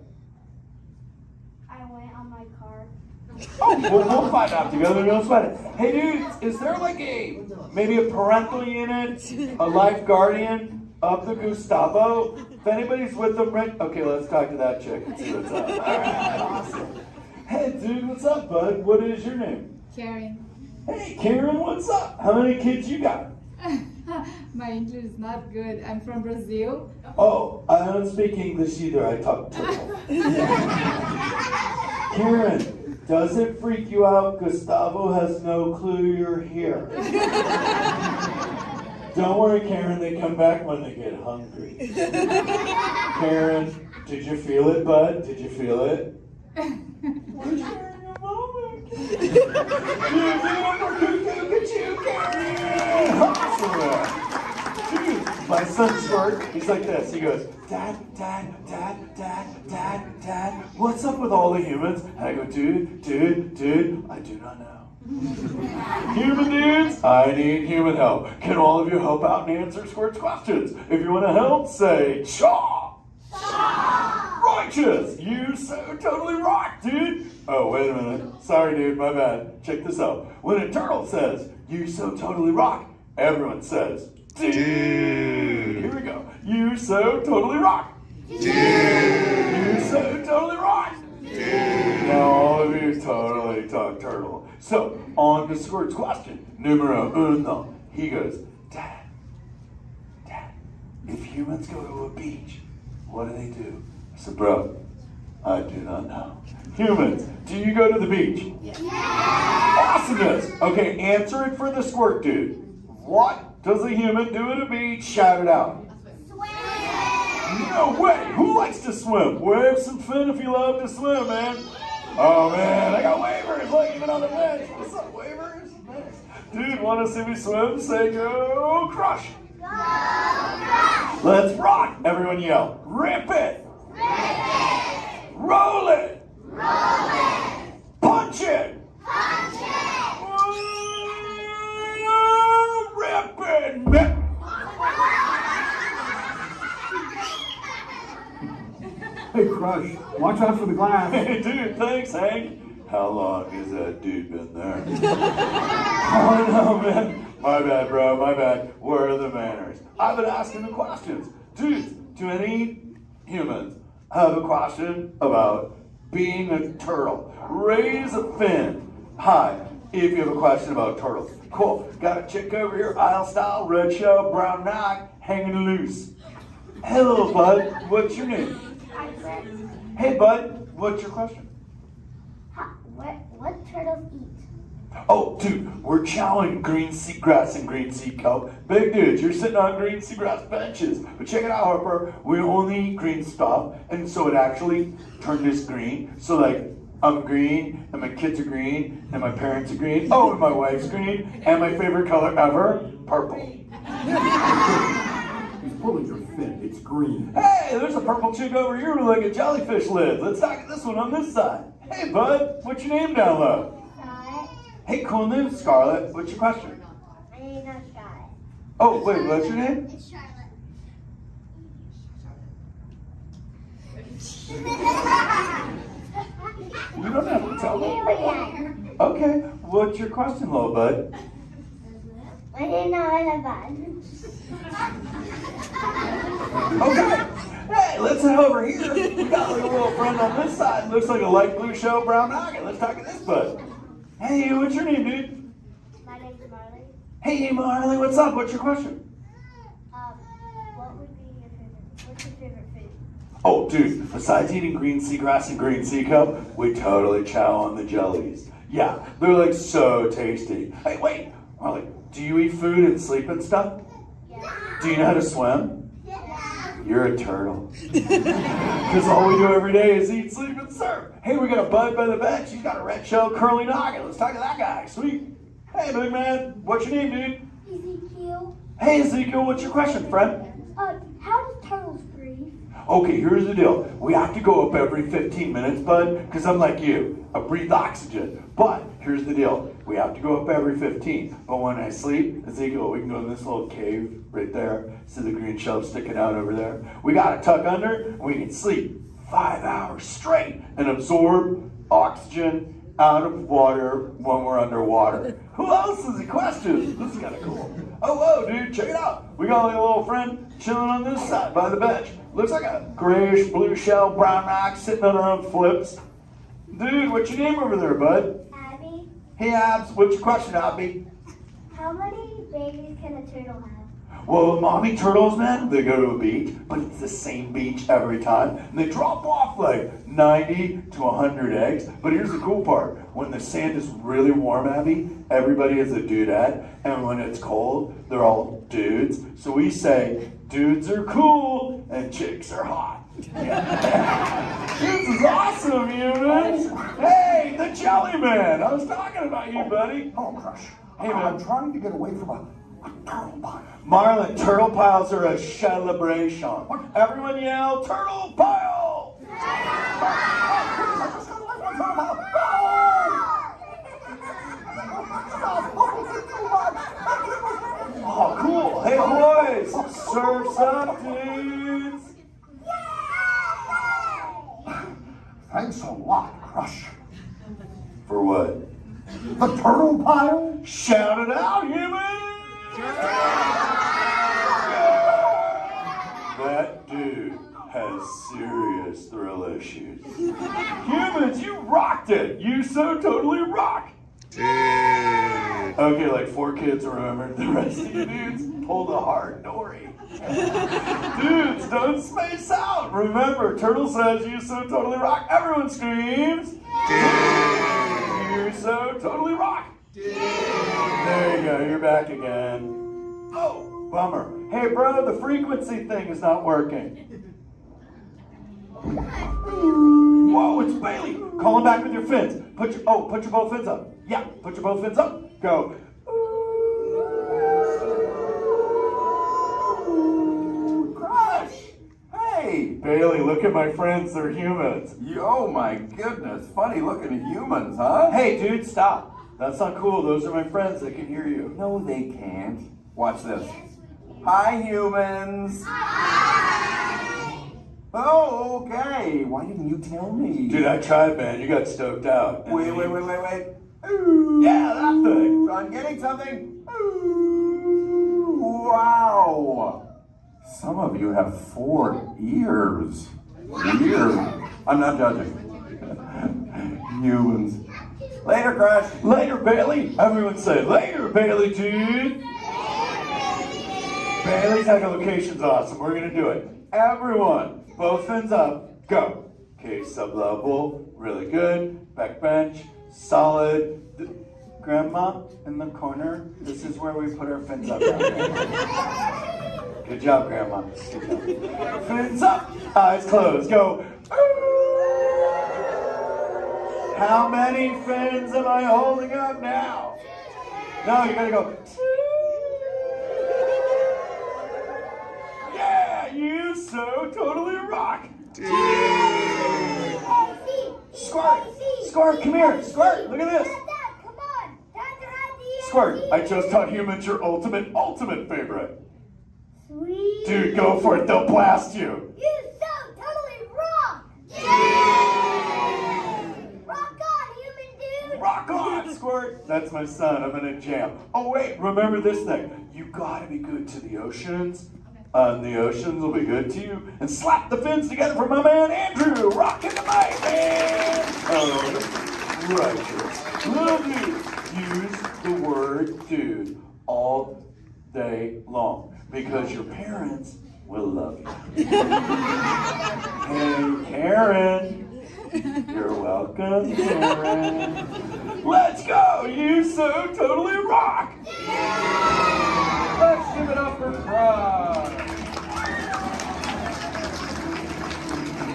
I went on my car. Oh, we'll find out together. Don't sweat it. Hey, dudes, is there like maybe a parental unit, a life guardian of the Gustavo? If anybody's with them, right? Okay, let's talk to that chick and see what's up. All right, awesome. Hey, dude, what's up, bud? What is your name? Karen. Hey, Karen, what's up? How many kids you got? My English is not good. I'm from Brazil. Oh, I don't speak English either. I talk turtle. Karen, does it freak you out? Gustavo has no clue you're here. Don't worry, Karen. They come back when they get hungry. Karen, did you feel it, bud? Did you feel it? We're sharing a moment. Look at you, Karen. Awesome. Dude, my son's smart. He's like this. He goes, Dad, what's up with all the humans? And I go, dude, I do not know. Human dudes, I need human help. Can all of you help out and answer Squirt's questions? If you want to help, say, Chaw! Righteous! You so totally rock, dude! Oh, wait a minute. Sorry, dude, my bad. Check this out. When a turtle says, you so totally rock, everyone says, dude! Here we go. You so totally rock! Dude! You so totally rock! Dude! Now all of you totally talk turtle. So, on to Squirt's question. Numero uno. He goes, Dad, if humans go to a beach, what do they do? I said, bro, I do not know. Humans, do you go to the beach? Yes. Awesomeness. Okay, answer it for the Squirt dude. What does a human do at a beach? Shout it out. Swim. No way. Who likes to swim? Wave some fin if you love to swim, man. Oh, man, I got got waivers, look, even on the bench. What's up, waivers? Nice. Dude, want to see me swim? Say go crush. Go crush. Let's rock. Everyone yell. Rip it. Rip it. Roll it. Roll it. Punch it. Punch it. Rip it. Rip. Hey, Crush, watch out for the glass. Hey, dude, thanks, Hank. How long has that dude been there? Oh, no, man. My bad, bro, my bad. Where are the manners? I've been asking the questions. Dudes, do any humans have a question about being a turtle? Raise a fin. Hi, if you have a question about turtles. Cool. Got a chick over here, aisle style, red shell, brown knock, hanging loose. Hello, bud. What's your name? Hey, bud. What's your question? What turtles eat? Oh, dude, we're chowing green seagrass and green sea kelp. Big dudes, you're sitting on green seagrass benches. But check it out, Harper. We only eat green stuff, and so it actually turned this green. So, like, I'm green, and my kids are green, and my parents are green. Oh, and my wife's green, and my favorite color ever, purple. He's pulling your fin. It's green. Hey, there's a purple chick over here with like a jellyfish lid. Let's talk at this one on this side. Hey, bud, what's your name down low? Scarlet. Hey, cool name, Scarlet. What's your question? My name's not Scarlet. Oh, wait, what's your name? It's Charlotte. You don't have to tell me. Okay, what's your question, little bud? My name's not bud. Okay. Hey, let's head over here. We got like a little friend on this side. Looks like a light blue shell, brown noggin. Let's talk to this bud. Hey, what's your name, dude? My name's Marley. Hey, Marley, what's up? What's your question? What would be your favorite? What's your favorite food? Oh, dude, besides eating green seagrass and green sea kelp, we totally chow on the jellies. Yeah, they're like so tasty. Hey, wait, Marley, do you eat food and sleep and stuff? Yeah. Do you know how to swim? Yeah. You're a turtle. Because all we do every day is eat, sleep, and surf. Hey, we got a bud by the bench. He's got a red shell curly noggin. Let's talk to that guy. Sweet. Hey, big man. What's your name, dude? Ezekiel. Hey, Ezekiel. What's your question, friend? How do turtles breathe? Okay, here's the deal. We have to go up every 15 minutes, bud, because I'm like you. I breathe oxygen. But here's the deal. We have to go up every 15. But when I sleep, Ezekiel, we can go in this little cave right there. See the green shell sticking out over there? We got to tuck under, and we can sleep 5 hours straight and absorb oxygen out of water when we're underwater. Who else has a question? This is kind of cool. Oh, whoa, dude, check it out. We got like a little friend chilling on this side by the bench. Looks like a grayish blue shell, brown knock, sitting on her own flips. Dude, what's your name over there, bud? Abby. Hey, Abs, what's your question, Abby? How many babies can a turtle have? Well, mommy turtles, man, they go to a beach, but it's the same beach every time. And they drop off like 90 to 100 eggs. But here's the cool part. When the sand is really warm, Abby, everybody is a dudette. And when it's cold, they're all dudes. So we say, dudes are cool and chicks are hot. Yeah. This is awesome, humans. Hey, the Jelly Man. I was talking about you, buddy. Oh, Crush. Hey, man. I'm trying to get away from a turtle pile. Marlin, turtle piles are a celebration. Everyone yell, turtle pile! Oh, cool. Hey, boys, surf's up, dudes. Thanks a lot, Crush. For what? The turtle pile? Shout it out, humans! That dude has serious thrill issues. Humans, you rocked it! You so totally rock! Okay, like 4 kids remembered. The rest of you dudes pulled a hard Dory. Dudes, don't space out! Remember, Turtle says you so totally rock. Everyone screams! You so totally rock! There you go, you're back again. Oh, bummer. Hey, bro, the frequency thing is not working. Whoa, it's Bailey. Call him back with your fins. Put your both fins up. Yeah, put your both fins up. Go. Crush. Hey, Bailey, look at my friends. They're humans. Oh my goodness, funny looking humans, huh? Hey, dude, stop. That's not cool. Those are my friends. They can hear you. No, they can't. Watch this. Hi, humans. Oh, okay. Why didn't you tell me? Dude, I tried, man. You got stoked out. Wait. Ooh. Yeah, that thing. I'm getting something. Ooh. Wow. Some of you have 4 ears. Weird. I'm not judging. Humans. Later, Crush. Later, Bailey. Everyone say, later, Bailey, dude. Bailey's echolocation's awesome. We're going to do it. Everyone, both fins up. Go. Okay, sublevel. Really good. Back bench. Solid. Grandma, in the corner. This is where we put our fins up. Good job, Grandma. Good job. Fins up. Eyes closed. Go. How many fins am I holding up now? No, you gotta go. Yeah, you so totally rock. Squirt, come here. Squirt, look at this. Squirt, I just taught humans your ultimate favorite. Sweet. Dude, go for it. They'll blast you. You so totally rock. Rock on, human dude. Rock on, Squirt. That's my son. I'm in a jam. Oh, wait. Remember this thing. You gotta be good to the oceans. And the oceans will be good to you. And slap the fins together for my man Andrew. Rocking the mic, man. Oh, righteous. Love you. Use the word dude all day long. Because your parents will love you. Hey, Karen. You're welcome, Karen. Let's go! You so totally rock! Let's give it up for Crush.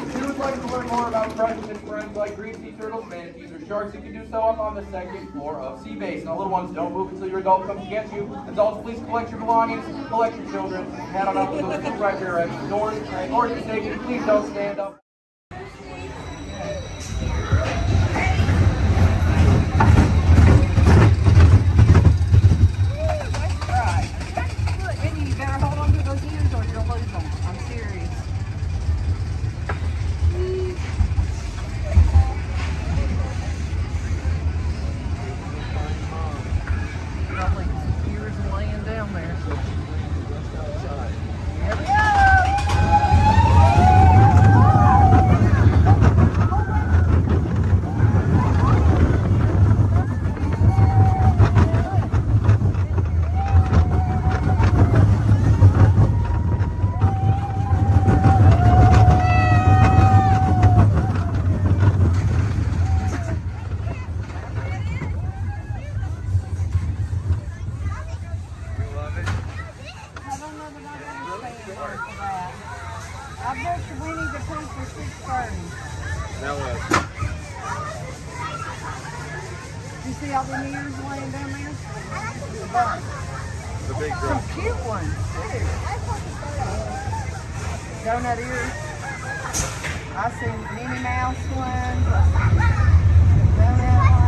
If you would like to learn more about Crush and his friends like green sea turtles, manatees, or sharks, you can do so up on the second floor of Sea Base. Now, little ones, don't move until your adult comes to get you. Adults, please collect your belongings, collect your children, head on up to those 2 right directions. Doors, or to safety, please don't stand up. I bet you we need to pay for 6:30. That was. You see all the ears laying down there? The bunch. The big Some drop. cute ones too. Donut ears. I see Minnie Mouse ones. Donut ones.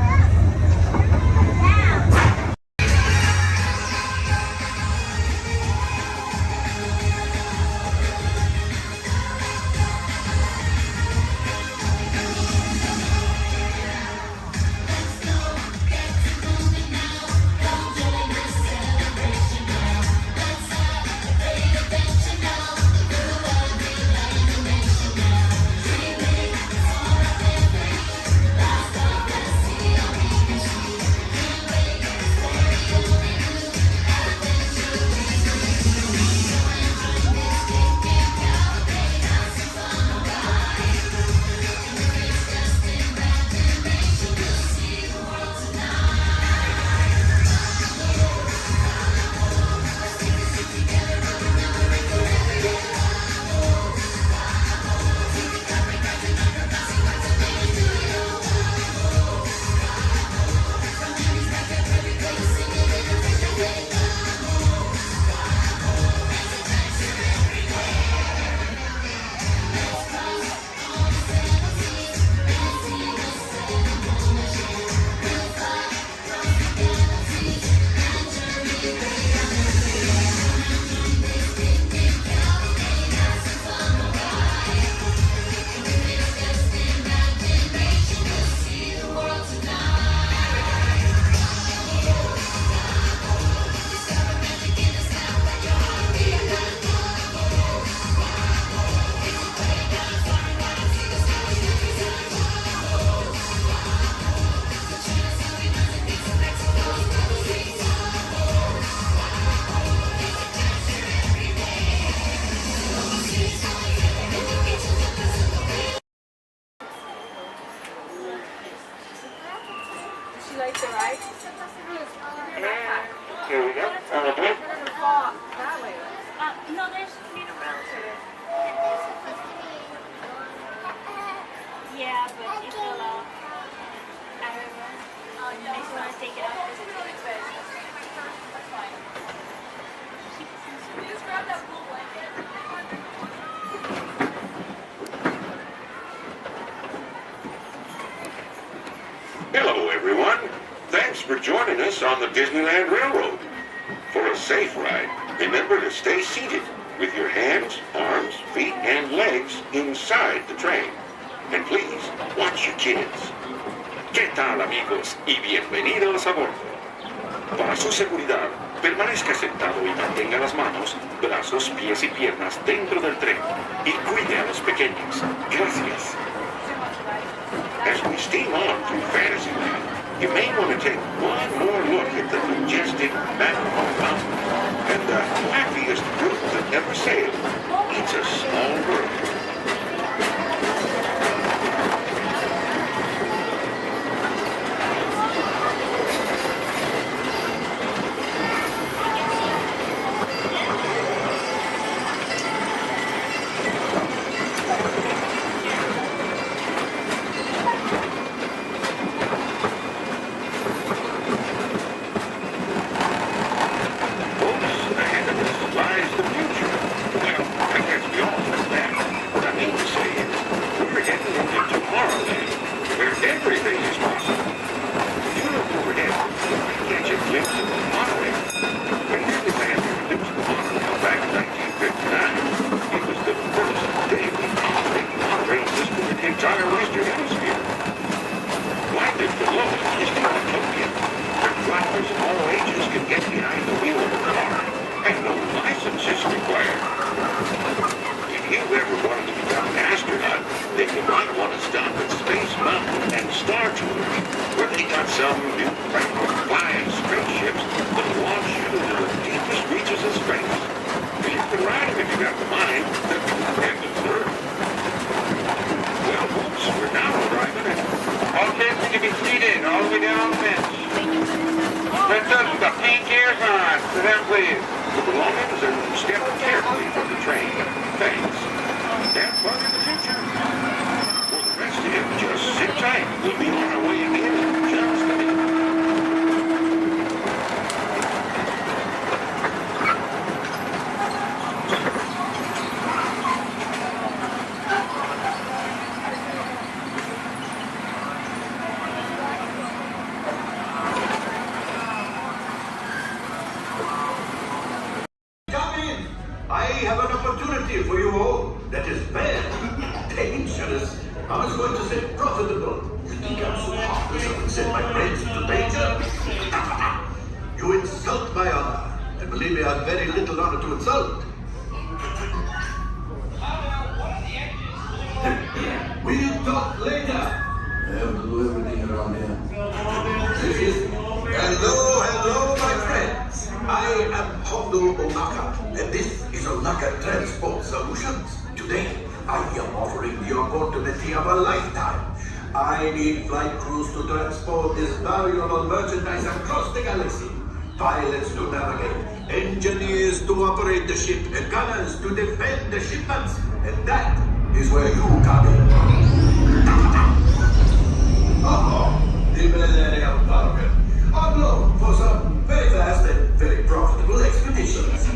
like the ride? Here we go. That way. No, there's little rails. Yeah, but it fell off. I remember. I just want to take it off because it's too expensive. That's fine. Just grab that wool blanket. Hello, everyone. Thanks for joining us on the Disneyland Railroad. For a safe ride, remember to stay seated with your hands, arms, feet, and legs inside the train. And please, watch your kids. ¿Qué tal, amigos? Y bienvenidos a bordo. Para su seguridad, permanezca sentado y mantenga las manos, brazos, pies y piernas dentro del tren. Y cuide a los pequeños. Gracias. As we steam on through Fantasyland, you may want to take one more look at the majestic Matterhorn Mountain and the happiest group that ever sailed. It's a small world. I need flight crews to transport this valuable merchandise across the galaxy. Pilots to navigate, engineers to operate the ship, and gunners to defend the shipments. And that is where you come in. Dimmelere Falcon. On loan for some very fast and very profitable expeditions.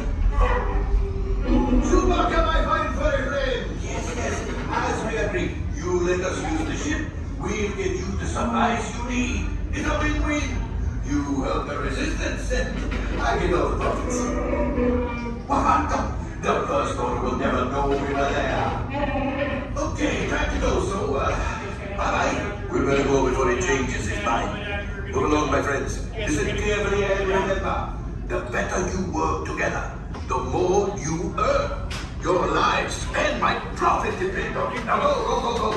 Chewbacca, my fine furry friend. Yes. As we agreed, you let us use the ship. We'll get you the supplies you need. In a win-win. You help the resistance, and I get all the profits. The first order will never know we were there. Okay, time to go, so, bye-bye. We better go before he changes his mind. Move along, my friends. Listen carefully and remember, the better you work together, the more you earn. Your lives and my profit depend on it. Now go.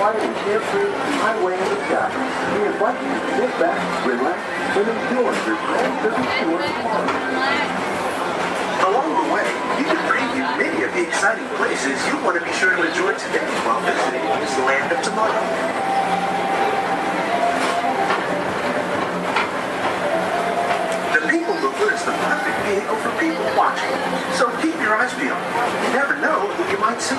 quietly carefree highway in the sky. We invite you to sit back, relax, and enjoy your grand circle tour of Florida. Along the way, you can preview many of the exciting places you want to be sure to enjoy today while visiting this land of tomorrow. The People Mover is the perfect vehicle for people watching, so keep your eyes peeled. You never know who you might see.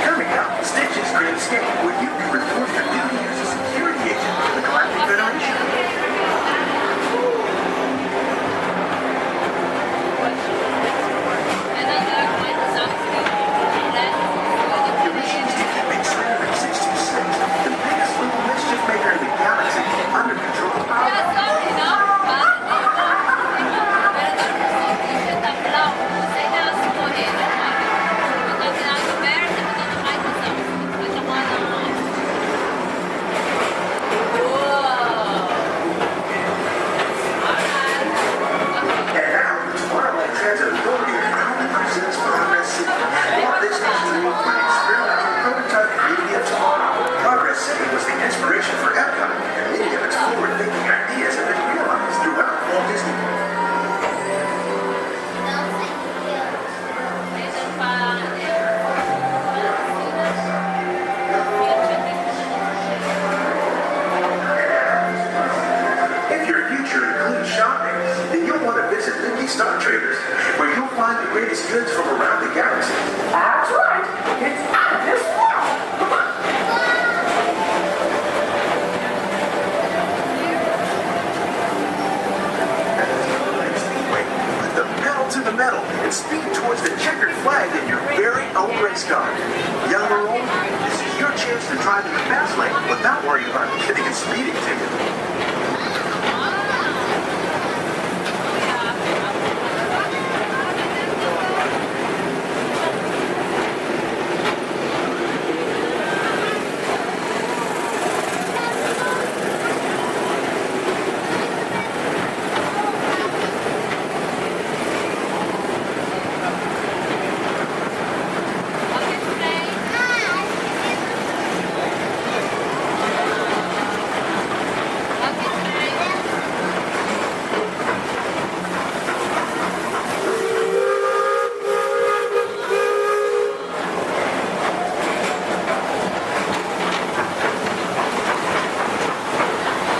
Coming up, Stitch's Great Escape, where you can report your duty as a security agent for the Galactic Federation. Your missions to keep Experiment 626, the biggest little mischief maker in the galaxy, under control. And now, Tomorrowland Transit Authority proudly presents Progress City. Walt Disney's dream for an experimental prototype community of tomorrow. Progress City was the inspiration for Epcot, and many of its forward-thinking ideas have been realized throughout Walt Disney World. If your future includes shopping, then you'll want to visit Mickey Star Traders, where you'll find the greatest goods from around the galaxy. That's right. It's out of this world. Come on. Put the pedal to the metal and speed towards the checkered flag in your very own race car. Young or old, this is your chance to drive in the fast lane without worrying about getting a speeding ticket.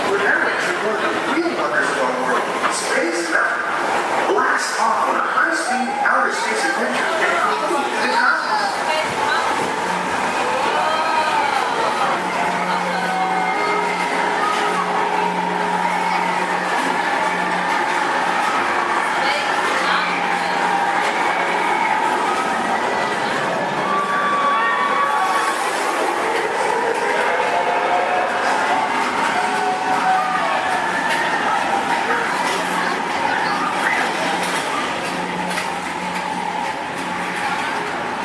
We're now entering one of the real wonders of our world, Space Mountain. Blast off on a high-speed outer space adventure and complete the cosmos.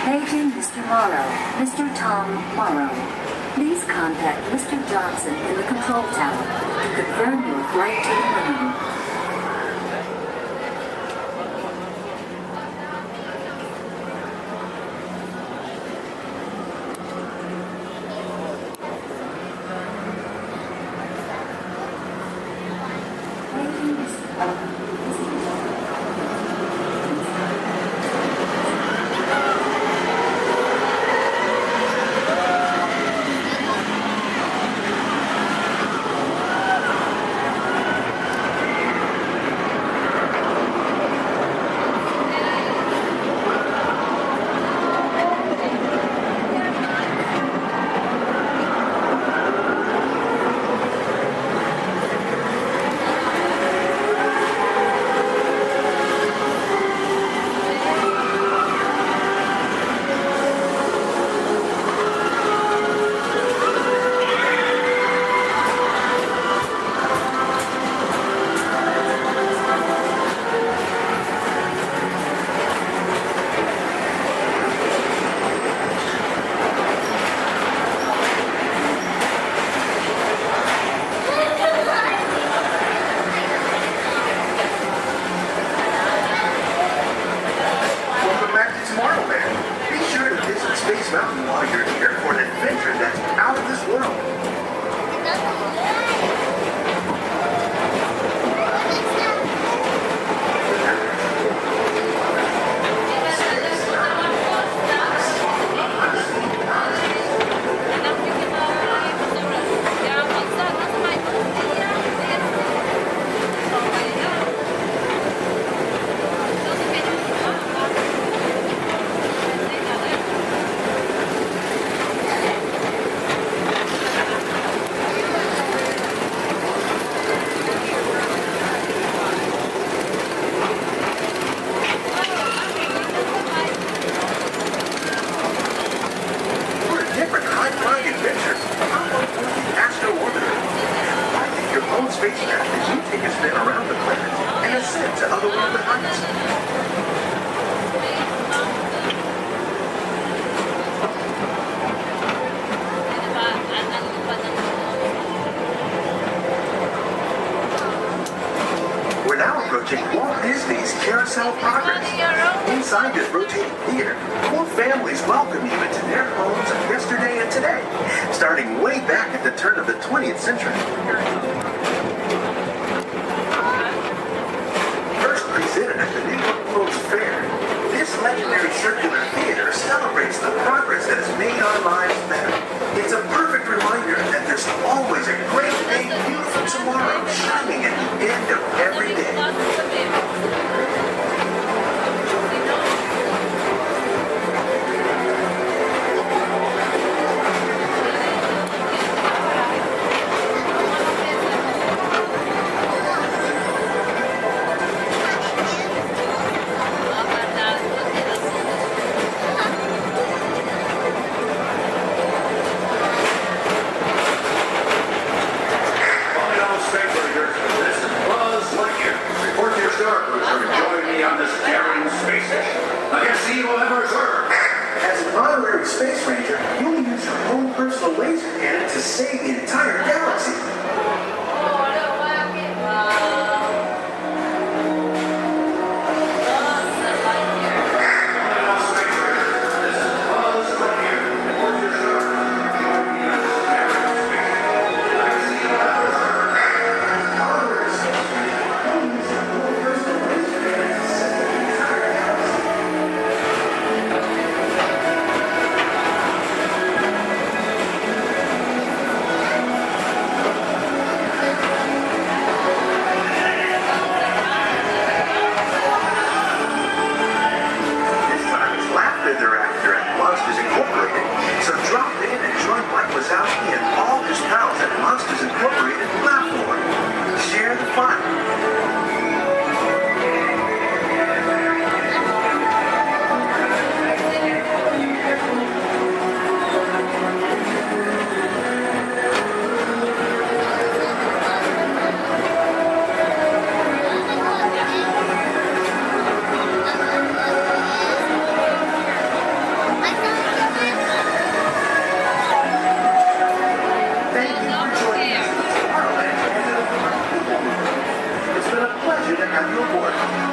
Paging Mr. Morrow, Mr. Tom Morrow. Please contact Mr. Johnson in the control tower to confirm your flight to the moon. spacecraft as you take a spin around the planet and ascend to otherworldly heights. We're now approaching Walt Disney's Carousel Progress. Inside this rotating theater, 4 families welcome you into their homes of yesterday and today, starting way back at the turn of the 20th century. First presented at the New World's Fair, this legendary circular theater celebrates the progress that has made our lives better. It's a perfect reminder that there's always a great, big, beautiful tomorrow shining at the end of every day. As an honorary space ranger, you'll use your own personal laser cannon to save the entire galaxy.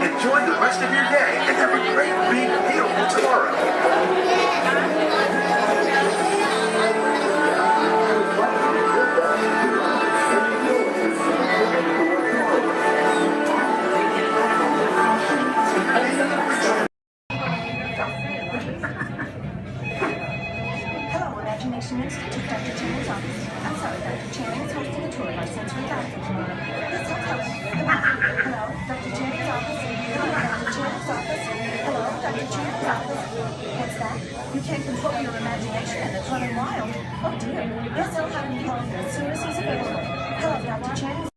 Enjoy the rest of your day and have a great, big, beautiful tomorrow. Hello, Imagination Institute, Dr. Channing's office. I'm sorry, Dr. Channing is hosting a tour of our sensory dining. This hotel. Hello, Dr. Channing's office. Hello, Dr. Channing's office. Hello, Dr. Channing's office. What's that? You can't control your imagination and it's running wild. Oh dear. Yes, I'll have him call you as soon as he's available. Hello, Dr. Channing.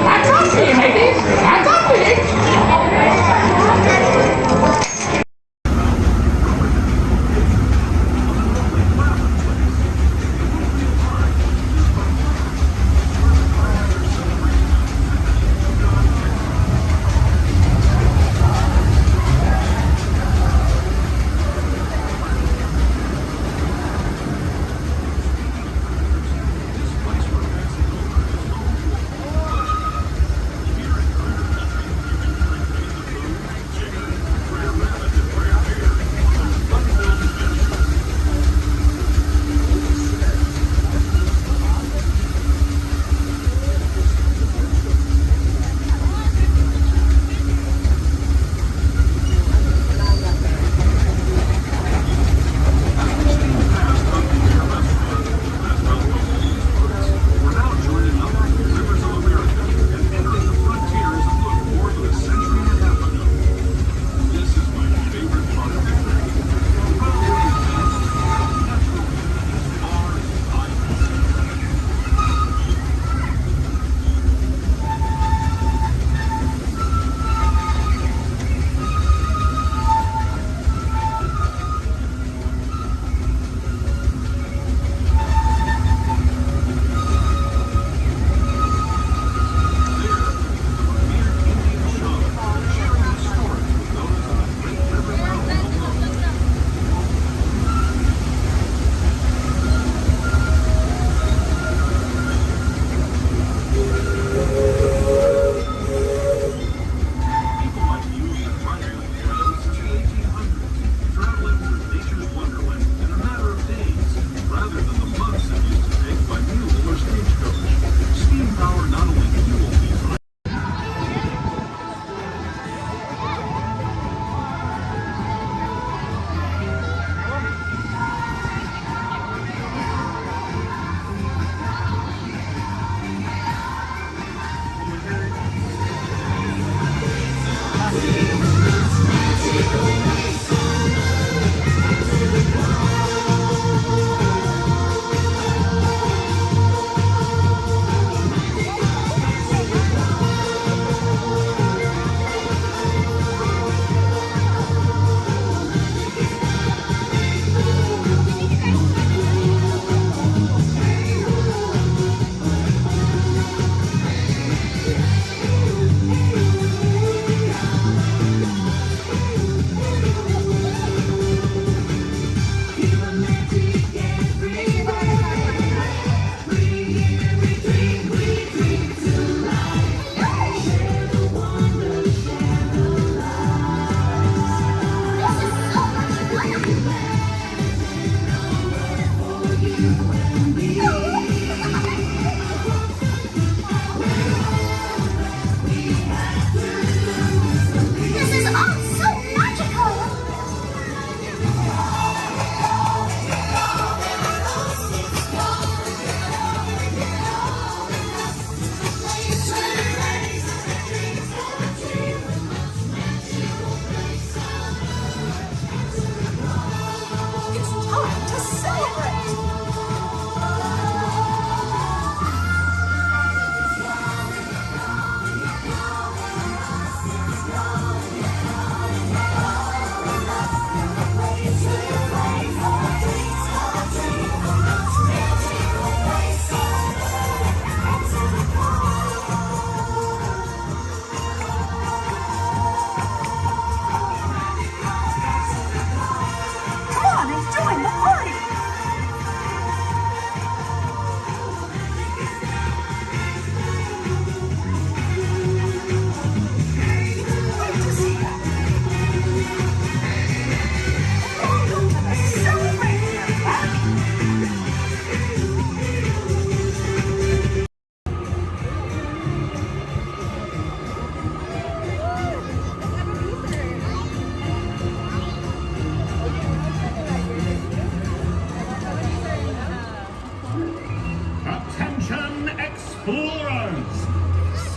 Hands up to you, mateys! Hands up to you!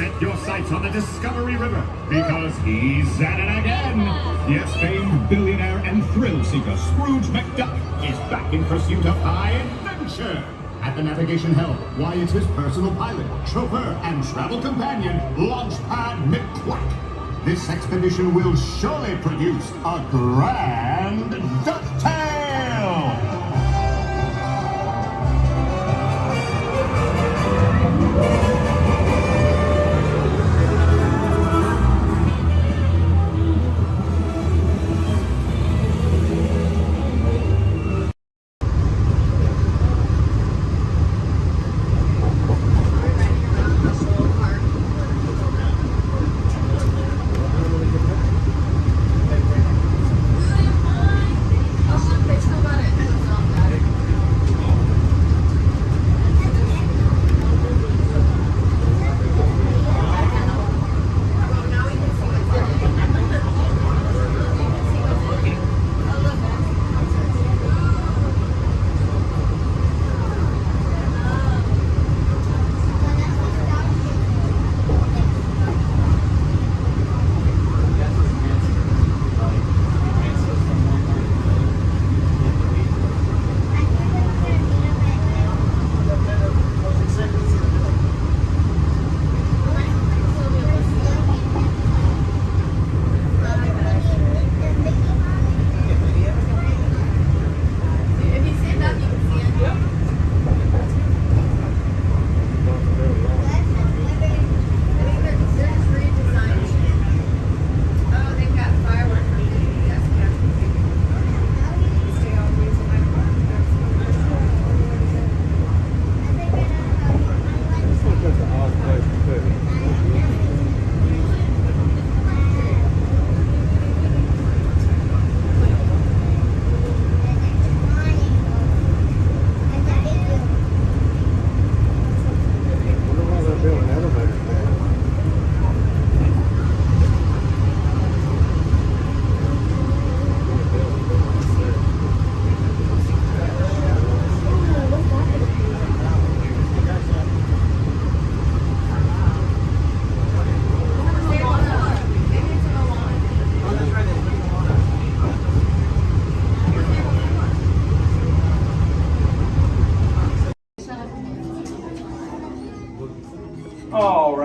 Set your sights on the Discovery River, because he's at it again. Yes, famed billionaire and thrill seeker Scrooge McDuck is back in pursuit of high adventure. At the navigation helm, why, it's his personal pilot, chauffeur, and travel companion, Launchpad McQuack. This expedition will surely produce a grand ducktail!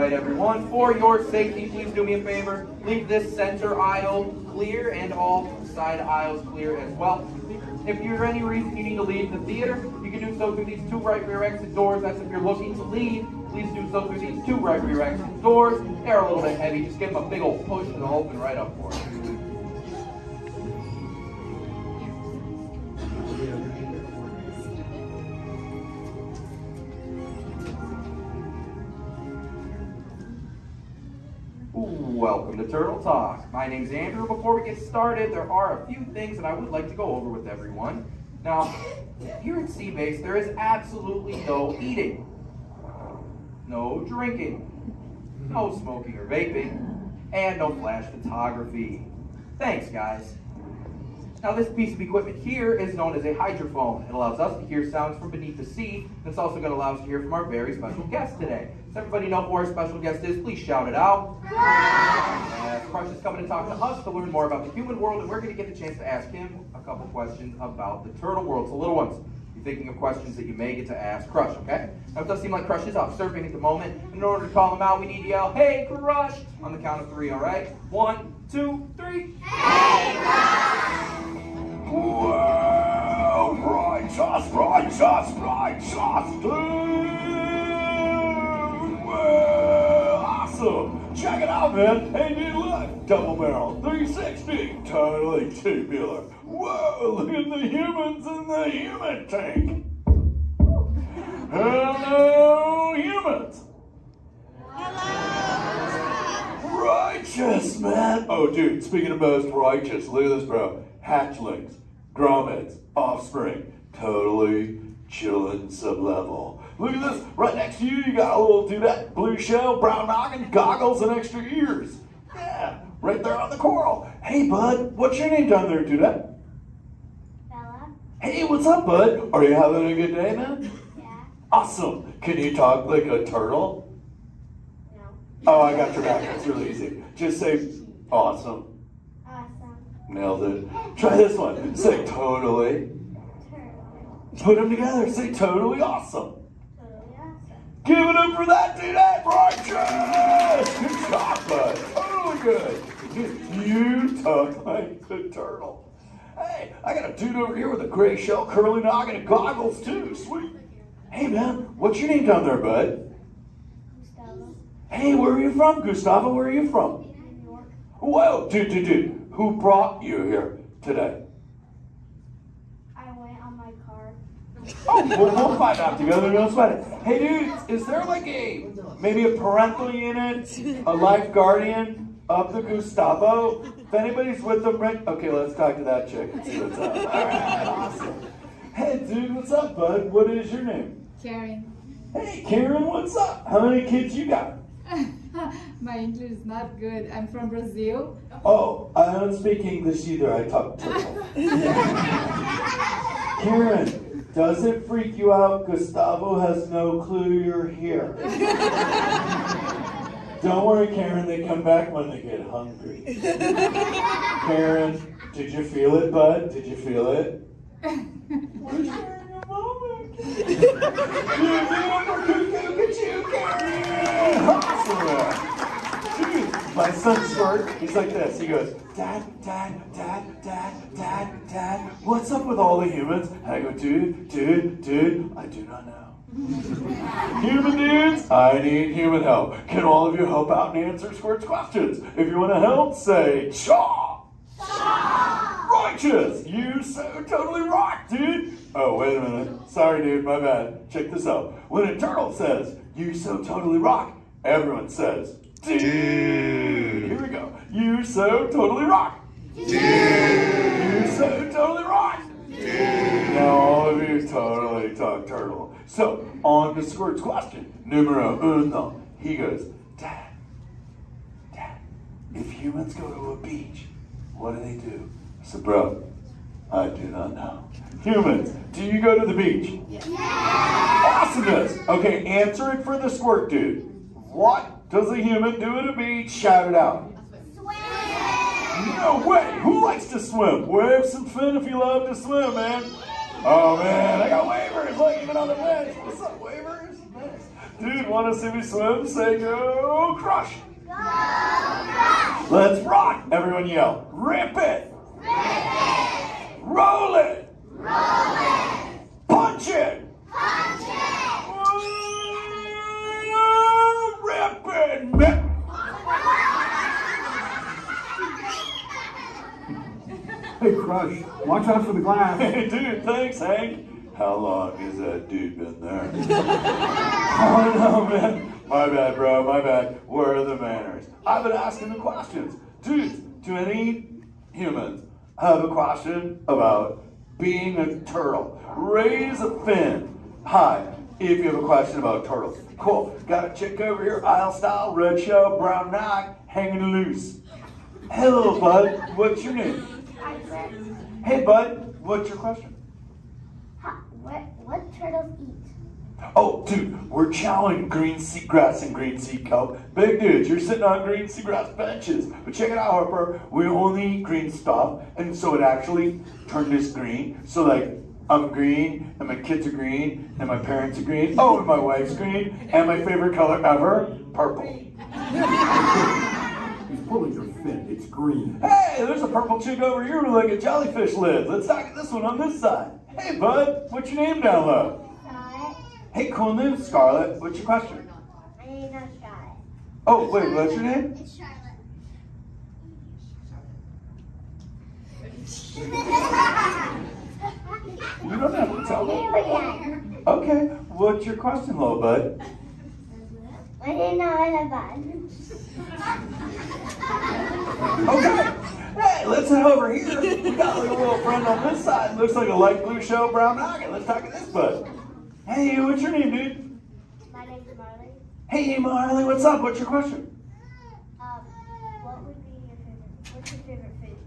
right, everyone, for your safety, please do me a favor. Leave this center aisle clear and all side aisles clear as well. If for any reason you need to leave the theater, you can do so through these two right rear exit doors. That's if you're looking to leave. Please do so through these two right rear exit doors. They're a little bit heavy. Just give them a big old push and they'll open right up for you. Welcome to Turtle Talk. My name's Andrew. Before we get started, there are a few things that I would like to go over with everyone. Now, here at Sea Base, there is absolutely no eating, no drinking, no smoking or vaping, and no flash photography. Thanks, guys. Now, this piece of equipment here is known as a hydrophone. It allows us to hear sounds from beneath the sea, and it's also going to allow us to hear from our very special guest today. Does everybody know who our special guest is? Please shout it out. Yes, Crush is coming to talk to us to learn more about the human world, and we're going to get the chance to ask him a couple questions about the turtle world. So, little ones, be thinking of questions that you may get to ask Crush, okay? Now, it does seem like Crush is off surfing at the moment. In order to call him out, we need to yell, "Hey, Crush!" on the count of 3, all right? 1, 2, 3. Hey, Crush! Well, righteous, dude. Well, awesome. Check it out, man. Hey, dude, look. Double barrel, 360, totally tubular. Whoa, look at the humans in the human tank. Hello, humans. Righteous, man. Oh, dude, speaking of most righteous, look at this, bro. Hatchlings, grommets, offspring, totally chillin' sub-level. Look at this, right next to you, you got a little dudette, blue shell, brown noggin, goggles, and extra ears. Yeah, right there on the coral. Hey, bud, what's your name down there, dudette? Bella. Hey, what's up, bud? Are you having a good day, man? Yeah. Awesome. Can you talk like a turtle? No. Oh, I got your back. That's really easy. Just say, awesome. Nailed it. Try this one. Say totally. Put them together. Say totally awesome. Give it up for that dude. Righteous. Good job, bud. Totally good. You talk like the turtle. Hey, I got a dude over here with a gray shell, curly noggin, and goggles too. Sweet. Hey, man, what's your name down there, bud? Gustavo. Hey, where are you from, Gustavo? Where are you from? New York. Whoa, dude. Who brought you here today? I went on my car. Oh, we'll find out together. Don't sweat it. Hey, dudes, is there like maybe a parental unit, a life guardian of the Gustavo? If anybody's with them, right? Okay, let's talk to that chick and see what's up. All right, awesome. Hey, dude, what's up, bud? What is your name? Karen. Hey, Karen, what's up? How many kids you got? My English is not good. I'm from Brazil. Oh, I don't speak English either. I talk turtle. Karen, does it freak you out Gustavo has no clue you're here? Don't worry, Karen. They come back when they get hungry. Karen, did you feel it, bud? Did you feel it? We're sharing a moment. Look at you, Karen. Awesome. Dude, my son Squirt, he's like this. He goes, Dad, what's up with all the humans? And I go, dude, I do not know. Human dudes, I need human help. Can all of you help out and answer Squirt's questions? If you want to help, say, Chaw! Righteous! You so totally rock, dude! Oh, wait a minute. Sorry, dude, my bad. Check this out. When a turtle says, you so totally rock, everyone says, dude! Here we go. You so totally rock! Dude! You so totally rock! Dude! Now all of you totally talk turtle. So, on to Squirt's question. Numero uno. He goes, Dad, if humans go to a beach, what do? I said, bro, I do not know. Humans, do you go to the beach? Yeah. Awesomeness. Okay, answer it for the Squirt dude. What does a human do at a beach? Shout it out. Swim. No way. Who likes to swim? Wave some fin if you love to swim, man. Oh, man, I got wavers. Look, even on the bench. What's up, wavers? Nice. Dude, want to see me swim? Say go crush. Go crush. Let's rock. Everyone yell. Rip it. Rip it. Roll it. Roll it. Punch it. Punch it. Rip it. Hey, Crush, watch out for the glass. Hey, dude, thanks, Hank. How long has that dude been there? Oh, no, man. My bad, bro, my bad. Where are the manners? I've been asking the questions. Dudes, do any humans have a question about being a turtle? Raise a fin. Hi, if you have a question about turtles. Cool. Got a chick over here, aisle style, red shell, brown knock, hanging loose. Hello, bud. What's your name? Hey, bud. What's your question? What turtles eat? Oh, dude, we're chowing green seagrass and green sea kelp. Big dudes, you're sitting on green seagrass benches. But check it out, Harper. We only eat green stuff, and so it actually turned us green. So, like, I'm green, and my kids are green, and my parents are green. Oh, and my wife's green, and my favorite color ever, purple. He's pulling your fin. It's green. Hey, there's a purple chick over here with like a jellyfish lid. Let's talk to this one on this side. Hey, bud, what's your name down low? Scarlet. Hey, cool name, Scarlet. What's your question? My name's not Scarlet. Oh, wait, what's your name? It's Charlotte. You don't have to tell me. Okay, what's your question, little bud? My name's not bud. Okay. Hey, let's head over here. We got like a little friend on this side. Looks like a light blue shell, brown noggin. Let's talk to this bud. Hey, what's your name, dude? My name's Marley. Hey, Marley, what's up? What's your question? What would be your favorite? What's your favorite food?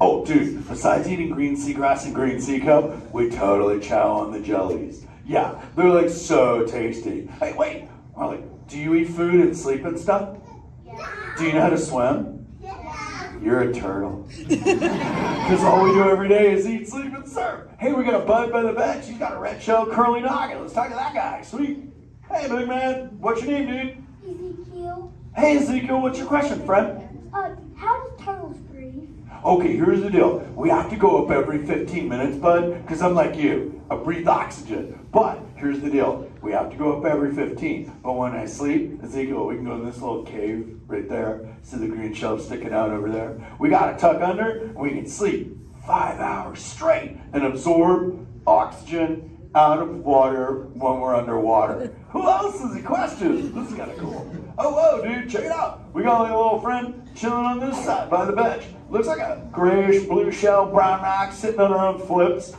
Oh, dude, besides eating green seagrass and green sea kelp, we totally chow on the jellies. Yeah, they're like so tasty. Hey, wait, Marley, do you eat food and sleep and stuff? Yeah. Do you know how to swim? Yeah. You're a turtle. Because all we do every day is eat, sleep, and surf. Hey, we got a bud by the bench. He's got a red shell curly noggin. Let's talk to that guy. Sweet. Hey, big man. What's your name, dude? Ezekiel. Hey, Ezekiel. What's your question, friend? How do turtles breathe? Okay, here's the deal. We have to go up every 15 minutes, bud, because I'm like you. I breathe oxygen. But here's the deal. We have to go up every 15. But when I sleep, Ezekiel, we can go in this little cave right there. See the green shell sticking out over there? We got to tuck under, and we can sleep 5 hours straight and absorb oxygen out of water when we're underwater. Who else has a question? This is kind of cool. Oh, whoa, dude, check it out. We got like a little friend chilling on this side by the bench. Looks like a grayish blue shell, brown rock sitting on her own flips.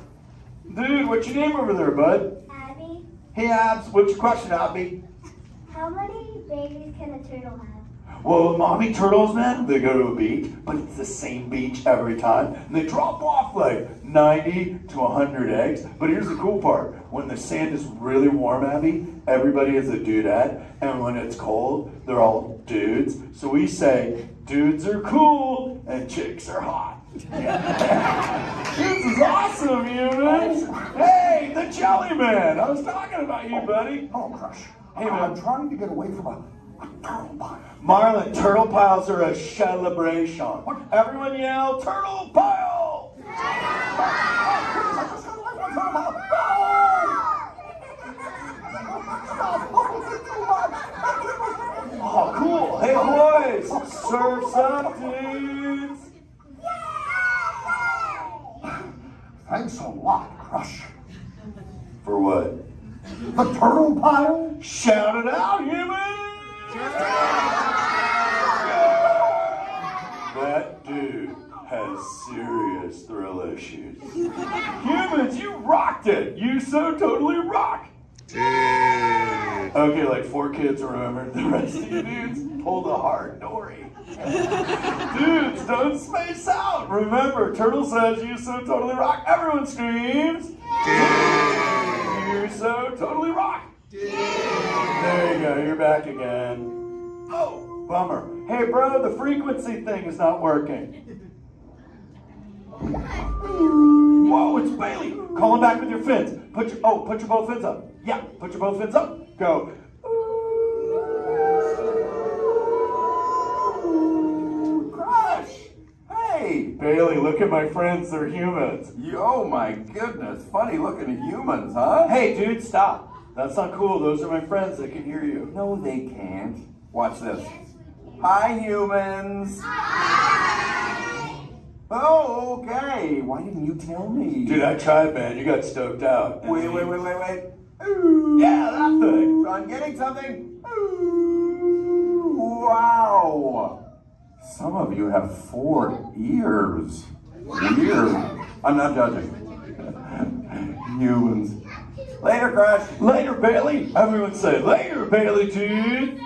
Dude, what's your name over there, bud? Abby. Hey, Abs, what's your question, Abby? How many babies can a turtle have? Well, mommy turtles, man, they go to a beach, but it's the same beach every time. And they drop off like 90 to 100 eggs. But here's the cool part. When the sand is really warm, Abby, everybody is a dudette. And when it's cold, they're all dudes. So we say, dudes are cool and chicks are hot. This is awesome, humans. Hey, the Jelly Man. I was talking about you, buddy. Oh, Crush. Hey, man. I'm trying to get away from a turtle pile. Marlon, turtle piles are a celebration. Everyone yell, turtle pile! Oh, cool. Hey, boys, surf's up, dudes. Thanks a lot, Crush. For what? The turtle pile? Shout it out, humans! That dude has serious thrill issues. Humans, you rocked it! You so totally rock! Dude. Okay, like 4 kids remembered. The rest of you dudes pulled a hard Dory. Dudes, don't space out! Remember, Turtle says you so totally rock. Everyone screams! Dude. You so totally rock! Dude. There you go, you're back again. Oh, bummer. Hey bro, the frequency thing is not working. Whoa, it's Bailey. Call him back with your fins. Put your both fins up. Yeah, put your both fins up. Go. Bailey, look at my friends, they're humans. Oh my goodness, funny looking humans, huh? Hey, dude, stop. That's not cool. Those are my friends that can hear you. No, they can't. Watch this. Hi, humans. Oh, okay. Why didn't you tell me? Dude, I tried, man. You got stoked out. Wait. Ooh. Yeah, that thing. I'm getting something. Ooh. Wow. Some of you have 4 ears. Weird. I'm not judging. Humans. Later, Crush. Later, Bailey. Everyone say, later, Bailey, dude.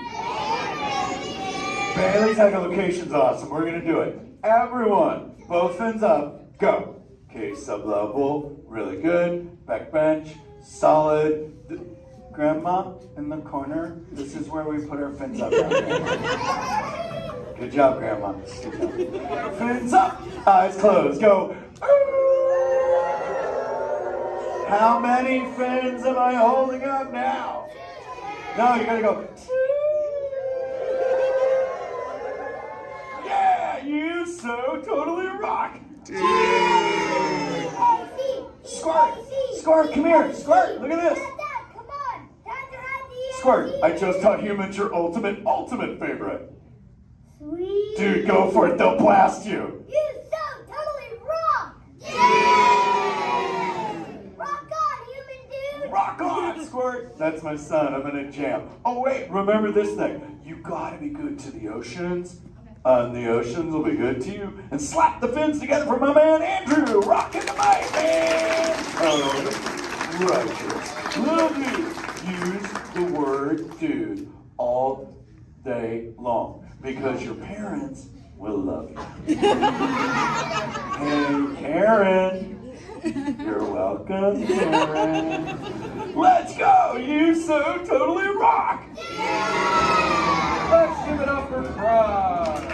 Bailey's echolocation's awesome. We're going to do it. Everyone, both fins up. Go. Okay, sub-level. Really good. Back bench. Solid. Grandma, in the corner. This is where we put our fins up. Good job, Grandma. Good job. Fins up. Eyes closed. Go. How many fins am I holding up now? No, you gotta go. Yeah, you so totally rock. Squirt, come here. Squirt, look at this. Squirt, I just taught humans your ultimate favorite. Sweet. Dude, go for it. They'll blast you. You so totally rock. Yeah. Rock on, human dude. Rock on, Squirt. That's my son. I'm in a jam. Oh, wait. Remember this thing. You gotta be good to the oceans. And the oceans will be good to you. And slap the fins together for my man, Andrew. Rockin' the mic, man. Oh, righteous. Little dude. Use the word dude all day long. Because your parents will love you. Hey, Karen. You're welcome, Karen. Let's go! You so totally rock! Let's give it up for Crush.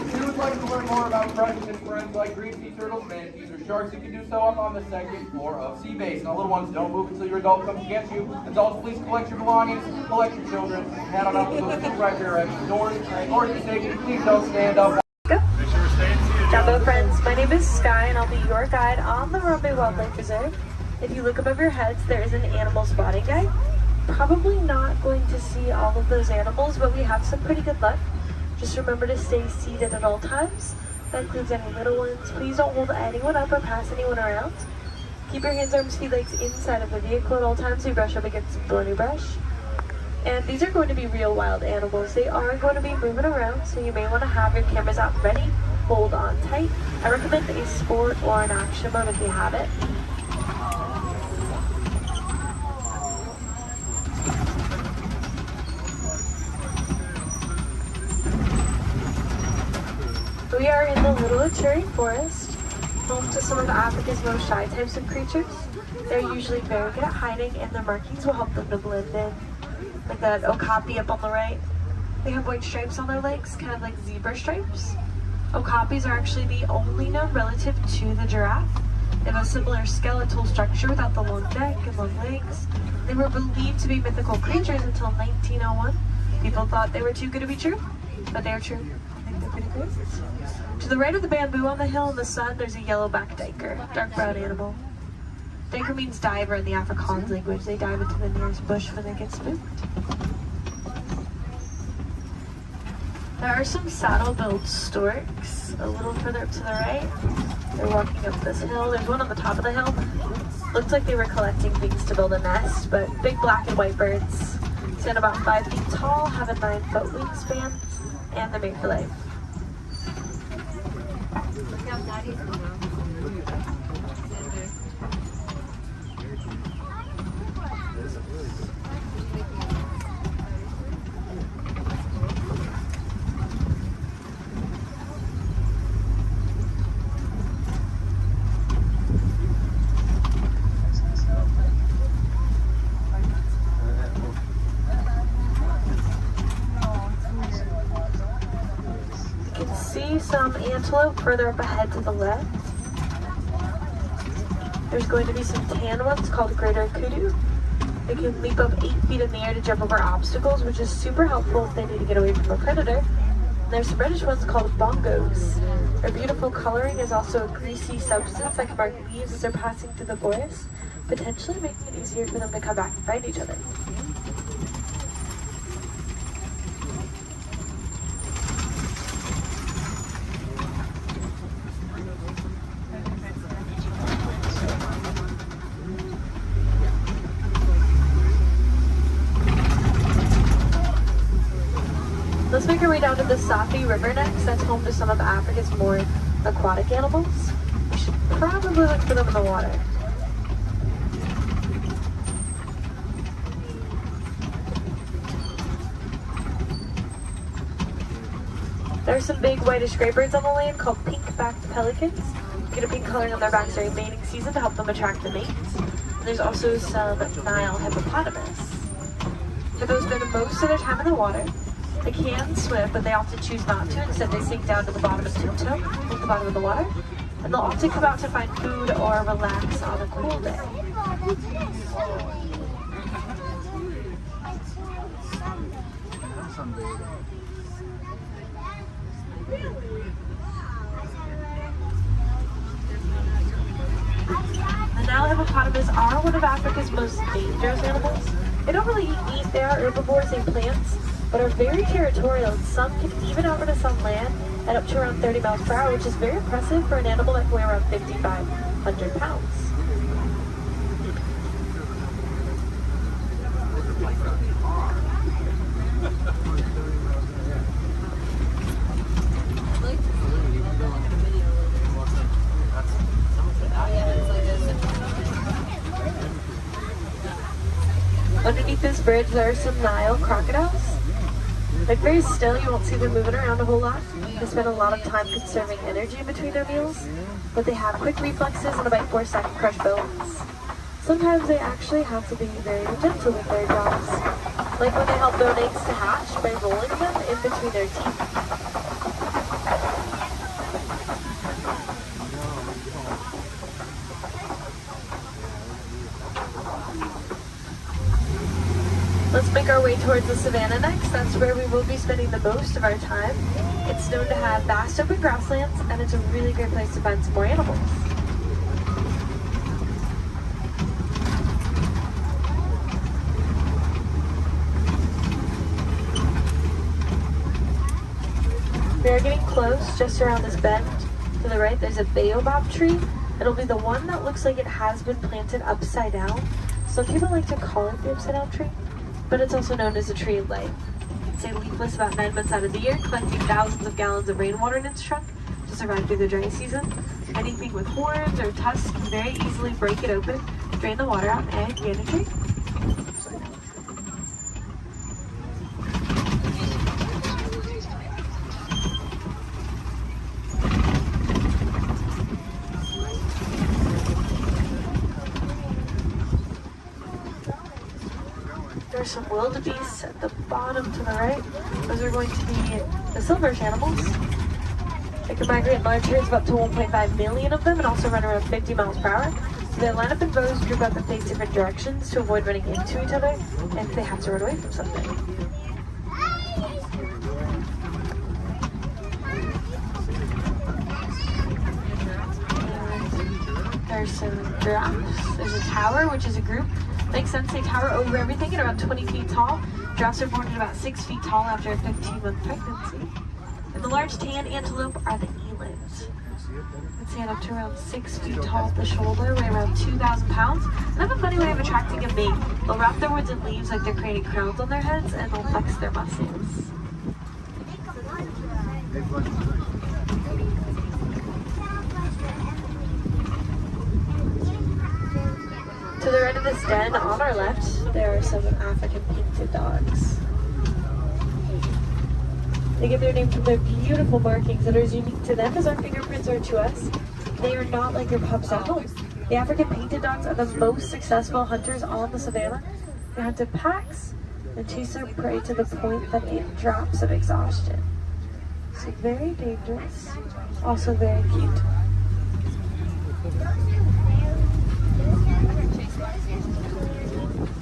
If you would like to learn more about Crush and his friends like green sea turtles, manatees, or sharks, you can do so up on the second floor of Sea Base. Now, little ones, don't move until your adult comes to get you. Adults, please collect your belongings, collect your children, and head on up to those 2 right there at the doors. Or to safety, please don't stand up. Jumbo friends, my name is Sky and I'll be your guide on the Romney Wildlife Reserve. If you look above your heads, there is an animal spotting guide. Probably not going to see all of those animals, but we have some pretty good luck. Just remember to stay seated at all times. That includes any little ones. Please don't hold anyone up or pass anyone around. Keep your hands, arms, feet, legs inside of the vehicle at all times. We brush up against some thorny brush. And these are going to be real wild animals. They are going to be moving around, so you may want to have your cameras out ready. Hold on tight. I recommend a sport or an action mode if you have it. We are in the Little Ituri Forest, home to some of Africa's most shy types of creatures. They're usually very good at hiding, and their markings will help them to blend in. Like that okapi up on the right. They have white stripes on their legs, kind of like zebra stripes. Okapis are actually the only known relative to the giraffe. They have a similar skeletal structure without the long neck and long legs. They were believed to be mythical creatures until 1901. People thought they were too good to be true, but they are true. I think they're pretty great. To the right of the bamboo on the hill in the sun, there's a yellow-backed duiker, dark brown animal. Duiker means diver in the Afrikaans language. They dive into the nearest bush when they get spooked. There are some saddle-billed storks a little further up to the right. They're walking up this hill. There's one on the top of the hill. Looked like they were collecting things to build a nest, but big black and white birds. Stand about 5 feet tall, have a 9-foot wingspan, and they're made for life. Some antelope further up ahead to the left. There's going to be some tan ones called greater kudu. They can leap up 8 feet in the air to jump over obstacles, which is super helpful if they need to get away from a predator. There's some reddish ones called bongos. Their beautiful coloring is also a greasy substance that can mark leaves as they're passing through the forest, potentially making it easier for them to come back and find each other. Let's make our way down to the Safi River next. That's home to some of Africa's more aquatic animals. We should probably look for them in the water. There are some big whitish gray birds on the land called pink-backed pelicans. Get a pink coloring on their backs during mating season to help them attract the mates. And there's also some Nile hippopotamus. Hippos spend most of their time in the water. They can swim, but they often choose not to. Instead, they sink down to the bottom and tiptoe at the bottom of the water. And they'll often come out to find food or relax on a cool day. The Nile hippopotamus are one of Africa's most dangerous animals. They don't really eat meat, they are herbivores and plants, but are very territorial, and some can even outrun us on land at up to around 30 miles per hour, which is very impressive for an animal that can weigh around 5,500 pounds. Underneath this bridge, there are some Nile crocodiles. They're very still, you won't see them moving around a whole lot. They spend a lot of time conserving energy in between their meals, but they have quick reflexes and a bite force that can crush bones. Sometimes they actually have to be very gentle with their jaws, like when they help their eggs to hatch by rolling them in between their teeth. Let's make our way towards the savannah next. That's where we will be spending the most of our time. It's known to have vast open grasslands, and it's a really great place to find some more animals. We are getting close, just around this bend. To the right, there's a baobab tree. It'll be the one that looks like it has been planted upside down. Some people like to call it the upside down tree, but it's also known as a tree of life. It stays leafless about 9 months out of the year, collecting thousands of gallons of rainwater in its trunk to survive through the dry season. Anything with horns or tusks can very easily break it open, drain the water out, and gain a tree. There's some wildebeests at the bottom to the right. Those are going to be the silverish animals. They can migrate in large herds of up to 1.5 million of them and also run around 50 miles per hour. So they line up in rows, group up and face different directions to avoid running into each other if they have to run away from something. There's some giraffes. There's a tower, which is a group. Makes sense, they tower over everything at around 20 feet tall. Giraffes are born at about 6 feet tall after a 15-month pregnancy. And the large tan antelope are the elands. They stand up to around 6 feet tall at the shoulder, weigh around 2,000 pounds, and have a funny way of attracting a mate. They'll wrap their words in leaves like they're creating crowns on their heads, and they'll flex their muscles. To the right of this den, on our left, there are some African painted dogs. They get their name from their beautiful markings that are as unique to them as our fingerprints are to us. They are not like your pups at home. The African painted dogs are the most successful hunters on the savannah. They hunt in packs and chase their prey to the point that it drops of exhaustion. So very dangerous, also very cute.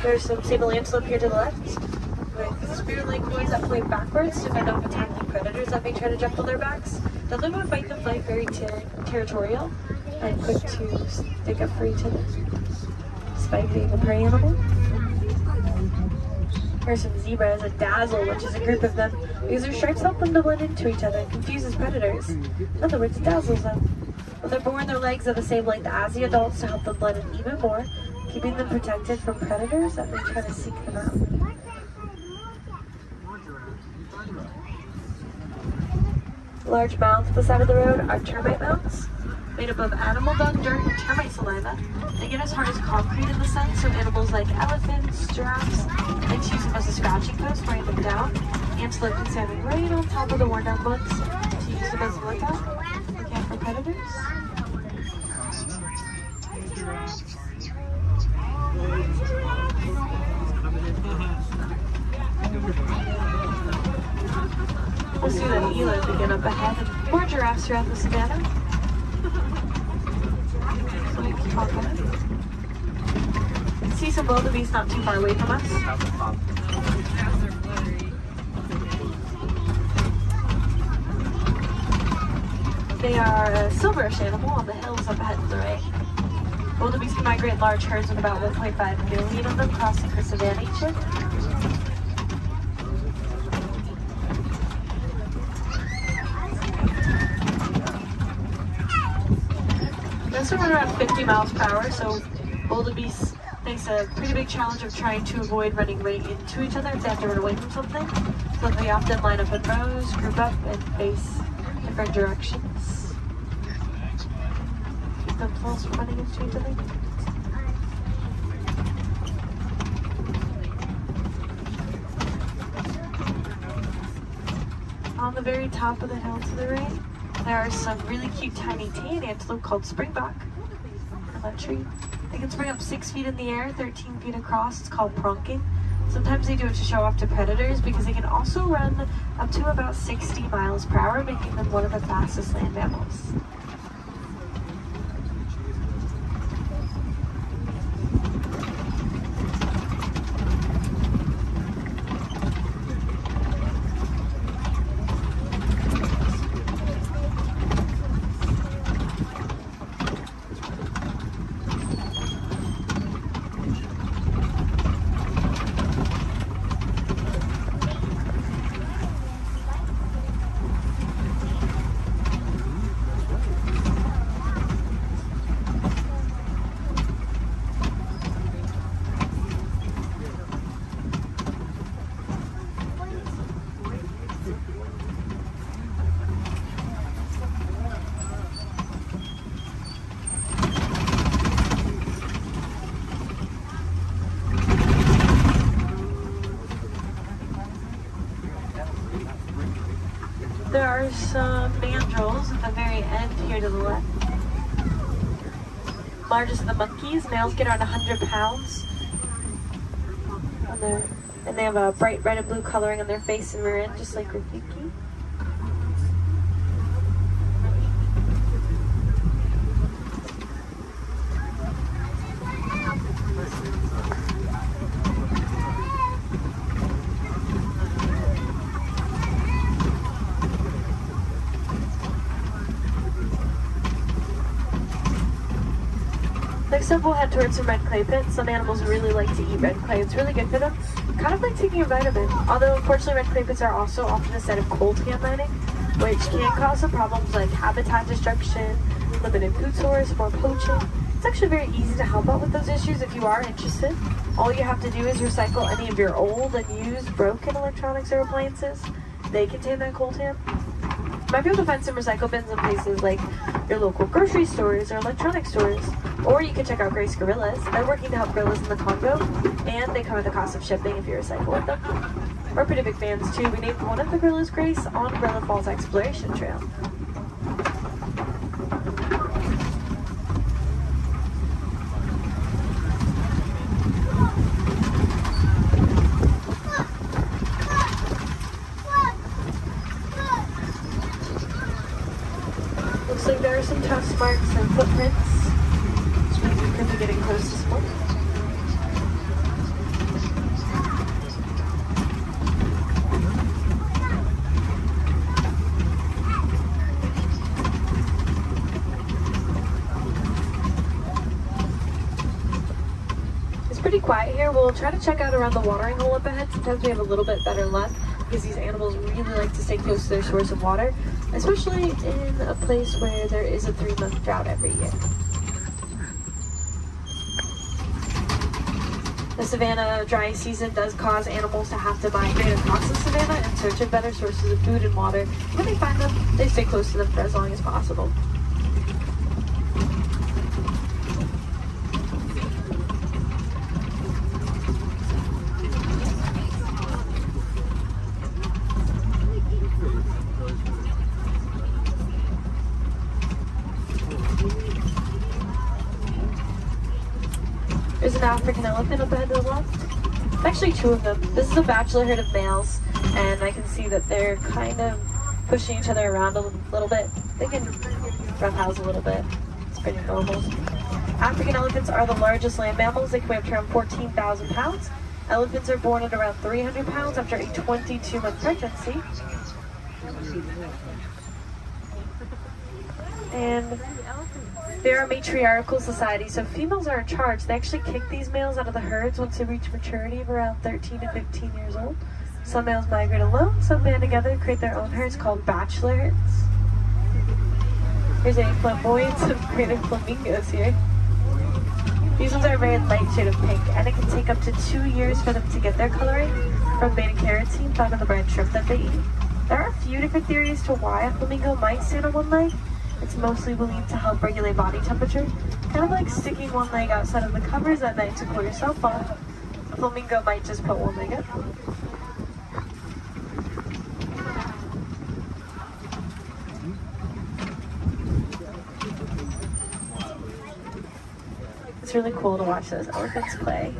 There's some sable antelope here to the left with spear-like boys that fly backwards to fend off attacking predators that may try to jump on their backs. They live on fight and flight, very territorial and quick to stick up for each other, despite being a prey animal. Here's some zebras, a dazzle, which is a group of them because their stripes help them to blend into each other and confuses predators. In other words, it dazzles them. When they're born, their legs are the same length as the adults to help them blend in even more, keeping them protected from predators that may try to seek them out. Large mounds at the side of the road are termite mounds, made up of animal dung, dirt, and termite saliva. They get as hard as concrete in the sun, so animals like elephants, giraffes, like to use them as a scratching post, wearing them down. Antelope can stand right on top of the worn down bugs to use them as a lookout, looking out for predators. We'll see that eland again up ahead and more giraffes throughout the savannah. So we keep on going. See some wildebeest not too far away from us. They are a silverish animal on the hills up ahead to the right. Wildebeest can migrate in large herds with about 1.5 million of them crossing the savannah each year. They also run around 50 miles per hour, so wildebeest face a pretty big challenge of trying to avoid running right into each other if they have to run away from something. So they often line up in rows, group up, and face different directions. Keep themselves from running into each other. On the very top of the hill to the right, there are some really cute tiny tan antelope called springbuck on that tree. They can spring up 6 feet in the air, 13 feet across. It's called pronking. Sometimes they do it to show off to predators because they can also run up to about 60 miles per hour, making them one of the fastest land mammals. There are some mandrills at the very end here to the left. Largest of the monkeys. Males get around 100 pounds. And they have a bright red and blue coloring on their face and rear end, just like Rafiki. Next up, we'll head towards some red clay pits. Some animals really like to eat red clay. It's really good for them. Kind of like taking a vitamin. Although, unfortunately, red clay pits are also often a site of coltan mining, which can cause some problems like habitat destruction, limited food source, more poaching. It's actually very easy to help out with those issues if you are interested. All you have to do is recycle any of your old and used broken electronics or appliances. They contain that coltan. You might be able to find some recycle bins in places like your local grocery stores or electronic stores. Or you can check out Grace Gorillas. They're working to help gorillas in the Congo, and they cover the cost of shipping if you recycle with them. We're pretty big fans too. We named one of the gorillas Grace on Gorilla Falls Exploration Trail. Looks like there are some tusk marks and footprints. Could be getting close to smoke. quiet here. We'll try to check out around the watering hole up ahead. Sometimes we have a little bit better luck because these animals really like to stay close to their source of water, especially in a place where there is a 3-month drought every year. The savanna dry season does cause animals to have to migrate across the savanna in search of better sources of food and water. When they find them, they stay close to them for as long as possible. There's an African elephant up ahead to the left. It's actually 2 of them. This is a bachelor herd of males, and I can see that they're kind of pushing each other around a little bit. They can roughhouse a little bit. It's pretty normal. African elephants are the largest land mammals. They can weigh up to around 14,000 pounds. Elephants are born at around 300 pounds after a 22-month pregnancy. And they're a matriarchal society, so females are in charge. They actually kick these males out of the herds once they reach maturity of around 13 to 15 years old. Some males migrate alone, some band together, create their own herds called bachelor herds. Here's a flamboyant of greater flamingos here. These ones are a very light shade of pink, and it can take up to 2 years for them to get their coloring from beta-carotene found in the brine shrimp that they eat. There are a few different theories to why a flamingo might stand on one leg. It's mostly believed to help regulate body temperature, kind of like sticking one leg outside of the covers at night to cool yourself off. A flamingo might just put one leg up. It's really cool to watch those elephants play.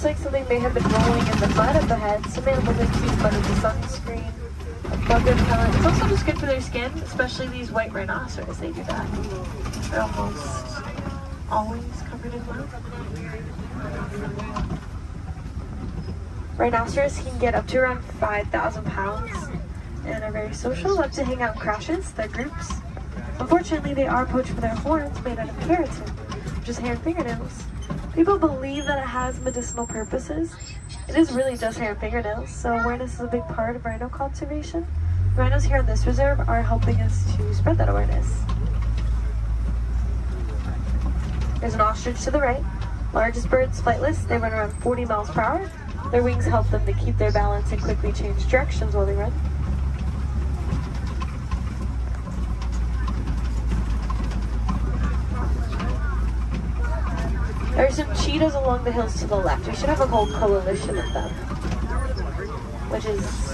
Like something may have been rolling in the mud up ahead. Some animals like to use mud as a sunscreen, a bug repellent. It's also just good for their skin, especially these white rhinoceros. They do that. They're almost always covered in mud. Rhinoceros can get up to around 5,000 pounds and are very social, love to hang out in crashes, their groups. Unfortunately, they are poached for their horns made out of keratin, which is hair and fingernails. People believe that it has medicinal purposes. It is really just hair and fingernails, so awareness is a big part of rhino conservation. Rhinos here on this reserve are helping us to spread that awareness. There's an ostrich to the right. Largest birds, flightless. They run around 40 miles per hour. Their wings help them to keep their balance and quickly change directions while they run. There are some cheetahs along the hills to the left. We should have a whole coalition of them, which is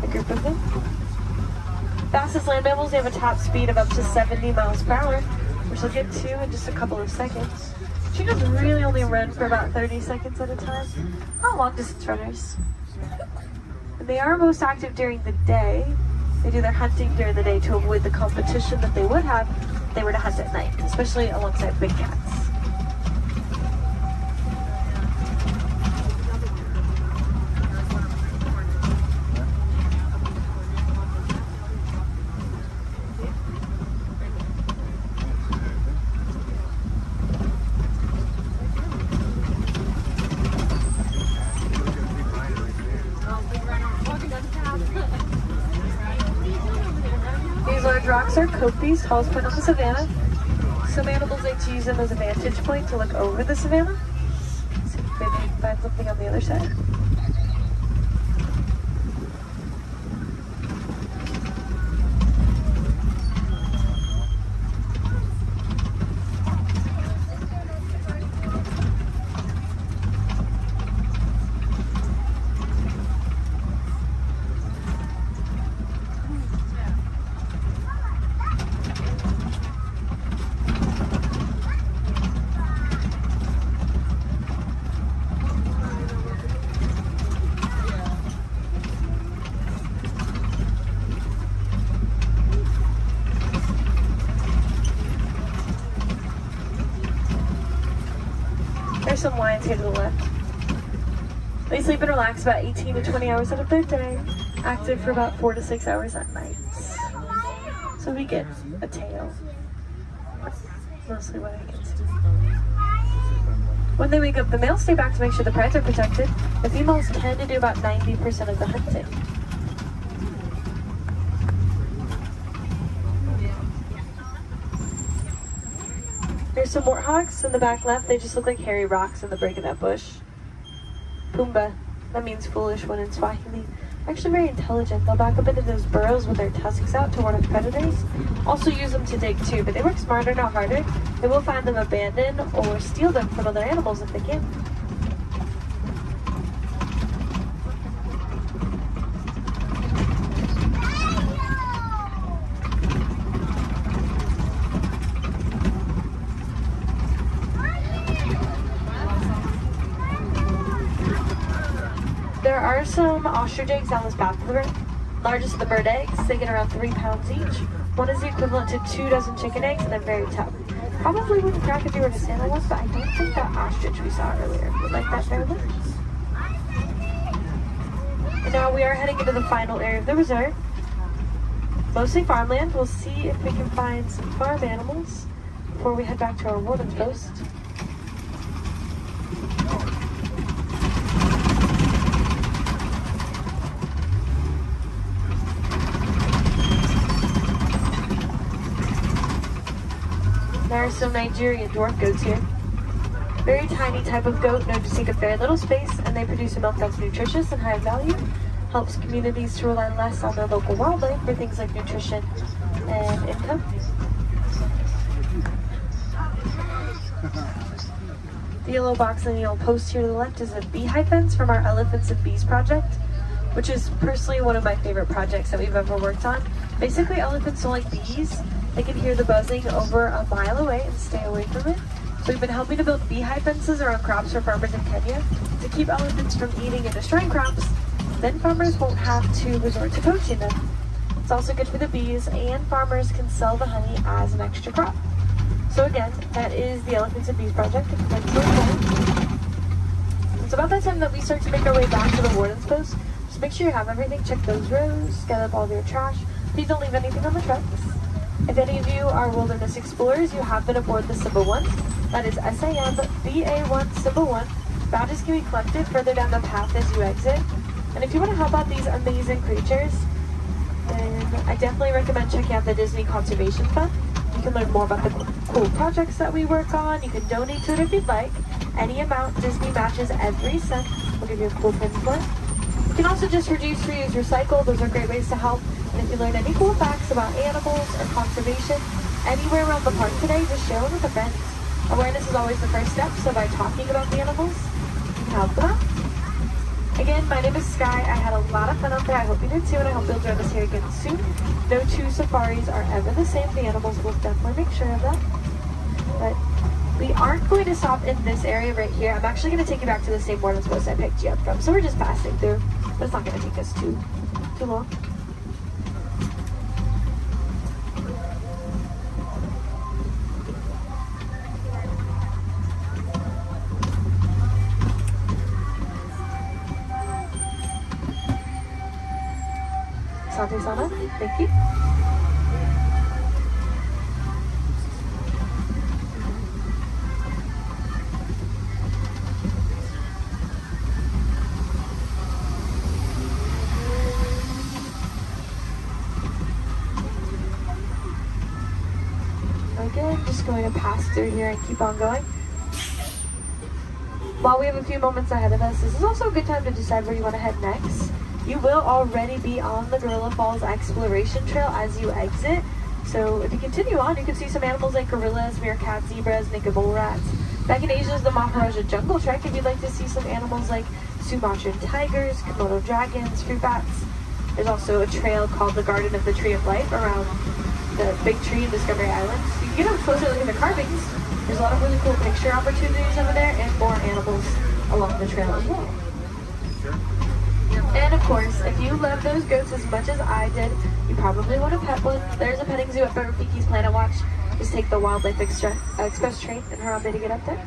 a group of them. Fastest land mammals, they have a top speed of up to 70 miles per hour, which we'll get to in just a couple of seconds. Cheetahs really only run for about 30 seconds at a time. Not long distance runners. And they are most active during the day. They do their hunting during the day to avoid the competition that they would have if they were to hunt at night, especially alongside big cats. These large rocks are kopis, tallest point on the savanna. Some animals like to use them as a vantage point to look over the savanna. See if maybe they can find something on the other side. There's some lions here to the left. They sleep and relax about 18 to 20 hours out of their day, active for about 4 to 6 hours at night. So we get a tail. Mostly what I can see. When they wake up, the males stay back to make sure the parents are protected. The females tend to do about 90% of the hunting. There's some warthogs in the back left. They just look like hairy rocks in the break of that bush. Pumbaa, that means foolish one in Swahili. Actually very intelligent. They'll back up into those burrows with their tusks out to ward off predators. Also use them to dig too, but they work smarter, not harder. They will find them abandoned or steal them from other animals if they can. There are some ostrich eggs down this path of the river. Largest of the bird eggs, they get around 3 pounds each. One is the equivalent to 2 dozen chicken eggs, and they're very tough. Probably wouldn't crack if you were to stand on one, but I don't think that ostrich we saw earlier would like that very much. And now we are heading into the final area of the reserve. Mostly farmland. We'll see if we can find some farm animals before we head back to our warden's post. There are some Nigerian dwarf goats here. Very tiny type of goat known to take up very little space, and they produce a milk that's nutritious and high value. Helps communities to rely less on their local wildlife for things like nutrition and income. The yellow box and the yellow post here to the left is a beehive fence from our Elephants and Bees project, which is personally one of my favorite projects that we've ever worked on. Basically, elephants don't like bees. They can hear the buzzing over a mile away and stay away from it. So we've been helping to build beehive fences around crops for farmers in Kenya to keep elephants from eating and destroying crops. Then farmers won't have to resort to poaching them. It's also good for the bees, and farmers can sell the honey as an extra crop. So again, that is the Elephants and Bees project. It's about that time that we start to make our way back to the warden's post. Just make sure you have everything. Check those rows, gather up all of your trash. Please don't leave anything on the trucks. If any of you are wilderness explorers, you have been aboard the Simba 1. That is SAM-BA1 Simba 1. Badges can be collected further down the path as you exit. And if you want to help out these amazing creatures, then I definitely recommend checking out the Disney Conservation Fund. You can learn more about the cool projects that we work on. You can donate to it if you'd like. Any amount Disney matches every cent. We'll give you a cool pin for it. You can also just reduce, reuse, recycle. Those are great ways to help. And if you learn any cool facts about animals or conservation anywhere around the park today, just share them with a friend. Awareness is always the first step, so by talking about the animals, you can help them out. Again, my name is Sky. I had a lot of fun out there. I hope you did too, and I hope you'll join us here again soon. No two safaris are ever the same. The animals will definitely make sure of that. But we aren't going to stop in this area right here. I'm actually going to take you back to the same warden's post I picked you up from. So we're just passing through, but it's not going to take us too long. Sante-sama, thank you. Again, just going to pass through here and keep on going. While we have a few moments ahead of us, this is also a good time to decide where you want to head next. You will already be on the Gorilla Falls Exploration Trail as you exit. So if you continue on, you can see some animals like gorillas, meerkats, zebras, naked bull rats. Back in Asia is the Maharaja Jungle Trek if you'd like to see some animals like Sumatran tigers, Komodo dragons, fruit bats. There's also a trail called the Garden of the Tree of Life around the big tree in Discovery Island. So you can get a closer look at the carvings. There's a lot of really cool picture opportunities over there and more animals along the trail as well. And of course, if you love those goats as much as I did, you probably want to pet one. There's a petting zoo at Rafiki's Planet Watch. Just take the Wildlife Express train and Harambe to get up there.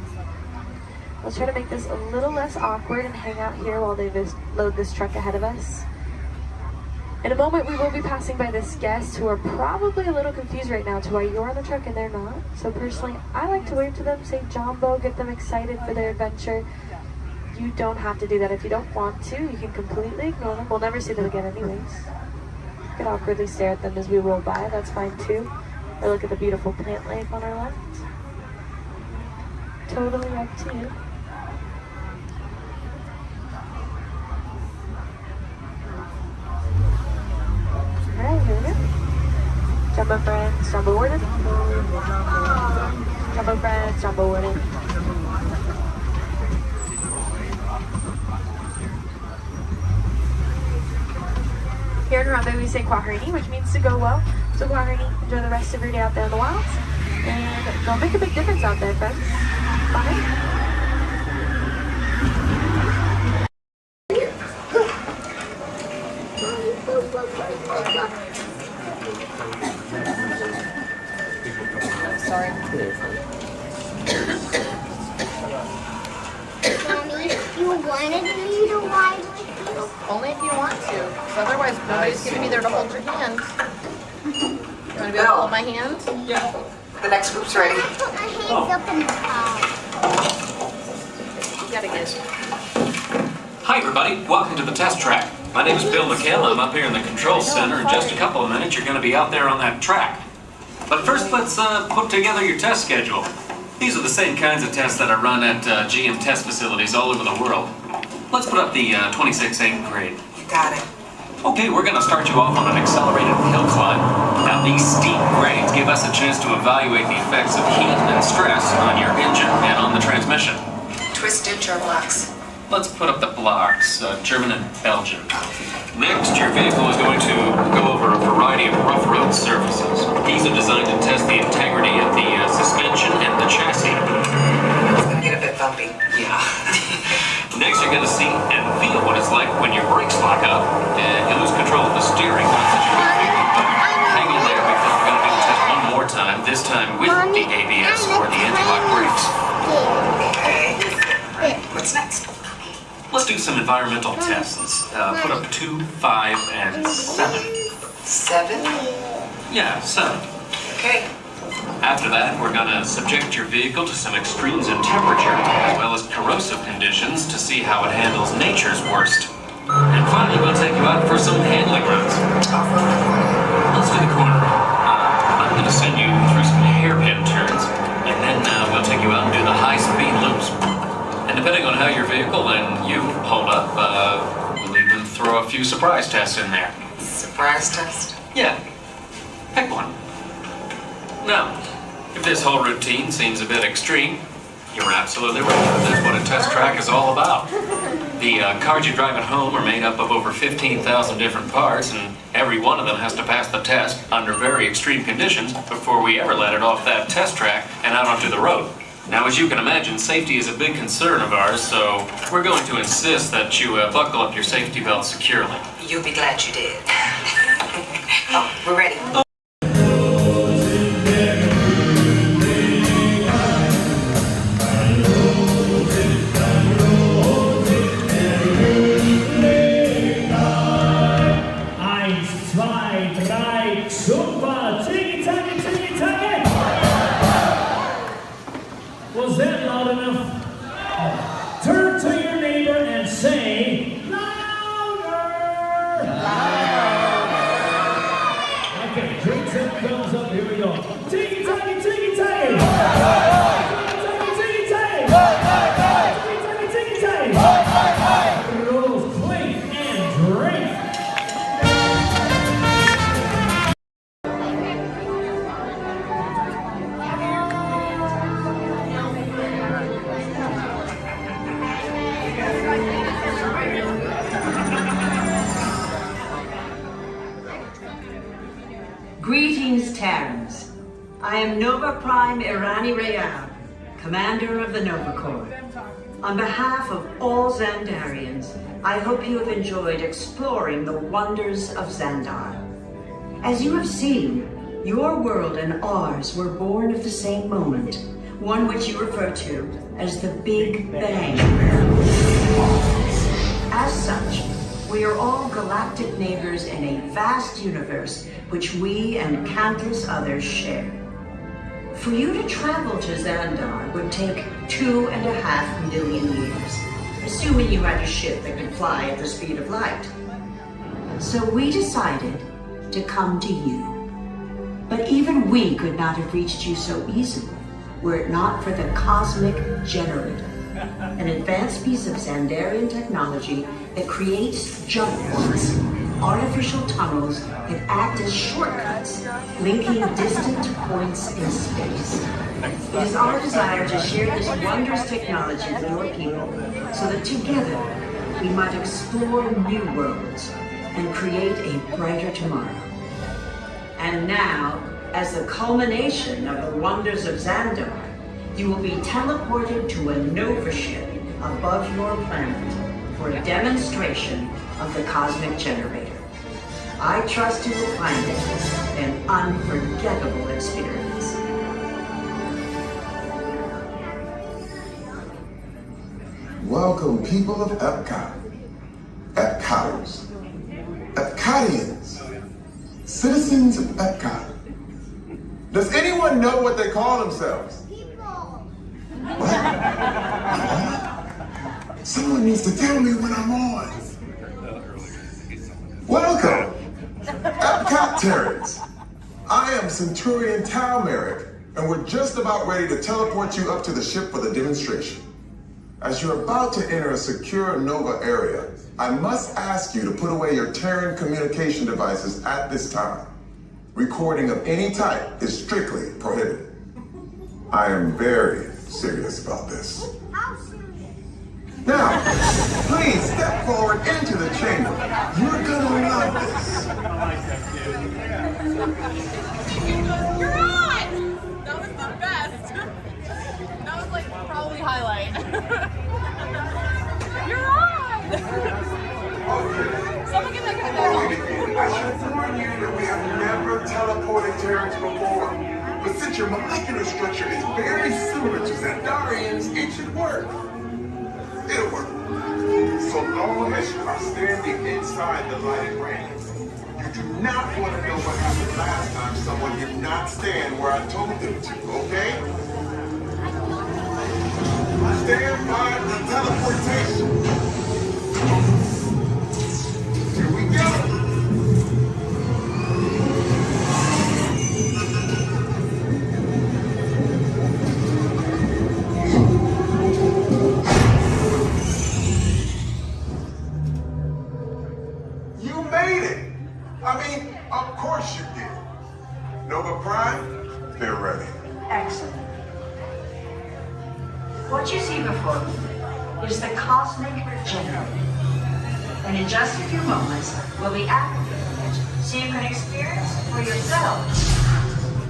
Let's try to make this a little less awkward and hang out here while they load this truck ahead of us. In a moment, we will be passing by this guest who are probably a little confused right now to why you're on the truck and they're not. So personally, I like to wave to them, say Jumbo, get them excited for their adventure. You don't have to do that if you don't want to. You can completely ignore them. We'll never see them again anyways. You can awkwardly stare at them as we roll by. That's fine too. Or look at the beautiful plant life on our left. Totally up to you. Alright, here we go. Jumbo friends, jumbo warden. Jumbo friends, jumbo warden. Here in Harambe we say Kwahrini, which means to go well. So Kwahrini, enjoy the rest of your day out there in the wilds. And don't make a big difference out there, friends. Bye. Sorry. Mommy, you wanted me to ride with you? Only if you want to. 'Cause otherwise, nobody's going to be there to hold your hand. You want to be able to hold my hand? Yeah. The next group's ready. I put my hands up in the car. You gotta get. Hi everybody, welcome to the test track. My name is Bill McHale. I'm up here in the control center. In just a couple of minutes, you're going to be out there on that track. But first, let's put together your test schedule. These are the same kinds of tests that are run at GM test facilities all over the world. Let's put up the 26 8th grade. You got it. Okay, we're going to start you off on an accelerated hill climb. Now, these steep grades give us a chance to evaluate the effects of heat and stress on your engine and on the transmission. Twisted jar blocks. Let's put up the blocks, German and Belgian. Next, your vehicle is going to go over a variety of rough road surfaces. These are designed to test the integrity of the suspension and the chassis. It's going to get a bit bumpy. Yeah. Next, you're going to see and feel what it's like when your brakes lock up and you lose control of the steering. Hang in there because we're going to do the test one more time, this time with the ABS or the anti-lock brakes. Okay. What's next? Let's do some environmental tests. Put up 2, 5, and 7. 7? Yeah, 7. Okay. After that, we're going to subject your vehicle to some extremes in temperature, as well as corrosive conditions to see how it handles nature's worst. And finally, we'll take you out for some handling runs. Off-road the corner. Let's do the corner. I'm going to send you through some hairpin turns, and then we'll take you out and do the high-speed loops. And depending on how your vehicle and you hold up, we'll even throw a few surprise tests in there. Surprise test? Yeah. Pick one. Now, if this whole routine seems a bit extreme, you're absolutely right. That's what a test track is all about. The cars you drive at home are made up of over 15,000 different parts, and every one of them has to pass the test under very extreme conditions before we ever let it off that test track and out onto the road. Now, as you can imagine, safety is a big concern of ours, so we're going to insist that you buckle up your safety belt securely. You'll be glad you did. Oh, we're ready. Was that loud enough? Turn to your neighbor and say, louder! Louder! Okay, drinks and thumbs up, here we go. Tiki-taki, tiki-taki! Tiki-taki, tiki-taki! Tiki-taki, tiki-taki! Rolls clean and drink! Greetings, Terrans. I am Nova Prime Irani Rayab, Commander of the Nova Corps. On behalf of all Xandarians, I hope you have enjoyed exploring the wonders of Xandar. As you have seen, your world and ours were born of the same moment, one which you refer to as the Big Bang. As such, we are all galactic neighbors in a vast universe which we and countless others share. For you to travel to Xandar would take 2.5 million years, assuming you had a ship that could fly at the speed of light. So we decided to come to you. But even we could not have reached you so easily were it not for the Cosmic Generator, an advanced piece of Xandarian technology that creates jump points, artificial tunnels that act as shortcuts, linking distant points in space. It is our desire to share this wondrous technology with your people so that together we might explore new worlds and create a brighter tomorrow. And now, as the culmination of the wonders of Xandar, you will be teleported to a Nova ship above your planet for a demonstration of the Cosmic Generator. I trust you will find it an unforgettable experience. Welcome, people of Epcot, Epcoters, Epcotians, citizens of Epcot. Does anyone know what they call themselves? What? Someone needs to tell me when I'm on. Welcome, Epcot Terrans. I am Centurion Tal Merrick, and we're just about ready to teleport you up to the ship for the demonstration. As you're about to enter a secure Nova area, I must ask you to put away your Terran communication devices at this time. Recording of any type is strictly prohibited. I am very serious about this. Now, please step forward into the chamber. You're gonna love this. You're on! That was the best. That was like probably highlight. You're on! Someone get that guy. I should warn you that we have never teleported Terrans before. But since your molecular structure is very similar to Xandarians, it should work. It'll work. So long as you are standing inside the lighted ring. You do not want to know what happened last time someone did not stand where I told them to, okay? Stand by for teleportation. Here we go. You made it. I mean, of course you did. Nova Prime, they're ready. Excellent. What you see before you is the Cosmic Generator. And in just a few moments, we'll be activating it so you can experience for yourself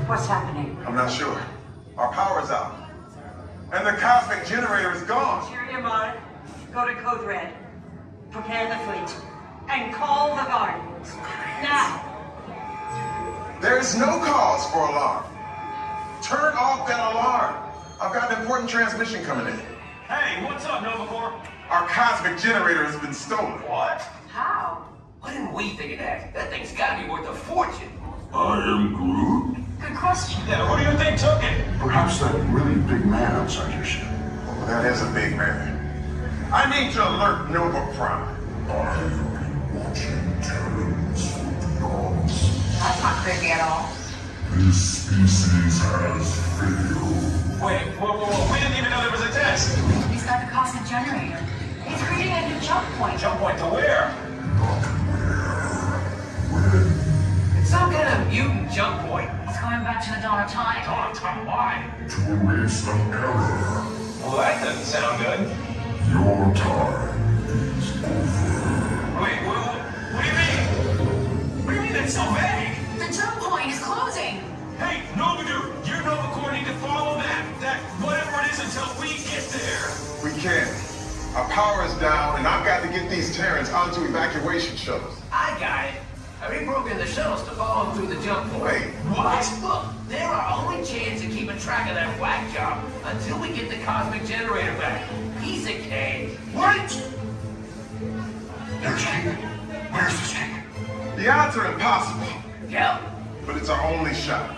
what's happening. I'm not sure. Our power's out. And the Cosmic Generator is gone. Interior Mod, go to Code Red. Prepare the fleet. And call the Guardians. Now. There is no cause for alarm. Turn off that alarm. I've got an important transmission coming in. Hey, what's up, Nova Corps? Our Cosmic Generator has been stolen. What? How? Why didn't we think of that? That thing's gotta be worth a fortune. I am Groot. Good question. Yeah, who do you think took it? Perhaps that really big man outside your ship. Oh, that is a big man. I need to alert Nova Prime. I'm watching Terrans for dogs. That's not creepy at all. This species has failed. Wait, whoa, we didn't even know there was a test. He's got the Cosmic Generator. He's creating a new jump point. Jump point to where? Not where. When? It's some kind of mutant jump point. It's going back to the dawn of time. Dawn of time, why? To erase an error. Well, that doesn't sound good. Your time is over. Wait, what do you mean? What do you mean that's so vague? The jump point is closing. Hey, Nova Dude, you and Nova Corps need to follow that whatever it is until we get there. We can. Our power is down, and I've got to get these Terrans onto evacuation shuttles. I got it. I reprogrammed the shuttles to follow them through the jump point. Wait, what? Look, they're our only chance of keeping track of that whack job until we get the cosmic generator back. Piece of cake. Wait! There's King. Where's this King? The odds are impossible. Yeah. But it's our only shot.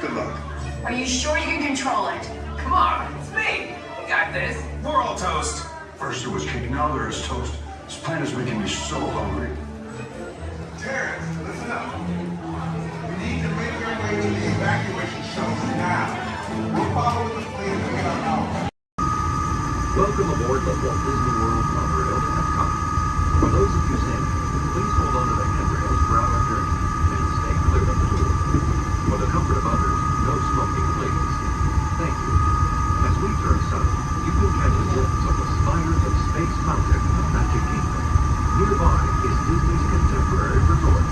Good luck. Are you sure you can control it? Come on, it's me. We got this. We're all toast. First there was cake, now there is toast. This plan is making me so hungry. Terrence, listen up. We need to make our way to the evacuation shelter now. We'll follow the plan to get our out. Welcome aboard the Walt Disney World monorail to Epcot. For those of you standing, please hold on to the handrails throughout our journey and stay clear of the door. For the comfort of others, no smoking, please. Thank you. As we turn south, you can catch a glimpse of the spires of Space Mountain, Magic Kingdom. Nearby is Disney's contemporary resort.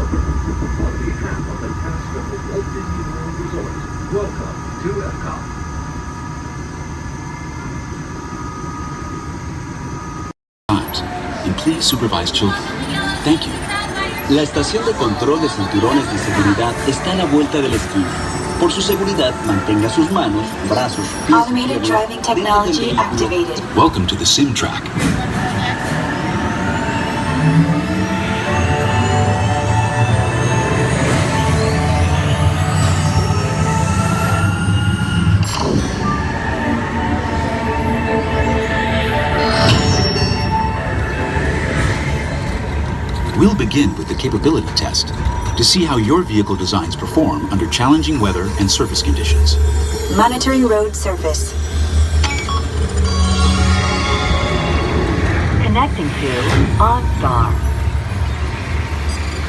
On behalf of the cast of the Walt Disney World Resort, welcome to Epcot. And please supervise children. Thank you. La estación de control de cinturones de seguridad está a la vuelta de la esquina. Por su seguridad, mantenga sus manos, brazos, pies Automated driving technology activated. Welcome to the sim track. We'll begin with the capability test to see how your vehicle designs perform under challenging weather and surface conditions. Monitoring road surface. Connecting to OnStar.